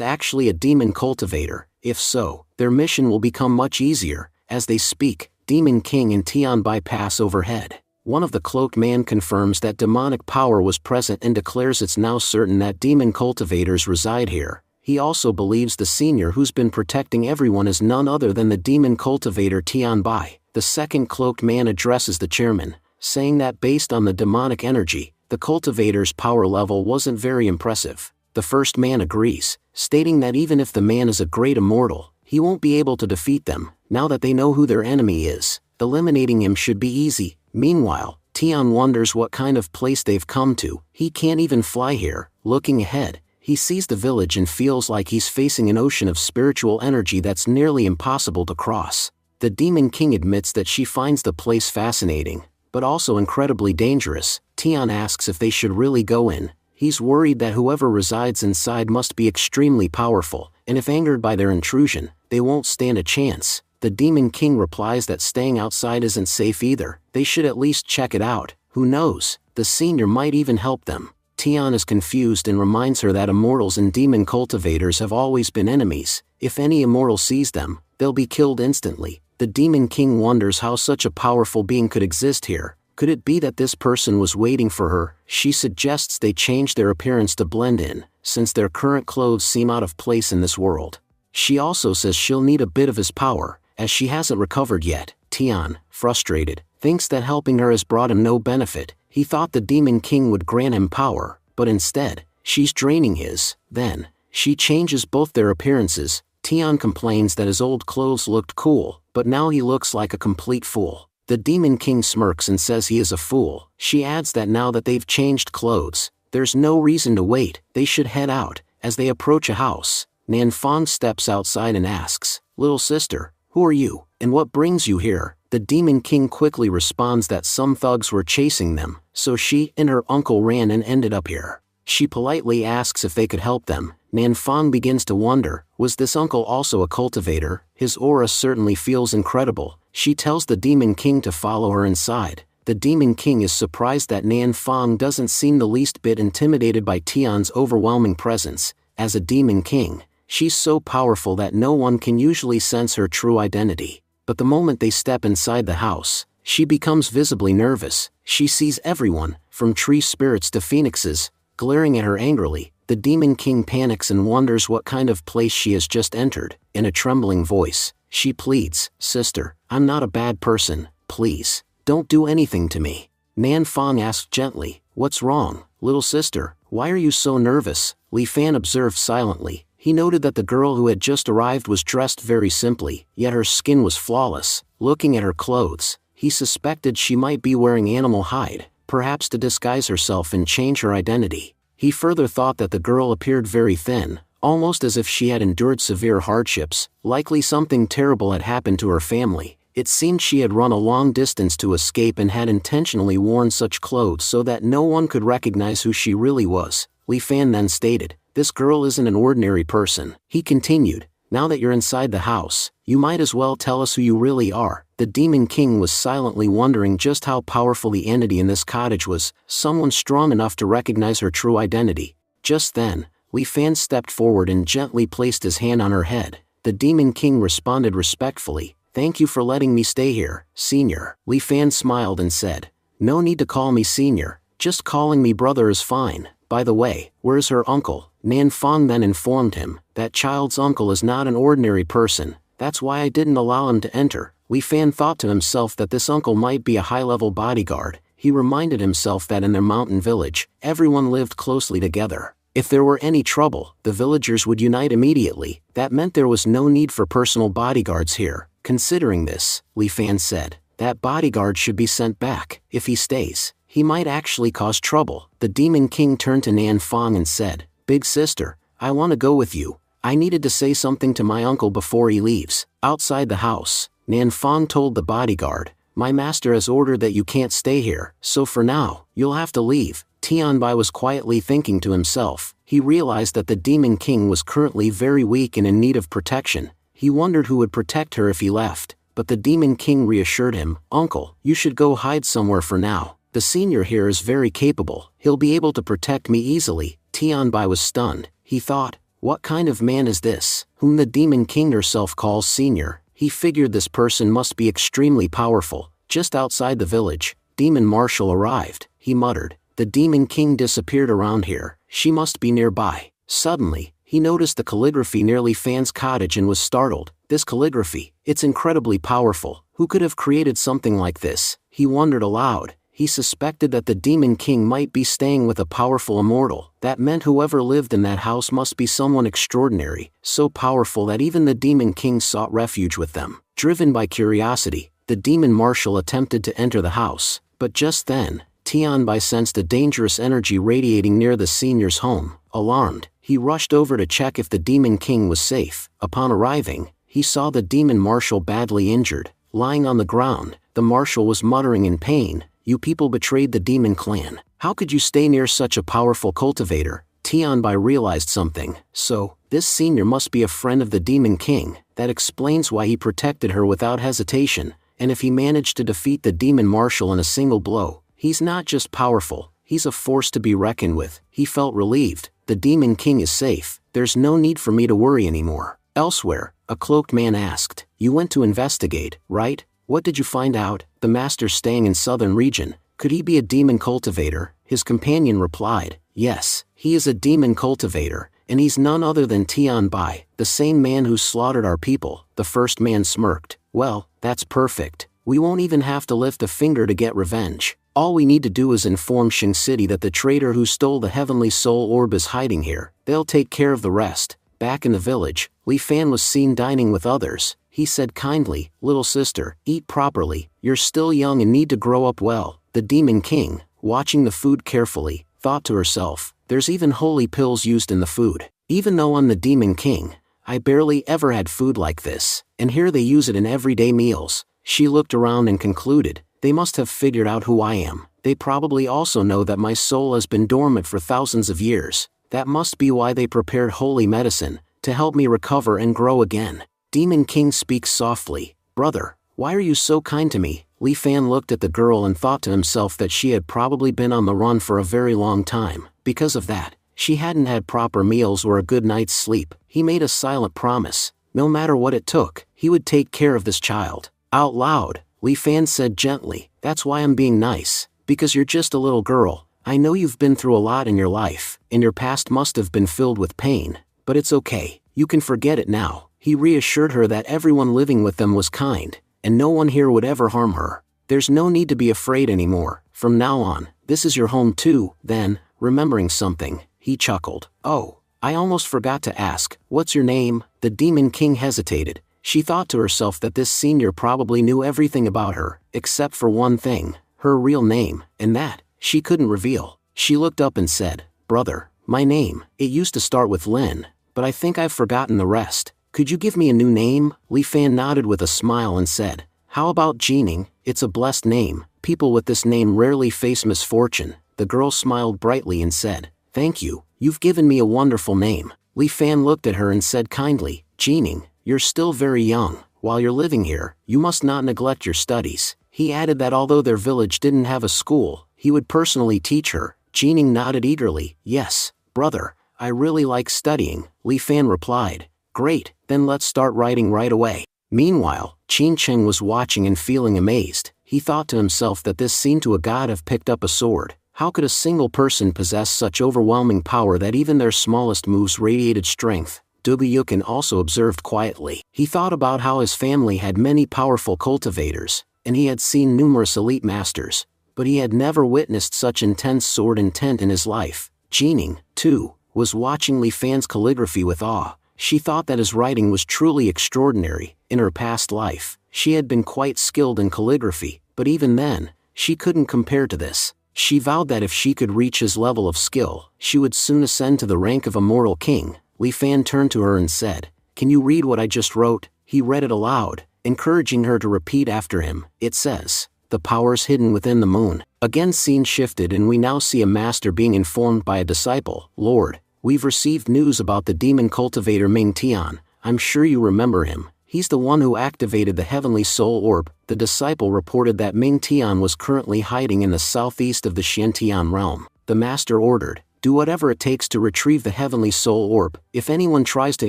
actually a demon cultivator. If so, their mission will become much easier. As they speak, Demon King and Tianbai pass overhead. One of the cloaked man confirms that demonic power was present and declares it's now certain that demon cultivators reside here. He also believes the senior who's been protecting everyone is none other than the demon cultivator Tianbai. The second cloaked man addresses the chairman, saying that based on the demonic energy, the cultivator's power level wasn't very impressive. The first man agrees, stating that even if the man is a great immortal, he won't be able to defeat them. Now that they know who their enemy is, eliminating him should be easy. Meanwhile, Tian wonders what kind of place they've come to. He can't even fly here. Looking ahead, he sees the village and feels like he's facing an ocean of spiritual energy that's nearly impossible to cross. The Demon King admits that she finds the place fascinating, but also incredibly dangerous. Tian asks if they should really go in. He's worried that whoever resides inside must be extremely powerful, and if angered by their intrusion, they won't stand a chance. The Demon King replies that staying outside isn't safe either. They should at least check it out. Who knows, the senior might even help them. Tian is confused and reminds her that immortals and demon cultivators have always been enemies. If any immortal sees them, they'll be killed instantly. The Demon King wonders how such a powerful being could exist here. Could it be that this person was waiting for her? She suggests they change their appearance to blend in, since their current clothes seem out of place in this world. She also says she'll need a bit of his power, as she hasn't recovered yet. Tian, frustrated, thinks that helping her has brought him no benefit. He thought the Demon King would grant him power, but instead, she's draining his. Then, she changes both their appearances. Tian complains that his old clothes looked cool, but now he looks like a complete fool. The Demon King smirks and says he is a fool. She adds that now that they've changed clothes, there's no reason to wait. They should head out. As they approach a house, Nanfang steps outside and asks, "Little sister, who are you, and what brings you here?" The Demon King quickly responds that some thugs were chasing them, so she and her uncle ran and ended up here. She politely asks if they could help them. Nanfang begins to wonder, was this uncle also a cultivator? His aura certainly feels incredible. She tells the Demon King to follow her inside. The Demon King is surprised that Nanfang doesn't seem the least bit intimidated by Tian's overwhelming presence. As a Demon King, she's so powerful that no one can usually sense her true identity. But the moment they step inside the house, she becomes visibly nervous. She sees everyone, from tree spirits to phoenixes, glaring at her angrily. The Demon King panics and wonders what kind of place she has just entered. In a trembling voice, she pleads, "Sister, I'm not a bad person. Please, don't do anything to me." Nanfang asks gently, "What's wrong, little sister? Why are you so nervous?" Li Fan observed silently. He noted that the girl who had just arrived was dressed very simply, yet her skin was flawless. Looking at her clothes, he suspected she might be wearing animal hide, perhaps to disguise herself and change her identity. He further thought that the girl appeared very thin, almost as if she had endured severe hardships. Likely something terrible had happened to her family. It seemed she had run a long distance to escape and had intentionally worn such clothes so that no one could recognize who she really was. Li Fan then stated, "This girl isn't an ordinary person." He continued, "Now that you're inside the house, you might as well tell us who you really are." The Demon King was silently wondering just how powerful the entity in this cottage was, someone strong enough to recognize her true identity. Just then, Li Fan stepped forward and gently placed his hand on her head. The Demon King responded respectfully, "Thank you for letting me stay here, Senior." Li Fan smiled and said, "No need to call me Senior, just calling me brother is fine. By the way, where's her uncle?" Nan Fong then informed him, "That child's uncle is not an ordinary person, that's why I didn't allow him to enter." Li Fan thought to himself that this uncle might be a high-level bodyguard. He reminded himself that in their mountain village, everyone lived closely together. If there were any trouble, the villagers would unite immediately. That meant there was no need for personal bodyguards here. Considering this, Li Fan said, "That bodyguard should be sent back. If he stays, he might actually cause trouble." The Demon King turned to Nan Fong and said, "Big sister, I want to go with you. I needed to say something to my uncle before he leaves." Outside the house, Nan Fong told the bodyguard, "My master has ordered that you can't stay here, so for now, you'll have to leave." Tianbai was quietly thinking to himself. He realized that the Demon King was currently very weak and in need of protection. He wondered who would protect her if he left, but the Demon King reassured him, "Uncle, you should go hide somewhere for now. The senior here is very capable. He'll be able to protect me easily." Tianbai was stunned. He thought, "What kind of man is this, whom the Demon King herself calls senior?" He figured this person must be extremely powerful. Just outside the village, Demon Marshal arrived. He muttered, "The Demon King disappeared around here. She must be nearby." Suddenly, he noticed the calligraphy near Li Fan's cottage and was startled. This calligraphy, it's incredibly powerful. Who could have created something like this? He wondered aloud. He suspected that the Demon King might be staying with a powerful immortal. That meant whoever lived in that house must be someone extraordinary, so powerful that even the Demon King sought refuge with them. Driven by curiosity, the Demon Marshal attempted to enter the house, but just then, Tianbai sensed a dangerous energy radiating near the senior's home. Alarmed, he rushed over to check if the Demon King was safe. Upon arriving, he saw the Demon Marshal badly injured. Lying on the ground, the Marshal was muttering in pain, "You people betrayed the Demon Clan. How could you stay near such a powerful cultivator?" Tianbai realized something. So, this senior must be a friend of the Demon King. That explains why he protected her without hesitation, and if he managed to defeat the Demon Marshal in a single blow, he's not just powerful, he's a force to be reckoned with. He felt relieved. The Demon King is safe. There's no need for me to worry anymore. Elsewhere, a cloaked man asked, "You went to investigate, right? What did you find out?" "The master's staying in southern region. Could he be a demon cultivator?" His companion replied, "Yes, he is a demon cultivator, and he's none other than Tianbai, the same man who slaughtered our people." The first man smirked. "Well, that's perfect. We won't even have to lift a finger to get revenge. All we need to do is inform Shing City that the traitor who stole the heavenly soul orb is hiding here. They'll take care of the rest." Back in the village, Li Fan was seen dining with others. He said kindly, "Little sister, eat properly. You're still young and need to grow up well." The Demon King, watching the food carefully, thought to herself, "There's even holy pills used in the food. Even though I'm the Demon King, I barely ever had food like this, and here they use it in everyday meals." She looked around and concluded, "They must have figured out who I am. They probably also know that my soul has been dormant for thousands of years. That must be why they prepared holy medicine, to help me recover and grow again." Demon King speaks softly, "Brother, why are you so kind to me?" Li Fan looked at the girl and thought to himself that she had probably been on the run for a very long time. Because of that, she hadn't had proper meals or a good night's sleep. He made a silent promise. No matter what it took, he would take care of this child. Out loud, Li Fan said gently, "That's why I'm being nice, because you're just a little girl. I know you've been through a lot in your life, and your past must have been filled with pain, but it's okay, you can forget it now." He reassured her that everyone living with them was kind, and no one here would ever harm her. "There's no need to be afraid anymore. From now on, this is your home too." Then, remembering something, he chuckled, "Oh, I almost forgot to ask, what's your name?" The Demon King hesitated. She thought to herself that this senior probably knew everything about her, except for one thing, her real name, and that, she couldn't reveal. She looked up and said, "Brother, my name, it used to start with Lin, but I think I've forgotten the rest. Could you give me a new name?" Li Fan nodded with a smile and said, How about Jining? It's a blessed name. People with this name rarely face misfortune. The girl smiled brightly and said, "Thank you, you've given me a wonderful name." Li Fan looked at her and said kindly, "Jining, you're still very young. While you're living here, you must not neglect your studies." He added that although their village didn't have a school, he would personally teach her. Jining nodded eagerly. "Yes, brother, I really like studying," Li Fan replied. "Great, then let's start writing right away." Meanwhile, Qin Cheng was watching and feeling amazed. He thought to himself that this seemed to a god have picked up a sword. How could a single person possess such overwhelming power that even their smallest moves radiated strength? Dubuyukin also observed quietly. He thought about how his family had many powerful cultivators, and he had seen numerous elite masters, but he had never witnessed such intense sword intent in his life. Jining, too, was watching Li Fan's calligraphy with awe. She thought that his writing was truly extraordinary. In her past life, she had been quite skilled in calligraphy, but even then, she couldn't compare to this. She vowed that if she could reach his level of skill, she would soon ascend to the rank of a mortal king. Li Fan turned to her and said, "Can you read what I just wrote?" He read it aloud, encouraging her to repeat after him. It says, "The powers hidden within the moon." Again scene shifted and we now see a master being informed by a disciple. "Lord, we've received news about the demon cultivator Ming Tian. I'm sure you remember him. He's the one who activated the heavenly soul orb." The disciple reported that Ming Tian was currently hiding in the southeast of the Xiantian realm. The master ordered, "Do whatever it takes to retrieve the heavenly soul orb. If anyone tries to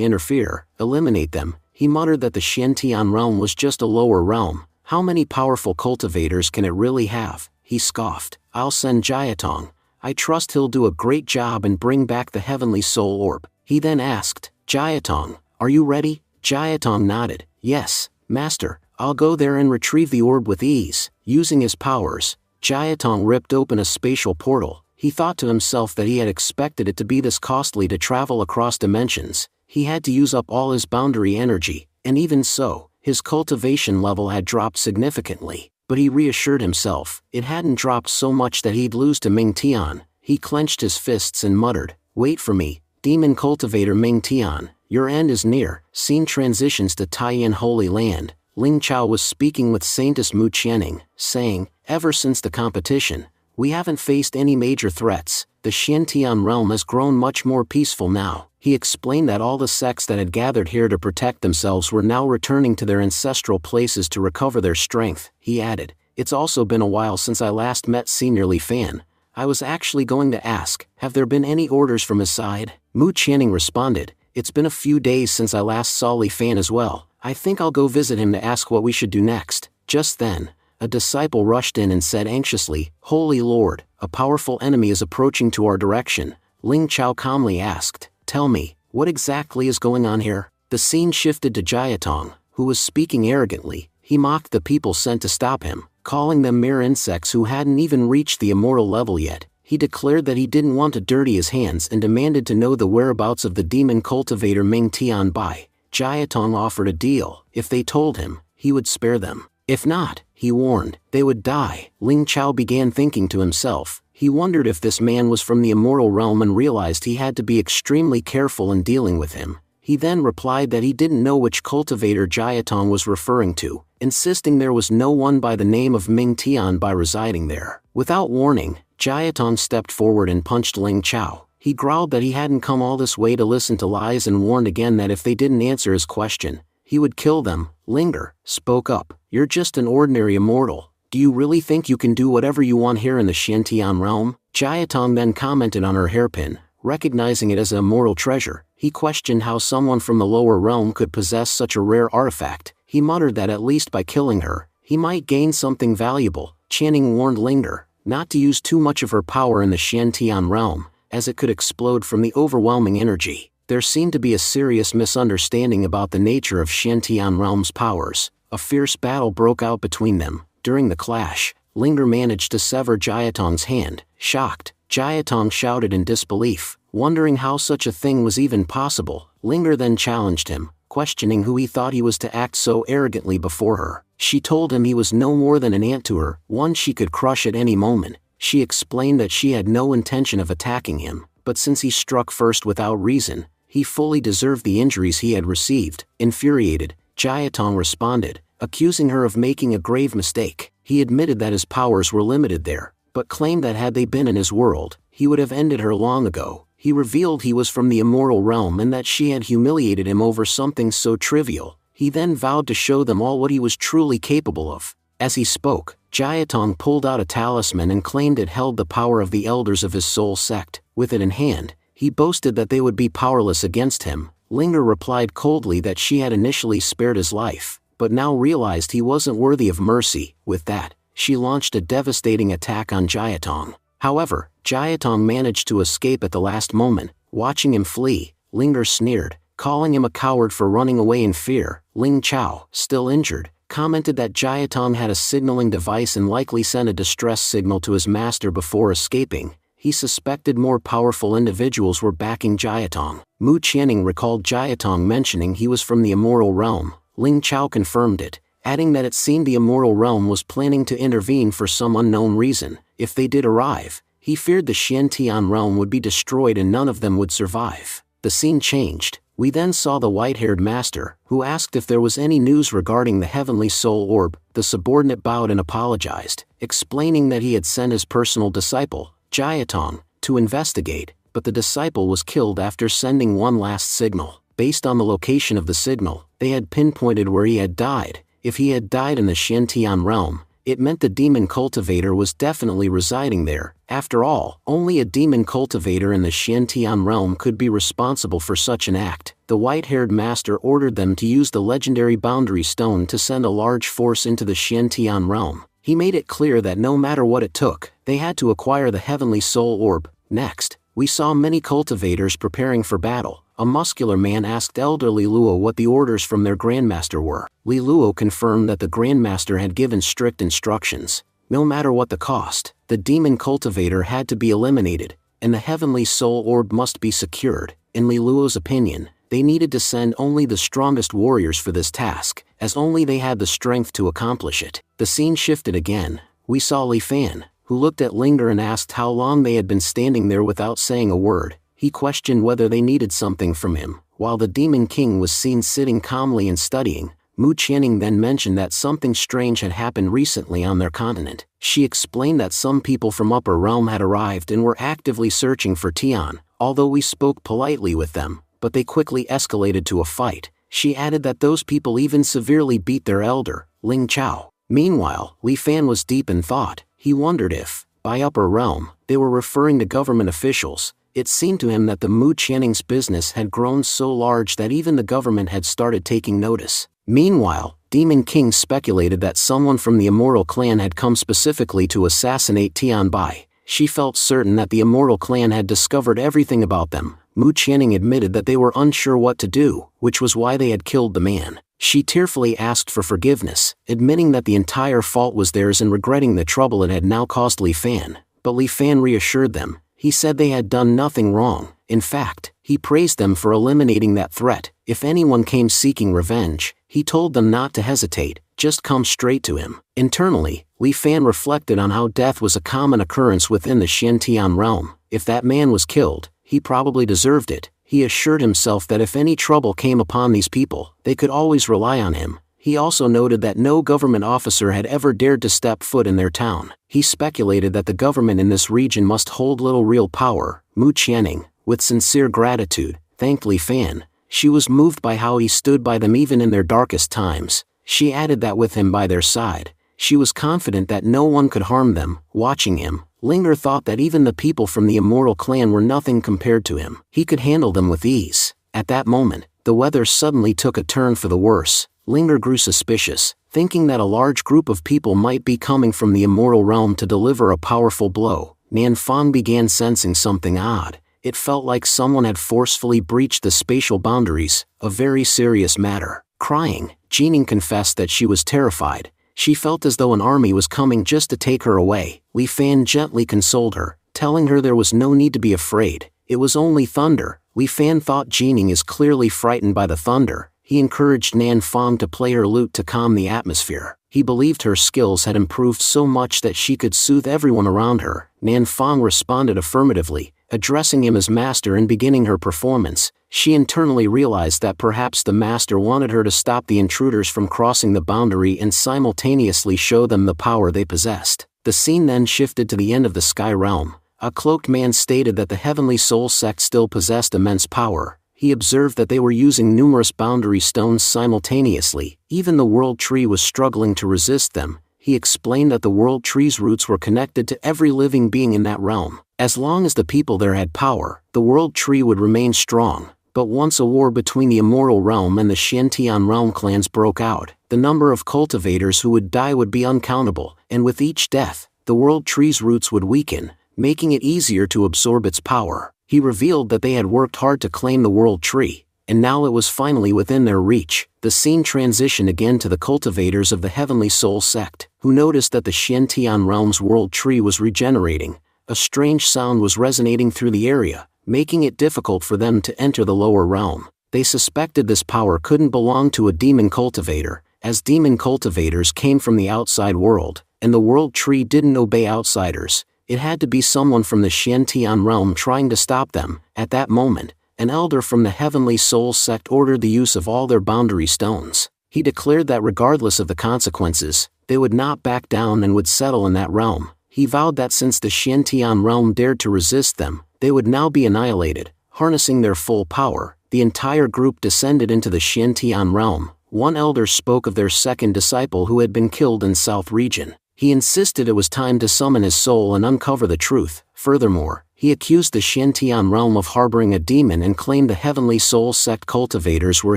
interfere, eliminate them." He muttered that the Xiantian realm was just a lower realm. How many powerful cultivators can it really have? He scoffed. "I'll send Jiatong. I trust he'll do a great job and bring back the heavenly soul orb." He then asked, "Jiatong, are you ready?" Jiatong nodded. "Yes, master, I'll go there and retrieve the orb with ease." Using his powers, Jiatong ripped open a spatial portal. He thought to himself that he had expected it to be this costly to travel across dimensions. He had to use up all his boundary energy, and even so, his cultivation level had dropped significantly. But he reassured himself, it hadn't dropped so much that he'd lose to Ming Tian. He clenched his fists and muttered, "Wait for me, demon cultivator Ming Tian. Your end is near." Scene transitions to Taiyan Holy Land. Ling Chao was speaking with Saintess Mu Qianing, saying, "Ever since the competition, we haven't faced any major threats. The Xiantian realm has grown much more peaceful now." He explained that all the sects that had gathered here to protect themselves were now returning to their ancestral places to recover their strength. He added, "It's also been a while since I last met Senior Li Fan. I was actually going to ask, have there been any orders from his side?" Mu Qianing responded, "It's been a few days since I last saw Li Fan as well. I think I'll go visit him to ask what we should do next." Just then, a disciple rushed in and said anxiously, "Holy Lord, a powerful enemy is approaching to our direction." Ling Chao calmly asked, "Tell me, what exactly is going on here?" The scene shifted to Jiatong, who was speaking arrogantly. He mocked the people sent to stop him, calling them mere insects who hadn't even reached the immortal level yet. He declared that he didn't want to dirty his hands and demanded to know the whereabouts of the demon cultivator Ming Tian Bai. Jiatong offered a deal. If they told him, he would spare them. If not, he warned, they would die. Ling Chao began thinking to himself. He wondered if this man was from the immortal realm and realized he had to be extremely careful in dealing with him. He then replied that he didn't know which cultivator Jiatong was referring to, insisting there was no one by the name of Ming Tian Bai residing there. Without warning, Jiatong stepped forward and punched Ling Chao. He growled that he hadn't come all this way to listen to lies and warned again that if they didn't answer his question, he would kill them. Linger spoke up. "You're just an ordinary immortal. Do you really think you can do whatever you want here in the Xiantian realm?" Jiatong then commented on her hairpin, recognizing it as an immortal treasure. He questioned how someone from the lower realm could possess such a rare artifact. He muttered that at least by killing her, he might gain something valuable. Channing warned Linger not to use too much of her power in the Xiantian realm, as it could explode from the overwhelming energy. There seemed to be a serious misunderstanding about the nature of Xiantian realm's powers. A fierce battle broke out between them. During the clash, Linger managed to sever Jiatong's hand. Shocked, Jiatong shouted in disbelief, wondering how such a thing was even possible. Linger then challenged him, questioning who he thought he was to act so arrogantly before her. She told him he was no more than an ant to her, one she could crush at any moment. She explained that she had no intention of attacking him, but since he struck first without reason, he fully deserved the injuries he had received. Infuriated, Jiatong responded, accusing her of making a grave mistake. He admitted that his powers were limited there, but claimed that had they been in his world, he would have ended her long ago. He revealed he was from the immoral realm and that she had humiliated him over something so trivial. He then vowed to show them all what he was truly capable of. As he spoke, Jiatong pulled out a talisman and claimed it held the power of the elders of his soul sect. With it in hand, he boasted that they would be powerless against him. Linger replied coldly that she had initially spared his life, but now realized he wasn't worthy of mercy. With that, she launched a devastating attack on Jiatong. However, Jiatong managed to escape at the last moment. Watching him flee, Linger sneered, calling him a coward for running away in fear. Ling Chao, still injured, commented that Jiatong had a signaling device and likely sent a distress signal to his master before escaping. He suspected more powerful individuals were backing Jiatong. Mu Qianning recalled Jiatong mentioning he was from the immoral realm. Ling Chao confirmed it, adding that it seemed the immoral realm was planning to intervene for some unknown reason. If they did arrive, he feared the Xiantian realm would be destroyed and none of them would survive. The scene changed. We then saw the white-haired master, who asked if there was any news regarding the heavenly soul orb. The subordinate bowed and apologized, explaining that he had sent his personal disciple, Jiatong, to investigate, but the disciple was killed after sending one last signal. Based on the location of the signal, they had pinpointed where he had died. If he had died in the Xiantian realm, it meant the demon cultivator was definitely residing there. After all, only a demon cultivator in the Xiantian realm could be responsible for such an act. The white-haired master ordered them to use the legendary boundary stone to send a large force into the Xiantian realm. He made it clear that no matter what it took, they had to acquire the heavenly soul orb. Next, we saw many cultivators preparing for battle. A muscular man asked Elder Li Luo what the orders from their grandmaster were. Li Luo confirmed that the grandmaster had given strict instructions. No matter what the cost, the demon cultivator had to be eliminated, and the heavenly soul orb must be secured. In Li Luo's opinion, they needed to send only the strongest warriors for this task, as only they had the strength to accomplish it. The scene shifted again. We saw Li Fan, who looked at Linger and asked how long they had been standing there without saying a word. He questioned whether they needed something from him. While the Demon King was seen sitting calmly and studying, Mu Qianning then mentioned that something strange had happened recently on their continent. She explained that some people from Upper Realm had arrived and were actively searching for Tian, although we spoke politely with them, but they quickly escalated to a fight. She added that those people even severely beat their elder, Ling Chao. Meanwhile, Li Fan was deep in thought. He wondered if, by Upper Realm, they were referring to government officials. It seemed to him that the Mu Qianning's business had grown so large that even the government had started taking notice. Meanwhile, Demon King speculated that someone from the Immortal Clan had come specifically to assassinate Tian Bai. She felt certain that the Immortal Clan had discovered everything about them. Mu Qianning admitted that they were unsure what to do, which was why they had killed the man. She tearfully asked for forgiveness, admitting that the entire fault was theirs and regretting the trouble it had now caused Li Fan. But Li Fan reassured them. He said they had done nothing wrong. In fact, he praised them for eliminating that threat. If anyone came seeking revenge, he told them not to hesitate, just come straight to him. Internally, Li Fan reflected on how death was a common occurrence within the Xiantian realm. If that man was killed, he probably deserved it. He assured himself that if any trouble came upon these people, they could always rely on him. He also noted that no government officer had ever dared to step foot in their town. He speculated that the government in this region must hold little real power. Mu Qianning, with sincere gratitude, thanked Li Fan. She was moved by how he stood by them even in their darkest times. She added that with him by their side, she was confident that no one could harm them. Watching him, Linger thought that even the people from the Immortal Clan were nothing compared to him. He could handle them with ease. At that moment, the weather suddenly took a turn for the worse. Linger grew suspicious, thinking that a large group of people might be coming from the Immortal Realm to deliver a powerful blow. Nan Fang began sensing something odd. It felt like someone had forcefully breached the spatial boundaries, a very serious matter. Crying, Jining confessed that she was terrified. She felt as though an army was coming just to take her away. Li Fan gently consoled her, telling her there was no need to be afraid. It was only thunder. Li Fan thought Jining is clearly frightened by the thunder. He encouraged Nan Fang to play her lute to calm the atmosphere. He believed her skills had improved so much that she could soothe everyone around her. Nan Fang responded affirmatively, Addressing him as master and beginning her performance, she internally realized that perhaps the master wanted her to stop the intruders from crossing the boundary and simultaneously show them the power they possessed. The scene then shifted to the end of the sky realm. A cloaked man stated that the Heavenly Soul sect still possessed immense power. He observed that they were using numerous boundary stones simultaneously. Even the world tree was struggling to resist them. He explained that the world tree's roots were connected to every living being in that realm. As long as the people there had power, the world tree would remain strong. But once a war between the Immortal Realm and the Shantian Realm clans broke out, the number of cultivators who would die would be uncountable, and with each death, the world tree's roots would weaken, making it easier to absorb its power. He revealed that they had worked hard to claim the world tree, and now it was finally within their reach. The scene transitioned again to the cultivators of the Heavenly Soul sect, who noticed that the Shantian Realm's world tree was regenerating. A strange sound was resonating through the area, making it difficult for them to enter the lower realm. They suspected this power couldn't belong to a demon cultivator, as demon cultivators came from the outside world, and the world tree didn't obey outsiders. It had to be someone from the Shantian realm trying to stop them. At that moment, an elder from the Heavenly Soul sect ordered the use of all their boundary stones. He declared that regardless of the consequences, they would not back down and would settle in that realm. He vowed that since the Shantian realm dared to resist them, they would now be annihilated. Harnessing their full power, the entire group descended into the Shantian realm. One elder spoke of their second disciple who had been killed in South region. He insisted it was time to summon his soul and uncover the truth. Furthermore, he accused the Shantian realm of harboring a demon and claimed the Heavenly Soul sect cultivators were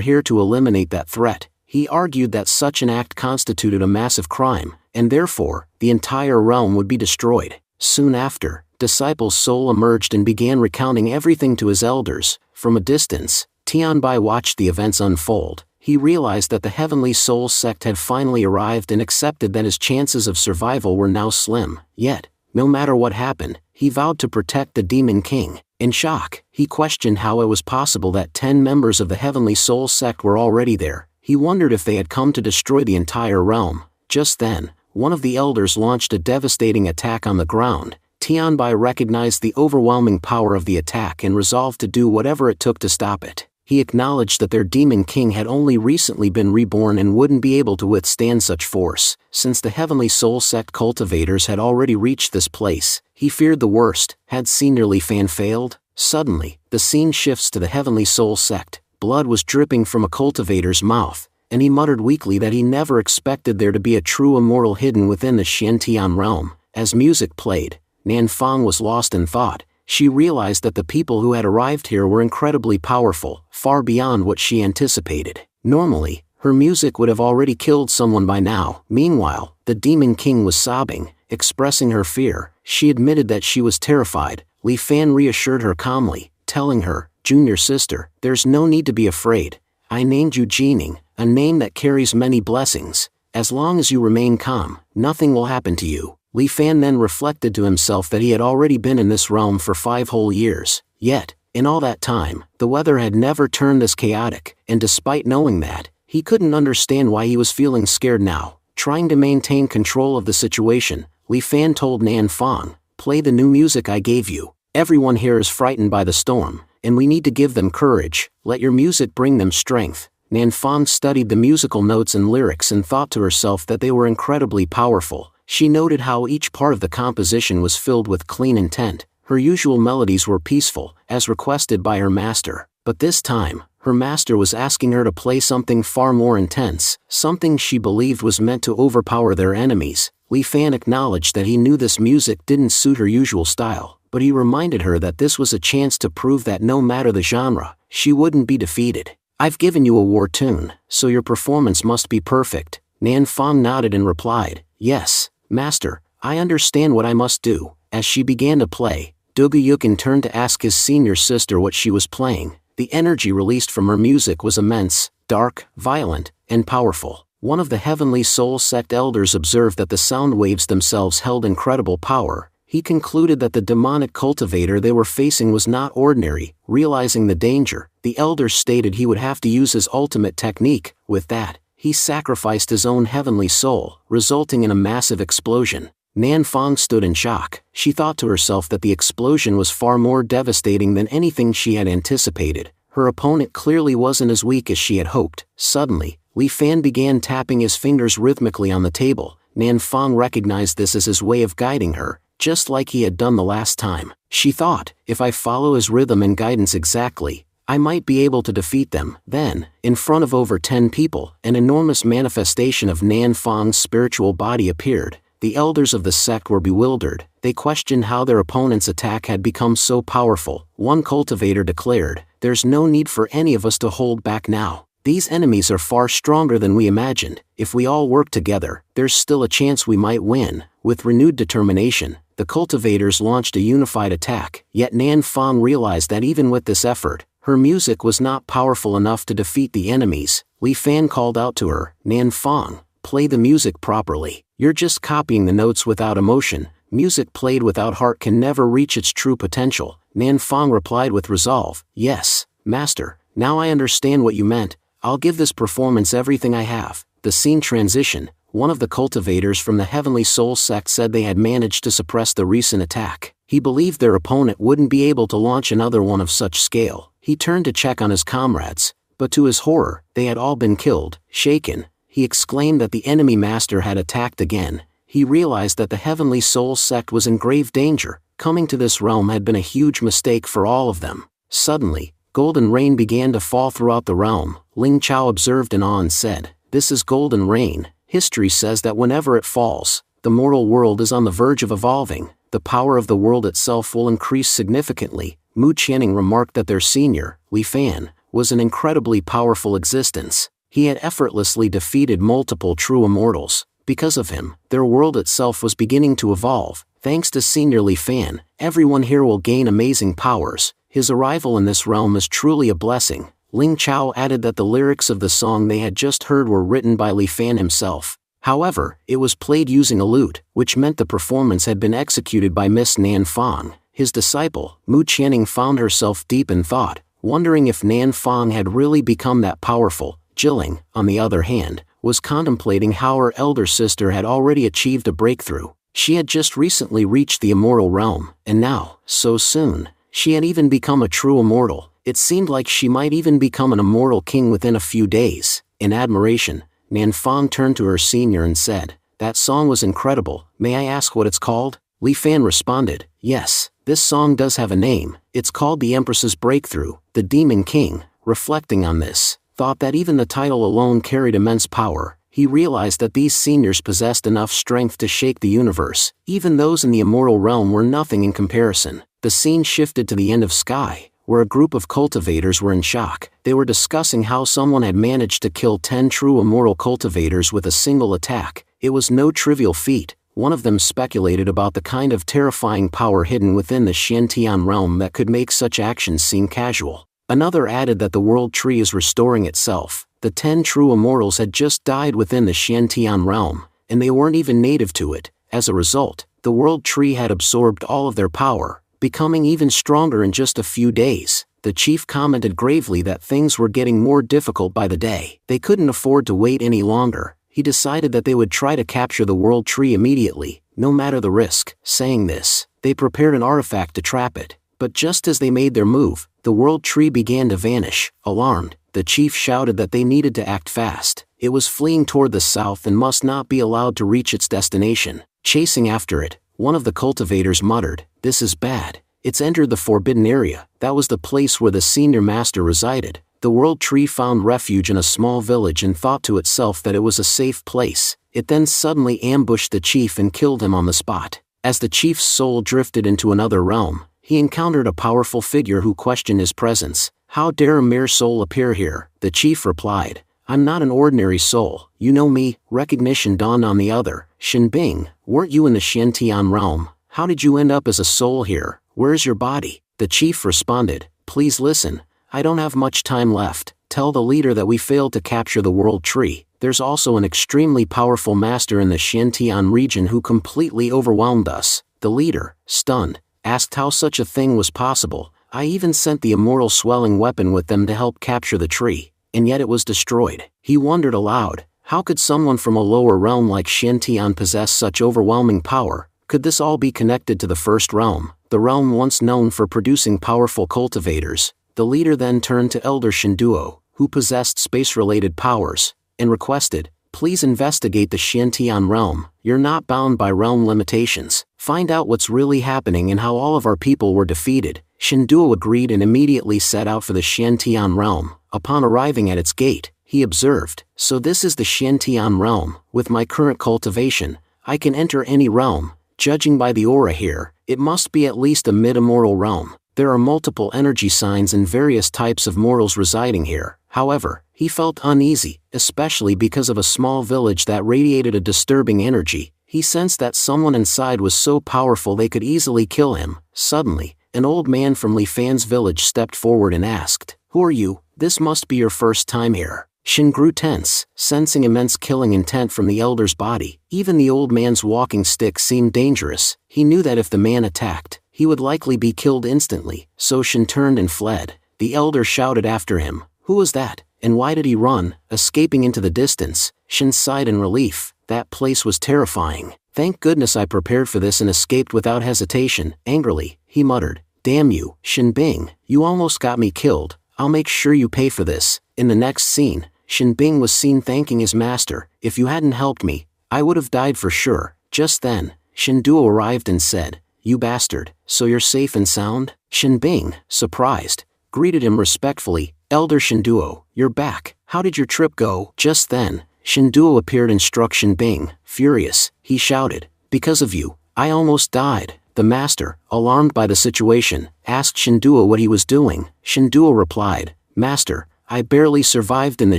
here to eliminate that threat. He argued that such an act constituted a massive crime, and therefore, the entire realm would be destroyed. Soon after, Disciple's soul emerged and began recounting everything to his elders. From a distance, Tianbai watched the events unfold. He realized that the Heavenly Soul sect had finally arrived and accepted that his chances of survival were now slim. Yet, no matter what happened, he vowed to protect the Demon King. In shock, he questioned how it was possible that 10 members of the Heavenly Soul sect were already there. He wondered if they had come to destroy the entire realm. Just then, one of the elders launched a devastating attack on the ground. Tianbai recognized the overwhelming power of the attack and resolved to do whatever it took to stop it. He acknowledged that their Demon King had only recently been reborn and wouldn't be able to withstand such force. Since the Heavenly Soul sect cultivators had already reached this place, he feared the worst. Had Senior Li Fan failed? Suddenly, the scene shifts to the Heavenly Soul sect. Blood was dripping from a cultivator's mouth, and he muttered weakly that he never expected there to be a true immortal hidden within the Shantian realm. As music played, Nan Fang was lost in thought. She realized that the people who had arrived here were incredibly powerful, far beyond what she anticipated. Normally, her music would have already killed someone by now. Meanwhile, the Demon King was sobbing, expressing her fear. She admitted that she was terrified. Li Fan reassured her calmly, telling her, "Junior sister, there's no need to be afraid. I named you Jining, a name that carries many blessings. As long as you remain calm, nothing will happen to you." Li Fan then reflected to himself that he had already been in this realm for 5 whole years. Yet, in all that time, the weather had never turned this chaotic, and despite knowing that, he couldn't understand why he was feeling scared now. Trying to maintain control of the situation, Li Fan told Nan Fang, "Play the new music I gave you. Everyone here is frightened by the storm, and we need to give them courage. Let your music bring them strength." Nan Fang studied the musical notes and lyrics and thought to herself that they were incredibly powerful. She noted how each part of the composition was filled with clean intent. Her usual melodies were peaceful, as requested by her master. But this time, her master was asking her to play something far more intense, something she believed was meant to overpower their enemies. Li Fan acknowledged that he knew this music didn't suit her usual style, but he reminded her that this was a chance to prove that no matter the genre, she wouldn't be defeated. "I've given you a war tune, so your performance must be perfect." Nan Fang nodded and replied, "Yes, Master, I understand what I must do." As she began to play, Dugayukin turned to ask his senior sister what she was playing. The energy released from her music was immense, dark, violent, and powerful. One of the Heavenly Soul sect elders observed that the sound waves themselves held incredible power. He concluded that the demonic cultivator they were facing was not ordinary. Realizing the danger, the elder stated he would have to use his ultimate technique. With that, he sacrificed his own heavenly soul, resulting in a massive explosion. Nan Fong stood in shock. She thought to herself that the explosion was far more devastating than anything she had anticipated. Her opponent clearly wasn't as weak as she had hoped. Suddenly, Li Fan began tapping his fingers rhythmically on the table. Nan Fong recognized this as his way of guiding her, just like he had done the last time. She thought, if I follow his rhythm and guidance exactly, I might be able to defeat them. Then, in front of over 10 people, an enormous manifestation of Nan Fong's spiritual body appeared. The elders of the sect were bewildered. They questioned how their opponent's attack had become so powerful. One cultivator declared, "There's no need for any of us to hold back now. These enemies are far stronger than we imagined. If we all work together, there's still a chance we might win." With renewed determination, the cultivators launched a unified attack. Yet Nan Fong realized that even with this effort, her music was not powerful enough to defeat the enemies. Li Fan called out to her, "Nan Fong, play the music properly. You're just copying the notes without emotion. Music played without heart can never reach its true potential." Nan Fong replied with resolve, "Yes, Master, now I understand what you meant. I'll give this performance everything I have." The scene transitioned. One of the cultivators from the Heavenly Soul sect said they had managed to suppress the recent attack. He believed their opponent wouldn't be able to launch another one of such scale. He turned to check on his comrades, but to his horror, they had all been killed. Shaken, he exclaimed that the enemy master had attacked again. He realized that the Heavenly Soul sect was in grave danger. Coming to this realm had been a huge mistake for all of them. Suddenly, golden rain began to fall throughout the realm. Ling Chao observed in awe and said, "This is golden rain. History says that whenever it falls, the mortal world is on the verge of evolving. The power of the world itself will increase significantly." Mu Qianning remarked that their senior, Li Fan, was an incredibly powerful existence. He had effortlessly defeated multiple true immortals. Because of him, their world itself was beginning to evolve. Thanks to Senior Li Fan, everyone here will gain amazing powers. His arrival in this realm is truly a blessing. Ling Chao added that the lyrics of the song they had just heard were written by Li Fan himself. However, it was played using a lute, which meant the performance had been executed by Miss Nan Fong. His disciple, Mu Qianning, found herself deep in thought, wondering if Nan Fong had really become that powerful. Jilling, on the other hand, was contemplating how her elder sister had already achieved a breakthrough. She had just recently reached the immortal realm, and now, so soon, she had even become a true immortal. It seemed like she might even become an immortal king within a few days. In admiration, Nan Fong turned to her senior and said, "That song was incredible. May I ask what it's called?" Li Fan responded, "Yes, this song does have a name. It's called The Empress's Breakthrough." The Demon King, reflecting on this, thought that even the title alone carried immense power. He realized that these seniors possessed enough strength to shake the universe. Even those in the immortal realm were nothing in comparison. The scene shifted to the end of sky, where a group of cultivators were in shock. They were discussing how someone had managed to kill 10 true immortal cultivators with a single attack. It was no trivial feat. One of them speculated about the kind of terrifying power hidden within the Xiantian realm that could make such actions seem casual. Another added that the world tree is restoring itself. The 10 true immortals had just died within the Xiantian realm, and they weren't even native to it. As a result, the world tree had absorbed all of their power, becoming even stronger in just a few days. The chief commented gravely that things were getting more difficult by the day. They couldn't afford to wait any longer. He decided that they would try to capture the world tree immediately, no matter the risk. Saying this, they prepared an artifact to trap it. But just as they made their move, the world tree began to vanish. Alarmed, the chief shouted that they needed to act fast. It was fleeing toward the south and must not be allowed to reach its destination. Chasing after it, one of the cultivators muttered, "This is bad. It's entered the forbidden area." That was the place where the senior master resided. The world tree found refuge in a small village and thought to itself that it was a safe place. It then suddenly ambushed the chief and killed him on the spot. As the chief's soul drifted into another realm, he encountered a powerful figure who questioned his presence. "How dare a mere soul appear here?" The chief replied, "I'm not an ordinary soul. You know me." Recognition dawned on the other. "Shin Bing, weren't you in the Xiantian realm? How did you end up as a soul here? Where's your body?" The chief responded, "Please listen. I don't have much time left. Tell the leader that we failed to capture the world tree. There's also an extremely powerful master in the Xiantian region who completely overwhelmed us." The leader, stunned, asked how such a thing was possible. "I even sent the immortal swelling weapon with them to help capture the tree, and yet it was destroyed." He wondered aloud, How could someone from a lower realm like Shantian possess such overwhelming power? Could this all be connected to the first realm, the realm once known for producing powerful cultivators? The leader then turned to Elder Shinduo, who possessed space-related powers, and requested, "Please investigate the Shantian realm. You're not bound by realm limitations. Find out what's really happening and how all of our people were defeated." Shinduo agreed and immediately set out for the Shantian realm. Upon arriving at its gate, he observed, "So this is the Shantian realm. With my current cultivation, I can enter any realm. Judging by the aura here, it must be at least a mid-immoral realm. There are multiple energy signs and various types of mortals residing here." However, he felt uneasy, especially because of a small village that radiated a disturbing energy. He sensed that someone inside was so powerful they could easily kill him. Suddenly, an old man from Li Fan's village stepped forward and asked, "Who are you? This must be your first time here." Shin grew tense, sensing immense killing intent from the elder's body. Even the old man's walking stick seemed dangerous. He knew that if the man attacked, he would likely be killed instantly, so Shin turned and fled. The elder shouted after him, "Who was that, and why did he run?" Escaping into the distance, Shin sighed in relief. That place was terrifying. "Thank goodness I prepared for this and escaped without hesitation." Angrily, he muttered, "Damn you, Shin Bing, you almost got me killed. I'll make sure you pay for this." In the next scene, Shin Bing was seen thanking his master. "If you hadn't helped me, I would have died for sure." Just then, Shinduo arrived and said, "You bastard, so you're safe and sound?" Shin Bing, surprised, greeted him respectfully. "Elder Shinduo, you're back. How did your trip go?" Just then, Shinduo appeared and struck Shin Bing. Furious, he shouted, "Because of you, I almost died." The master, alarmed by the situation, asked Shinduo what he was doing. Shinduo replied, "Master, I barely survived in the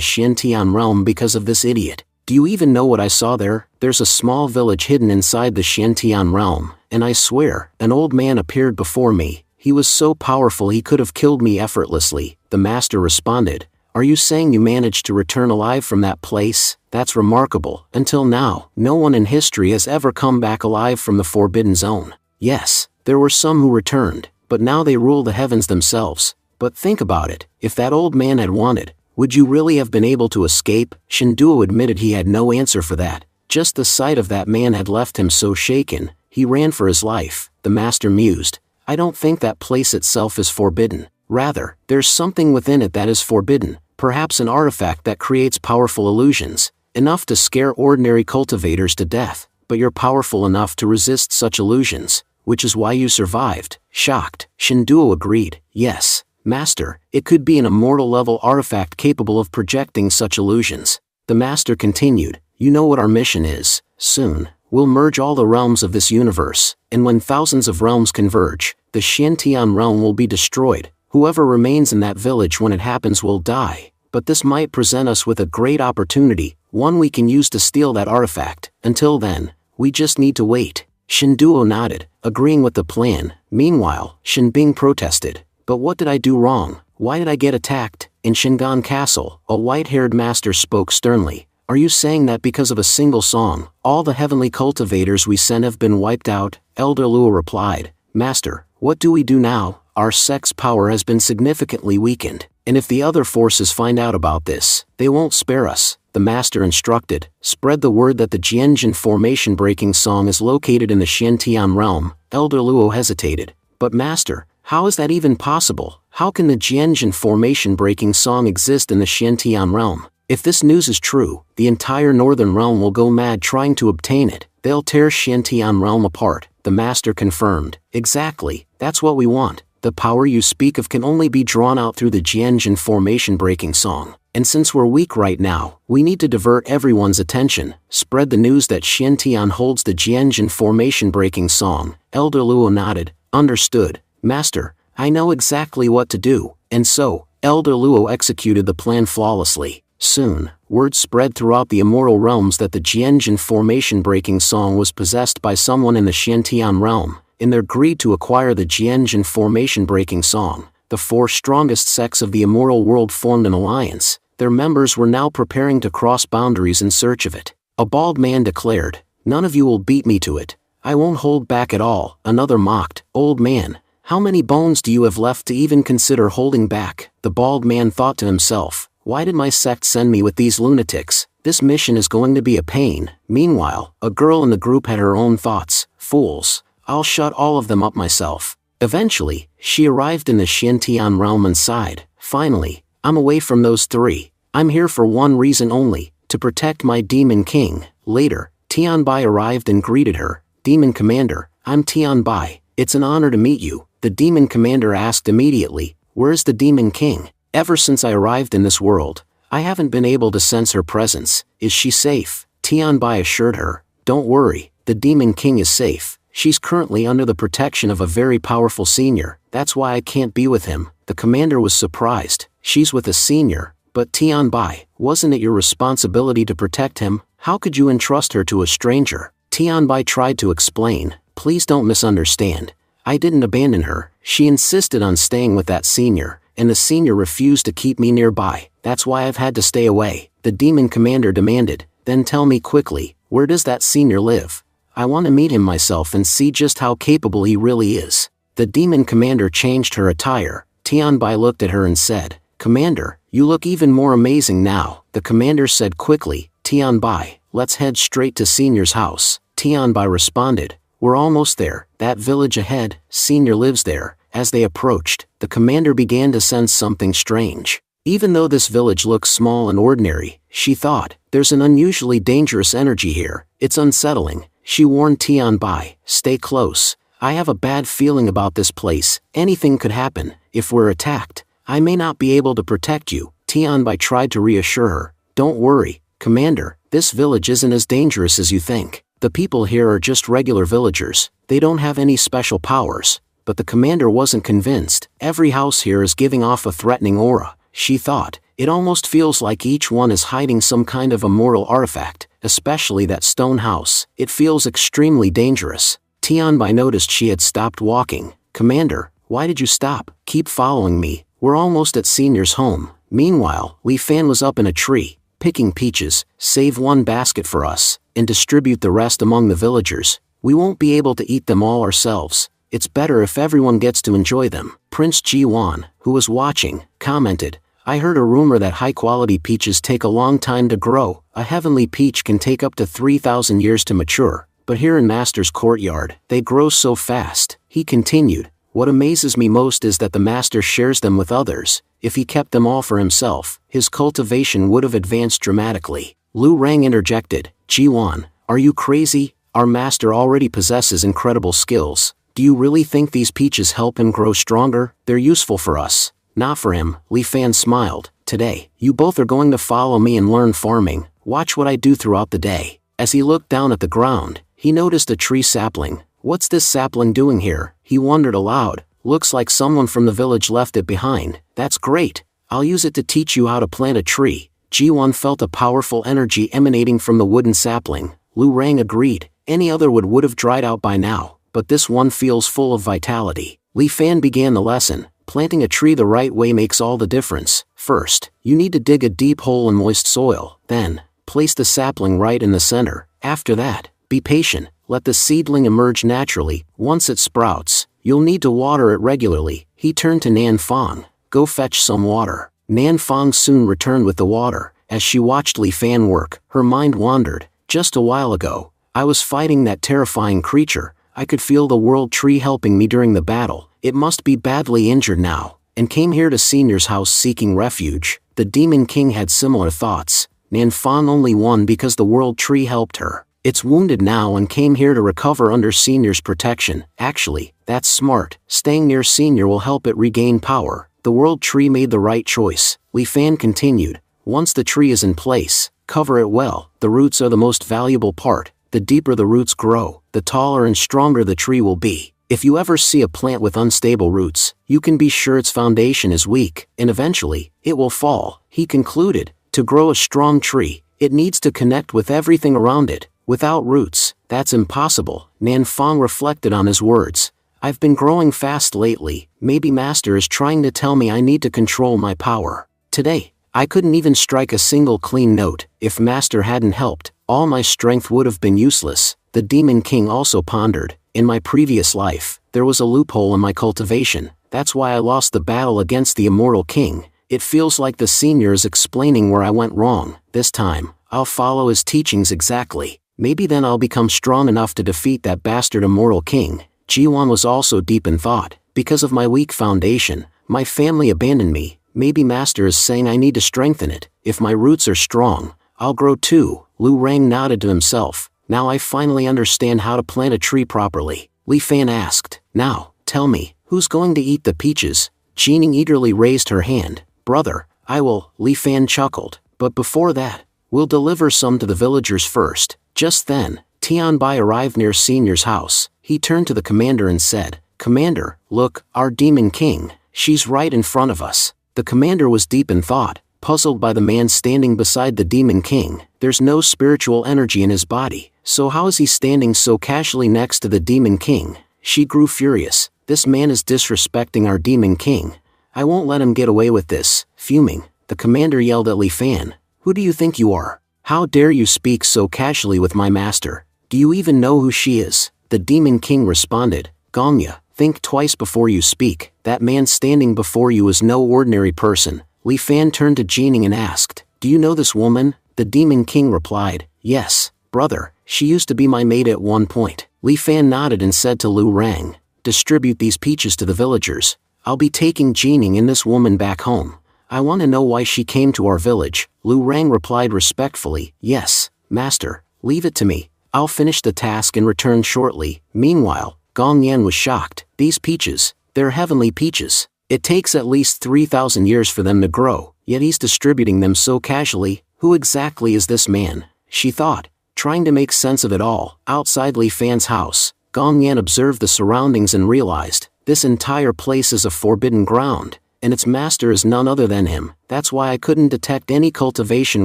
Shantian realm because of this idiot. Do you even know what I saw there? There's a small village hidden inside the Shantian realm, and I swear, an old man appeared before me. He was so powerful he could have killed me effortlessly." The master responded, "Are you saying you managed to return alive from that place? That's remarkable. Until now, no one in history has ever come back alive from the Forbidden Zone." "Yes, there were some who returned, but now they rule the heavens themselves. But think about it, if that old man had wanted, would you really have been able to escape?" Shinduo admitted he had no answer for that. Just the sight of that man had left him so shaken, he ran for his life. The master mused, "I don't think that place itself is forbidden. Rather, there's something within it that is forbidden, perhaps an artifact that creates powerful illusions, enough to scare ordinary cultivators to death, but you're powerful enough to resist such illusions, which is why you survived." Shocked, Shinduo agreed, "Yes, Master, it could be an immortal-level artifact capable of projecting such illusions." The master continued, "You know what our mission is. Soon, we'll merge all the realms of this universe, and when thousands of realms converge, the Shantian realm will be destroyed. Whoever remains in that village when it happens will die. But this might present us with a great opportunity, one we can use to steal that artifact. Until then, we just need to wait." Shinduo nodded, agreeing with the plan. Meanwhile, Shin Bing protested, "But what did I do wrong? Why did I get attacked?" In Shingon Castle, a white-haired master spoke sternly, "Are you saying that because of a single song, all the heavenly cultivators we sent have been wiped out?" Elder Luo replied, "Master, what do we do now? Our sect's power has been significantly weakened, and if the other forces find out about this, they won't spare us." The master instructed, "Spread the word that the Jianjin formation-breaking song is located in the Shantian realm." Elder Luo hesitated, "But master, how is that even possible? How can the Jianjin formation-breaking song exist in the Shantian realm? If this news is true, the entire northern realm will go mad trying to obtain it. They'll tear Shantian realm apart." The master confirmed, "Exactly, that's what we want. The power you speak of can only be drawn out through the Jianjin formation-breaking song. And since we're weak right now, we need to divert everyone's attention. Spread the news that Shantian holds the Jianjin formation-breaking song." Elder Luo nodded, "Understood, Master, I know exactly what to do." And so, Elder Luo executed the plan flawlessly. Soon, word spread throughout the immortal realms that the Jianjin formation-breaking song was possessed by someone in the Shantian realm. In their greed to acquire the Jianjin formation-breaking song, the four strongest sects of the immortal world formed an alliance. Their members were now preparing to cross boundaries in search of it. A bald man declared, "None of you will beat me to it. I won't hold back at all." Another mocked, "Old man, how many bones do you have left to even consider holding back?" The bald man thought to himself, "Why did my sect send me with these lunatics? This mission is going to be a pain. Meanwhile, a girl in the group had her own thoughts. Fools. I'll shut all of them up myself. Eventually, she arrived in the Shintian realm and sighed. Finally, I'm away from those three. I'm here for one reason only, to protect my demon king. Later, Tianbai arrived and greeted her. Demon Commander, I'm Tianbai. It's an honor to meet you. The demon commander asked immediately, where's the demon king? Ever since I arrived in this world, I haven't been able to sense her presence. Is she safe? Tianbai assured her. Don't worry, the demon king is safe. She's currently under the protection of a very powerful senior. That's why I can't be with him. The commander was surprised. She's with a senior. But Tianbai, wasn't it your responsibility to protect him? How could you entrust her to a stranger? Tianbai tried to explain. Please don't misunderstand. I didn't abandon her. She insisted on staying with that senior, and the senior refused to keep me nearby. That's why I've had to stay away. The demon commander demanded. Then tell me quickly, where does that senior live? I want to meet him myself and see just how capable he really is. The demon commander changed her attire. Tianbai looked at her and said, Commander, you look even more amazing now. The commander said quickly, Tianbai, let's head straight to Senior's house. Tianbai responded, we're almost there. That village ahead, Senior lives there. As they approached, the commander began to sense something strange. Even though this village looks small and ordinary, she thought, there's an unusually dangerous energy here. It's unsettling. She warned Tianbai, stay close. I have a bad feeling about this place. Anything could happen. If we're attacked, I may not be able to protect you. Tianbai tried to reassure her. Don't worry, Commander, this village isn't as dangerous as you think. The people here are just regular villagers. They don't have any special powers. But the commander wasn't convinced. Every house here is giving off a threatening aura. She thought, it almost feels like each one is hiding some kind of immoral artifact, especially that stone house. It feels extremely dangerous. Tianbai noticed she had stopped walking. Commander, why did you stop? Keep following me. We're almost at Senior's home. Meanwhile, Li Fan was up in a tree, picking peaches. Save one basket for us, and distribute the rest among the villagers. We won't be able to eat them all ourselves. It's better if everyone gets to enjoy them. Prince Ji-wan, who was watching, commented, I heard a rumor that high-quality peaches take a long time to grow. A heavenly peach can take up to 3,000 years to mature. But here in Master's courtyard, they grow so fast. He continued, what amazes me most is that the Master shares them with others. If he kept them all for himself, his cultivation would have advanced dramatically. Lu Rang interjected, Ji-wan, are you crazy? Our Master already possesses incredible skills. Do you really think these peaches help him grow stronger? They're useful for us. Not for him. Li Fan smiled. Today, you both are going to follow me and learn farming. Watch what I do throughout the day. As he looked down at the ground, he noticed a tree sapling. What's this sapling doing here? He wondered aloud. Looks like someone from the village left it behind. That's great. I'll use it to teach you how to plant a tree. Ji-won felt a powerful energy emanating from the wooden sapling. Lu Rang agreed. Any other wood would have dried out by now, but this one feels full of vitality. Li Fan began the lesson. Planting a tree the right way makes all the difference. First, you need to dig a deep hole in moist soil. Then, place the sapling right in the center. After that, be patient. Let the seedling emerge naturally. Once it sprouts, you'll need to water it regularly. He turned to Nan Fong. Go fetch some water. Nan Fong soon returned with the water. As she watched Li Fan work, her mind wandered. Just a while ago, I was fighting that terrifying creature. I could feel the world tree helping me during the battle. It must be badly injured now, and came here to Senior's house seeking refuge. The Demon King had similar thoughts. Nan Fong only won because the world tree helped her. It's wounded now and came here to recover under Senior's protection. Actually, that's smart. Staying near Senior will help it regain power. The world tree made the right choice. Li Fan continued. Once the tree is in place, cover it well. The roots are the most valuable part. The deeper the roots grow, the taller and stronger the tree will be. If you ever see a plant with unstable roots, you can be sure its foundation is weak, and eventually, it will fall. He concluded, to grow a strong tree, it needs to connect with everything around it. Without roots, that's impossible. Nan Fong reflected on his words. I've been growing fast lately. Maybe Master is trying to tell me I need to control my power. Today, I couldn't even strike a single clean note. If Master hadn't helped, all my strength would have been useless. The Demon King also pondered. In my previous life, there was a loophole in my cultivation. That's why I lost the battle against the Immortal King. It feels like the Senior is explaining where I went wrong. This time, I'll follow his teachings exactly. Maybe then I'll become strong enough to defeat that bastard immortal king. Jiwan was also deep in thought. Because of my weak foundation, my family abandoned me. Maybe Master is saying I need to strengthen it. If my roots are strong, I'll grow too. Lu Rang nodded to himself. Now I finally understand how to plant a tree properly. Li Fan asked. Now, tell me, who's going to eat the peaches? Jining eagerly raised her hand. Brother, I will, Li Fan chuckled. But before that, we'll deliver some to the villagers first. Just then, Tianbai arrived near Senior's house. He turned to the commander and said, Commander, look, our demon king. She's right in front of us. The commander was deep in thought, puzzled by the man standing beside the demon king. There's no spiritual energy in his body, so how is he standing so casually next to the demon king? She grew furious. This man is disrespecting our demon king. I won't let him get away with this. Fuming, the commander yelled at Li Fan. Who do you think you are? How dare you speak so casually with my master? Do you even know who she is? The demon king responded. Gongya, think twice before you speak. That man standing before you is no ordinary person. Li Fan turned to Jining and asked, Do you know this woman? The demon king replied, Yes, brother, she used to be my maid at one point. Li Fan nodded and said to Lu Rang, Distribute these peaches to the villagers. I'll be taking Jining and this woman back home. I want to know why she came to our village. Lu Rang replied respectfully, Yes, master, leave it to me. I'll finish the task and return shortly. Meanwhile, Gong Yan was shocked. These peaches, they're heavenly peaches. It takes at least 3,000 years for them to grow, yet he's distributing them so casually. Who exactly is this man? She thought, trying to make sense of it all. Outside Li Fan's house, Gong Yan observed the surroundings and realized, this entire place is a forbidden ground, and its master is none other than him. That's why I couldn't detect any cultivation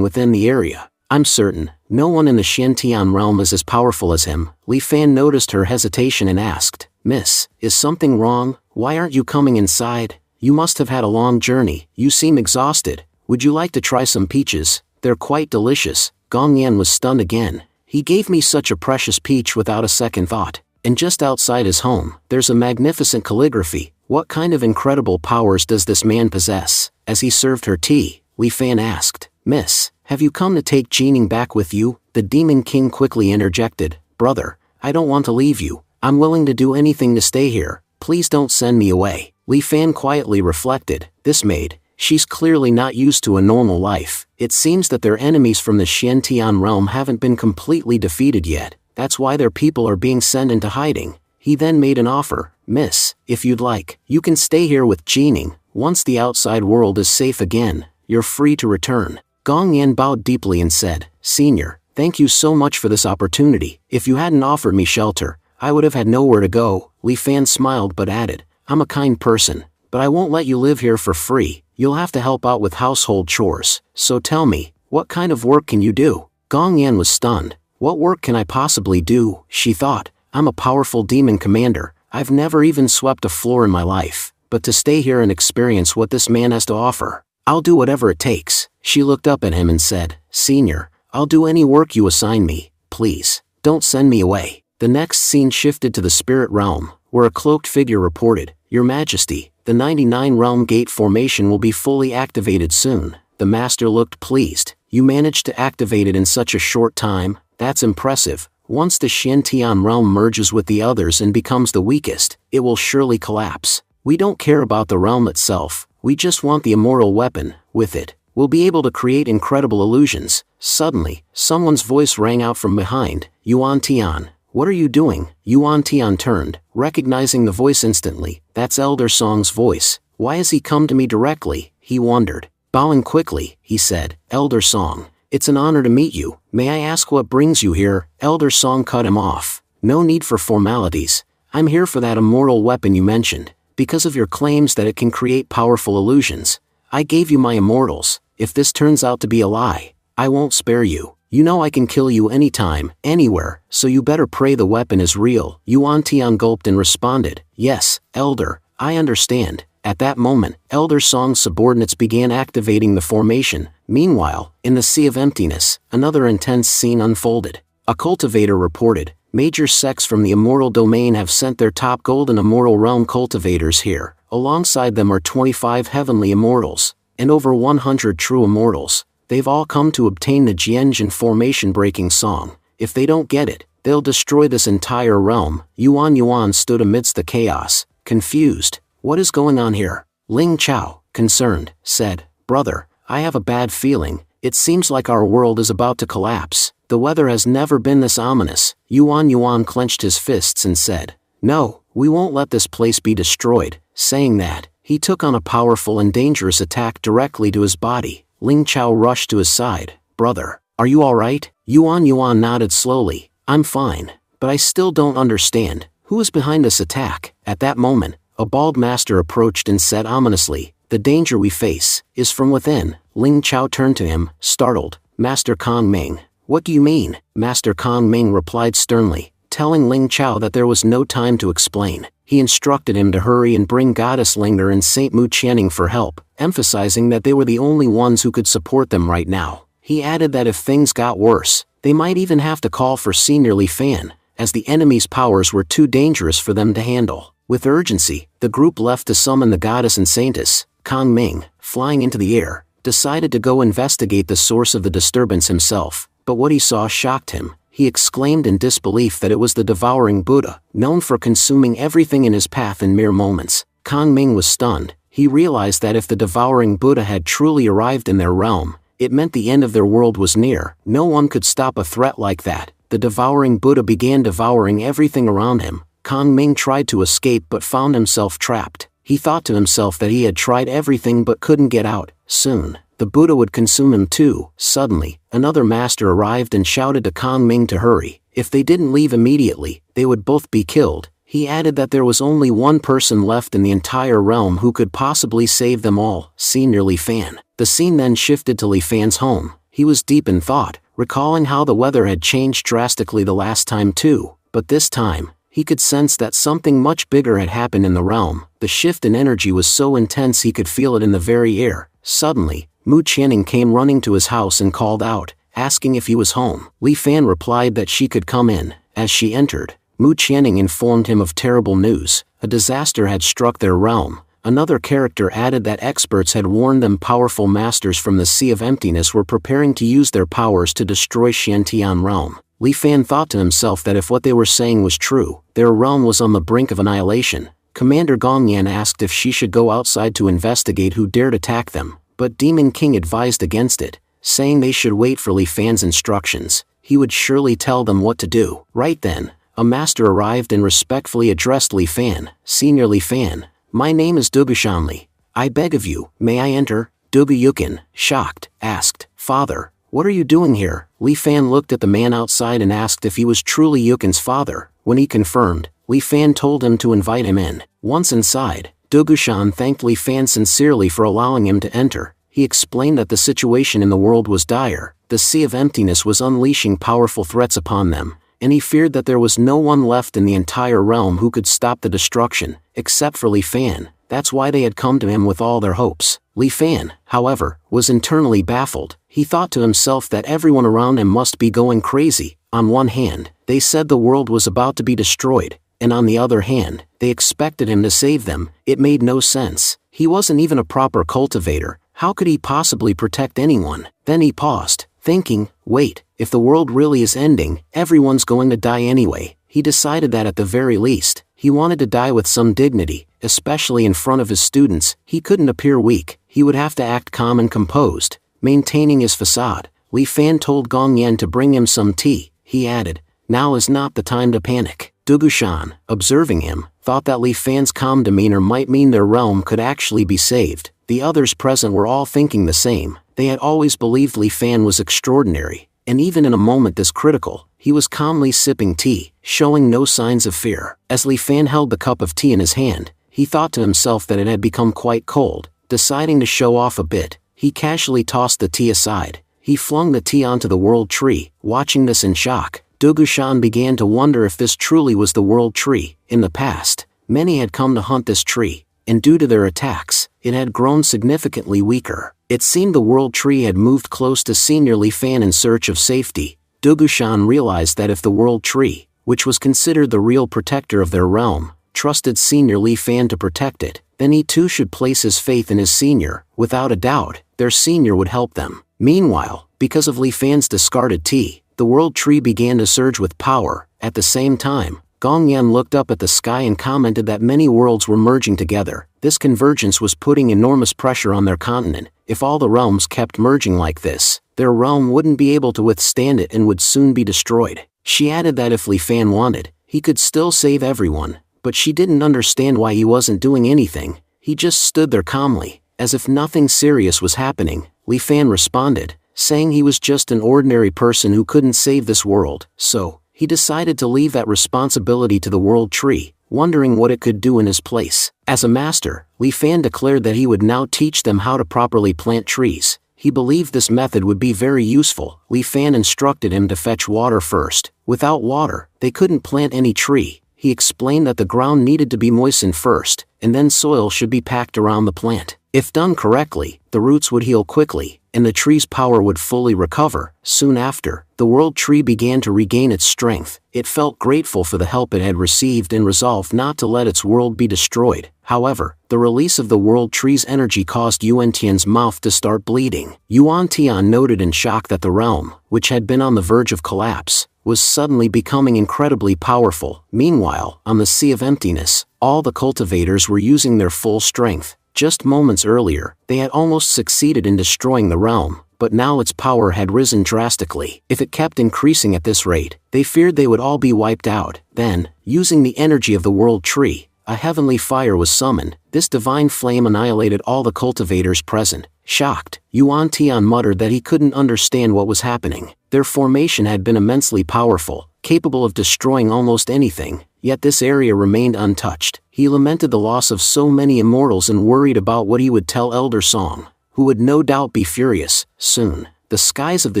within the area. I'm certain, no one in the Xiantian realm is as powerful as him. Li Fan noticed her hesitation and asked, Miss, is something wrong? Why aren't you coming inside? You must have had a long journey. You seem exhausted. Would you like to try some peaches? They're quite delicious. Gong Yan was stunned again. He gave me such a precious peach without a second thought. And just outside his home, there's a magnificent calligraphy. What kind of incredible powers does this man possess? As he served her tea, Li Fan asked, Miss, have you come to take Jining back with you? The demon king quickly interjected, Brother, I don't want to leave you. I'm willing to do anything to stay here. Please don't send me away. Li Fan quietly reflected, this maid, she's clearly not used to a normal life. It seems that their enemies from the Xiantian realm haven't been completely defeated yet. That's why their people are being sent into hiding. He then made an offer, Miss, if you'd like, you can stay here with Jining. Once the outside world is safe again, you're free to return. Gong Yan bowed deeply and said, Senior, thank you so much for this opportunity. If you hadn't offered me shelter, I would have had nowhere to go. Li Fan smiled but added, I'm a kind person, but I won't let you live here for free. You'll have to help out with household chores. So tell me, what kind of work can you do? Gong Yan was stunned. What work can I possibly do? She thought, I'm a powerful demon commander. I've never even swept a floor in my life. But to stay here and experience what this man has to offer, I'll do whatever it takes. She looked up at him and said, Senior, I'll do any work you assign me. Please, don't send me away. The next scene shifted to the spirit realm, where a cloaked figure reported, Your Majesty, the 99 realm gate formation will be fully activated soon. The master looked pleased. You managed to activate it in such a short time? That's impressive. Once the Xiantian realm merges with the others and becomes the weakest, it will surely collapse. We don't care about the realm itself, we just want the immortal weapon. With it, we'll be able to create incredible illusions. Suddenly, someone's voice rang out from behind, Yuan Tian. What are you doing? Yuan Tian turned, recognizing the voice instantly. That's Elder Song's voice. Why has he come to me directly? He wondered. Bowing quickly, he said, Elder Song, it's an honor to meet you. May I ask what brings you here? Elder Song cut him off. No need for formalities. I'm here for that immortal weapon you mentioned. Because of your claims that it can create powerful illusions, I gave you my immortals. If this turns out to be a lie, I won't spare you. You know I can kill you anytime, anywhere, so you better pray the weapon is real. Yuan Tian gulped and responded, Yes, Elder, I understand. At that moment, Elder Song's subordinates began activating the formation. Meanwhile, in the Sea of Emptiness, another intense scene unfolded. A cultivator reported, Major sects from the immortal domain have sent their top golden immortal realm cultivators here. Alongside them are 25 heavenly immortals, and over 100 true immortals. They've all come to obtain the Jianjin formation-breaking song. If they don't get it, they'll destroy this entire realm. Yuan stood amidst the chaos, confused. What is going on here? Ling Chao, concerned, said, Brother, I have a bad feeling. It seems like our world is about to collapse. The weather has never been this ominous. Yuan clenched his fists and said, No, we won't let this place be destroyed. Saying that, he took on a powerful and dangerous attack directly to his body. Ling Chao rushed to his side. Brother, are you alright? Yuan nodded slowly. I'm fine, but I still don't understand. Who is behind this attack? At that moment, a bald master approached and said ominously, The danger we face is from within. Ling Chao turned to him, startled. Master Kong Ming. What do you mean? Master Kong Ming replied sternly, telling Ling Chao that there was no time to explain. He instructed him to hurry and bring Goddess Lingner and Saint Mu Qianning for help, emphasizing that they were the only ones who could support them right now. He added that if things got worse, they might even have to call for Senior Li Fan, as the enemy's powers were too dangerous for them to handle. With urgency, the group left to summon the goddess and saintess. Kong Ming, flying into the air, decided to go investigate the source of the disturbance himself, but what he saw shocked him. He exclaimed in disbelief that it was the devouring Buddha, known for consuming everything in his path in mere moments. Kong Ming was stunned. He realized that if the devouring Buddha had truly arrived in their realm, it meant the end of their world was near. No one could stop a threat like that. The devouring Buddha began devouring everything around him. Kong Ming tried to escape but found himself trapped. He thought to himself that he had tried everything but couldn't get out. Soon, the Buddha would consume him too. Suddenly, another master arrived and shouted to Kong Ming to hurry. If they didn't leave immediately, they would both be killed. He added that there was only one person left in the entire realm who could possibly save them all, Senior Li Fan. The scene then shifted to Li Fan's home. He was deep in thought, recalling how the weather had changed drastically the last time too, but this time, he could sense that something much bigger had happened in the realm. The shift in energy was so intense he could feel it in the very air. Suddenly, Mu Qianning came running to his house and called out, asking if he was home. Li Fan replied that she could come in. As she entered, Mu Qianning informed him of terrible news. A disaster had struck their realm. Another character added that experts had warned them powerful masters from the Sea of Emptiness were preparing to use their powers to destroy Xiantian realm. Li Fan thought to himself that if what they were saying was true, their realm was on the brink of annihilation. Commander Gongyan asked if she should go outside to investigate who dared attack them, but Demon King advised against it, saying they should wait for Li Fan's instructions. He would surely tell them what to do. Right then, a master arrived and respectfully addressed Li Fan. Senior Li Fan, my name is Dugushan Li. I beg of you, may I enter? Dugu Yukin, shocked, asked, Father, what are you doing here? Li Fan looked at the man outside and asked if he was truly Yukin's father. When he confirmed, Li Fan told him to invite him in. Once inside, Dugushan thanked Li Fan sincerely for allowing him to enter. He explained that the situation in the world was dire. The Sea of Emptiness was unleashing powerful threats upon them, and he feared that there was no one left in the entire realm who could stop the destruction, except for Li Fan. That's why they had come to him with all their hopes. Li Fan, however, was internally baffled. He thought to himself that everyone around him must be going crazy. On one hand, they said the world was about to be destroyed, and on the other hand, they expected him to save them. It made no sense. He wasn't even a proper cultivator. How could he possibly protect anyone? Then he paused, thinking, wait, if the world really is ending, everyone's going to die anyway. He decided that at the very least, he wanted to die with some dignity, especially in front of his students. He couldn't appear weak. He would have to act calm and composed, maintaining his facade. Li Fan told Gongyan to bring him some tea. He added, now is not the time to panic. Dugushan, observing him, thought that Li Fan's calm demeanor might mean their realm could actually be saved. The others present were all thinking the same. They had always believed Li Fan was extraordinary, and even in a moment this critical, he was calmly sipping tea, showing no signs of fear. As Li Fan held the cup of tea in his hand, he thought to himself that it had become quite cold. Deciding to show off a bit, he casually tossed the tea aside. He flung the tea onto the world tree. Watching this in shock, Dugushan began to wonder if this truly was the world tree. In the past, many had come to hunt this tree, and due to their attacks, it had grown significantly weaker. It seemed the world tree had moved close to Senior Li Fan in search of safety. Dugushan realized that if the world tree, which was considered the real protector of their realm, trusted Senior Li Fan to protect it, then he too should place his faith in his senior. Without a doubt, their senior would help them. Meanwhile, because of Li Fan's discarded tea, the world tree began to surge with power. At the same time, Gong Yan looked up at the sky and commented that many worlds were merging together. This convergence was putting enormous pressure on their continent. If all the realms kept merging like this, their realm wouldn't be able to withstand it and would soon be destroyed. She added that if Li Fan wanted, he could still save everyone, but she didn't understand why he wasn't doing anything. He just stood there calmly, as if nothing serious was happening. Li Fan responded, saying he was just an ordinary person who couldn't save this world, so he decided to leave that responsibility to the world tree, wondering what it could do in his place. As a master, Li Fan declared that he would now teach them how to properly plant trees. He believed this method would be very useful. Li Fan instructed him to fetch water first. Without water, they couldn't plant any tree. He explained that the ground needed to be moistened first, and then soil should be packed around the plant. If done correctly, the roots would heal quickly, and the tree's power would fully recover. Soon after, the world tree began to regain its strength. It felt grateful for the help it had received and resolved not to let its world be destroyed. However, the release of the world tree's energy caused Yuan Tian's mouth to start bleeding. Yuan Tian noted in shock that the realm, which had been on the verge of collapse, was suddenly becoming incredibly powerful. Meanwhile, on the Sea of Emptiness, all the cultivators were using their full strength. Just moments earlier, they had almost succeeded in destroying the realm, but now its power had risen drastically. If it kept increasing at this rate, they feared they would all be wiped out. Then, using the energy of the world tree, a heavenly fire was summoned. This divine flame annihilated all the cultivators present. Shocked, Yuan Tian muttered that he couldn't understand what was happening. Their formation had been immensely powerful, capable of destroying almost anything, yet this area remained untouched. He lamented the loss of so many immortals and worried about what he would tell Elder Song, who would no doubt be furious. Soon, the skies of the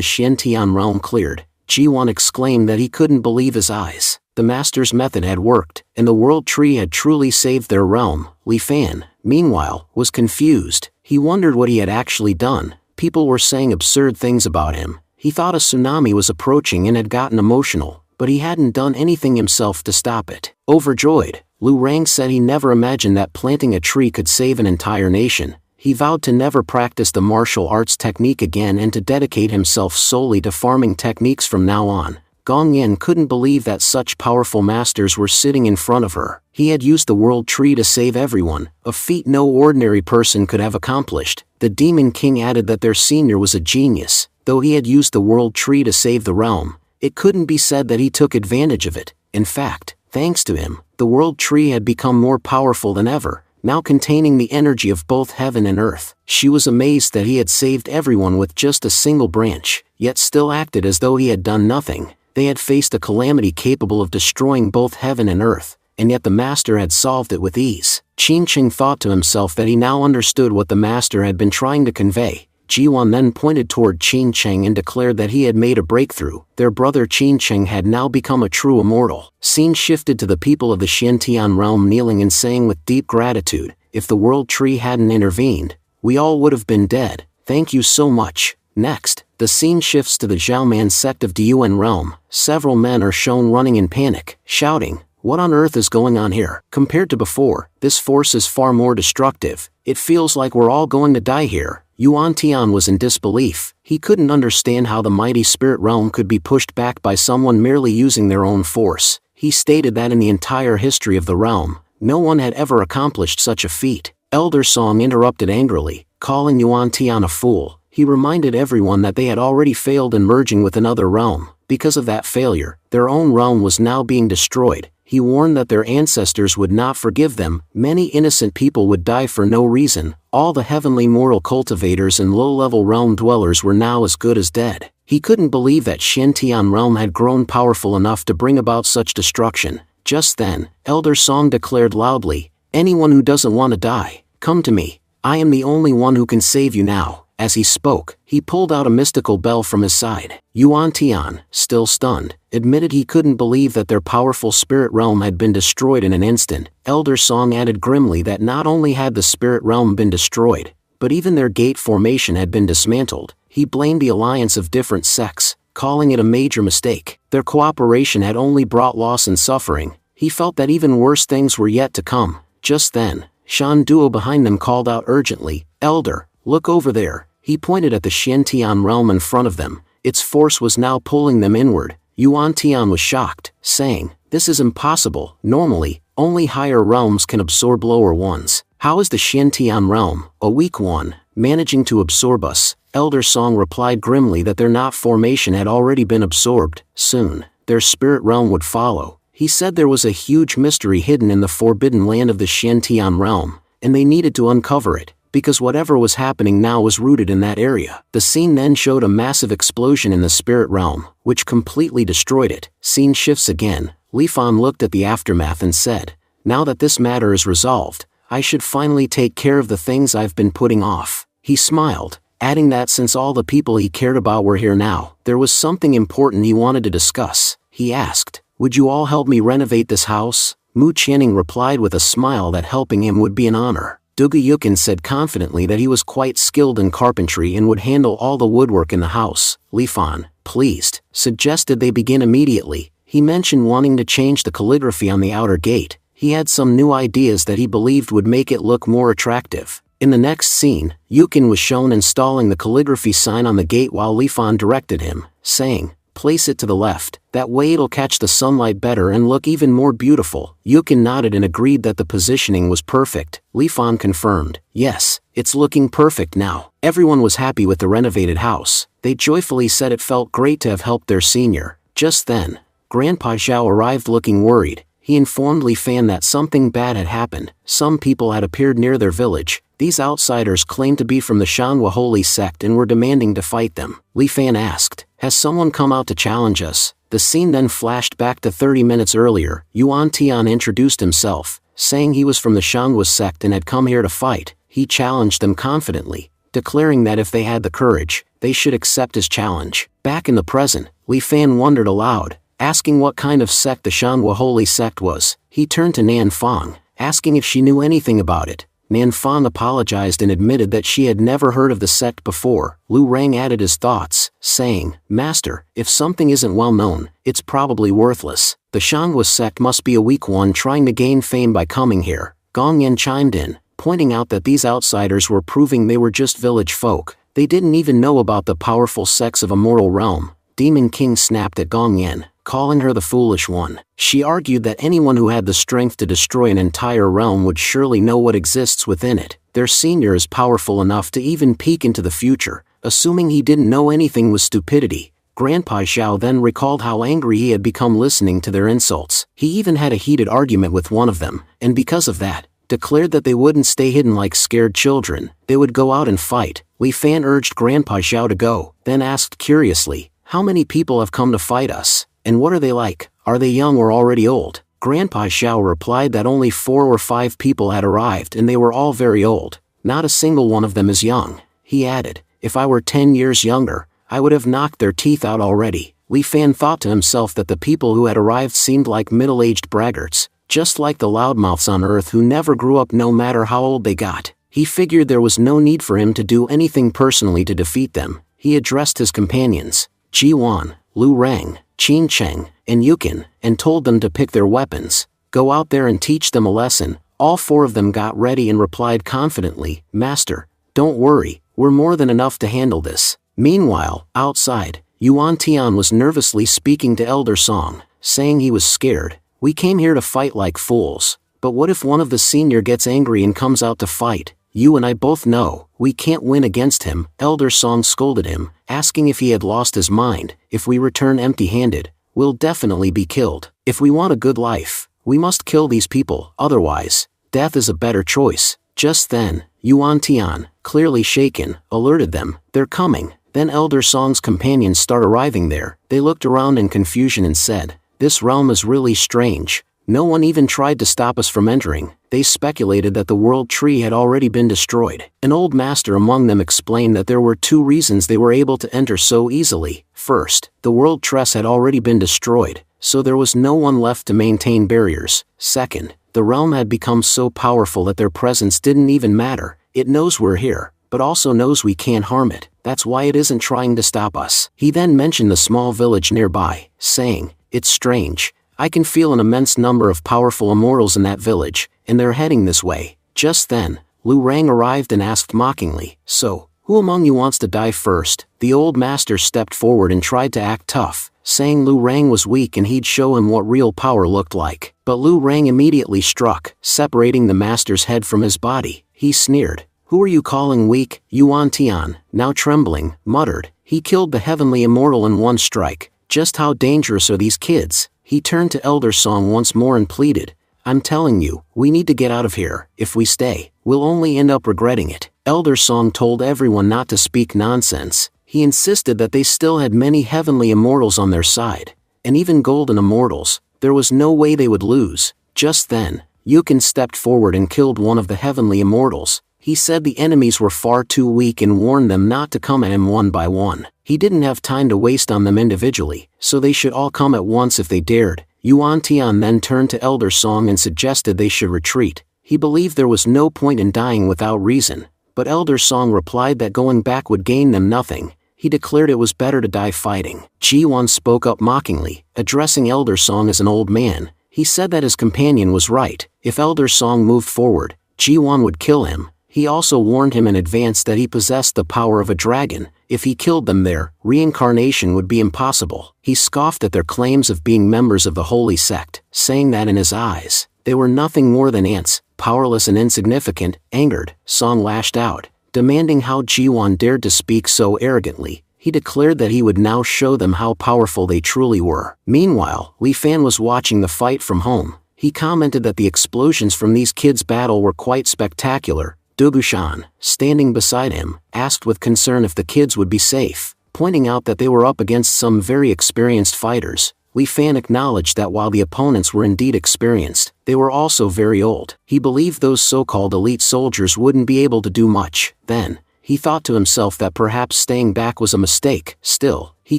Xiantian realm cleared. Ji-Wan exclaimed that he couldn't believe his eyes. The master's method had worked, and the world tree had truly saved their realm. Li Fan, meanwhile, was confused. He wondered what he had actually done. People were saying absurd things about him. He thought a tsunami was approaching and had gotten emotional, but he hadn't done anything himself to stop it. Overjoyed, Lu Rang said he never imagined that planting a tree could save an entire nation. He vowed to never practice the martial arts technique again and to dedicate himself solely to farming techniques from now on. Gong Yan couldn't believe that such powerful masters were sitting in front of her. He had used the world tree to save everyone, a feat no ordinary person could have accomplished. The Demon King added that their senior was a genius. Though he had used the world tree to save the realm, it couldn't be said that he took advantage of it. In fact, thanks to him, the world tree had become more powerful than ever, now containing the energy of both heaven and earth. She was amazed that he had saved everyone with just a single branch, yet still acted as though he had done nothing. They had faced a calamity capable of destroying both heaven and earth, and yet the master had solved it with ease. Qin Cheng thought to himself that he now understood what the master had been trying to convey. Ji-Wan then pointed toward Qin Cheng and declared that he had made a breakthrough. Their brother Qin Cheng had now become a true immortal. Scene shifted to the people of the Xiantian realm kneeling and saying with deep gratitude, "If the world tree hadn't intervened, we all would have been dead. Thank you so much." Next, the scene shifts to the Zhaoman sect of the Yuan realm. Several men are shown running in panic, shouting, "What on earth is going on here?" Compared to before, this force is far more destructive. It feels like we're all going to die here. Yuan Tian was in disbelief. He couldn't understand how the mighty spirit realm could be pushed back by someone merely using their own force. He stated that in the entire history of the realm, no one had ever accomplished such a feat. Elder Song interrupted angrily, calling Yuan Tian a fool. He reminded everyone that they had already failed in merging with another realm. Because of that failure, their own realm was now being destroyed. He warned that their ancestors would not forgive them. Many innocent people would die for no reason. All the heavenly mortal cultivators and low-level realm dwellers were now as good as dead. He couldn't believe that Xiantian realm had grown powerful enough to bring about such destruction. Just then, Elder Song declared loudly, "Anyone who doesn't want to die, come to me. I am the only one who can save you now." As he spoke, he pulled out a mystical bell from his side. Yuan Tian, still stunned, admitted he couldn't believe that their powerful spirit realm had been destroyed in an instant. Elder Song added grimly that not only had the spirit realm been destroyed, but even their gate formation had been dismantled. He blamed the alliance of different sects, calling it a major mistake. Their cooperation had only brought loss and suffering. He felt that even worse things were yet to come. Just then, Shan Duo behind them called out urgently, "Elder, look over there." He pointed at the Shantian realm in front of them. Its force was now pulling them inward. Yuan Tian was shocked, saying, "This is impossible. Normally, only higher realms can absorb lower ones. How is the Shantian realm, a weak one, managing to absorb us?" Elder Song replied grimly that their knot formation had already been absorbed. Soon, their spirit realm would follow. He said there was a huge mystery hidden in the forbidden land of the Shantian realm, and they needed to uncover it, because whatever was happening now was rooted in that area. The scene then showed a massive explosion in the spirit realm, which completely destroyed it. Scene shifts again. Li Fan looked at the aftermath and said, "Now that this matter is resolved, I should finally take care of the things I've been putting off." He smiled, adding that since all the people he cared about were here now, there was something important he wanted to discuss. He asked, "Would you all help me renovate this house?" Mu Qianning replied with a smile that helping him would be an honor. Duga Yukin said confidently that he was quite skilled in carpentry and would handle all the woodwork in the house. Li Fan, pleased, suggested they begin immediately. He mentioned wanting to change the calligraphy on the outer gate. He had some new ideas that he believed would make it look more attractive. In the next scene, Yukin was shown installing the calligraphy sign on the gate while Li Fan directed him, saying, "Place it to the left, that way it'll catch the sunlight better and look even more beautiful." Yukin nodded and agreed that the positioning was perfect. Li Fan confirmed, "Yes, it's looking perfect now." Everyone was happy with the renovated house. They joyfully said it felt great to have helped their senior. Just then, Grandpa Zhao arrived looking worried. He informed Li Fan that something bad had happened. Some people had appeared near their village. These outsiders claimed to be from the Shanhua holy sect and were demanding to fight them. Li Fan asked, "Has someone come out to challenge us?" The scene then flashed back to 30 minutes earlier. Yuan Tian introduced himself, saying he was from the Shanhua sect and had come here to fight. He challenged them confidently, declaring that if they had the courage, they should accept his challenge. Back in the present, Li Fan wondered aloud, asking what kind of sect the Shanhua holy sect was. He turned to Nan Fang, asking if she knew anything about it. Nan Fang apologized and admitted that she had never heard of the sect before. Lu Rang added his thoughts, saying, "Master, if something isn't well known, it's probably worthless. The Shanhua sect must be a weak one trying to gain fame by coming here." Gong Yan chimed in, pointing out that these outsiders were proving they were just village folk. They didn't even know about the powerful sects of a mortal realm. Demon King snapped at Gong Yan, calling her the foolish one. She argued that anyone who had the strength to destroy an entire realm would surely know what exists within it. Their senior is powerful enough to even peek into the future. Assuming he didn't know anything was stupidity. Grandpa Zhao then recalled how angry he had become listening to their insults. He even had a heated argument with one of them, and because of that, declared that they wouldn't stay hidden like scared children. They would go out and fight. Li Fan urged Grandpa Zhao to go, then asked curiously, "How many people have come to fight us? And what are they like? Are they young or already old?" Grandpa Zhao replied that only 4 or 5 people had arrived and they were all very old. Not a single one of them is young. He added, "If I were 10 years younger, I would have knocked their teeth out already." Li Fan thought to himself that the people who had arrived seemed like middle-aged braggarts, just like the loudmouths on Earth who never grew up no matter how old they got. He figured there was no need for him to do anything personally to defeat them. He addressed his companions, Ji Wan, Lu Rang, Qin Cheng, and Yukin, and told them to pick their weapons. "Go out there and teach them a lesson." All 4 of them got ready and replied confidently, "Master, don't worry, we're more than enough to handle this." Meanwhile, outside, Yuan Tian was nervously speaking to Elder Song, saying he was scared. "We came here to fight like fools, but what if one of the senior gets angry and comes out to fight? You and I both know, we can't win against him." Elder Song scolded him, asking if he had lost his mind. "If we return empty-handed, we'll definitely be killed. If we want a good life, we must kill these people, otherwise, death is a better choice." Just then, Yuan Tian, clearly shaken, alerted them, "They're coming." Then Elder Song's companions start arriving there. They looked around in confusion and said, "This realm is really strange. No one even tried to stop us from entering." They speculated that the world tree had already been destroyed. An old master among them explained that there were 2 reasons they were able to enter so easily. First, the world tress had already been destroyed, so there was no one left to maintain barriers. Second, the realm had become so powerful that their presence didn't even matter. It knows we're here, but also knows we can't harm it. That's why it isn't trying to stop us. He then mentioned the small village nearby, saying, "It's strange. I can feel an immense number of powerful immortals in that village, and they're heading this way." Just then, Lu Rang arrived and asked mockingly, "So, "Who among you wants to die first?" The old master stepped forward and tried to act tough, saying Lu Rang was weak and he'd show him what real power looked like. But Lu Rang immediately struck, separating the master's head from his body. He sneered. "Who are you calling weak?" Yuan Tian, now trembling, muttered. "He killed the heavenly immortal in one strike. Just how dangerous are these kids?" He turned to Elder Song once more and pleaded. "I'm telling you, we need to get out of here. If we stay, we'll only end up regretting it." Elder Song told everyone not to speak nonsense. He insisted that they still had many heavenly immortals on their side, and even golden immortals. There was no way they would lose. Just then, Yukin stepped forward and killed one of the heavenly immortals. He said the enemies were far too weak and warned them not to come at him one by one. He didn't have time to waste on them individually, so they should all come at once if they dared. Yuan Tian then turned to Elder Song and suggested they should retreat. He believed there was no point in dying without reason, but Elder Song replied that going back would gain them nothing. He declared it was better to die fighting. Ji-won spoke up mockingly, addressing Elder Song as an old man. He said that his companion was right. If Elder Song moved forward, Ji-won would kill him. He also warned him in advance that he possessed the power of a dragon. If he killed them there, reincarnation would be impossible. He scoffed at their claims of being members of the holy sect, saying that in his eyes, they were nothing more than ants, powerless and insignificant. Angered, Song lashed out, demanding how Ji-won dared to speak so arrogantly. He declared that he would now show them how powerful they truly were. Meanwhile, Li Fan was watching the fight from home. He commented that the explosions from these kids' battle were quite spectacular. Dubushan, standing beside him, asked with concern if the kids would be safe, pointing out that they were up against some very experienced fighters. Li Fan acknowledged that while the opponents were indeed experienced, they were also very old. He believed those so-called elite soldiers wouldn't be able to do much. Then, he thought to himself that perhaps staying back was a mistake. Still, he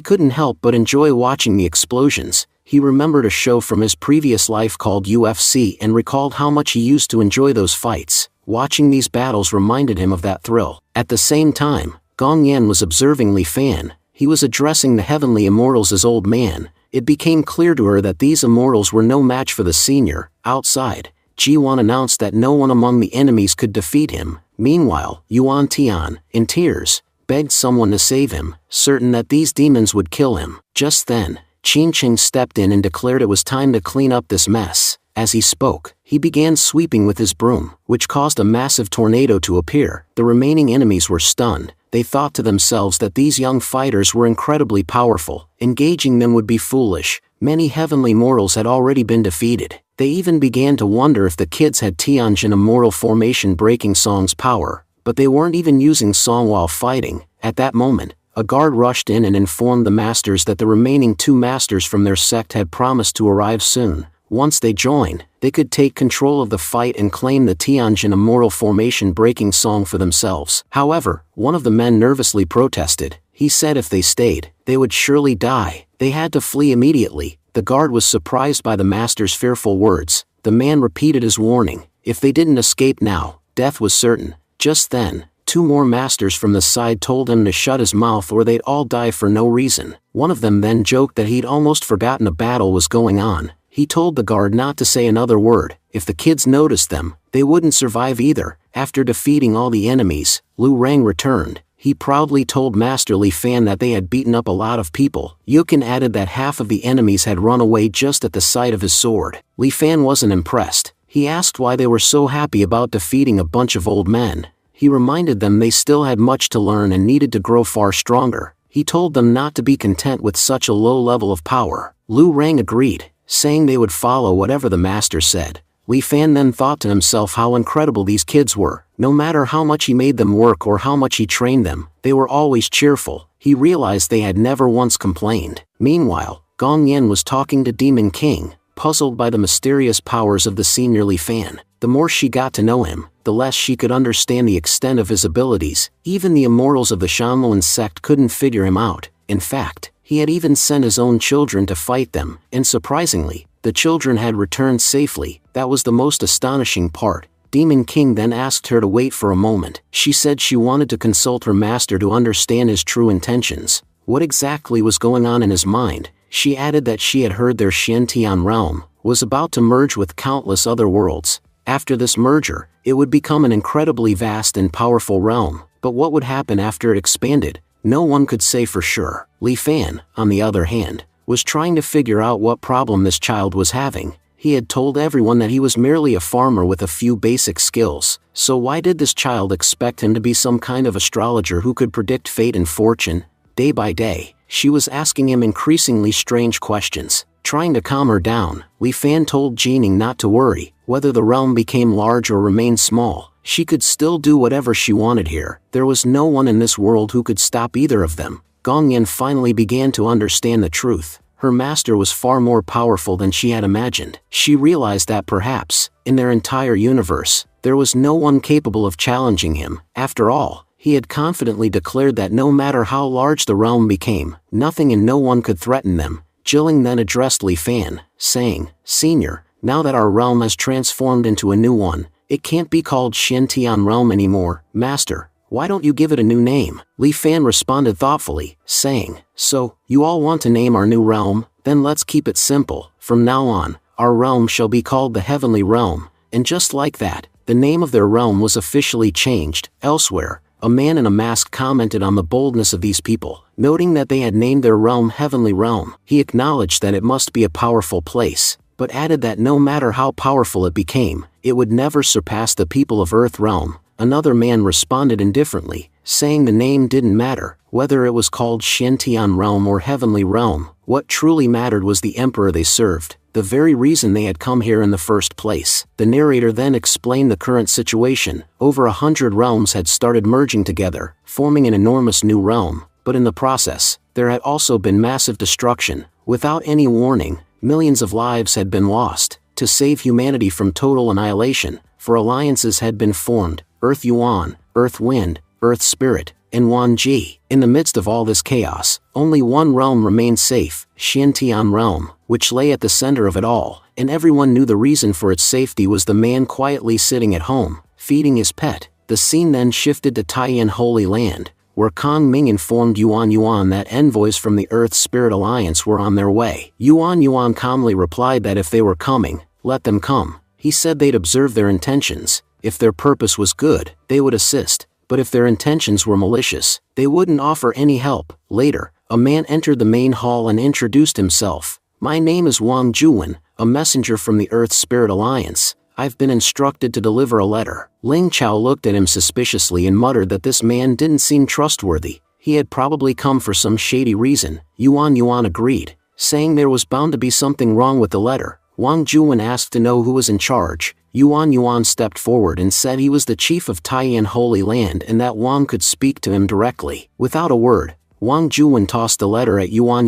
couldn't help but enjoy watching the explosions. He remembered a show from his previous life called UFC and recalled how much he used to enjoy those fights. Watching these battles reminded him of that thrill. At the same time, Gong Yan was observing Li Fan. He was addressing the heavenly immortals as old man. It became clear to her that these immortals were no match for the senior. Outside, Ji-won announced that no one among the enemies could defeat him. Meanwhile, Yuan Tian, in tears, begged someone to save him, certain that these demons would kill him. Just then, Qin Cheng stepped in and declared it was time to clean up this mess. As he spoke, he began sweeping with his broom, which caused a massive tornado to appear. The remaining enemies were stunned. They thought to themselves that these young fighters were incredibly powerful. Engaging them would be foolish. Many heavenly mortals had already been defeated. They even began to wonder if the kids had Tianjin Immortal Formation breaking Song's power, but they weren't even using Song while fighting. At that moment, a guard rushed in and informed the masters that the remaining 2 masters from their sect had promised to arrive soon. Once they joined, they could take control of the fight and claim the Tianjin Immortal Formation breaking Song for themselves. However, one of the men nervously protested. He said if they stayed, they would surely die. They had to flee immediately. The guard was surprised by the master's fearful words. The man repeated his warning. If they didn't escape now, death was certain. Just then, 2 more masters from the side told him to shut his mouth or they'd all die for no reason. One of them then joked that he'd almost forgotten a battle was going on. He told the guard not to say another word. If the kids noticed them, they wouldn't survive either. After defeating all the enemies, Lu Rang returned. He proudly told Master Li Fan that they had beaten up a lot of people. Yukin added that half of the enemies had run away just at the sight of his sword. Li Fan wasn't impressed. He asked why they were so happy about defeating a bunch of old men. He reminded them they still had much to learn and needed to grow far stronger. He told them not to be content with such a low level of power. Lu Rang agreed, saying they would follow whatever the master said. Li Fan then thought to himself how incredible these kids were. No matter how much he made them work or how much he trained them, they were always cheerful. He realized they had never once complained. Meanwhile, Gong Yan was talking to Demon King, puzzled by the mysterious powers of the senior Li Fan. The more she got to know him, the less she could understand the extent of his abilities. Even the immortals of the Shanluan sect couldn't figure him out. In fact, he had even sent his own children to fight them, and surprisingly, the children had returned safely. That was the most astonishing part. Demon King then asked her to wait for a moment. She said she wanted to consult her master to understand his true intentions. What exactly was going on in his mind? She added that she had heard their Xiantian realm was about to merge with countless other worlds. After this merger, it would become an incredibly vast and powerful realm. but what would happen after it expanded? No one could say for sure. Li Fan, on the other hand, was trying to figure out what problem this child was having. He had told everyone that he was merely a farmer with a few basic skills, so why did this child expect him to be some kind of astrologer who could predict fate and fortune? Day by day, she was asking him increasingly strange questions. Trying to calm her down, Li Fan told Jining not to worry. Whether the realm became large or remained small, she could still do whatever she wanted here. There was no one in this world who could stop either of them. Gongyan finally began to understand the truth. Her master was far more powerful than she had imagined. She realized that perhaps, in their entire universe, there was no one capable of challenging him. After all, he had confidently declared that no matter how large the realm became, nothing and no one could threaten them. Jilin then addressed Li Fan, saying, "Senior, now that our realm has transformed into a new one, it can't be called Shintian Realm anymore. Master, why don't you give it a new name?" Li Fan responded thoughtfully, saying, "So, you all want to name our new realm? Then let's keep it simple. From now on, our realm shall be called the Heavenly Realm." And just like that, the name of their realm was officially changed. Elsewhere, a man in a mask commented on the boldness of these people, noting that they had named their realm Heavenly Realm. He acknowledged that it must be a powerful place, but added that no matter how powerful it became, it would never surpass the people of Earth Realm. Another man responded indifferently, saying the name didn't matter, whether it was called Shintian Realm or Heavenly Realm. What truly mattered was the emperor they served, the very reason they had come here in the first place. The narrator then explained the current situation. Over 100 realms had started merging together, forming an enormous new realm, but in the process, there had also been massive destruction. Without any warning, millions of lives had been lost. To save humanity from total annihilation, 4 alliances had been formed: Earth Yuan, Earth Wind, Earth Spirit, and Wan Ji. In the midst of all this chaos, only one realm remained safe, Shintian Realm, which lay at the center of it all, and everyone knew the reason for its safety was the man quietly sitting at home, feeding his pet. The scene then shifted to Taiyan Holy Land, where Kang Ming informed Yuan that envoys from the Earth Spirit Alliance were on their way. Yuan calmly replied that if they were coming, let them come. He said they'd observe their intentions. If their purpose was good, they would assist, but if their intentions were malicious, they wouldn't offer any help. Later, a man entered the main hall and introduced himself. "My name is Wang Juwen, a messenger from the Earth Spirit Alliance. I've been instructed to deliver a letter." Ling Chao looked at him suspiciously and muttered that this man didn't seem trustworthy. He had probably come for some shady reason. Yuan agreed, saying there was bound to be something wrong with the letter. Wang Juwen asked to know who was in charge. Yuan stepped forward and said he was the chief of Taiyan Holy Land and that Wang could speak to him directly. Without a word, Wang Juwen tossed the letter at Yuan.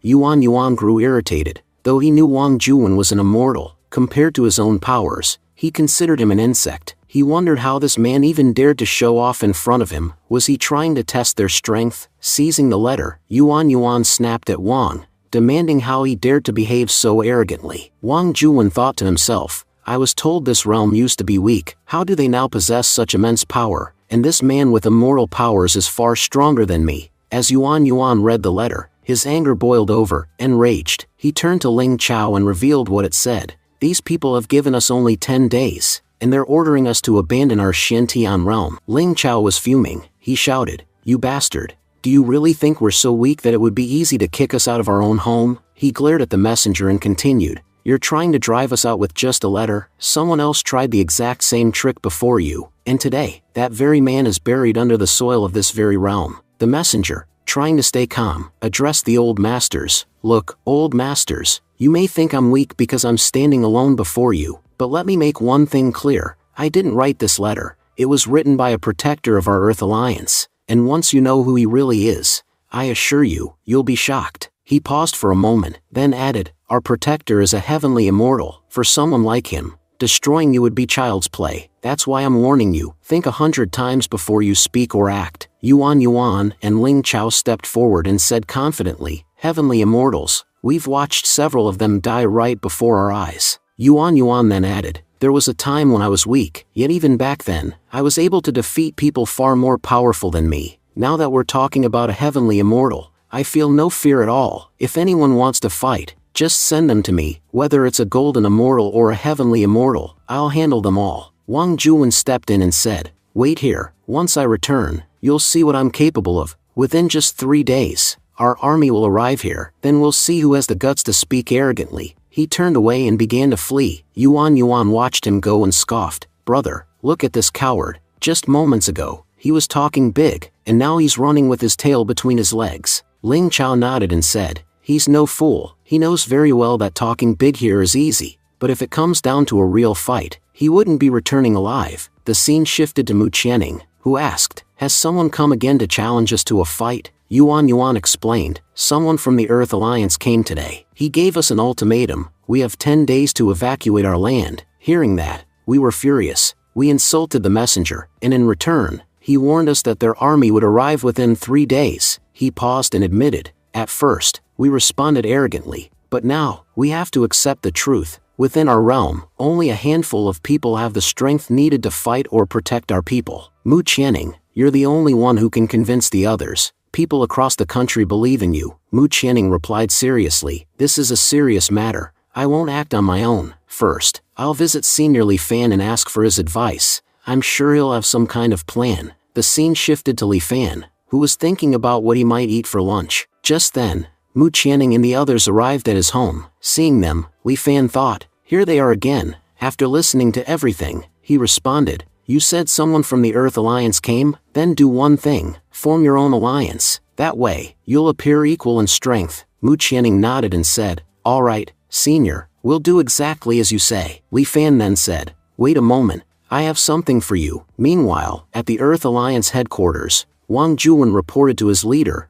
Yuan grew irritated. Though he knew Wang Juwen was an immortal, compared to his own powers, he considered him an insect. He wondered how this man even dared to show off in front of him. Was he trying to test their strength? Seizing the letter, Yuan snapped at Wang, demanding how he dared to behave so arrogantly. Wang Juwen thought to himself, "I was told this realm used to be weak. How do they now possess such immense power? And this man with immortal powers is far stronger than me." As Yuan read the letter, his anger boiled over. Enraged, he turned to Ling Chao and revealed what it said. "These people have given us only 10 days, and they're ordering us to abandon our Shintian realm." Ling Chao was fuming. He shouted, "You bastard! Do you really think we're so weak that it would be easy to kick us out of our own home?" He glared at the messenger and continued, "You're trying to drive us out with just a letter? Someone else tried the exact same trick before you, and today, that very man is buried under the soil of this very realm." The messenger, trying to stay calm, addressed the old masters. "Look, old masters, you may think I'm weak because I'm standing alone before you, but let me make one thing clear. I didn't write this letter. It was written by a protector of our Earth Alliance, and once you know who he really is, I assure you, you'll be shocked." He paused for a moment, then added, "Our protector is a heavenly immortal. For someone like him, destroying you would be child's play. That's why I'm warning you. Think 100 times before you speak or act." Yuan and Ling Chao stepped forward and said confidently, "Heavenly immortals, we've watched several of them die right before our eyes." Yuan then added, "There was a time when I was weak, yet even back then, I was able to defeat people far more powerful than me. Now that we're talking about a heavenly immortal, I feel no fear at all. If anyone wants to fight, just send them to me. Whether it's a golden immortal or a heavenly immortal, I'll handle them all." Wang Juwen stepped in and said, Wait here, once I return, you'll see what I'm capable of. Within just 3 days, our army will arrive here, then we'll see who has the guts to speak arrogantly. He turned away and began to flee. Yuan watched him go and scoffed. Brother, look at this coward. Just moments ago, he was talking big, and now he's running with his tail between his legs. Ling Chao nodded and said, he's no fool. He knows very well that talking big here is easy, but if it comes down to a real fight, he wouldn't be returning alive. The scene shifted to Mu Qianning, who asked, has someone come again to challenge us to a fight? Yuan explained, someone from the Earth Alliance came today. He gave us an ultimatum. We have 10 days to evacuate our land. Hearing that, we were furious. We insulted the messenger, and in return, he warned us that their army would arrive within 3 days. He paused and admitted, at first, we responded arrogantly, but now, we have to accept the truth. Within our realm, only a handful of people have the strength needed to fight or protect our people. Mu Qianning, you're the only one who can convince the others. People across the country believe in you. Mu Qianning replied seriously, this is a serious matter. I won't act on my own. First, I'll visit Senior Li Fan and ask for his advice. I'm sure he'll have some kind of plan. The scene shifted to Li Fan, who was thinking about what he might eat for lunch. Just then, Mu Qianning and the others arrived at his home. Seeing them, Li Fan thought, here they are again. After listening to everything, he responded, you said someone from the Earth Alliance came? Then do one thing, form your own alliance. That way, you'll appear equal in strength. Mu Qianning nodded and said, all right, Senior, we'll do exactly as you say. Li Fan then said, wait a moment, I have something for you. Meanwhile, at the Earth Alliance headquarters, Wang Juwen reported to his leader,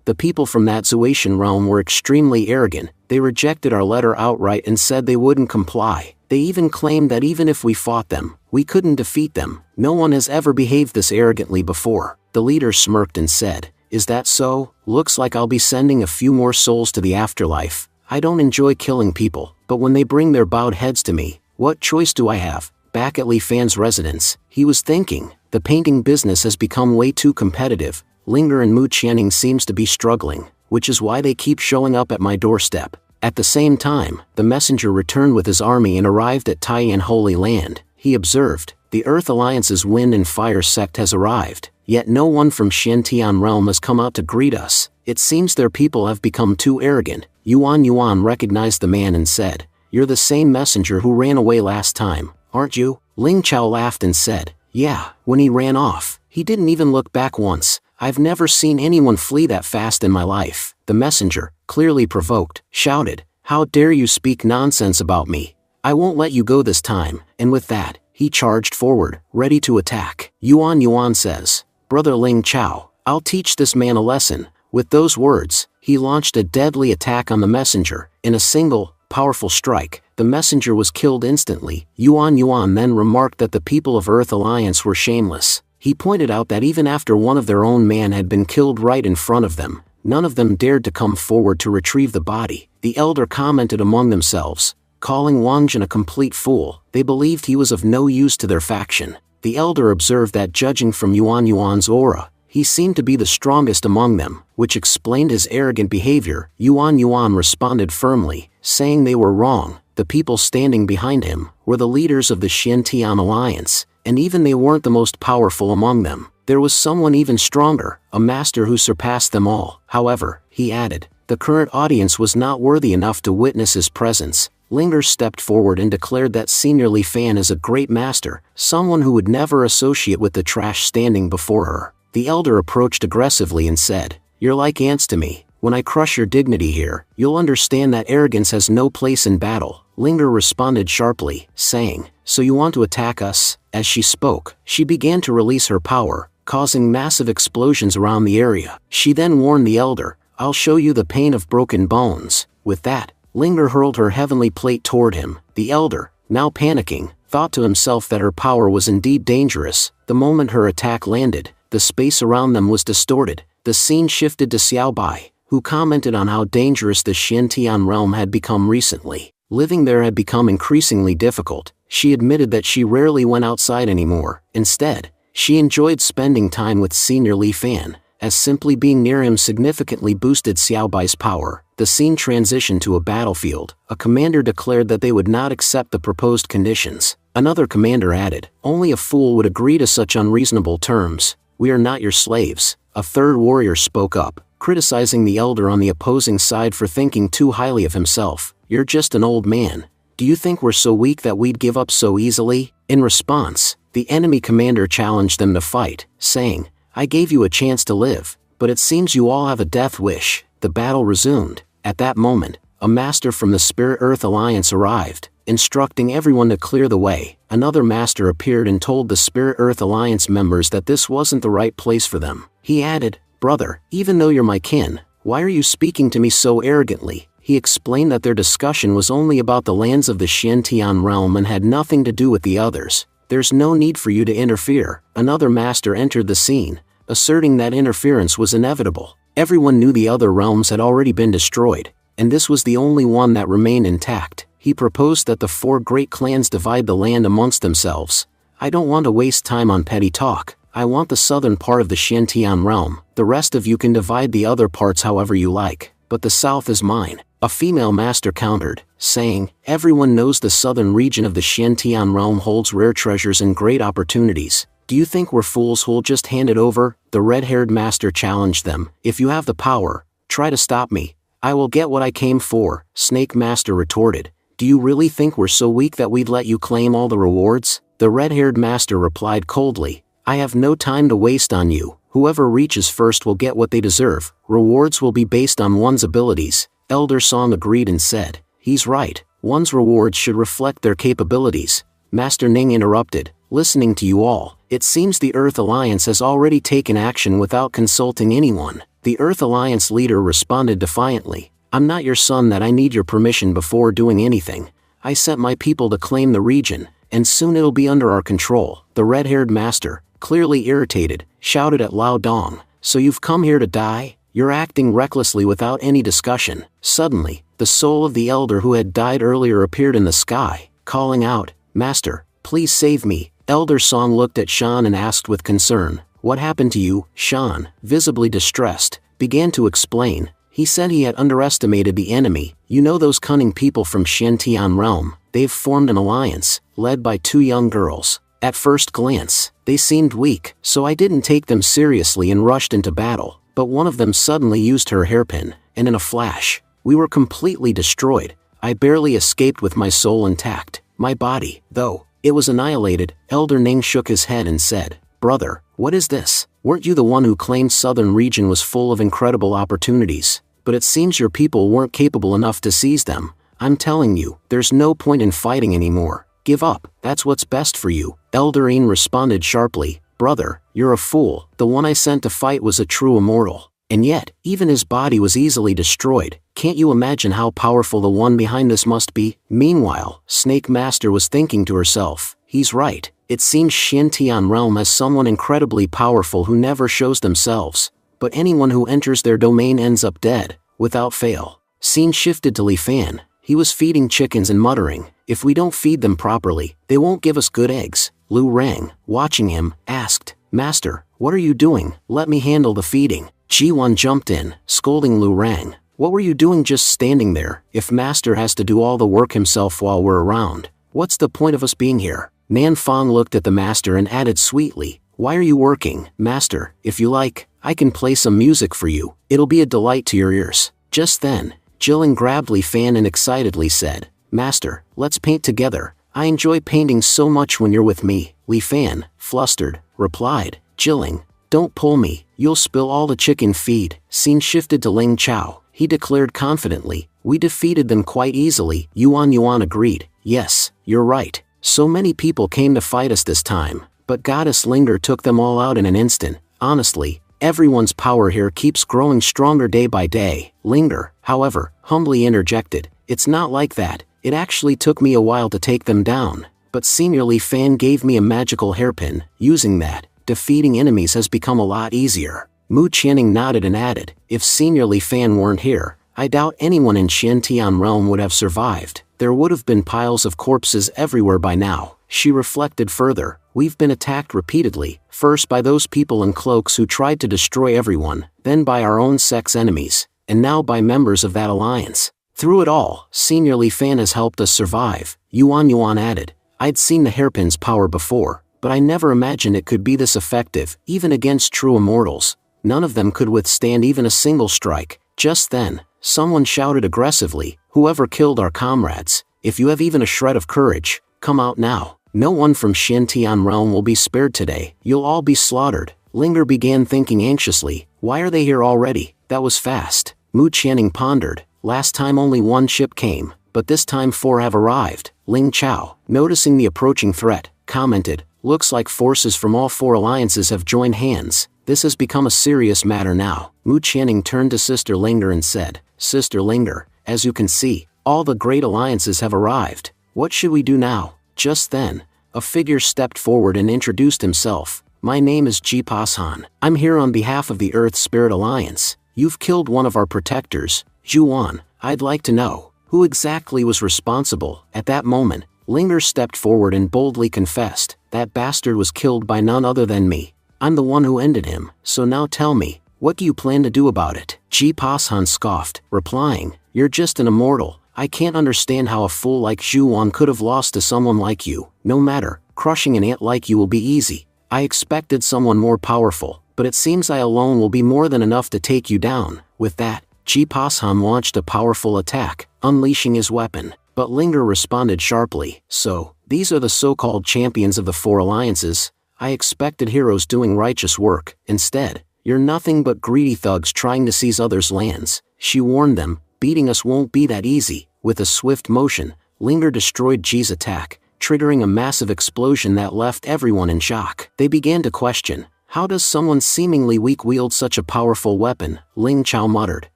the people from that Zuatian realm were extremely arrogant. They rejected our letter outright and said they wouldn't comply. They even claimed that even if we fought them, we couldn't defeat them. No one has ever behaved this arrogantly before. The leader smirked and said, is that so? Looks like I'll be sending a few more souls to the afterlife. I don't enjoy killing people, but when they bring their bowed heads to me, what choice do I have? Back at Li Fan's residence, he was thinking, the painting business has become way too competitive. Linger and Mu Qianning seems to be struggling, which is why they keep showing up at my doorstep. At the same time, the messenger returned with his army and arrived at Taiyan Holy Land. He observed, the Earth Alliance's Wind and Fire sect has arrived, yet no one from Xiantian realm has come out to greet us. It seems their people have become too arrogant. Yuan recognized the man and said, you're the same messenger who ran away last time, aren't you? Ling Chao laughed and said, yeah, when he ran off, he didn't even look back once. I've never seen anyone flee that fast in my life. The messenger, clearly provoked, shouted, how dare you speak nonsense about me? I won't let you go this time. And with that, he charged forward, ready to attack. Yuan says, Brother Ling Chao, I'll teach this man a lesson. With those words, he launched a deadly attack on the messenger. In a single, powerful strike, the messenger was killed instantly. Yuan then remarked that the people of Earth Alliance were shameless. He pointed out that even after one of their own man had been killed right in front of them, none of them dared to come forward to retrieve the body. The elder commented among themselves, calling Wang Jun a complete fool. They believed he was of no use to their faction. The elder observed that judging from Yuan's aura, he seemed to be the strongest among them, which explained his arrogant behavior. Yuan responded firmly, saying they were wrong. The people standing behind him were the leaders of the Xiantian Alliance, and even they weren't the most powerful among them. There was someone even stronger, a master who surpassed them all. However, he added, the current audience was not worthy enough to witness his presence. Linger stepped forward and declared that Senior Li Fan is a great master, someone who would never associate with the trash standing before her. The elder approached aggressively and said, you're like ants to me. When I crush your dignity here, you'll understand that arrogance has no place in battle. Linger responded sharply, saying, so you want to attack us? As she spoke, she began to release her power, causing massive explosions around the area. She then warned the elder, I'll show you the pain of broken bones. With that, Linger hurled her heavenly plate toward him. The elder, now panicking, thought to himself that her power was indeed dangerous. The moment her attack landed, the space around them was distorted. The scene shifted to Xiao Bai, who commented on how dangerous the Xiantian realm had become recently. Living there had become increasingly difficult. She admitted that she rarely went outside anymore. Instead, she enjoyed spending time with Senior Li Fan. as simply being near him significantly boosted Xiaobai's power. The scene transitioned to a battlefield. A commander declared that they would not accept the proposed conditions. Another commander added, "Only a fool would agree to such unreasonable terms. We are not your slaves." A third warrior spoke up, criticizing the elder on the opposing side for thinking too highly of himself. "You're just an old man. Do you think we're so weak that we'd give up so easily?" In response, the enemy commander challenged them to fight, saying, "I gave you a chance to live, but it seems you all have a death wish." The battle resumed. At that moment, a master from the Spirit Earth Alliance arrived, instructing everyone to clear the way. Another master appeared and told the Spirit Earth Alliance members that this wasn't the right place for them. He added, "Brother, even though you're my kin, why are you speaking to me so arrogantly?" He explained that their discussion was only about the lands of the Xiantian realm and had nothing to do with the others. "There's no need for you to interfere." Another master entered the scene, asserting that interference was inevitable. Everyone knew the other realms had already been destroyed, and this was the only one that remained intact. He proposed that the 4 great clans divide the land amongst themselves. "I don't want to waste time on petty talk. I want the southern part of the Xiantian realm. The rest of you can divide the other parts however you like, but the south is mine." A female master countered, saying, "Everyone knows the southern region of the Xiantian realm holds rare treasures and great opportunities. Do you think we're fools who'll just hand it over?" The red-haired master challenged them. "If you have the power, try to stop me. I will get what I came for." Snake Master retorted, "Do you really think we're so weak that we'd let you claim all the rewards?" The red-haired master replied coldly, "I have no time to waste on you. Whoever reaches first will get what they deserve. Rewards will be based on one's abilities." Elder Song agreed and said, "He's right. One's rewards should reflect their capabilities." Master Ning interrupted, "Listening to you all, it seems the Earth Alliance has already taken action without consulting anyone." The Earth Alliance leader responded defiantly, "I'm not your son that I need your permission before doing anything. I sent my people to claim the region, and soon it'll be under our control." The red-haired master, clearly irritated, shouted at Lao Dong, "So you've come here to die? You're acting recklessly without any discussion." Suddenly, the soul of the elder who had died earlier appeared in the sky, calling out, "Master, please save me." Elder Song looked at Shan and asked with concern, "What happened to you?" Shan, visibly distressed, began to explain. He said he had underestimated the enemy. "You know those cunning people from Xiantian realm? They've formed an alliance, led by 2 young girls. At first glance, they seemed weak, so I didn't take them seriously and rushed into battle. But one of them suddenly used her hairpin, and in a flash, we were completely destroyed. I barely escaped with my soul intact. My body, though, it was annihilated." Elder Ning shook his head and said, "Brother, what is this? Weren't you the one who claimed southern region was full of incredible opportunities? But it seems your people weren't capable enough to seize them. I'm telling you, there's no point in fighting anymore. Give up, that's what's best for you." Elder Ing responded sharply, "Brother, you're a fool. The one I sent to fight was a true immortal. And yet, even his body was easily destroyed. Can't you imagine how powerful the one behind this must be?" Meanwhile, Snake Master was thinking to herself, "He's right. It seems Xiantian realm has someone incredibly powerful who never shows themselves. But anyone who enters their domain ends up dead, without fail." Scene shifted to Li Fan. He was feeding chickens and muttering, "If we don't feed them properly, they won't give us good eggs." Lu Rang, watching him, asked, "Master, what are you doing? Let me handle the feeding." Ji-Wan jumped in, scolding Lu Rang, "What were you doing just standing there? If Master has to do all the work himself while we're around, what's the point of us being here?" Nan Fong looked at the master and added sweetly, "Why are you working, Master? If you like, I can play some music for you. It'll be a delight to your ears." Just then, Jilin grabbed Li Fan and excitedly said, "Master, let's paint together. I enjoy painting so much when you're with me." Li Fan, flustered, replied, "Jilin, don't pull me, you'll spill all the chicken feed." Scene shifted to Ling Chao. He declared confidently, "We defeated them quite easily." Yuan agreed, "Yes, you're right. So many people came to fight us this time, but Goddess Linger took them all out in an instant. Honestly, everyone's power here keeps growing stronger day by day." Linger, however, humbly interjected, "It's not like that. It actually took me a while to take them down, but Senior Li Fan gave me a magical hairpin. Using that, defeating enemies has become a lot easier." Mu Qianning nodded and added, "If Senior Li Fan weren't here, I doubt anyone in Xiantian realm would have survived. There would have been piles of corpses everywhere by now." She reflected further. We've been attacked repeatedly, first by those people in cloaks who tried to destroy everyone, then by our own sex enemies, and now by members of that alliance. Through it all, Senior Li Fan has helped us survive, Yuan added. I'd seen the hairpin's power before, but I never imagined it could be this effective, even against true immortals. None of them could withstand even a single strike. Just then, someone shouted aggressively, whoever killed our comrades, if you have even a shred of courage, come out now. No one from Shintian realm will be spared today, you'll all be slaughtered. Linger began thinking anxiously, why are they here already? That was fast. Mu Qianning pondered, last time only one ship came, but this time 4 have arrived. Ling Chao, noticing the approaching threat, commented, looks like forces from all 4 alliances have joined hands. This has become a serious matter now. Mu Qianning turned to Sister Linger and said, Sister Linger, as you can see, all the great alliances have arrived. What should we do now? Just then, a figure stepped forward and introduced himself. My name is Ji Pashan. I'm here on behalf of the Earth Spirit Alliance. You've killed one of our protectors, Zhuan. I'd like to know, who exactly was responsible? At that moment, Linger stepped forward and boldly confessed, that bastard was killed by none other than me. I'm the one who ended him, so now tell me, what do you plan to do about it? Ji Pashan scoffed, replying, you're just an immortal. I can't understand how a fool like Zhuan could have lost to someone like you. No matter, crushing an ant like you will be easy. I expected someone more powerful, but it seems I alone will be more than enough to take you down. With that, Ji Pashan launched a powerful attack, unleashing his weapon. But Linger responded sharply, so, these are the so-called champions of the 4 alliances? I expected heroes doing righteous work. Instead, you're nothing but greedy thugs trying to seize others' lands. She warned them, beating us won't be that easy. With a swift motion, Linger destroyed Ji's attack, triggering a massive explosion that left everyone in shock. They began to question, how does someone seemingly weak wield such a powerful weapon? Ling Chao muttered,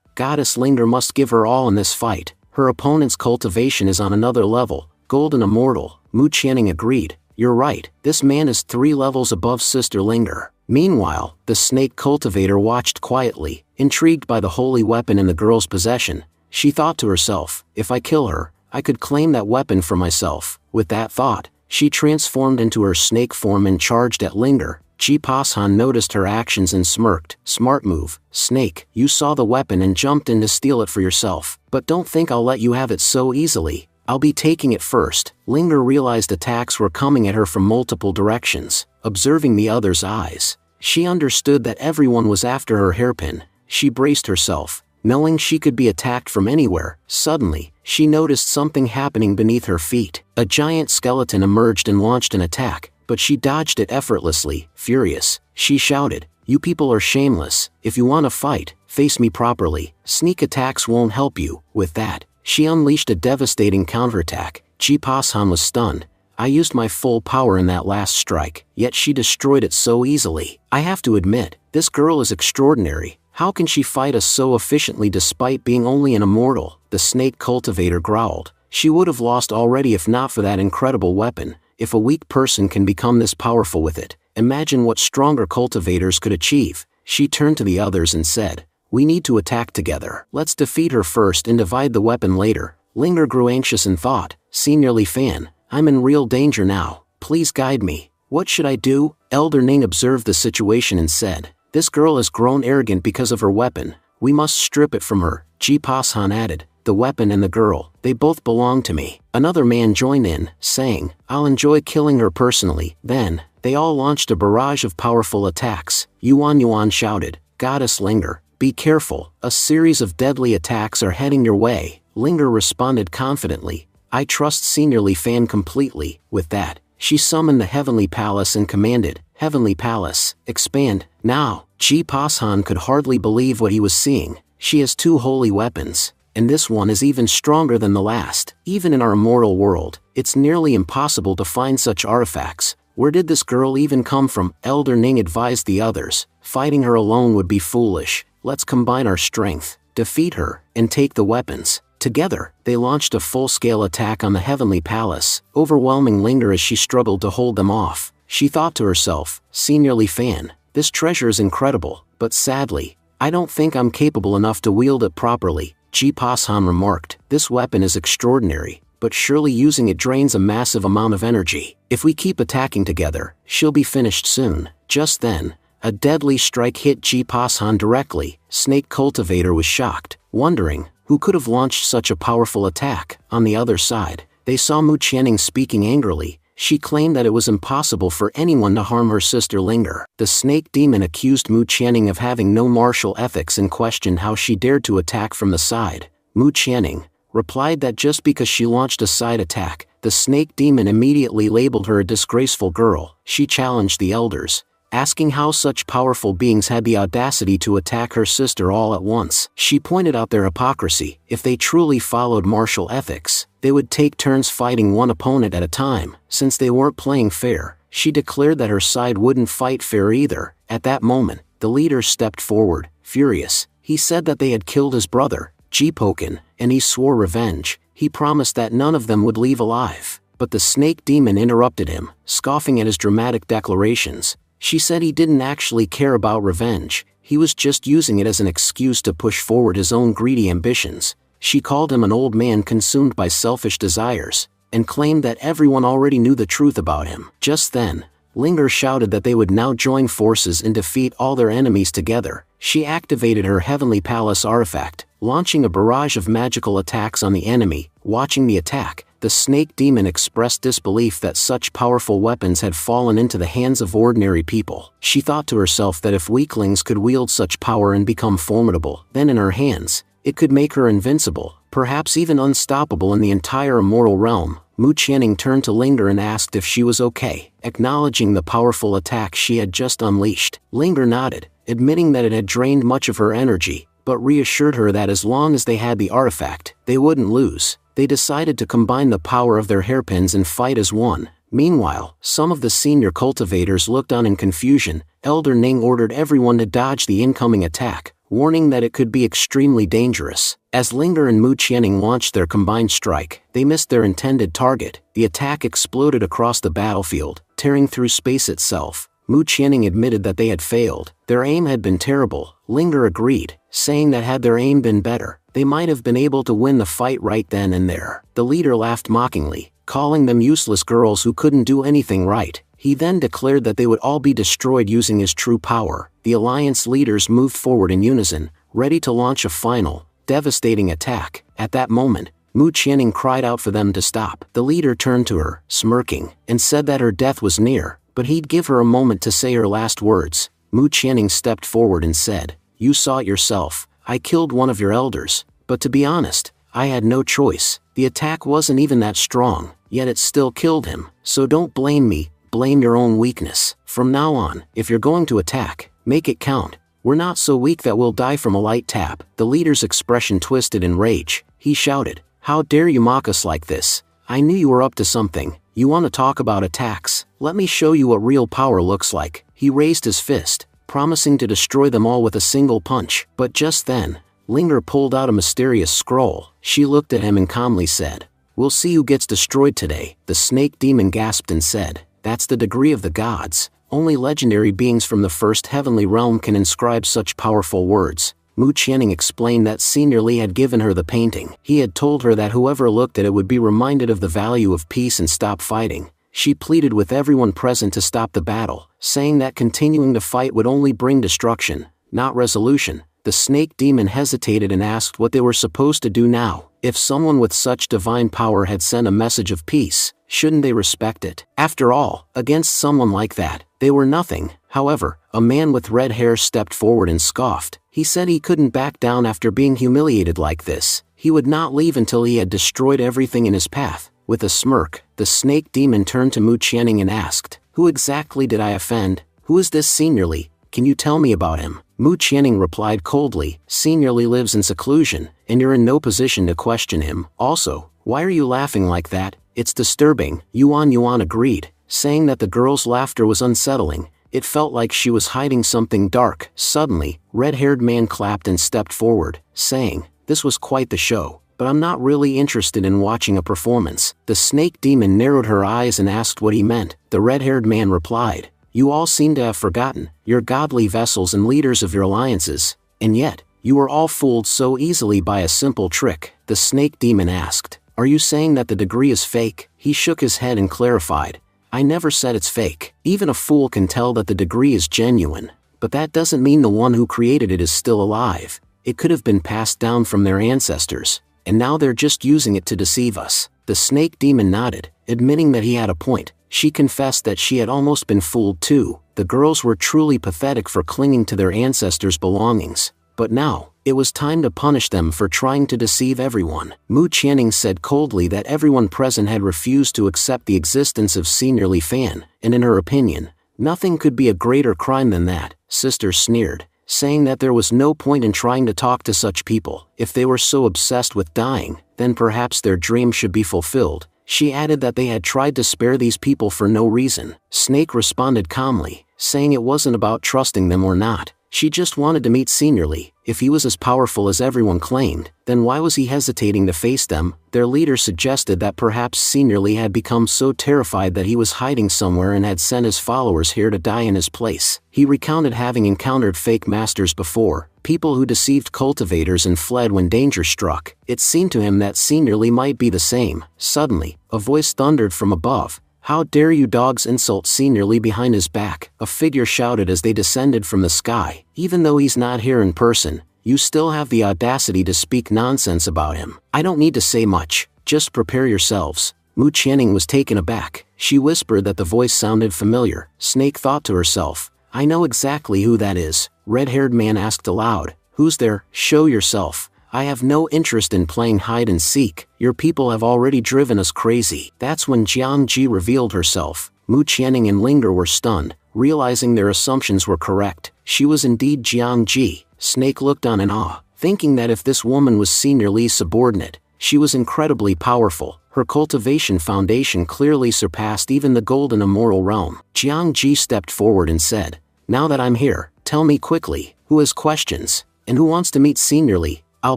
Goddess Linger must give her all in this fight. Her opponent's cultivation is on another level, golden immortal. Mu Qianning agreed, you're right, this man is 3 levels above Sister Linger. Meanwhile, the snake cultivator watched quietly, intrigued by the holy weapon in the girl's possession. She thought to herself, if I kill her, I could claim that weapon for myself. With that thought, she transformed into her snake form and charged at Linger. Ji Pashan noticed her actions and smirked. Smart move, snake, you saw the weapon and jumped in to steal it for yourself. But don't think I'll let you have it so easily. I'll be taking it first. Linger realized attacks were coming at her from multiple directions. Observing the other's eyes, she understood that everyone was after her hairpin. She braced herself, knowing she could be attacked from anywhere. Suddenly, she noticed something happening beneath her feet. A giant skeleton emerged and launched an attack, but she dodged it effortlessly. Furious, she shouted, you people are shameless. If you want to fight, face me properly. Sneak attacks won't help you. With that, she unleashed a devastating counterattack. Ji Pashan was stunned. I used my full power in that last strike, yet she destroyed it so easily. I have to admit, this girl is extraordinary. How can she fight us so efficiently despite being only an immortal? The snake cultivator growled. She would have lost already if not for that incredible weapon. If a weak person can become this powerful with it, imagine what stronger cultivators could achieve. She turned to the others and said, we need to attack together. Let's defeat her first and divide the weapon later. Linger grew anxious and thought, Senior Li Fan, I'm in real danger now. Please guide me. What should I do? Elder Ning observed the situation and said, this girl has grown arrogant because of her weapon. We must strip it from her. Ji Pashan added, the weapon and the girl, they both belong to me. Another man joined in, saying, I'll enjoy killing her personally. Then, they all launched a barrage of powerful attacks. Yuan shouted, Goddess Linger, be careful, a series of deadly attacks are heading your way. Linger responded confidently, I trust Senior Li Fan completely. With that, she summoned the Heavenly Palace and commanded, Heavenly Palace, expand, now. Ji Pashan could hardly believe what he was seeing. She has 2 holy weapons, and this one is even stronger than the last. Even in our immortal world, it's nearly impossible to find such artifacts. Where did this girl even come from? Elder Ning advised the others, fighting her alone would be foolish. Let's combine our strength, defeat her, and take the weapons. Together, they launched a full-scale attack on the Heavenly Palace, overwhelming Linger as she struggled to hold them off. She thought to herself, Senior Li Fan, this treasure is incredible, but sadly, I don't think I'm capable enough to wield it properly. Ji Pashan remarked, this weapon is extraordinary, but surely using it drains a massive amount of energy. If we keep attacking together, she'll be finished soon. Just then, a deadly strike hit Ji-Pasan directly. Snake Cultivator was shocked, wondering who could have launched such a powerful attack. On the other side, they saw Mu Qianning speaking angrily. She claimed that it was impossible for anyone to harm her sister Linger. The snake demon accused Mu Qianning of having no martial ethics and questioned how she dared to attack from the side. Mu Qianning replied that just because she launched a side attack, the snake demon immediately labeled her a disgraceful girl. She challenged the elders, asking how such powerful beings had the audacity to attack her sister all at once. She pointed out their hypocrisy. If they truly followed martial ethics, they would take turns fighting one opponent at a time. Since they weren't playing fair, she declared that her side wouldn't fight fair either. At that moment, the leader stepped forward, furious. He said that they had killed his brother, Ji-Poken, and he swore revenge. He promised that none of them would leave alive. But the snake demon interrupted him, scoffing at his dramatic declarations. She said he didn't actually care about revenge, he was just using it as an excuse to push forward his own greedy ambitions. She called him an old man consumed by selfish desires, and claimed that everyone already knew the truth about him. Just then, Linger shouted that they would now join forces and defeat all their enemies together. She activated her Heavenly Palace artifact, launching a barrage of magical attacks on the enemy. Watching the attack, the snake demon expressed disbelief that such powerful weapons had fallen into the hands of ordinary people. She thought to herself that if weaklings could wield such power and become formidable, then in her hands, it could make her invincible, perhaps even unstoppable in the entire immortal realm. Mu Qianning turned to Linger and asked if she was okay, acknowledging the powerful attack she had just unleashed. Linger nodded, admitting that it had drained much of her energy, but reassured her that as long as they had the artifact, they wouldn't lose. They decided to combine the power of their hairpins and fight as one. Meanwhile, some of the senior cultivators looked on in confusion. Elder Ning ordered everyone to dodge the incoming attack, warning that it could be extremely dangerous. As Linger and Mu Qianning launched their combined strike, they missed their intended target. The attack exploded across the battlefield, tearing through space itself. Mu Qianning admitted that they had failed. Their aim had been terrible. Linger agreed, saying that had their aim been better, they might have been able to win the fight right then and there. The leader laughed mockingly, calling them useless girls who couldn't do anything right. He then declared that they would all be destroyed using his true power. The alliance leaders moved forward in unison, ready to launch a final, devastating attack. At that moment, Mu Qianning cried out for them to stop. The leader turned to her, smirking, and said that her death was near, but he'd give her a moment to say her last words. Mu Qianning stepped forward and said, "You saw it yourself. I killed one of your elders, but to be honest, I had no choice. The attack wasn't even that strong, yet it still killed him. So don't blame me, blame your own weakness. From now on, if you're going to attack, make it count. We're not so weak that we'll die from a light tap." The leader's expression twisted in rage. He shouted, "How dare you mock us like this? I knew you were up to something. You want to talk about attacks? Let me show you what real power looks like." He raised his fist, promising to destroy them all with a single punch. But just then, Linger pulled out a mysterious scroll. She looked at him and calmly said, "We'll see who gets destroyed today." The snake demon gasped and said, "That's the degree of the gods. Only legendary beings from the first heavenly realm can inscribe such powerful words." Mu Qianning explained that Senior Li had given her the painting. He had told her that whoever looked at it would be reminded of the value of peace and stop fighting. She pleaded with everyone present to stop the battle, saying that continuing to fight would only bring destruction, not resolution. The snake demon hesitated and asked what they were supposed to do now. If someone with such divine power had sent a message of peace, shouldn't they respect it? After all, against someone like that, they were nothing. However, a man with red hair stepped forward and scoffed. He said he couldn't back down after being humiliated like this. He would not leave until he had destroyed everything in his path. With a smirk, the snake demon turned to Mu Qianning and asked, "Who exactly did I offend? Who is this Senior Li? Can you tell me about him?" Mu Qianning replied coldly, "Senior Li lives in seclusion, and you're in no position to question him. Also, why are you laughing like that? It's disturbing." Yuan agreed, saying that the girl's laughter was unsettling. It felt like she was hiding something dark. Suddenly, red-haired man clapped and stepped forward, saying, "This was quite the show, but I'm not really interested in watching a performance." The snake demon narrowed her eyes and asked what he meant. The red-haired man replied, "You all seem to have forgotten, you're godly vessels and leaders of your alliances, and yet, you were all fooled so easily by a simple trick." The snake demon asked, Are you saying that the degree is fake? He shook his head and clarified. I never said it's fake. Even a fool can tell that the degree is genuine. But that doesn't mean the one who created it is still alive. It could have been passed down from their ancestors, and now they're just using it to deceive us. The snake demon nodded, admitting that he had a point. She confessed that she had almost been fooled too. The girls were truly pathetic for clinging to their ancestors' belongings. But now, it was time to punish them for trying to deceive everyone. Mu Qianning said coldly that everyone present had refused to accept the existence of Senior Li Fan, and in her opinion, nothing could be a greater crime than that. Sister sneered, saying that there was no point in trying to talk to such people. If they were so obsessed with dying, then perhaps their dream should be fulfilled. She added that they had tried to spare these people for no reason. Snake responded calmly, saying it wasn't about trusting them or not. She just wanted to meet Senior Li. If he was as powerful as everyone claimed, then why was he hesitating to face them? Their leader suggested that perhaps Senior Li had become so terrified that he was hiding somewhere and had sent his followers here to die in his place. He recounted having encountered fake masters before, people who deceived cultivators and fled when danger struck. It seemed to him that Senior Li might be the same. Suddenly, a voice thundered from above. How dare you dogs insult Senior Li behind his back? A figure shouted as they descended from the sky. Even though he's not here in person, you still have the audacity to speak nonsense about him. I don't need to say much, just prepare yourselves. Mu Qianning was taken aback. She whispered that the voice sounded familiar. Snake thought to herself, I know exactly who that is. Red-haired man asked aloud, who's there? Show yourself. I have no interest in playing hide and seek. Your people have already driven us crazy. That's when Jiang Ji revealed herself. Mu Qianning and Linger were stunned, realizing their assumptions were correct. She was indeed Jiang Ji. Snake looked on in awe, thinking that if this woman was Senior Li's subordinate, she was incredibly powerful. Her cultivation foundation clearly surpassed even the golden immoral realm. Jiang Ji stepped forward and said, now that I'm here, tell me quickly, who has questions, and who wants to meet Senior Li? I'll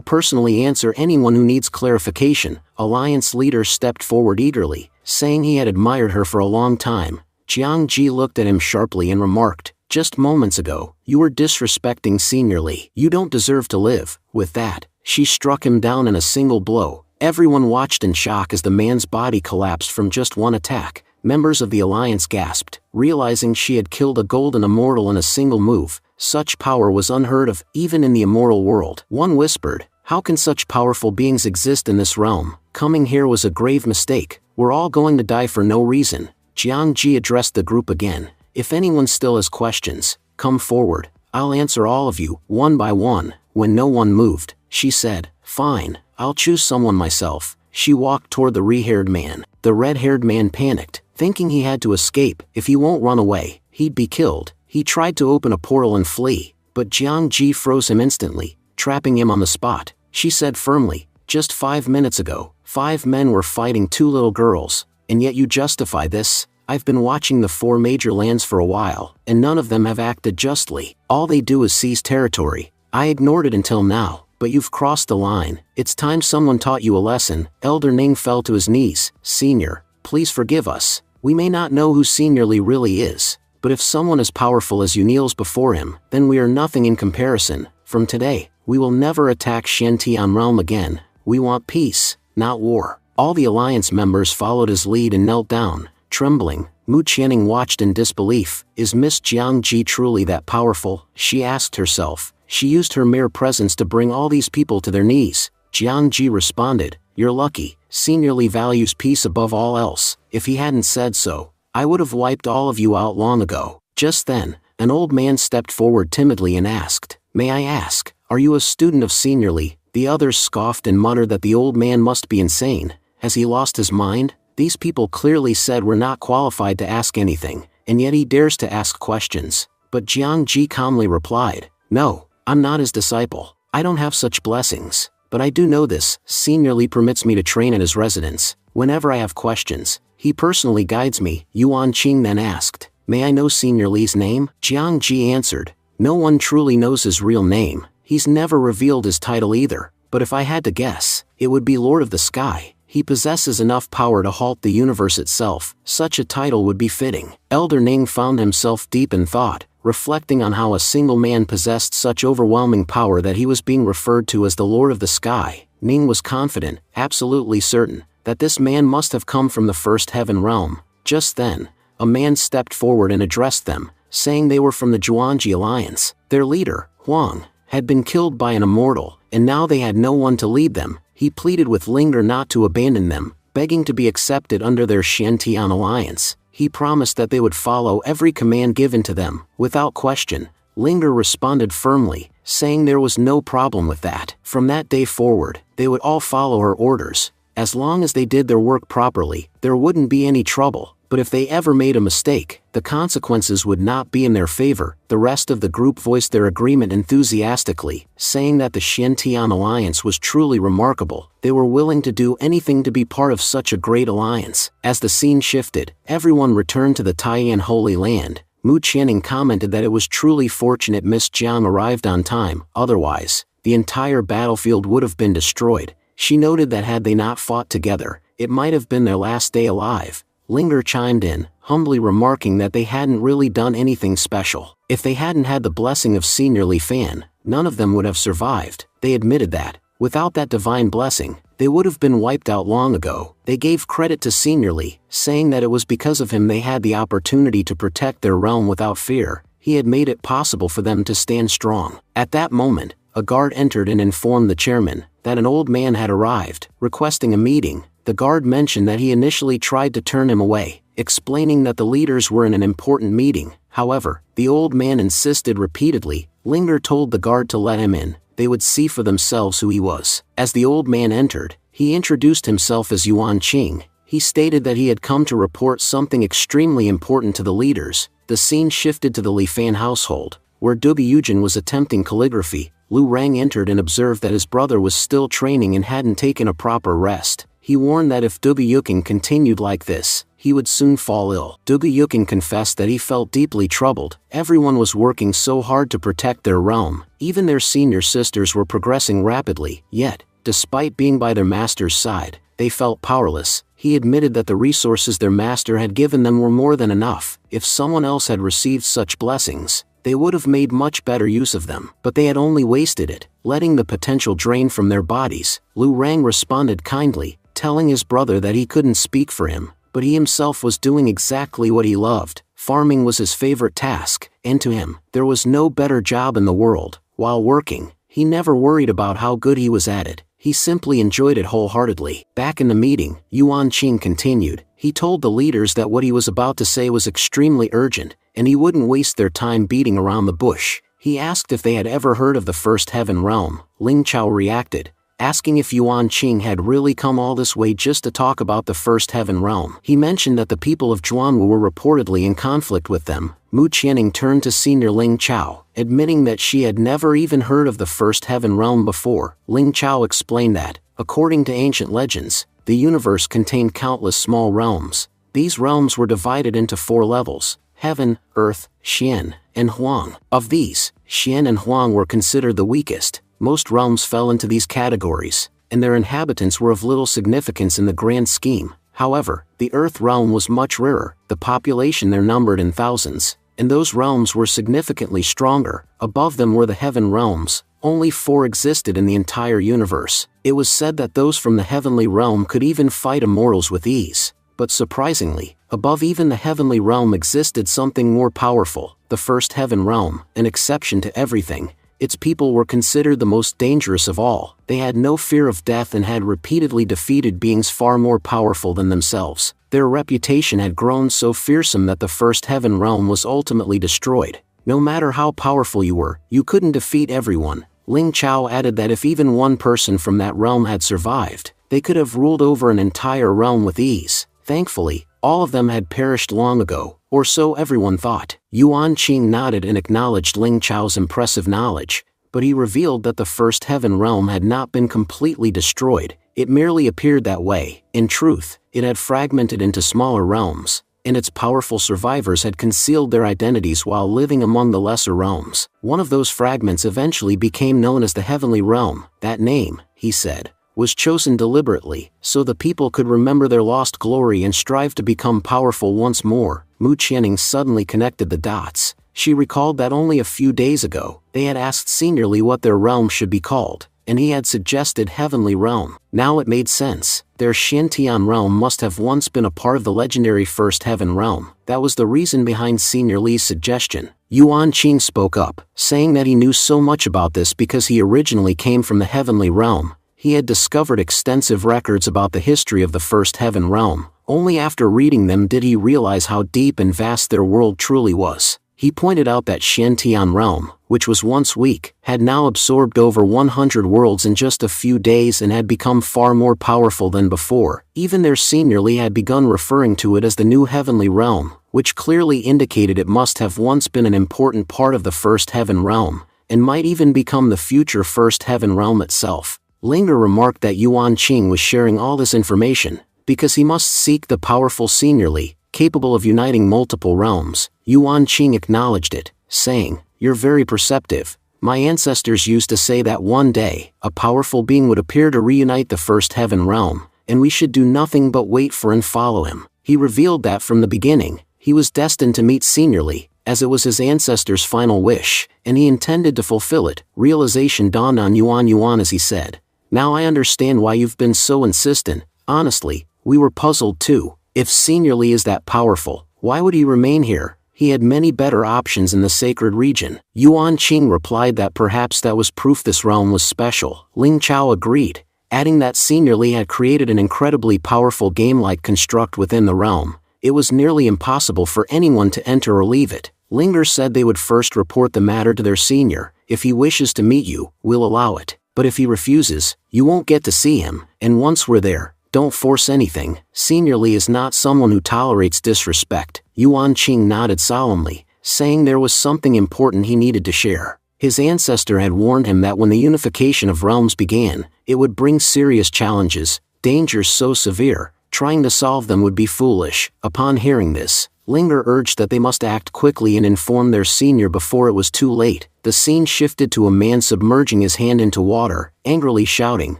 personally answer anyone who needs clarification. Alliance leader stepped forward eagerly, saying he had admired her for a long time. Jiang Ji looked at him sharply and remarked, just moments ago, you were disrespecting Senior Li. You don't deserve to live. With that, she struck him down in a single blow. Everyone watched in shock as the man's body collapsed from just one attack. Members of the Alliance gasped, realizing she had killed a golden immortal in a single move. Such power was unheard of, even in the immoral world. One whispered, how can such powerful beings exist in this realm? Coming here was a grave mistake. We're all going to die for no reason. Jiang Ji addressed the group again. If anyone still has questions, come forward. I'll answer all of you, one by one. When no one moved, she said, fine, I'll choose someone myself. She walked toward the red-haired man. The red-haired man panicked, thinking he had to escape. If he won't run away, he'd be killed. He tried to open a portal and flee, but Jiang Ji froze him instantly, trapping him on the spot. She said firmly, just 5 minutes ago, 5 men were fighting 2 little girls, and yet you justify this? I've been watching the 4 major lands for a while, and none of them have acted justly. All they do is seize territory. I ignored it until now, but you've crossed the line. It's time someone taught you a lesson. Elder Ning fell to his knees. Senior, please forgive us. We may not know who Senior Li really is, but if someone as powerful as you kneels before him, then we are nothing in comparison. From today, we will never attack Shantian realm again. We want peace, not war. All the Alliance members followed his lead and knelt down, trembling. Mu Qianning watched in disbelief. Is Miss Jiang Ji truly that powerful? She asked herself. She used her mere presence to bring all these people to their knees. Jiang Ji responded, you're lucky. Senior Li values peace above all else. If he hadn't said so, I would have wiped all of you out long ago. Just then, an old man stepped forward timidly and asked, may I ask, are you a student of Senior Li? The others scoffed and muttered that the old man must be insane. Has he lost his mind? These people clearly said we're not qualified to ask anything, and yet he dares to ask questions. But Jiang Ji calmly replied, no, I'm not his disciple. I don't have such blessings. But I do know this, Senior Li permits me to train at his residence. Whenever I have questions, he personally guides me. Yuan Qing then asked, may I know Senior Li's name? Jiang Ji answered, no one truly knows his real name. He's never revealed his title either. But if I had to guess, it would be Lord of the Sky. He possesses enough power to halt the universe itself. Such a title would be fitting. Elder Ning found himself deep in thought, reflecting on how a single man possessed such overwhelming power that he was being referred to as the Lord of the Sky. Ning was confident, absolutely certain, that this man must have come from the first heaven realm. Just then, a man stepped forward and addressed them, saying they were from the Juanji Alliance. Their leader, Huang, had been killed by an immortal, and now they had no one to lead them. He pleaded with Linger not to abandon them, begging to be accepted under their Xiantian Alliance. He promised that they would follow every command given to them, without question. Linger responded firmly, saying there was no problem with that. From that day forward, they would all follow her orders. As long as they did their work properly, there wouldn't be any trouble. But if they ever made a mistake, the consequences would not be in their favor. The rest of the group voiced their agreement enthusiastically, saying that the Xiantian Alliance was truly remarkable. They were willing to do anything to be part of such a great alliance. As the scene shifted, everyone returned to the Taiyan Holy Land. Mu Qianning commented that it was truly fortunate Miss Jiang arrived on time, otherwise, the entire battlefield would have been destroyed. She noted that had they not fought together, it might have been their last day alive. Linger chimed in, humbly remarking that they hadn't really done anything special. If they hadn't had the blessing of Senior Li Fan, none of them would have survived. They admitted that, without that divine blessing, they would have been wiped out long ago. They gave credit to Senior Li, saying that it was because of him they had the opportunity to protect their realm without fear. He had made it possible for them to stand strong. At that moment, a guard entered and informed the chairman that an old man had arrived, requesting a meeting. The guard mentioned that he initially tried to turn him away, explaining that the leaders were in an important meeting. However, the old man insisted repeatedly. Linger told the guard to let him in. They would see for themselves who he was. As the old man entered, he introduced himself as Yuan Qing. He stated that he had come to report something extremely important to the leaders. The scene shifted to the Li Fan household, where Dubi Yujin was attempting calligraphy. Lu Rang entered and observed that his brother was still training and hadn't taken a proper rest. He warned that if Dubi Yukin continued like this, he would soon fall ill. Dubi Yukin confessed that he felt deeply troubled. Everyone was working so hard to protect their realm. Even their senior sisters were progressing rapidly. Yet, despite being by their master's side, they felt powerless. He admitted that the resources their master had given them were more than enough. If someone else had received such blessings, they would have made much better use of them. But they had only wasted it, letting the potential drain from their bodies. Lu Rang responded kindly, telling his brother that he couldn't speak for him, but he himself was doing exactly what he loved. Farming was his favorite task, and to him, there was no better job in the world. While working, he never worried about how good he was at it. He simply enjoyed it wholeheartedly. Back in the meeting, Yuan Qing continued. He told the leaders that what he was about to say was extremely urgent, and he wouldn't waste their time beating around the bush. He asked if they had ever heard of the First Heaven Realm. Ling Chao reacted, asking if Yuan Qing had really come all this way just to talk about the First Heaven Realm. He mentioned that the people of Zhuanwu were reportedly in conflict with them. Mu Qianning turned to Senior Ling Chao, admitting that she had never even heard of the First Heaven Realm before. Ling Chao explained that, according to ancient legends, the universe contained countless small realms. These realms were divided into 4 levels: Heaven, Earth, Xian, and Huang. Of these, Xian and Huang were considered the weakest. Most realms fell into these categories, and their inhabitants were of little significance in the grand scheme. However, the Earth realm was much rarer. The population there numbered in thousands, and those realms were significantly stronger. Above them were the Heaven realms. Only 4 existed in the entire universe. It was said that those from the heavenly realm could even fight immortals with ease. But surprisingly, above even the heavenly realm existed something more powerful, the First Heaven realm, an exception to everything. Its people were considered the most dangerous of all. They had no fear of death and had repeatedly defeated beings far more powerful than themselves. Their reputation had grown so fearsome that the First Heaven Realm was ultimately destroyed. No matter how powerful you were, you couldn't defeat everyone. Ling Chao added that if even one person from that realm had survived, they could have ruled over an entire realm with ease. Thankfully, all of them had perished long ago, or so everyone thought. Yuan Qing nodded and acknowledged Ling Chao's impressive knowledge, but he revealed that the First Heaven Realm had not been completely destroyed. It merely appeared that way. In truth, it had fragmented into smaller realms, and its powerful survivors had concealed their identities while living among the lesser realms. One of those fragments eventually became known as the Heavenly Realm. That name, he said, was chosen deliberately, so the people could remember their lost glory and strive to become powerful once more. Mu Qianning suddenly connected the dots. She recalled that only a few days ago, they had asked Senior Li what their realm should be called. and he had suggested Heavenly Realm. Now it made sense. Their Shantian realm must have once been a part of the legendary First Heaven Realm. That was the reason behind Senior Li's suggestion. Yuan Qing spoke up, saying that he knew so much about this because he originally came from the Heavenly Realm. He had discovered extensive records about the history of the First Heaven Realm. Only after reading them did he realize how deep and vast their world truly was. He pointed out that Shantian realm, which was once weak, had now absorbed over 100 worlds in just a few days and had become far more powerful than before. Even their Senior Li had begun referring to it as the new Heavenly Realm, which clearly indicated it must have once been an important part of the First Heaven Realm, and might even become the future First Heaven Realm itself. Linger remarked that Yuan Qing was sharing all this information because he must seek the powerful Senior Li, capable of uniting multiple realms. Yuan Qing acknowledged it, saying, "You're very perceptive. My ancestors used to say that one day, a powerful being would appear to reunite the First Heaven Realm, and we should do nothing but wait for and follow him." He revealed that from the beginning, he was destined to meet Senior Li, as it was his ancestors' final wish, and he intended to fulfill it. Realization dawned on Yuan as he said, "Now I understand why you've been so insistent. Honestly, we were puzzled too. If Senior Li is that powerful, why would he remain here? He had many better options in the sacred region." Yuan Qing replied that perhaps that was proof this realm was special. Ling Chao agreed, adding that Senior Li had created an incredibly powerful game-like construct within the realm. It was nearly impossible for anyone to enter or leave it. Linger said they would first report the matter to their senior. "If he wishes to meet you, we'll allow it. But if he refuses, you won't get to see him, and once we're there, don't force anything." Senior Li is not someone who tolerates disrespect. Yuan Qing nodded solemnly, saying there was something important he needed to share. His ancestor had warned him that when the unification of realms began, it would bring serious challenges, dangers so severe, trying to solve them would be foolish. Upon hearing this, Linger urged that they must act quickly and inform their senior before it was too late. The scene shifted to a man submerging his hand into water, angrily shouting,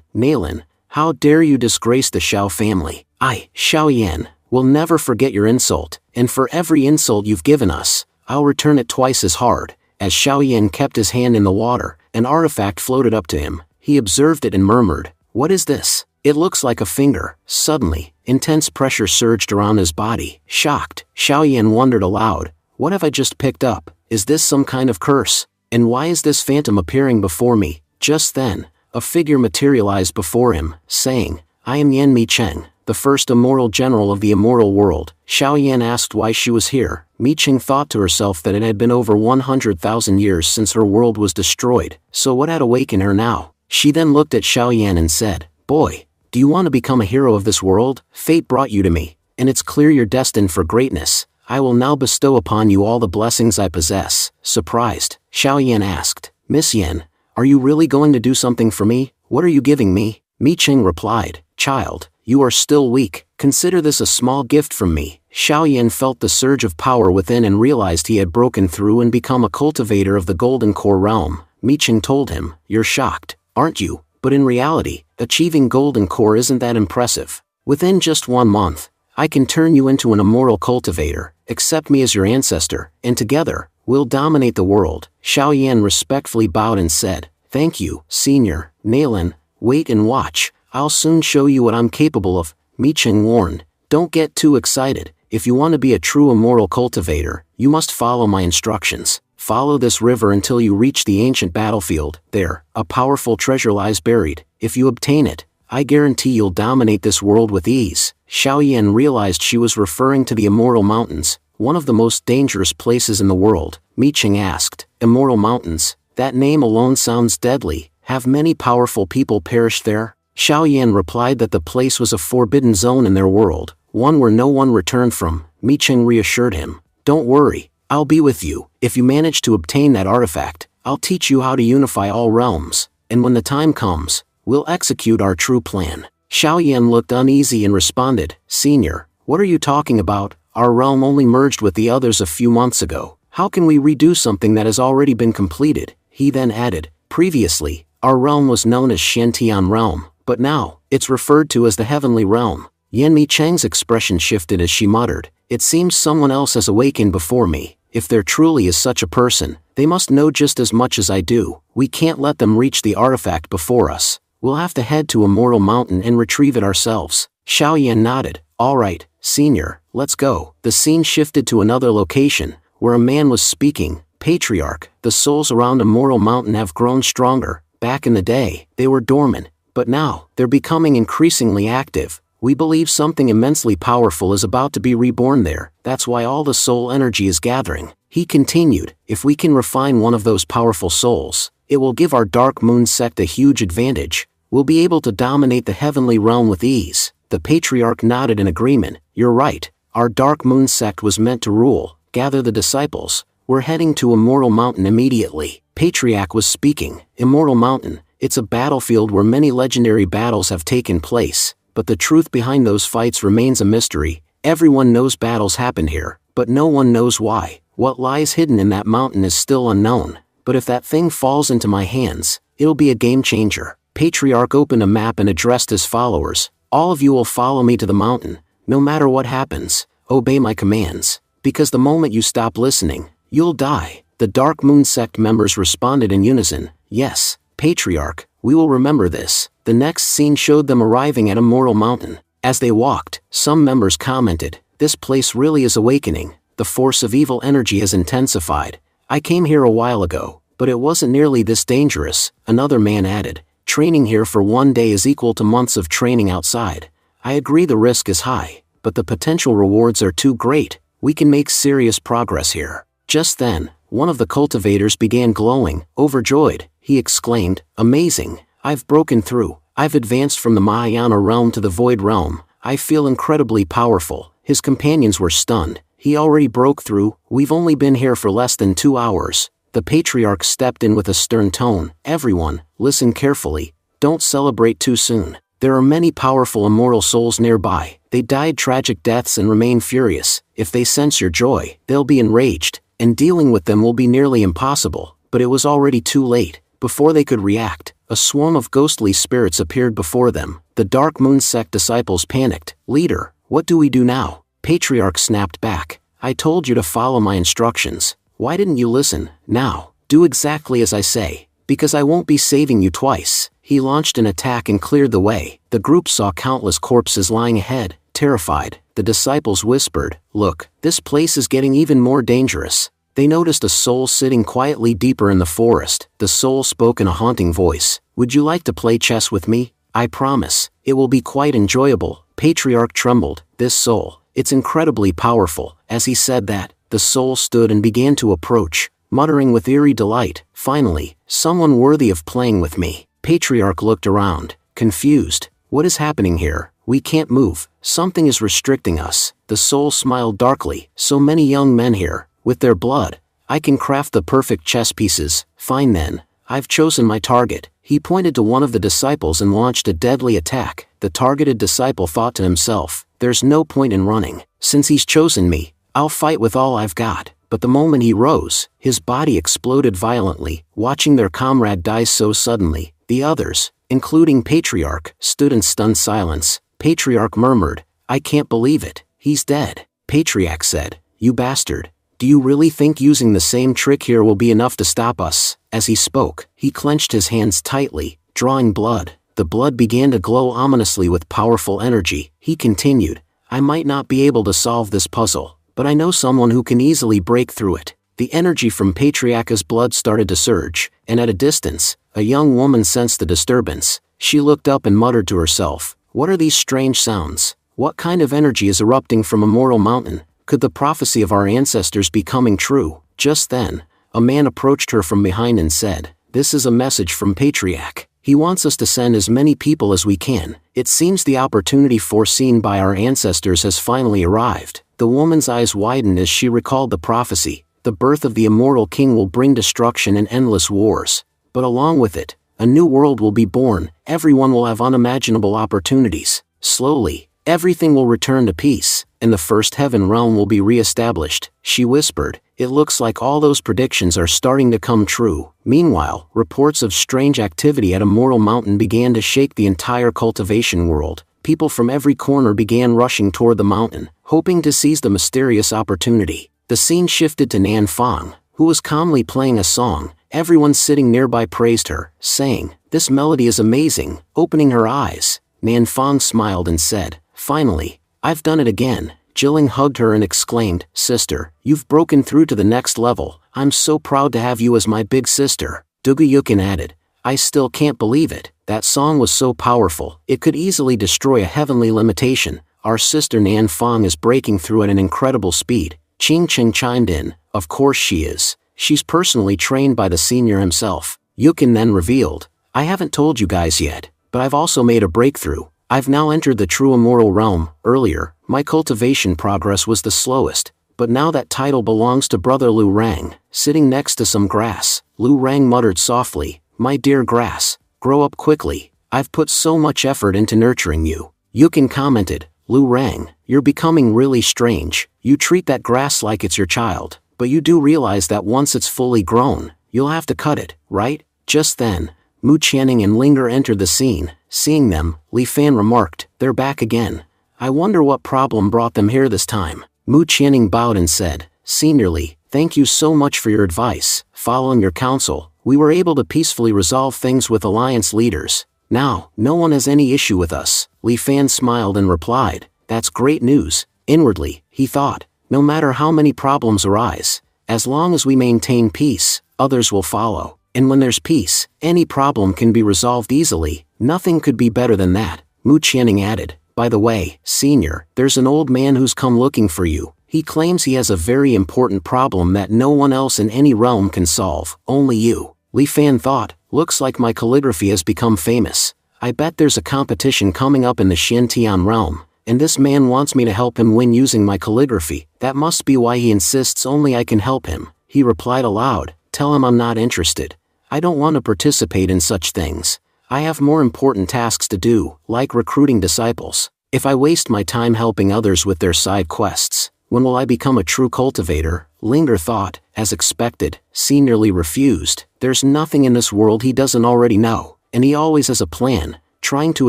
"Nailin, how dare you disgrace the Xiao family? I, Xiao Yan, will never forget your insult, and for every insult you've given us, I'll return it twice as hard." As Xiao Yan kept his hand in the water, an artifact floated up to him. He observed it and murmured, "What is this? It looks like a finger." Suddenly, intense pressure surged around his body. Shocked, Xiao Yan wondered aloud, "What have I just picked up? Is this some kind of curse? And why is this phantom appearing before me?" Just then, a figure materialized before him, saying, "I am Yan Mi Cheng, the first immortal general of the immortal world." Xiao Yan asked why she was here. Mi Cheng thought to herself that it had been over 100,000 years since her world was destroyed, so what had awakened her now? She then looked at Xiao Yan and said, "Boy, do you want to become a hero of this world? Fate brought you to me, and it's clear you're destined for greatness. I will now bestow upon you all the blessings I possess." Surprised, Xiao Yan asked, "Miss Yan, are you really going to do something for me? What are you giving me?" Mi Cheng replied, "Child, you are still weak. Consider this a small gift from me." Xiao Yan felt the surge of power within and realized he had broken through and become a cultivator of the Golden Core realm. Mi Cheng told him, "You're shocked, aren't you? But in reality, achieving Golden Core isn't that impressive. Within just 1 month, I can turn you into an immortal cultivator. Accept me as your ancestor, and together, we'll dominate the world." Xiao Yan respectfully bowed and said, "Thank you, Senior. Nailin, wait and watch. I'll soon show you what I'm capable of." Mi Cheng warned, "Don't get too excited. If you want to be a true immortal cultivator, you must follow my instructions. Follow this river until you reach the ancient battlefield. There, a powerful treasure lies buried. If you obtain it, I guarantee you'll dominate this world with ease." Xiao Yan realized she was referring to the Immortal Mountains, one of the most dangerous places in the world. Mi Cheng asked, "Immortal Mountains? That name alone sounds deadly. Have many powerful people perished there?" Xiao Yan replied that the place was a forbidden zone in their world, one where no one returned from. Mi Cheng reassured him, "Don't worry, I'll be with you. If you manage to obtain that artifact, I'll teach you how to unify all realms, and when the time comes, we'll execute our true plan." Xiao Yan looked uneasy and responded, "Senior, what are you talking about? Our realm only merged with the others a few months ago. How can we redo something that has already been completed?" He then added, "Previously, our realm was known as Shantian Realm, but now, it's referred to as the Heavenly Realm." Yan Mi Cheng's expression shifted as she muttered, "It seems someone else has awakened before me. If there truly is such a person, They must know just as much as I do. We can't let them reach the artifact before us. We'll have to head to Immortal Mountain and retrieve it ourselves. Xiaoyan nodded. All right, Senior, let's go. The scene shifted to another location, where a man was speaking. Patriarch, the souls around Immortal Mountain have grown stronger. Back in the day, they were dormant, but now, they're becoming increasingly active. We believe something immensely powerful is about to be reborn there. That's why all the soul energy is gathering. He continued, if we can refine one of those powerful souls, it will give our Dark Moon sect a huge advantage. We'll be able to dominate the heavenly realm with ease. The Patriarch nodded in agreement. You're right. Our Dark Moon sect was meant to rule. Gather the disciples. We're heading to Immortal Mountain immediately. Patriarch was speaking. Immortal Mountain, it's a battlefield where many legendary battles have taken place, but the truth behind those fights remains a mystery. Everyone knows battles happen here, but no one knows why. What lies hidden in that mountain is still unknown, but if that thing falls into my hands, it'll be a game changer. Patriarch opened a map and addressed his followers. All of you will follow me to the mountain. No matter what happens, obey my commands, because the moment you stop listening, you'll die. The Dark Moon sect members responded in unison. Yes, Patriarch, we will remember this. The next scene showed them arriving at Immortal Mountain. As they walked, some members commented, this place really is awakening. The force of evil energy has intensified. I came here a while ago, but it wasn't nearly this dangerous. Another man added, training here for one day is equal to months of training outside. I agree the risk is high, but the potential rewards are too great. We can make serious progress here. Just then, one of the cultivators began glowing. Overjoyed, he exclaimed, amazing, I've broken through. I've advanced from the Mahayana realm to the Void realm. I feel incredibly powerful. His companions were stunned. He already broke through. We've only been here for less than 2 hours. The Patriarch stepped in with a stern tone. Everyone, listen carefully. Don't celebrate too soon. There are many powerful immortal souls nearby. They died tragic deaths and remain furious. If they sense your joy, they'll be enraged, and dealing with them will be nearly impossible. But it was already too late. Before they could react, a swarm of ghostly spirits appeared before them. The Dark Moon sect disciples panicked. Leader, what do we do now? Patriarch snapped back. I told you to follow my instructions. Why didn't you listen? Now, do exactly as I say, because I won't be saving you twice. He launched an attack and cleared the way. The group saw countless corpses lying ahead. Terrified, the disciples whispered, look, this place is getting even more dangerous. They noticed a soul sitting quietly deeper in the forest. The soul spoke in a haunting voice. Would you like to play chess with me? I promise, it will be quite enjoyable. Patriarch trembled. This soul, it's incredibly powerful. As he said that, the soul stood and began to approach, muttering with eerie delight. Finally, someone worthy of playing with me. Patriarch looked around, confused. What is happening here? We can't move. Something is restricting us. The soul smiled darkly. So many young men here. With their blood, I can craft the perfect chess pieces. Fine then, I've chosen my target. He pointed to one of the disciples and launched a deadly attack. The targeted disciple thought to himself, there's no point in running. Since he's chosen me, I'll fight with all I've got. But the moment he rose, his body exploded violently. Watching their comrade die so suddenly, the others, including Patriarch, stood in stunned silence. Patriarch murmured, I can't believe it. He's dead. Patriarch said, you bastard. Do you really think using the same trick here will be enough to stop us? As he spoke, he clenched his hands tightly, drawing blood. The blood began to glow ominously with powerful energy. He continued, I might not be able to solve this puzzle, but I know someone who can easily break through it. The energy from Patriarch's blood started to surge, and at a distance, a young woman sensed the disturbance. She looked up and muttered to herself, what are these strange sounds? What kind of energy is erupting from Immortal Mountain? Could the prophecy of our ancestors be coming true? Just then, a man approached her from behind and said, this is a message from Patriarch. He wants us to send as many people as we can. It seems the opportunity foreseen by our ancestors has finally arrived. The woman's eyes widened as she recalled the prophecy. The birth of the immortal king will bring destruction and endless wars. But along with it, a new world will be born. Everyone will have unimaginable opportunities. Slowly, everything will return to peace, and the first heaven realm will be re-established. She whispered, it looks like all those predictions are starting to come true. Meanwhile, reports of strange activity at Immortal Mountain began to shake the entire cultivation world. People from every corner began rushing toward the mountain, hoping to seize the mysterious opportunity. The scene shifted to Nan Fang, who who was calmly playing a song. Everyone sitting nearby praised her, saying, "This melody is amazing." Opening her eyes, Nan Fong smiled and said, "Finally, I've done it again." Jilling hugged her and exclaimed, "Sister, you've broken through to the next level. I'm so proud to have you as my big sister." Dugu Yukin added, "I still can't believe it. That song was so powerful, it could easily destroy a heavenly limitation. Our sister Nan Fong is breaking through at an incredible speed." Ching Ching chimed in, "Of course she is. She's personally trained by the senior himself." Yukin then revealed, "I haven't told you guys yet, but I've also made a breakthrough. I've now entered the true immortal realm. Earlier, my cultivation progress was the slowest, but now that title belongs to brother Lu Rang." Sitting next to some grass, Lu Rang muttered softly, "My dear grass, grow up quickly. I've put so much effort into nurturing you." Yukin commented, "Lu Rang, you're becoming really strange. You treat that grass like it's your child, but you do realize that once it's fully grown, you'll have to cut it, right?" Just then, Mu Qianning and Linger entered the scene. Seeing them, Li Fan remarked, "They're back again. I wonder what problem brought them here this time." Mu Qianning bowed and said, "Senior Li, thank you so much for your advice. Following your counsel, we were able to peacefully resolve things with alliance leaders. Now, no one has any issue with us." Li Fan smiled and replied, "That's great news." Inwardly, he thought, no matter how many problems arise, as long as we maintain peace, others will follow. And when there's peace, any problem can be resolved easily. Nothing could be better than that. Mu Qianning added, "By the way, Senior, there's an old man who's come looking for you. He claims he has a very important problem that no one else in any realm can solve, only you." Li Fan thought, "Looks like my calligraphy has become famous. I bet there's a competition coming up in the Xintian realm, and this man wants me to help him win using my calligraphy. That must be why he insists only I can help him." He replied aloud, "Tell him I'm not interested. I don't want to participate in such things. I have more important tasks to do, like recruiting disciples. If I waste my time helping others with their side quests, when will I become a true cultivator?" Linger thought, as expected. Senior Li refused. There's nothing in this world he doesn't already know, and he always has a plan. Trying to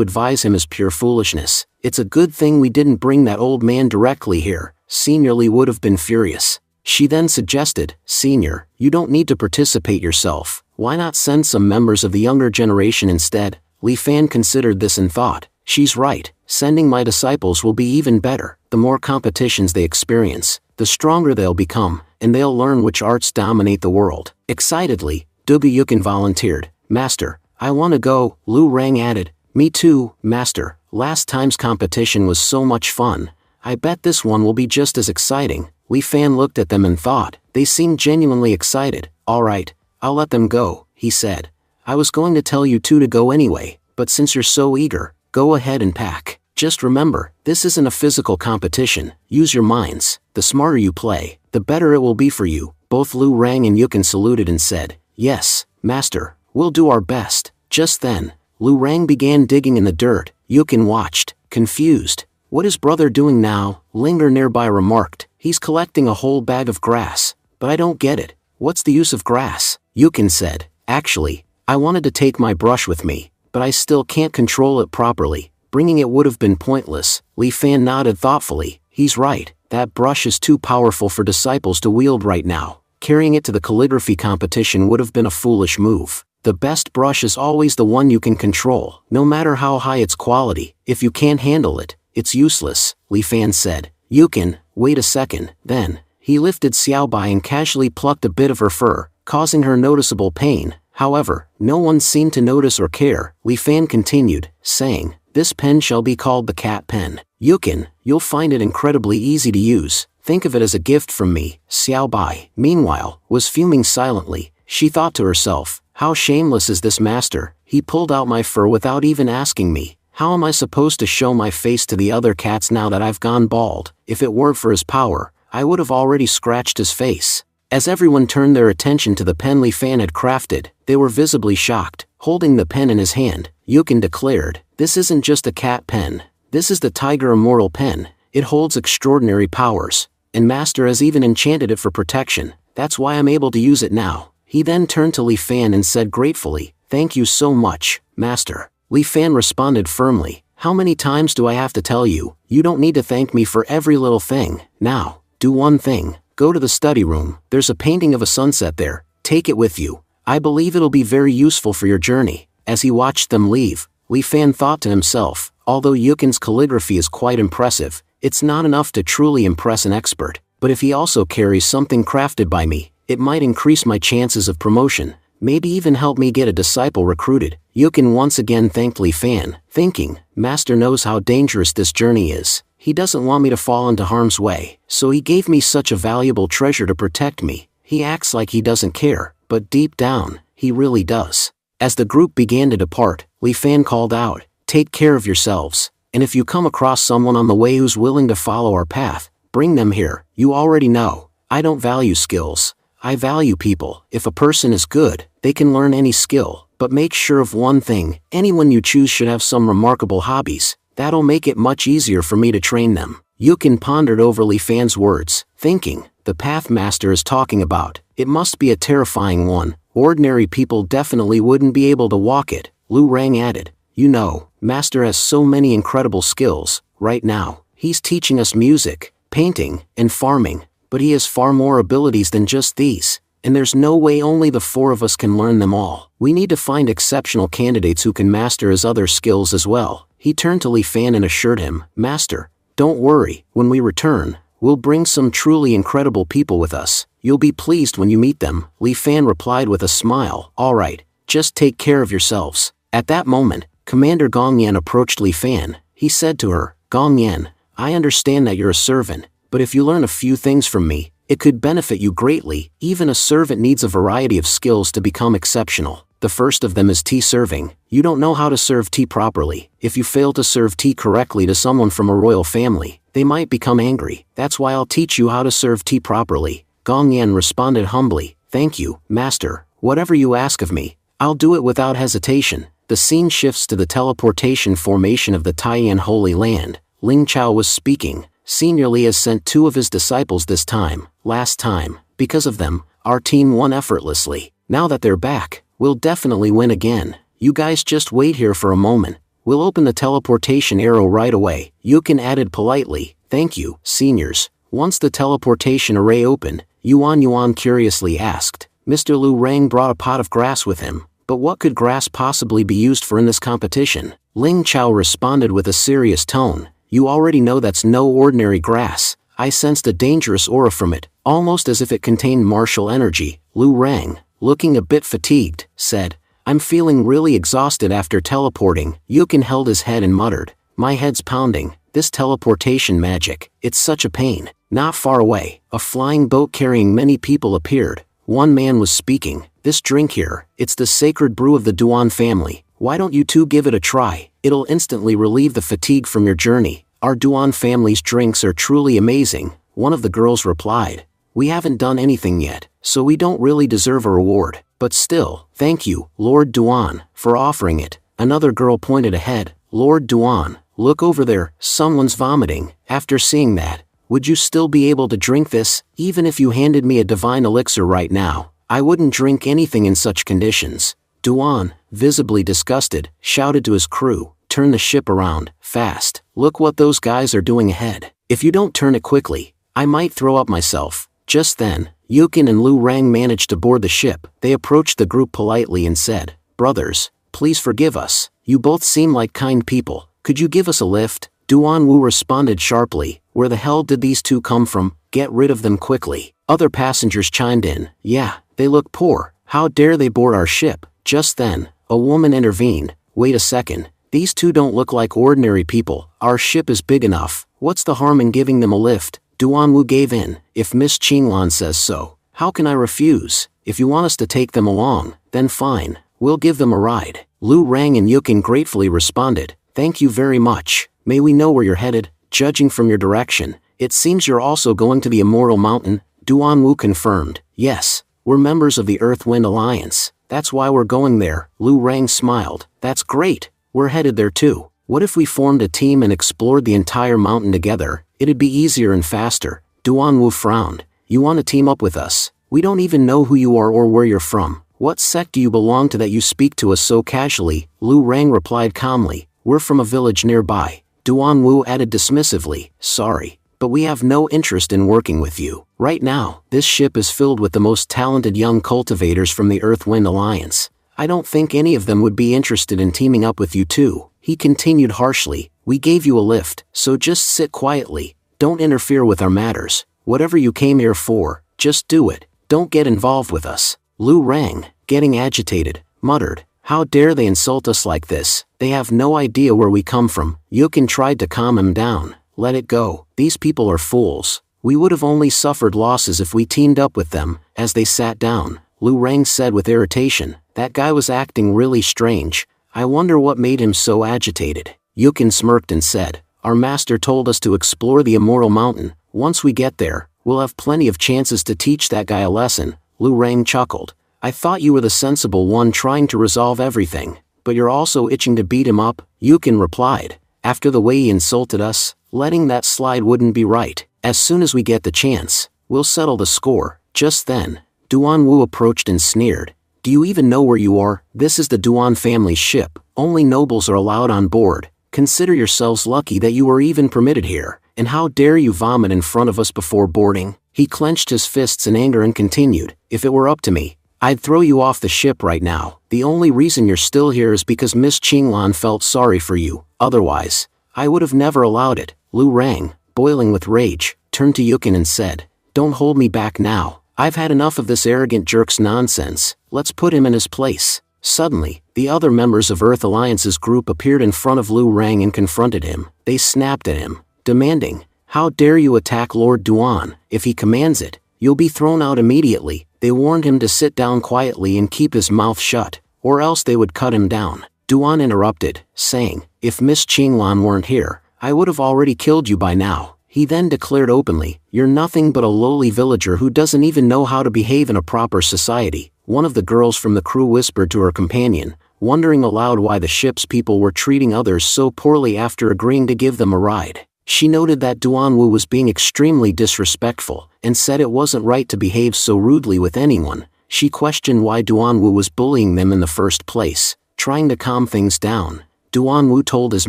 advise him is pure foolishness. It's a good thing we didn't bring that old man directly here. Senior Li would have been furious. She then suggested, "Senior, you don't need to participate yourself. Why not send some members of the younger generation instead?" Li Fan considered this and thought, "She's right. Sending my disciples will be even better. The more competitions they experience, the stronger they'll become, and they'll learn which arts dominate the world." Excitedly, Dugu Yukin volunteered, "Master, I want to go." Lu Rang added, "Me too, Master. Last time's competition was so much fun. I bet this one will be just as exciting." Li Fan looked at them and thought, they seemed genuinely excited. "All right, I'll let them go," he said. "I was going to tell you two to go anyway, but since you're so eager, go ahead and pack. Just remember, this isn't a physical competition. Use your minds. The smarter you play, the better it will be for you." Both Lu Rang and Yukin saluted and said, "Yes, Master, we'll do our best." Just then, Lu Rang began digging in the dirt. Yukin watched, confused. "What is brother doing now?" Linger nearby remarked, "He's collecting a whole bag of grass. But I don't get it. What's the use of grass?" Yukin said, "Actually, I wanted to take my brush with me, but I still can't control it properly. Bringing it would have been pointless." Li Fan nodded thoughtfully. "He's right. That brush is too powerful for disciples to wield right now. Carrying it to the calligraphy competition would have been a foolish move. The best brush is always the one you can control. No matter how high its quality, if you can't handle it, it's useless," Li Fan said. "Yukin, wait a second." Then, he lifted Xiao Bai and casually plucked a bit of her fur, causing her noticeable pain. However, no one seemed to notice or care. Li Fan continued, saying, "This pen shall be called the cat pen. Yukin, you'll find it incredibly easy to use. Think of it as a gift from me." Xiao Bai, meanwhile, was fuming silently. She thought to herself, "How shameless is this master? He pulled out my fur without even asking me. How am I supposed to show my face to the other cats now that I've gone bald? If it weren't for his power, I would have already scratched his face." As everyone turned their attention to the pen Li Fan had crafted, they were visibly shocked. Holding the pen in his hand, Yukin declared, "This isn't just a cat pen. This is the Tiger Immortal Pen. It holds extraordinary powers, and Master has even enchanted it for protection. That's why I'm able to use it now." He then turned to Li Fan and said gratefully, "Thank you so much, Master." Li Fan responded firmly, "How many times do I have to tell you? You don't need to thank me for every little thing. Now, do one thing. Go to the study room, there's a painting of a sunset there, take it with you. I believe it'll be very useful for your journey. As he watched them leave, Li Fan thought to himself, although Yukin's calligraphy is quite impressive, it's not enough to truly impress an expert, but if he also carries something crafted by me, it might increase my chances of promotion, maybe even help me get a disciple recruited. Yukin once again thanked Li Fan, thinking, Master knows how dangerous this journey is. He doesn't want me to fall into harm's way, so he gave me such a valuable treasure to protect me. He acts like he doesn't care, but deep down, he really does. As the group began to depart, Li Fan called out, take care of yourselves, and if you come across someone on the way who's willing to follow our path, bring them here. You already know, I don't value skills. I value people. If a person is good, they can learn any skill, but make sure of one thing, anyone you choose should have some remarkable hobbies. That'll make it much easier for me to train them. Yukin pondered over Li Fan's words, thinking, the path Master is talking about, it must be a terrifying one. Ordinary people definitely wouldn't be able to walk it. Lu Rang added, you know, Master has so many incredible skills. Right now, he's teaching us music, painting, and farming, but he has far more abilities than just these, and there's no way only the four of us can learn them all. We need to find exceptional candidates who can master his other skills as well. He turned to Li Fan and assured him, Master, don't worry, when we return, we'll bring some truly incredible people with us. You'll be pleased when you meet them. Li Fan replied with a smile, all right, just take care of yourselves. At that moment, Commander Gong Yan approached Li Fan. He said to her, Gong Yan, I understand that you're a servant, but if you learn a few things from me, it could benefit you greatly. Even a servant needs a variety of skills to become exceptional. The first of them is tea serving. You don't know how to serve tea properly. If you fail to serve tea correctly to someone from a royal family, they might become angry. That's why I'll teach you how to serve tea properly. Gong Yan responded humbly, thank you, Master. Whatever you ask of me, I'll do it without hesitation. The scene shifts to the teleportation formation of the Taiyan Holy Land. Ling Chao was speaking. Senior Li has sent 2 of his disciples this time. Last time, because of them, our team won effortlessly. Now that they're back, we'll definitely win again. You guys just wait here for a moment. We'll open the teleportation arrow right away. Yukin added politely, thank you, seniors. Once the teleportation array opened, Yuan curiously asked. Mr. Lu Rang brought a pot of grass with him, but what could grass possibly be used for in this competition? Ling Chao responded with a serious tone. You already know that's no ordinary grass. I sensed a dangerous aura from it, almost as if it contained martial energy. Lu Rang, looking a bit fatigued, said, I'm feeling really exhausted after teleporting. Yukin held his head and muttered, my head's pounding. This teleportation magic, it's such a pain. Not far away, a flying boat carrying many people appeared. One man was speaking, this drink here, it's the sacred brew of the Duan family. Why don't you two give it a try? It'll instantly relieve the fatigue from your journey. Our Duan family's drinks are truly amazing. One of the girls replied, we haven't done anything yet, so we don't really deserve a reward. But still, thank you, Lord Duan, for offering it. Another girl pointed ahead, Lord Duan, look over there, someone's vomiting. After seeing that, would you still be able to drink this? Even if you handed me a divine elixir right now, I wouldn't drink anything in such conditions. Duan, visibly disgusted, shouted to his crew, turn the ship around, fast. Look what those guys are doing ahead. If you don't turn it quickly, I might throw up myself. Just then, Yukin and Lu Rang managed to board the ship. They approached the group politely and said, brothers, please forgive us. You both seem like kind people. Could you give us a lift? Duan Wu responded sharply, where the hell did these two come from? Get rid of them quickly. Other passengers chimed in, yeah, they look poor. How dare they board our ship? Just then, a woman intervened, wait a second. These two don't look like ordinary people. Our ship is big enough. What's the harm in giving them a lift? Duan Wu gave in. If Miss Qinglan says so, how can I refuse? If you want us to take them along, then fine, we'll give them a ride. Lu Rang and Yukin gratefully responded, thank you very much. May we know where you're headed? Judging from your direction, it seems you're also going to the Immortal Mountain. Duan Wu confirmed, yes, we're members of the Earth-Wind Alliance. That's why we're going there. Lu Rang smiled, that's great. We're headed there too. What if we formed a team and explored the entire mountain together? It'd be easier and faster. Duan Wu frowned. You want to team up with us? We don't even know who you are or where you're from. What sect do you belong to that you speak to us so casually? Lu Rang replied calmly, we're from a village nearby. Duan Wu added dismissively, sorry, but we have no interest in working with you. Right now, this ship is filled with the most talented young cultivators from the Earth-Wind Alliance. I don't think any of them would be interested in teaming up with you too. He continued harshly, we gave you a lift, so just sit quietly. Don't interfere with our matters. Whatever you came here for, just do it. Don't get involved with us. Lu Rang, getting agitated, muttered, how dare they insult us like this? They have no idea where we come from. Yukin tried to calm him down. Let it go. These people are fools. We would have only suffered losses if we teamed up with them. As they sat down, Lu Rang said with irritation, that guy was acting really strange. I wonder what made him so agitated. Yukin smirked and said, our master told us to explore the Immortal Mountain. Once we get there, we'll have plenty of chances to teach that guy a lesson. Lu Rang chuckled. I thought you were the sensible one trying to resolve everything, but you're also itching to beat him up, Yukin replied. After the way he insulted us, letting that slide wouldn't be right. As soon as we get the chance, we'll settle the score. Just then, Duan Wu approached and sneered. Do you even know where you are? This is the Duan family's ship. Only nobles are allowed on board. Consider yourselves lucky that you are even permitted here. And how dare you vomit in front of us before boarding? He clenched his fists in anger and continued, if it were up to me, I'd throw you off the ship right now. The only reason you're still here is because Miss Qinglan felt sorry for you. Otherwise, I would have never allowed it. Lu Rang, boiling with rage, turned to Yukin and said, don't hold me back now. I've had enough of this arrogant jerk's nonsense. Let's put him in his place. Suddenly, the other members of Earth Alliance's group appeared in front of Lu Rang and confronted him. They snapped at him, demanding, how dare you attack Lord Duan? If he commands it, you'll be thrown out immediately. They warned him to sit down quietly and keep his mouth shut, or else they would cut him down. Duan interrupted, saying, if Miss Qinglan weren't here, I would have already killed you by now. He then declared openly, you're nothing but a lowly villager who doesn't even know how to behave in a proper society. One of the girls from the crew whispered to her companion, wondering aloud why the ship's people were treating others so poorly after agreeing to give them a ride. She noted that Duan Wu was being extremely disrespectful, and said it wasn't right to behave so rudely with anyone. She questioned why Duan Wu was bullying them in the first place. Trying to calm things down, Duan Wu told his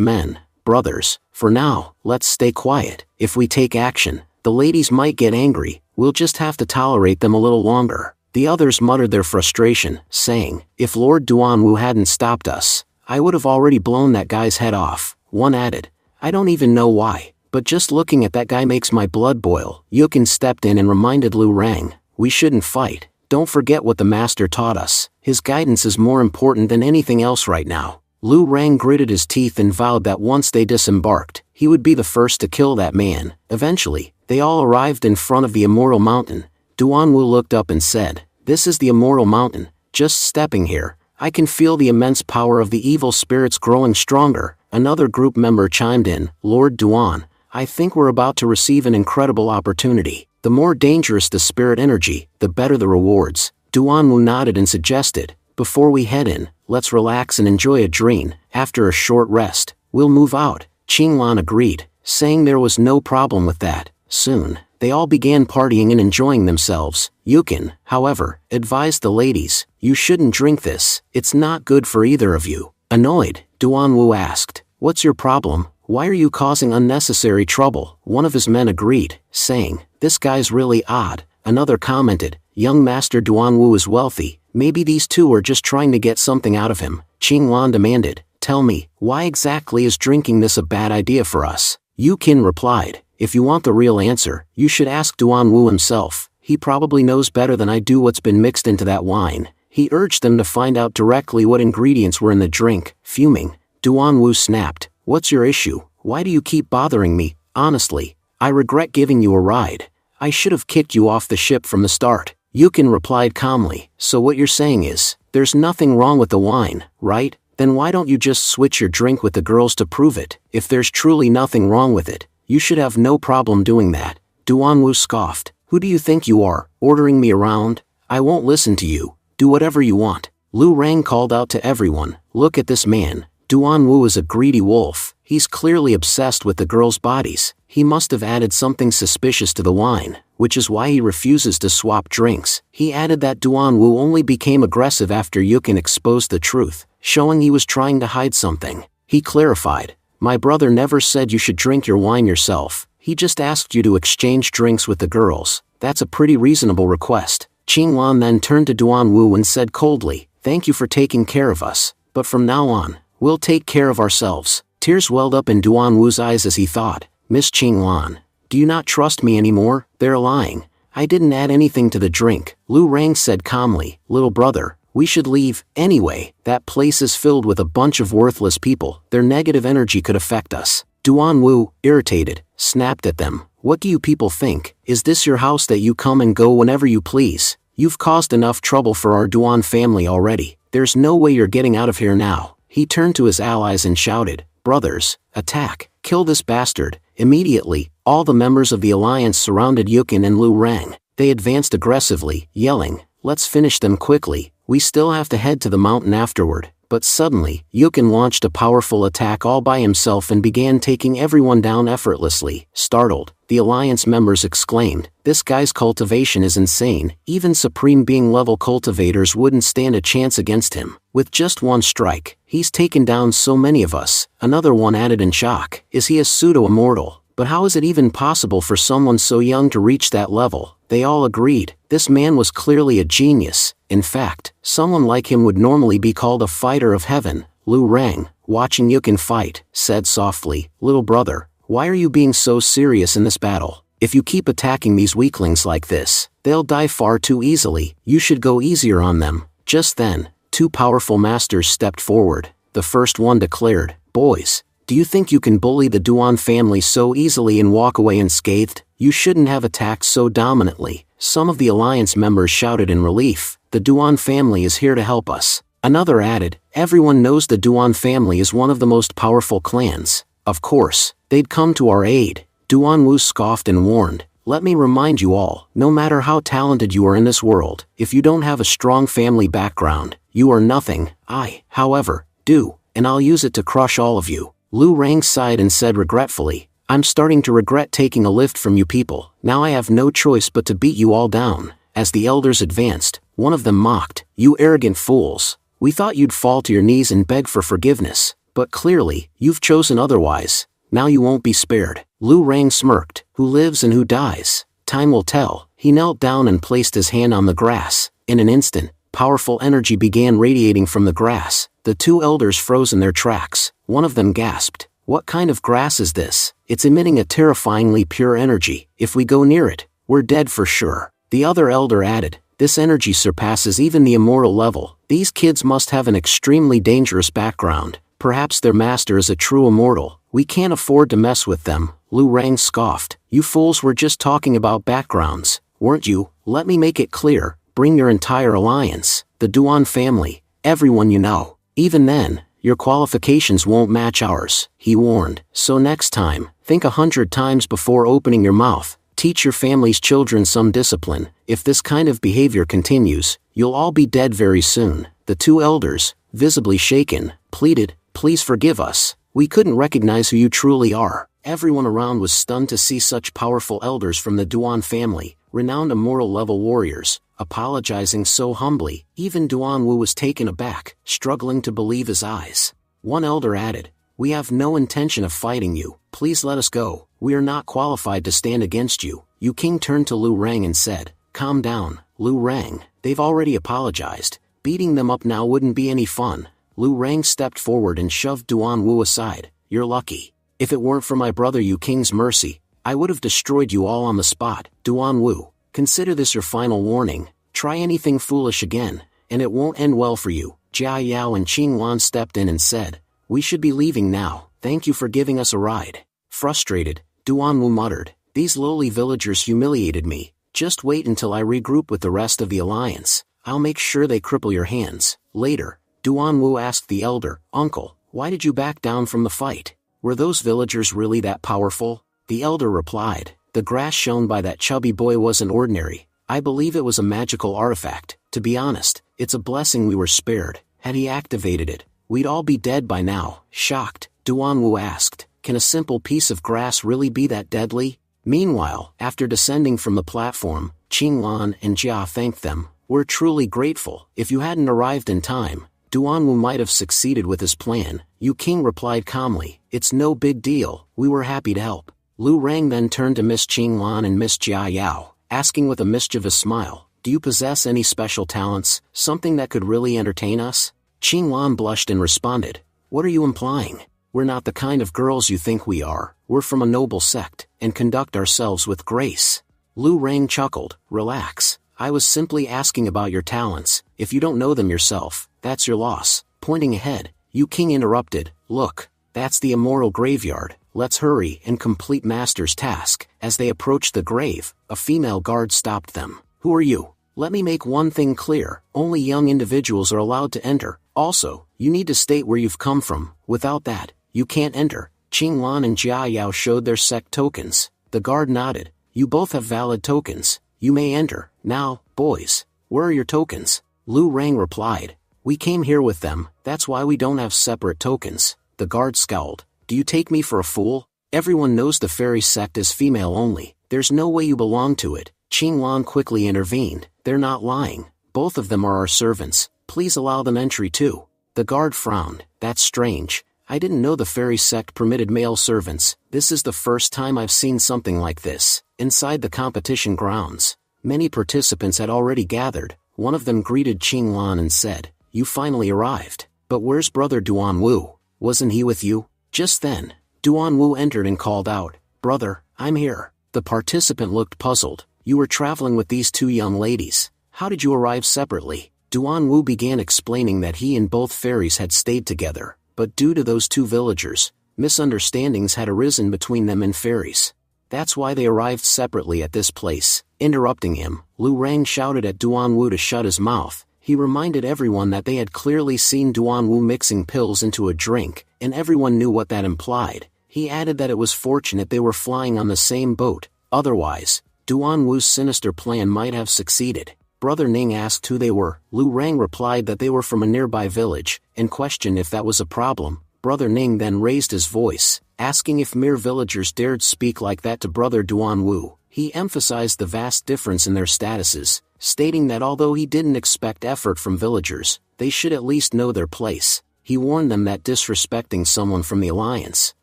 men, brothers, for now, let's stay quiet. If we take action, the ladies might get angry. We'll just have to tolerate them a little longer. The others muttered their frustration, saying, if Lord Duan Wu hadn't stopped us, I would have already blown that guy's head off. One added, I don't even know why, but just looking at that guy makes my blood boil. Yukin stepped in and reminded Lu Rang, we shouldn't fight. Don't forget what the master taught us. His guidance is more important than anything else right now. Lu Rang gritted his teeth and vowed that once they disembarked, he would be the first to kill that man. Eventually, they all arrived in front of the Immortal Mountain. Duan Wu looked up and said, this is the Immortal Mountain. Just stepping here, I can feel the immense power of the evil spirits growing stronger. Another group member chimed in, Lord Duan, I think we're about to receive an incredible opportunity. The more dangerous the spirit energy, the better the rewards. Duan Wu nodded and suggested, before we head in, let's relax and enjoy a dream. After a short rest, we'll move out. Qinglan agreed, saying there was no problem with that. Soon, they all began partying and enjoying themselves. Yukin, however, advised the ladies, you shouldn't drink this. It's not good for either of you. Annoyed, Duan Wu asked, what's your problem? Why are you causing unnecessary trouble? One of his men agreed, saying, this guy's really odd. Another commented, young master Duan Wu is wealthy. Maybe these two are just trying to get something out of him. Qinglan demanded, tell me, why exactly is drinking this a bad idea for us? Yukin replied, if you want the real answer, you should ask Duan Wu himself. He probably knows better than I do what's been mixed into that wine. He urged them to find out directly what ingredients were in the drink. Fuming, Duan Wu snapped, what's your issue? Why do you keep bothering me? Honestly, I regret giving you a ride. I should have kicked you off the ship from the start. Yukin replied calmly, so what you're saying is, there's nothing wrong with the wine, right? Then why don't you just switch your drink with the girls to prove it? If there's truly nothing wrong with it, you should have no problem doing that. Duan Wu scoffed, who do you think you are, ordering me around? I won't listen to you. Do whatever you want. Lu Rang called out to everyone, look at this man. Duan Wu is a greedy wolf. He's clearly obsessed with the girls' bodies. He must have added something suspicious to the wine, which is why he refuses to swap drinks. He added that Duan Wu only became aggressive after Yukin exposed the truth, showing he was trying to hide something. He clarified, my brother never said you should drink your wine yourself. He just asked you to exchange drinks with the girls. That's a pretty reasonable request. Qinglan then turned to Duan Wu and said coldly, "Thank you for taking care of us, but from now on, we'll take care of ourselves." Tears welled up in Duan Wu's eyes as he thought, "Miss Qinglan, do you not trust me anymore? They're lying. I didn't add anything to the drink." Lu Rang said calmly, "Little brother, we should leave. Anyway, that place is filled with a bunch of worthless people. Their negative energy could affect us." Duan Wu, irritated, snapped at them. "What do you people think? Is this your house that you come and go whenever you please? You've caused enough trouble for our Duan family already. There's no way you're getting out of here now." He turned to his allies and shouted, "Brothers, attack, kill this bastard." Immediately, all the members of the alliance surrounded Yukin and Lu Rang. They advanced aggressively, yelling, "Let's finish them quickly. We still have to head to the mountain afterward." But suddenly, Yukin launched a powerful attack all by himself and began taking everyone down effortlessly. Startled, the alliance members exclaimed, "This guy's cultivation is insane. Even Supreme Being level cultivators wouldn't stand a chance against him. With just one strike, he's taken down so many of us." Another one added in shock, "Is he a pseudo-immortal? But how is it even possible for someone so young to reach that level?" They all agreed, this man was clearly a genius. In fact, someone like him would normally be called a fighter of heaven. Lu Rang, watching Yukin fight, said softly, "Little brother, why are you being so serious in this battle? If you keep attacking these weaklings like this, they'll die far too easily. You should go easier on them." Just then, two powerful masters stepped forward. The first one declared, "Boys, do you think you can bully the Duan family so easily and walk away unscathed? You shouldn't have attacked so dominantly." Some of the alliance members shouted in relief, "The Duan family is here to help us." Another added, "Everyone knows the Duan family is one of the most powerful clans. Of course, they'd come to our aid." Duan Wu scoffed and warned, "Let me remind you all, no matter how talented you are in this world, if you don't have a strong family background, you are nothing. I, however, do, and I'll use it to crush all of you." Lu Rang sighed and said regretfully, "I'm starting to regret taking a lift from you people. Now I have no choice but to beat you all down." As the elders advanced, one of them mocked, "You arrogant fools. We thought you'd fall to your knees and beg for forgiveness, but clearly, you've chosen otherwise. Now you won't be spared." Lu Rang smirked, "Who lives and who dies? Time will tell." He knelt down and placed his hand on the grass. In an instant, powerful energy began radiating from the grass. The two elders froze in their tracks. One of them gasped, "What kind of grass is this? It's emitting a terrifyingly pure energy. If we go near it, we're dead for sure." The other elder added, "This energy surpasses even the immortal level. These kids must have an extremely dangerous background. Perhaps their master is a true immortal. We can't afford to mess with them." Lu Rang scoffed, "You fools were just talking about backgrounds, weren't you? Let me make it clear, bring your entire alliance, the Duan family, everyone you know. Even then, your qualifications won't match ours," he warned. "So next time, think 100 times before opening your mouth. Teach your family's children some discipline. If this kind of behavior continues, you'll all be dead very soon." The two elders, visibly shaken, pleaded, "Please forgive us. We couldn't recognize who you truly are." Everyone around was stunned to see such powerful elders from the Duan family, renowned immortal level warriors, apologizing so humbly. Even Duan Wu was taken aback, struggling to believe his eyes. One elder added, "We have no intention of fighting you. Please let us go. We are not qualified to stand against you." Yu King turned to Lu Rang and said, "Calm down, Lu Rang. They've already apologized. Beating them up now wouldn't be any fun." Lu Rang stepped forward and shoved Duan Wu aside. "You're lucky. If it weren't for my brother Yu King's mercy, I would have destroyed you all on the spot." Duan Wu, consider this your final warning. Try anything foolish again, and it won't end well for you. Jia Yao and Qing Wan stepped in and said, "We should be leaving now. Thank you for giving us a ride." Frustrated, Duan Wu muttered, "These lowly villagers humiliated me. Just wait until I regroup with the rest of the alliance. I'll make sure they cripple your hands." Later, Duan Wu asked the elder, "Uncle, why did you back down from the fight? Were those villagers really that powerful?" The elder replied, "The grass shown by that chubby boy wasn't ordinary. I believe it was a magical artifact. To be honest, it's a blessing we were spared. Had he activated it, we'd all be dead by now." Shocked, Duan Wu asked, "Can a simple piece of grass really be that deadly?" Meanwhile, after descending from the platform, Qing Lan and Jia thanked them. "We're truly grateful. If you hadn't arrived in time, Duan Wu might have succeeded with his plan." Yu King replied calmly, "It's no big deal. We were happy to help." Lu Rang then turned to Miss Qinglan and Miss Jia Yao, asking with a mischievous smile, "Do you possess any special talents, something that could really entertain us?" Qinglan blushed and responded, "What are you implying? We're not the kind of girls you think we are, we're from a noble sect, and conduct ourselves with grace." Lu Rang chuckled, "Relax, I was simply asking about your talents. If you don't know them yourself, that's your loss." Pointing ahead, Yu King interrupted, "Look, that's the immortal graveyard, let's hurry and complete Master's task." As they approached the grave, a female guard stopped them. "Who are you? Let me make one thing clear, only young individuals are allowed to enter. Also, you need to state where you've come from, without that, you can't enter." Qinglan and Jia Yao showed their sect tokens. The guard nodded, "You both have valid tokens, you may enter. Now, boys, where are your tokens?" Lu Rang replied, "We came here with them, that's why we don't have separate tokens." The guard scowled, "Do you take me for a fool? Everyone knows the fairy sect is female only, there's no way you belong to it." Qinglan quickly intervened, "They're not lying, both of them are our servants, please allow them entry too." The guard frowned, "That's strange, I didn't know the fairy sect permitted male servants, this is the first time I've seen something like this." Inside the competition grounds, many participants had already gathered. One of them greeted Qinglan and said, "You finally arrived, but where's brother Duan Wu? Wasn't he with you?" Just then, Duan Wu entered and called out, "Brother, I'm here." The participant looked puzzled, "You were traveling with these two young ladies, how did you arrive separately?" Duan Wu began explaining that he and both fairies had stayed together, but due to those two villagers, misunderstandings had arisen between them and fairies. That's why they arrived separately at this place. Interrupting him, Lu Rang shouted at Duan Wu to shut his mouth. He reminded everyone that they had clearly seen Duan Wu mixing pills into a drink, and everyone knew what that implied. He added that it was fortunate they were flying on the same boat, otherwise, Duan Wu's sinister plan might have succeeded. Brother Ning asked who they were. Lu Rang replied that they were from a nearby village, and questioned if that was a problem. Brother Ning then raised his voice, asking if mere villagers dared speak like that to Brother Duan Wu. He emphasized the vast difference in their statuses, stating that although he didn't expect effort from villagers, they should at least know their place. He warned them that disrespecting someone from the alliance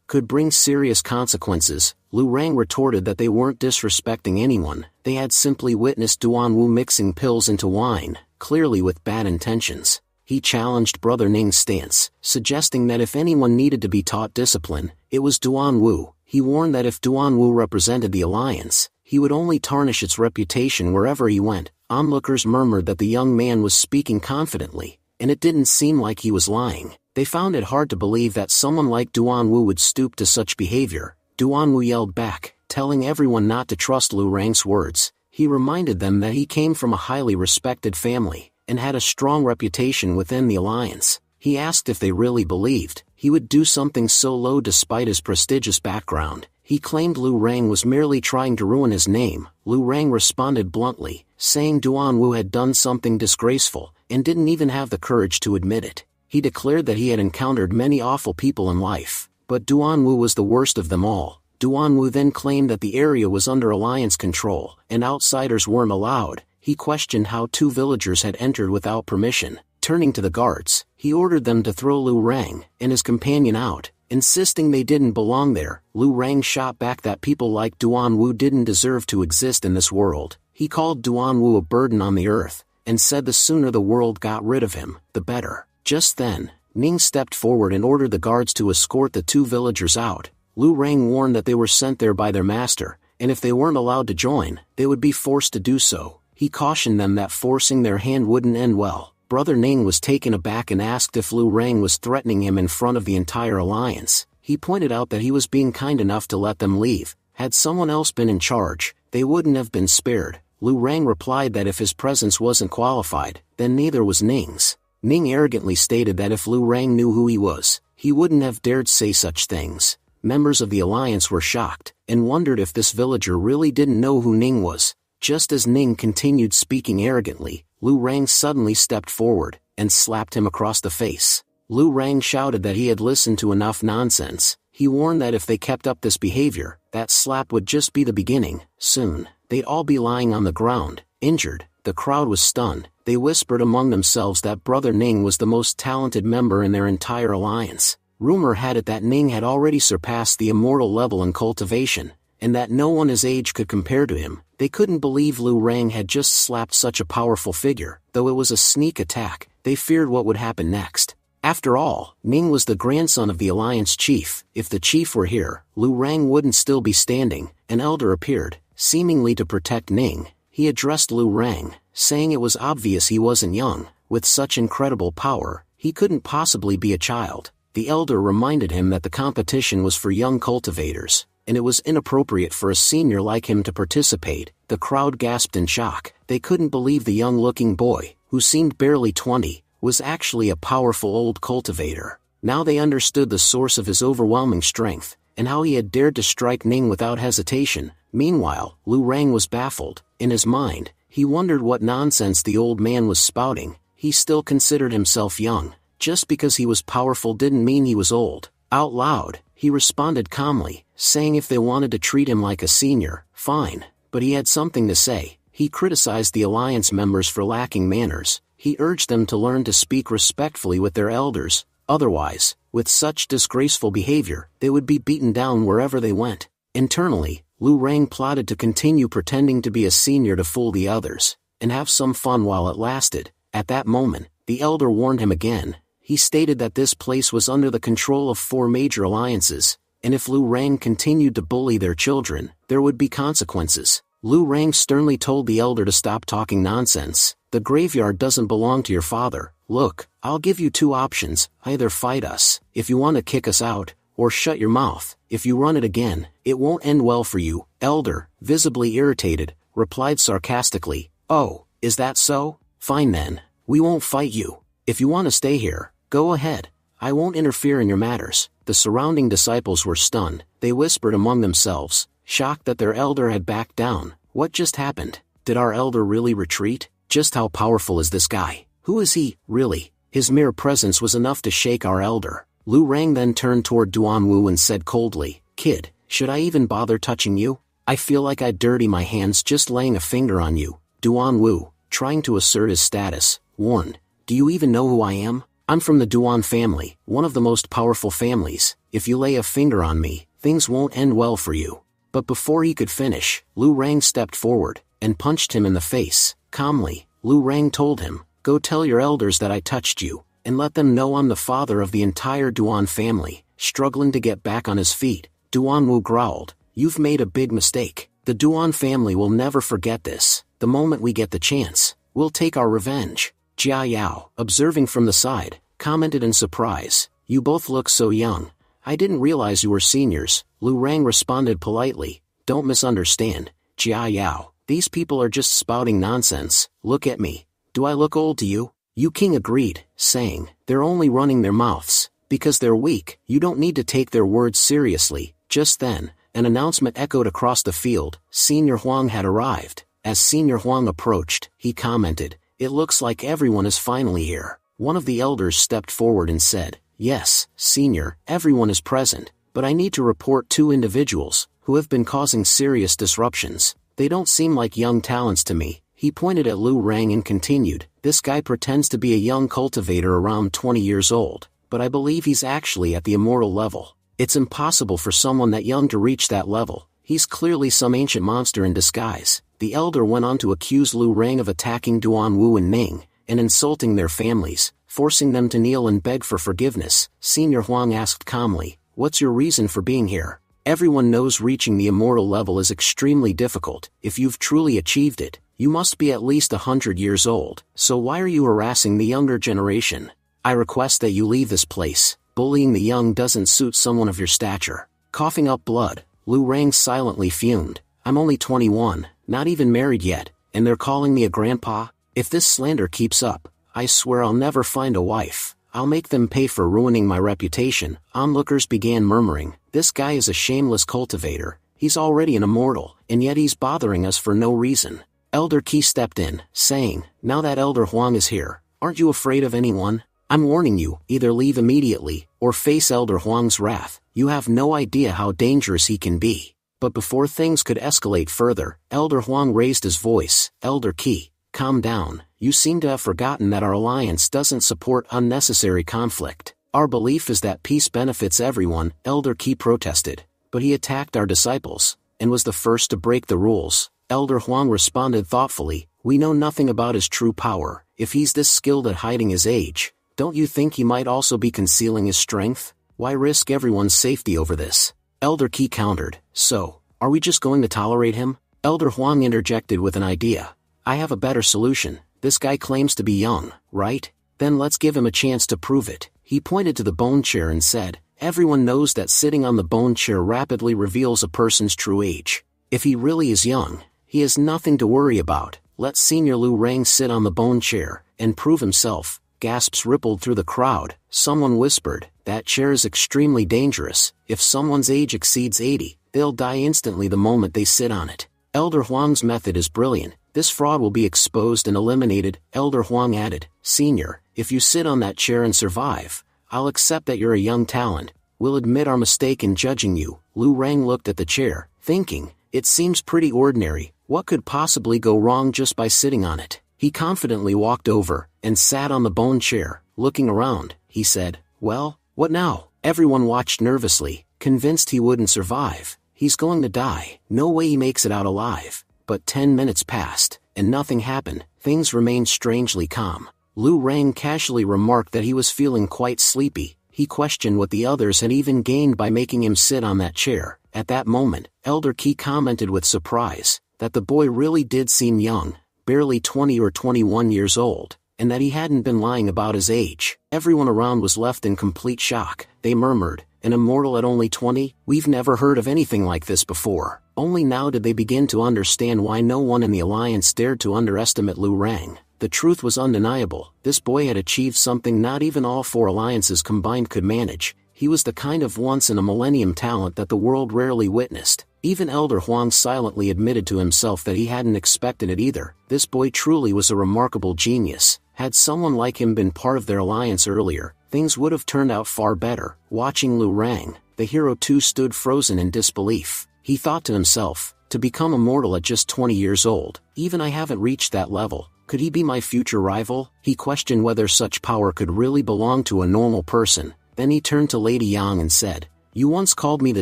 could bring serious consequences. Lu Rang retorted that they weren't disrespecting anyone, they had simply witnessed Duan Wu mixing pills into wine, clearly with bad intentions. He challenged Brother Ning's stance, suggesting that if anyone needed to be taught discipline, it was Duan Wu. He warned that if Duan Wu represented the alliance, he would only tarnish its reputation wherever he went. Onlookers murmured that the young man was speaking confidently, and it didn't seem like he was lying. They found it hard to believe that someone like Duan Wu would stoop to such behavior. Duan Wu yelled back, telling everyone not to trust Lu Rang's words. He reminded them that he came from a highly respected family, and had a strong reputation within the alliance. He asked if they really believed he would do something so low despite his prestigious background. He claimed Lu Rang was merely trying to ruin his name. Lu Rang responded bluntly, saying Duan Wu had done something disgraceful, and didn't even have the courage to admit it. He declared that he had encountered many awful people in life, but Duan Wu was the worst of them all. Duan Wu then claimed that the area was under alliance control, and outsiders weren't allowed. He questioned how two villagers had entered without permission. Turning to the guards, he ordered them to throw Lu Rang and his companion out, insisting they didn't belong there. Lu Rang shot back that people like Duan Wu didn't deserve to exist in this world. He called Duan Wu a burden on the earth, and said the sooner the world got rid of him, the better. Just then, Ning stepped forward and ordered the guards to escort the two villagers out. Lu Rang warned that they were sent there by their master, and if they weren't allowed to join, they would be forced to do so. He cautioned them that forcing their hand wouldn't end well. Brother Ning was taken aback and asked if Lu Rang was threatening him in front of the entire alliance. He pointed out that he was being kind enough to let them leave. Had someone else been in charge, they wouldn't have been spared. Lu Rang replied that if his presence wasn't qualified, then neither was Ning's. Ning arrogantly stated that if Lu Rang knew who he was, he wouldn't have dared say such things. Members of the alliance were shocked, and wondered if this villager really didn't know who Ning was. Just as Ning continued speaking arrogantly, Lu Rang suddenly stepped forward, and slapped him across the face. Lu Rang shouted that he had listened to enough nonsense. He warned that if they kept up this behavior, that slap would just be the beginning. Soon, they'd all be lying on the ground, injured. The crowd was stunned. They whispered among themselves that Brother Ning was the most talented member in their entire alliance. Rumor had it that Ning had already surpassed the immortal level in cultivation, and that no one his age could compare to him. They couldn't believe Lu Rang had just slapped such a powerful figure. Though it was a sneak attack, they feared what would happen next. After all, Ning was the grandson of the Alliance chief. If the chief were here, Lu Rang wouldn't still be standing. An elder appeared, seemingly to protect Ning. He addressed Lu Rang, saying it was obvious he wasn't young. With such incredible power, he couldn't possibly be a child. The elder reminded him that the competition was for young cultivators, and it was inappropriate for a senior like him to participate. The crowd gasped in shock. They couldn't believe the young-looking boy, who seemed barely 20, was actually a powerful old cultivator. Now they understood the source of his overwhelming strength, and how he had dared to strike Ning without hesitation. Meanwhile, Lu Rang was baffled. In his mind, he wondered what nonsense the old man was spouting. He still considered himself young. Just because he was powerful didn't mean he was old. Out loud, he responded calmly, saying if they wanted to treat him like a senior, fine. But he had something to say. He criticized the Alliance members for lacking manners. He urged them to learn to speak respectfully with their elders. Otherwise, with such disgraceful behavior, they would be beaten down wherever they went. Internally, Lu Rang plotted to continue pretending to be a senior to fool the others, and have some fun while it lasted. At that moment, the elder warned him again. He stated that this place was under the control of 4 major alliances, and if Lu Rang continued to bully their children, there would be consequences. Lu Rang sternly told the elder to stop talking nonsense. The graveyard doesn't belong to your father. Look, I'll give you 2 options. Either fight us, if you want to kick us out, or shut your mouth. If you run it again, it won't end well for you. Elder, visibly irritated, replied sarcastically, "Oh, is that so? Fine then, we won't fight you. If you want to stay here, go ahead. I won't interfere in your matters." The surrounding disciples were stunned. They whispered among themselves, shocked that their elder had backed down. What just happened? Did our elder really retreat? Just how powerful is this guy? Who is he, really? His mere presence was enough to shake our elder. Lu Rang then turned toward Duan Wu and said coldly, "Kid, should I even bother touching you? I feel like I'd dirty my hands just laying a finger on you." Duan Wu, trying to assert his status, warned, "Do you even know who I am? I'm from the Duan family, one of the most powerful families. If you lay a finger on me, things won't end well for you." But before he could finish, Lu Rang stepped forward, and punched him in the face. Calmly, Lu Rang told him, "Go tell your elders that I touched you, and let them know I'm the father of the entire Duan family." Struggling to get back on his feet, Duan Wu growled, "You've made a big mistake. The Duan family will never forget this. The moment we get the chance, we'll take our revenge." Jia Yao, observing from the side, commented in surprise, "You both look so young. I didn't realize you were seniors." Lu Rang responded politely, "Don't misunderstand, Jia Yao. These people are just spouting nonsense. Look at me. Do I look old to you?" Yu King agreed, saying, "They're only running their mouths. Because they're weak, you don't need to take their words seriously." Just then, an announcement echoed across the field. Senior Huang had arrived. As Senior Huang approached, he commented, "It looks like everyone is finally here." One of the elders stepped forward and said, "Yes, Senior, everyone is present, but I need to report 2 individuals, who have been causing serious disruptions. They don't seem like young talents to me." He pointed at Lu Rang and continued, "This guy pretends to be a young cultivator around 20 years old, but I believe he's actually at the immortal level. It's impossible for someone that young to reach that level. He's clearly some ancient monster in disguise." The elder went on to accuse Lu Rang of attacking Duan Wu and Ning, and insulting their families, forcing them to kneel and beg for forgiveness. Senior Huang asked calmly, "What's your reason for being here? Everyone knows reaching the immortal level is extremely difficult. If you've truly achieved it, you must be at least 100 years old. So why are you harassing the younger generation? I request that you leave this place. Bullying the young doesn't suit someone of your stature." Coughing up blood, Lu Rang silently fumed. "I'm only 21, not even married yet, and they're calling me a grandpa? If this slander keeps up, I swear I'll never find a wife. I'll make them pay for ruining my reputation." Onlookers began murmuring, "This guy is a shameless cultivator. He's already an immortal, and yet he's bothering us for no reason." Elder Qi stepped in, saying, "Now that Elder Huang is here, aren't you afraid of anyone? I'm warning you, either leave immediately, or face Elder Huang's wrath. You have no idea how dangerous he can be." But before things could escalate further, Elder Huang raised his voice, "Elder Qi, calm down. You seem to have forgotten that our alliance doesn't support unnecessary conflict. Our belief is that peace benefits everyone." Elder Qi protested, "But he attacked our disciples. and was the first to break the rules. Elder Huang responded thoughtfully, "We know nothing about his true power. If he's this skilled at hiding his age, don't you think he might also be concealing his strength? Why risk everyone's safety over this?" Elder Qi countered, "So, are we just going to tolerate him?" Elder Huang interjected with an idea. "I have a better solution. This guy claims to be young, right? Then let's give him a chance to prove it." He pointed to the bone chair and said, "Everyone knows that sitting on the bone chair rapidly reveals a person's true age. If he really is young, he has nothing to worry about. Let Senior Lu Rang sit on the bone chair and prove himself." Gasps rippled through the crowd. Someone whispered, "That chair is extremely dangerous. If someone's age exceeds 80, they'll die instantly the moment they sit on it." Elder Huang's method is brilliant. This fraud will be exposed and eliminated. Elder Huang added, "Senior, if you sit on that chair and survive, I'll accept that you're a young talent. We'll admit our mistake in judging you." Lu Rang looked at the chair, thinking, "It seems pretty ordinary. What could possibly go wrong just by sitting on it?" He confidently walked over and sat on the bone chair. Looking around, he said, "Well, what now?" Everyone watched nervously, convinced he wouldn't survive. He's going to die. No way he makes it out alive. But 10 minutes passed, and nothing happened. Things remained strangely calm. Lu Rang casually remarked that he was feeling quite sleepy. He questioned what the others had even gained by making him sit on that chair. At that moment, Elder Qi commented with surprise that the boy really did seem young, barely 20 or 21 years old, and that he hadn't been lying about his age. Everyone around was left in complete shock. They murmured, "An immortal at only 20? We've never heard of anything like this before." Only now did they begin to understand why no one in the alliance dared to underestimate Lu Rang. The truth was undeniable. This boy had achieved something not even all 4 alliances combined could manage. He was the kind of once-in-a-millennium talent that the world rarely witnessed. Even Elder Huang silently admitted to himself that he hadn't expected it either. This boy truly was a remarkable genius. Had someone like him been part of their alliance earlier, things would have turned out far better. Watching Lu Rang, the hero too stood frozen in disbelief. He thought to himself, to become immortal at just 20 years old, even I haven't reached that level. Could he be my future rival? He questioned whether such power could really belong to a normal person. Then he turned to Lady Yang and said, "You once called me the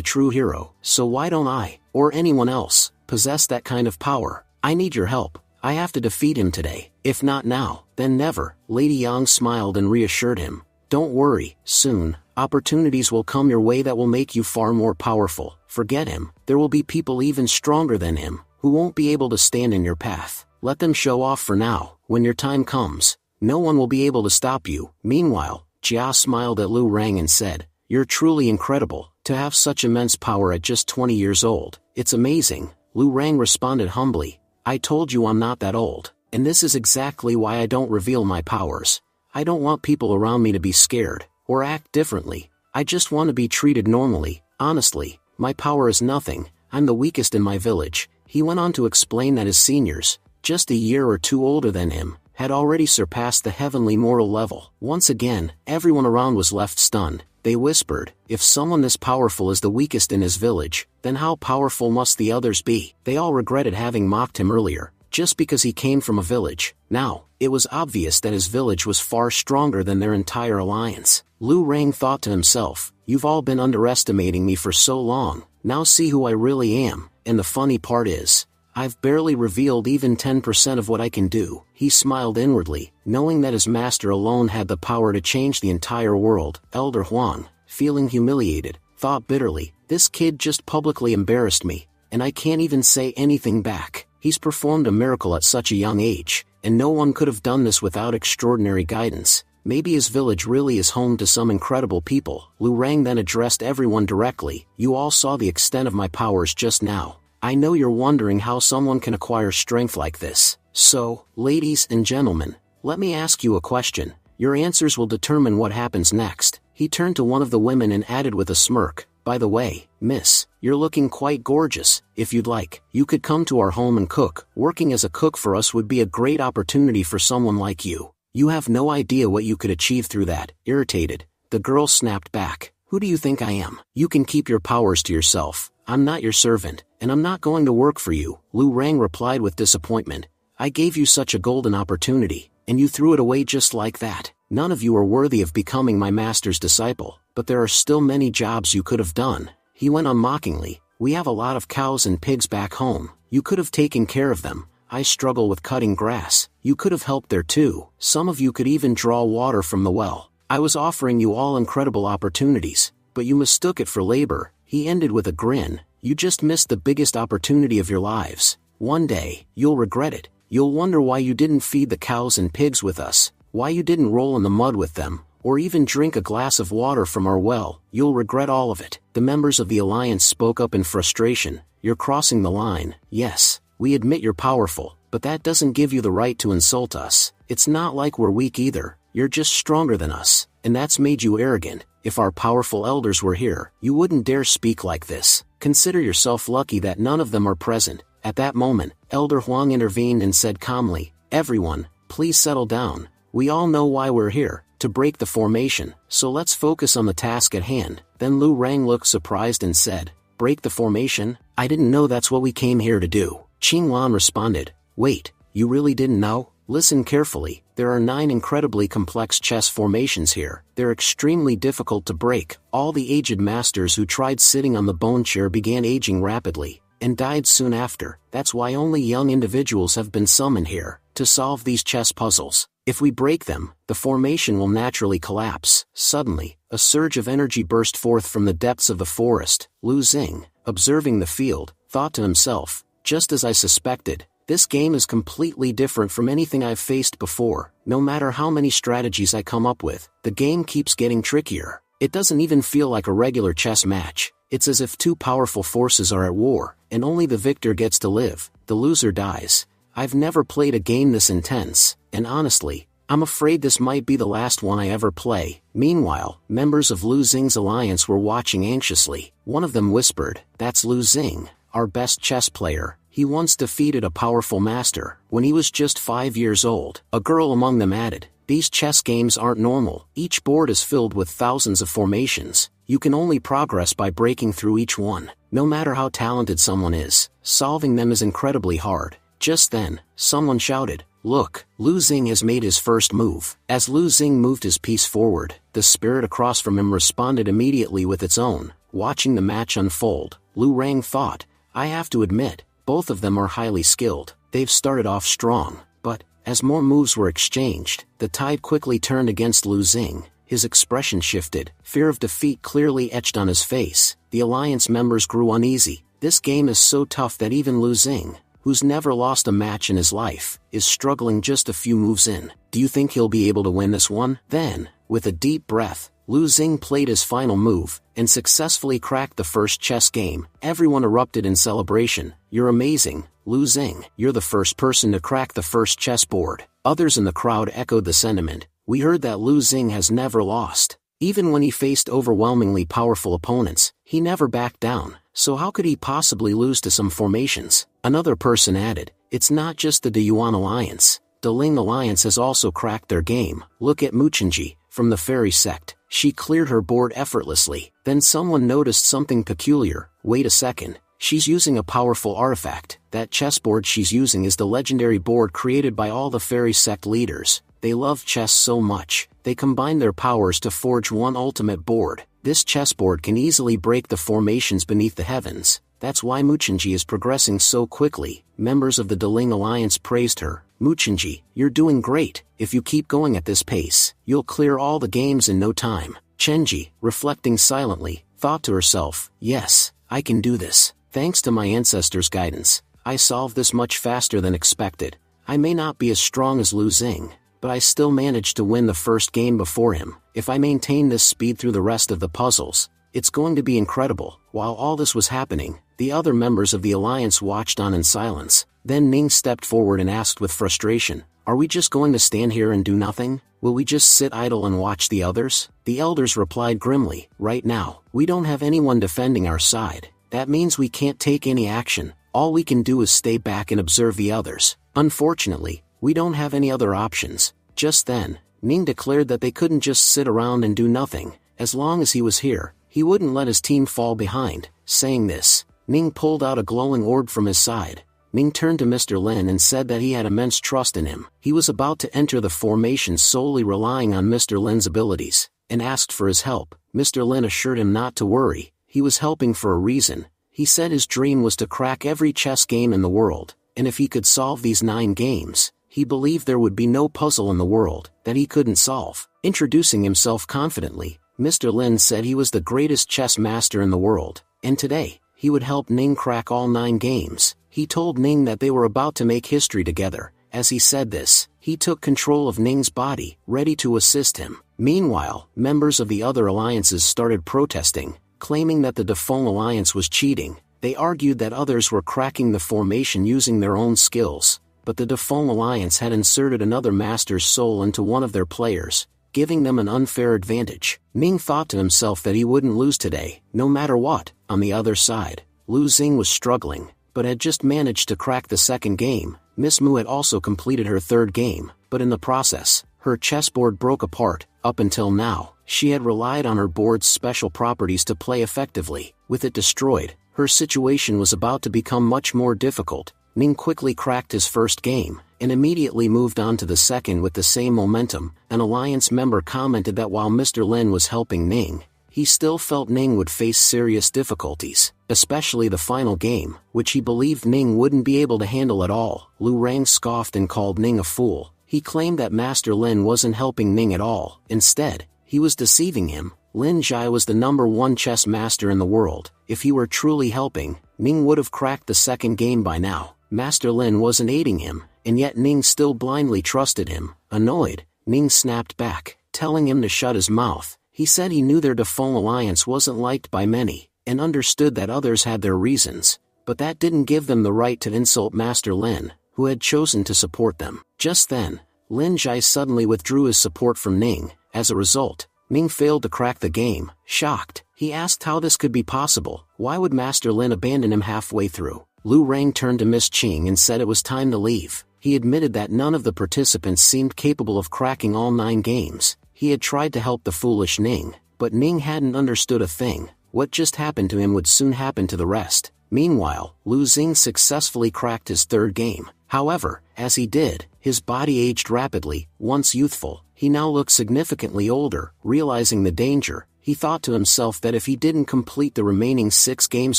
true hero, so why don't I, or anyone else, possess that kind of power? I need your help. I have to defeat him today. If not now, then never." Lady Yang smiled and reassured him, "Don't worry, soon, opportunities will come your way that will make you far more powerful. Forget him. There will be people even stronger than him, who won't be able to stand in your path. Let them show off for now. When your time comes, no one will be able to stop you." Meanwhile, Jia smiled at Lu Rang and said, "You're truly incredible. To have such immense power at just 20 years old, it's amazing." Lu Rang responded humbly, "I told you I'm not that old, and this is exactly why I don't reveal my powers. I don't want people around me to be scared, or act differently. I just want to be treated normally. Honestly, my power is nothing. I'm the weakest in my village." He went on to explain that his seniors, just a year or 2 older than him, had already surpassed the heavenly mortal level. Once again, everyone around was left stunned. They whispered, "If someone this powerful is the weakest in his village, then how powerful must the others be?" They all regretted having mocked him earlier, just because he came from a village. Now, it was obvious that his village was far stronger than their entire alliance. Lu Rang thought to himself, "You've all been underestimating me for so long. Now see who I really am, and the funny part is, I've barely revealed even 10% of what I can do." He smiled inwardly, knowing that his master alone had the power to change the entire world. Elder Huang, feeling humiliated, thought bitterly, "This kid just publicly embarrassed me, and I can't even say anything back. He's performed a miracle at such a young age, and no one could have done this without extraordinary guidance. Maybe his village really is home to some incredible people." Lu Rang then addressed everyone directly, "You all saw the extent of my powers just now. I know you're wondering how someone can acquire strength like this. So, ladies and gentlemen, let me ask you a question. Your answers will determine what happens next." He turned to one of the women and added with a smirk, "By the way, miss, you're looking quite gorgeous. If you'd like, you could come to our home and cook. Working as a cook for us would be a great opportunity for someone like you. You have no idea what you could achieve through that." Irritated, the girl snapped back, "Who do you think I am? You can keep your powers to yourself. I'm not your servant, and I'm not going to work for you." Lu Rang replied with disappointment, "I gave you such a golden opportunity, and you threw it away just like that. None of you are worthy of becoming my master's disciple, but there are still many jobs you could have done." He went on mockingly, We have a lot of cows and pigs back home. You could have taken care of them. I struggle with cutting grass. You could have helped there too. Some of you could even draw water from the well. I was offering you all incredible opportunities, but you mistook it for labor." He ended with a grin. "You just missed the biggest opportunity of your lives. One day, you'll regret it. You'll wonder why you didn't feed the cows and pigs with us, why you didn't roll in the mud with them, or even drink a glass of water from our well. You'll regret all of it." The members of the Alliance spoke up in frustration. "You're crossing the line. Yes, we admit you're powerful, but that doesn't give you the right to insult us. It's not like we're weak either. You're just stronger than us, and that's made you arrogant. If our powerful elders were here, you wouldn't dare speak like this. Consider yourself lucky that none of them are present." At that moment, Elder Huang intervened and said calmly, "Everyone, please settle down. We all know why we're here, to break the formation, so let's focus on the task at hand." Then Lu Rang looked surprised and said, "Break the formation? I didn't know that's what we came here to do." Qing Wan responded, "Wait, you really didn't know? Listen carefully, there are 9 incredibly complex chess formations here. They're extremely difficult to break. All the aged masters who tried sitting on the bone chair began aging rapidly, and died soon after. That's why only young individuals have been summoned here, to solve these chess puzzles. If we break them, the formation will naturally collapse." Suddenly, a surge of energy burst forth from the depths of the forest. Lu Xing, observing the field, thought to himself, "Just as I suspected, this game is completely different from anything I've faced before. No matter how many strategies I come up with, the game keeps getting trickier. It doesn't even feel like a regular chess match. It's as if 2 powerful forces are at war, and only the victor gets to live. The loser dies. I've never played a game this intense, and honestly, I'm afraid this might be the last one I ever play." Meanwhile, members of Lu Xing's alliance were watching anxiously. One of them whispered, "That's Lu Xing, our best chess player. He once defeated a powerful master, when he was just 5 years old." A girl among them added, "These chess games aren't normal. Each board is filled with thousands of formations. You can only progress by breaking through each one. No matter how talented someone is, solving them is incredibly hard." Just then, someone shouted, "Look, Lu Xing has made his first move." As Lu Xing moved his piece forward, the spirit across from him responded immediately with its own. Watching the match unfold, Lu Rang thought, "I have to admit, both of them are highly skilled. They've started off strong, but, as more moves were exchanged, the tide quickly turned against Lu Xing. His expression shifted, fear of defeat clearly etched on his face. The alliance members grew uneasy. This game is so tough that even Lu Xing, who's never lost a match in his life, is struggling just a few moves in. Do you think he'll be able to win this one? Then, with a deep breath, Lu Xing played his final move, and successfully cracked the first chess game. Everyone erupted in celebration. "You're amazing, Lu Xing. You're the first person to crack the first chessboard." Others in the crowd echoed the sentiment. "We heard that Lu Xing has never lost. Even when he faced overwhelmingly powerful opponents, he never backed down, so how could he possibly lose to some formations?" Another person added, "It's not just the De Yuan Alliance. The Ling Alliance has also cracked their game. Look at Muchenji, from the fairy sect. She cleared her board effortlessly." Then someone noticed something peculiar. "Wait a second. She's using a powerful artifact. That chessboard she's using is the legendary board created by all the fairy sect leaders. They love chess so much, they combine their powers to forge one ultimate board. This chessboard can easily break the formations beneath the heavens. That's why Muchenji is progressing so quickly." Members of the Deling Alliance praised her. "Muchenji, you're doing great. If you keep going at this pace, you'll clear all the games in no time." Chenji, reflecting silently, thought to herself, "Yes, I can do this. Thanks to my ancestors' guidance, I solved this much faster than expected. I may not be as strong as Lu Xing, but I still managed to win the first game before him. If I maintain this speed through the rest of the puzzles, it's going to be incredible." While all this was happening, the other members of the alliance watched on in silence. Then Ning stepped forward and asked with frustration, "Are we just going to stand here and do nothing? Will we just sit idle and watch the others?" The elders replied grimly, "Right now, we don't have anyone defending our side. That means we can't take any action. All we can do is stay back and observe the others. Unfortunately, we don't have any other options." Just then, Ning declared that they couldn't just sit around and do nothing. As long as he was here, he wouldn't let his team fall behind. Saying this, Ning pulled out a glowing orb from his side. Ning turned to Mr. Lin and said that he had immense trust in him. He was about to enter the formation solely relying on Mr. Lin's abilities, and asked for his help. Mr. Lin assured him not to worry, he was helping for a reason, He said his dream was to crack every chess game in the world, and if he could solve these 9 games, he believed there would be no puzzle in the world that he couldn't solve. Introducing himself confidently, Mr. Lin said he was the greatest chess master in the world, and today, he would help Ning crack all 9 games. He told Ning that they were about to make history together. As he said this, he took control of Ning's body, ready to assist him. Meanwhile, members of the other alliances started protesting, claiming that the Dafeng alliance was cheating. They argued that others were cracking the formation using their own skills, but the Dafeng alliance had inserted another master's soul into one of their players, giving them an unfair advantage. Ning thought to himself that he wouldn't lose today, no matter what. On the other side, Lu Xing was struggling, but had just managed to crack the second game. Miss Mu had also completed her third game, but in the process, her chessboard broke apart. Up until now, she had relied on her board's special properties to play effectively. With it destroyed, her situation was about to become much more difficult. Ning quickly cracked his first game, and immediately moved on to the second with the same momentum. An alliance member commented that while Mr. Lin was helping Ning, he still felt Ning would face serious difficulties, especially the final game, which he believed Ning wouldn't be able to handle at all. Lu Rang scoffed and called Ning a fool. He claimed that Master Lin wasn't helping Ning at all. Instead, he was deceiving him. Lin Zhai was the #1 chess master in the world. If he were truly helping, Ning would have cracked the second game by now. Master Lin wasn't aiding him, and yet Ning still blindly trusted him. Annoyed, Ning snapped back, telling him to shut his mouth. He said he knew their Dafeng alliance wasn't liked by many, and understood that others had their reasons, but that didn't give them the right to insult Master Lin, who had chosen to support them. Just then, Lin Zhai suddenly withdrew his support from Ning. As a result, Ning failed to crack the game. Shocked, he asked how this could be possible. Why would Master Lin abandon him halfway through? Lu Rang turned to Miss Qing and said it was time to leave. He admitted that none of the participants seemed capable of cracking all 9 games. He had tried to help the foolish Ning, but Ning hadn't understood a thing. What just happened to him would soon happen to the rest. Meanwhile, Lu Xing successfully cracked his third game. However, as he did, his body aged rapidly. Once youthful, he now looked significantly older. Realizing the danger, he thought to himself that if he didn't complete the remaining 6 games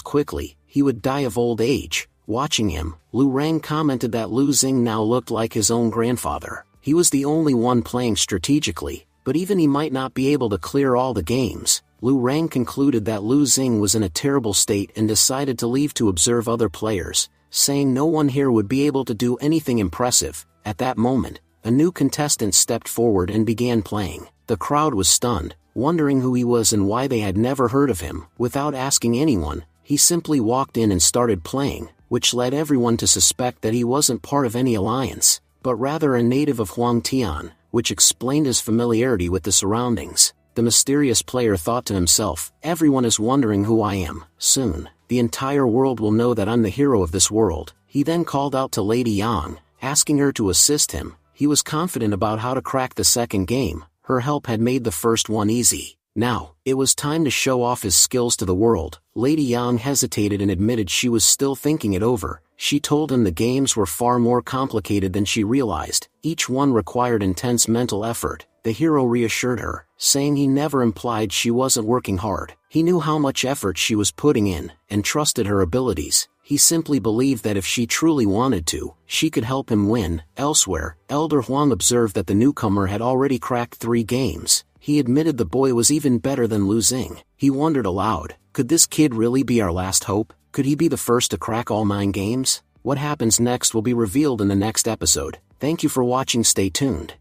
quickly, he would die of old age. Watching him, Lu Rang commented that Lu Xing now looked like his own grandfather. He was the only one playing strategically, but even he might not be able to clear all the games. Lu Rang concluded that Lu Xing was in a terrible state and decided to leave to observe other players, saying no one here would be able to do anything impressive. At that moment, a new contestant stepped forward and began playing. The crowd was stunned, wondering who he was and why they had never heard of him. Without asking anyone, he simply walked in and started playing, which led everyone to suspect that he wasn't part of any alliance, but rather a native of Huangtian, which explained his familiarity with the surroundings. The mysterious player thought to himself, everyone is wondering who I am. Soon, the entire world will know that I'm the hero of this world. He then called out to Lady Yang, asking her to assist him. He was confident about how to crack the second game. Her help had made the first one easy. Now, it was time to show off his skills to the world. Lady Yang hesitated and admitted she was still thinking it over. She told him the games were far more complicated than she realized. Each one required intense mental effort. The hero reassured her, saying he never implied she wasn't working hard. He knew how much effort she was putting in, and trusted her abilities. He simply believed that if she truly wanted to, she could help him win. Elsewhere, Elder Huang observed that the newcomer had already cracked 3 games. He admitted the boy was even better than Lu Xing. He wondered aloud, could this kid really be our last hope? Could he be the first to crack all 9 games? What happens next will be revealed in the next episode. Thank you for watching. Stay tuned.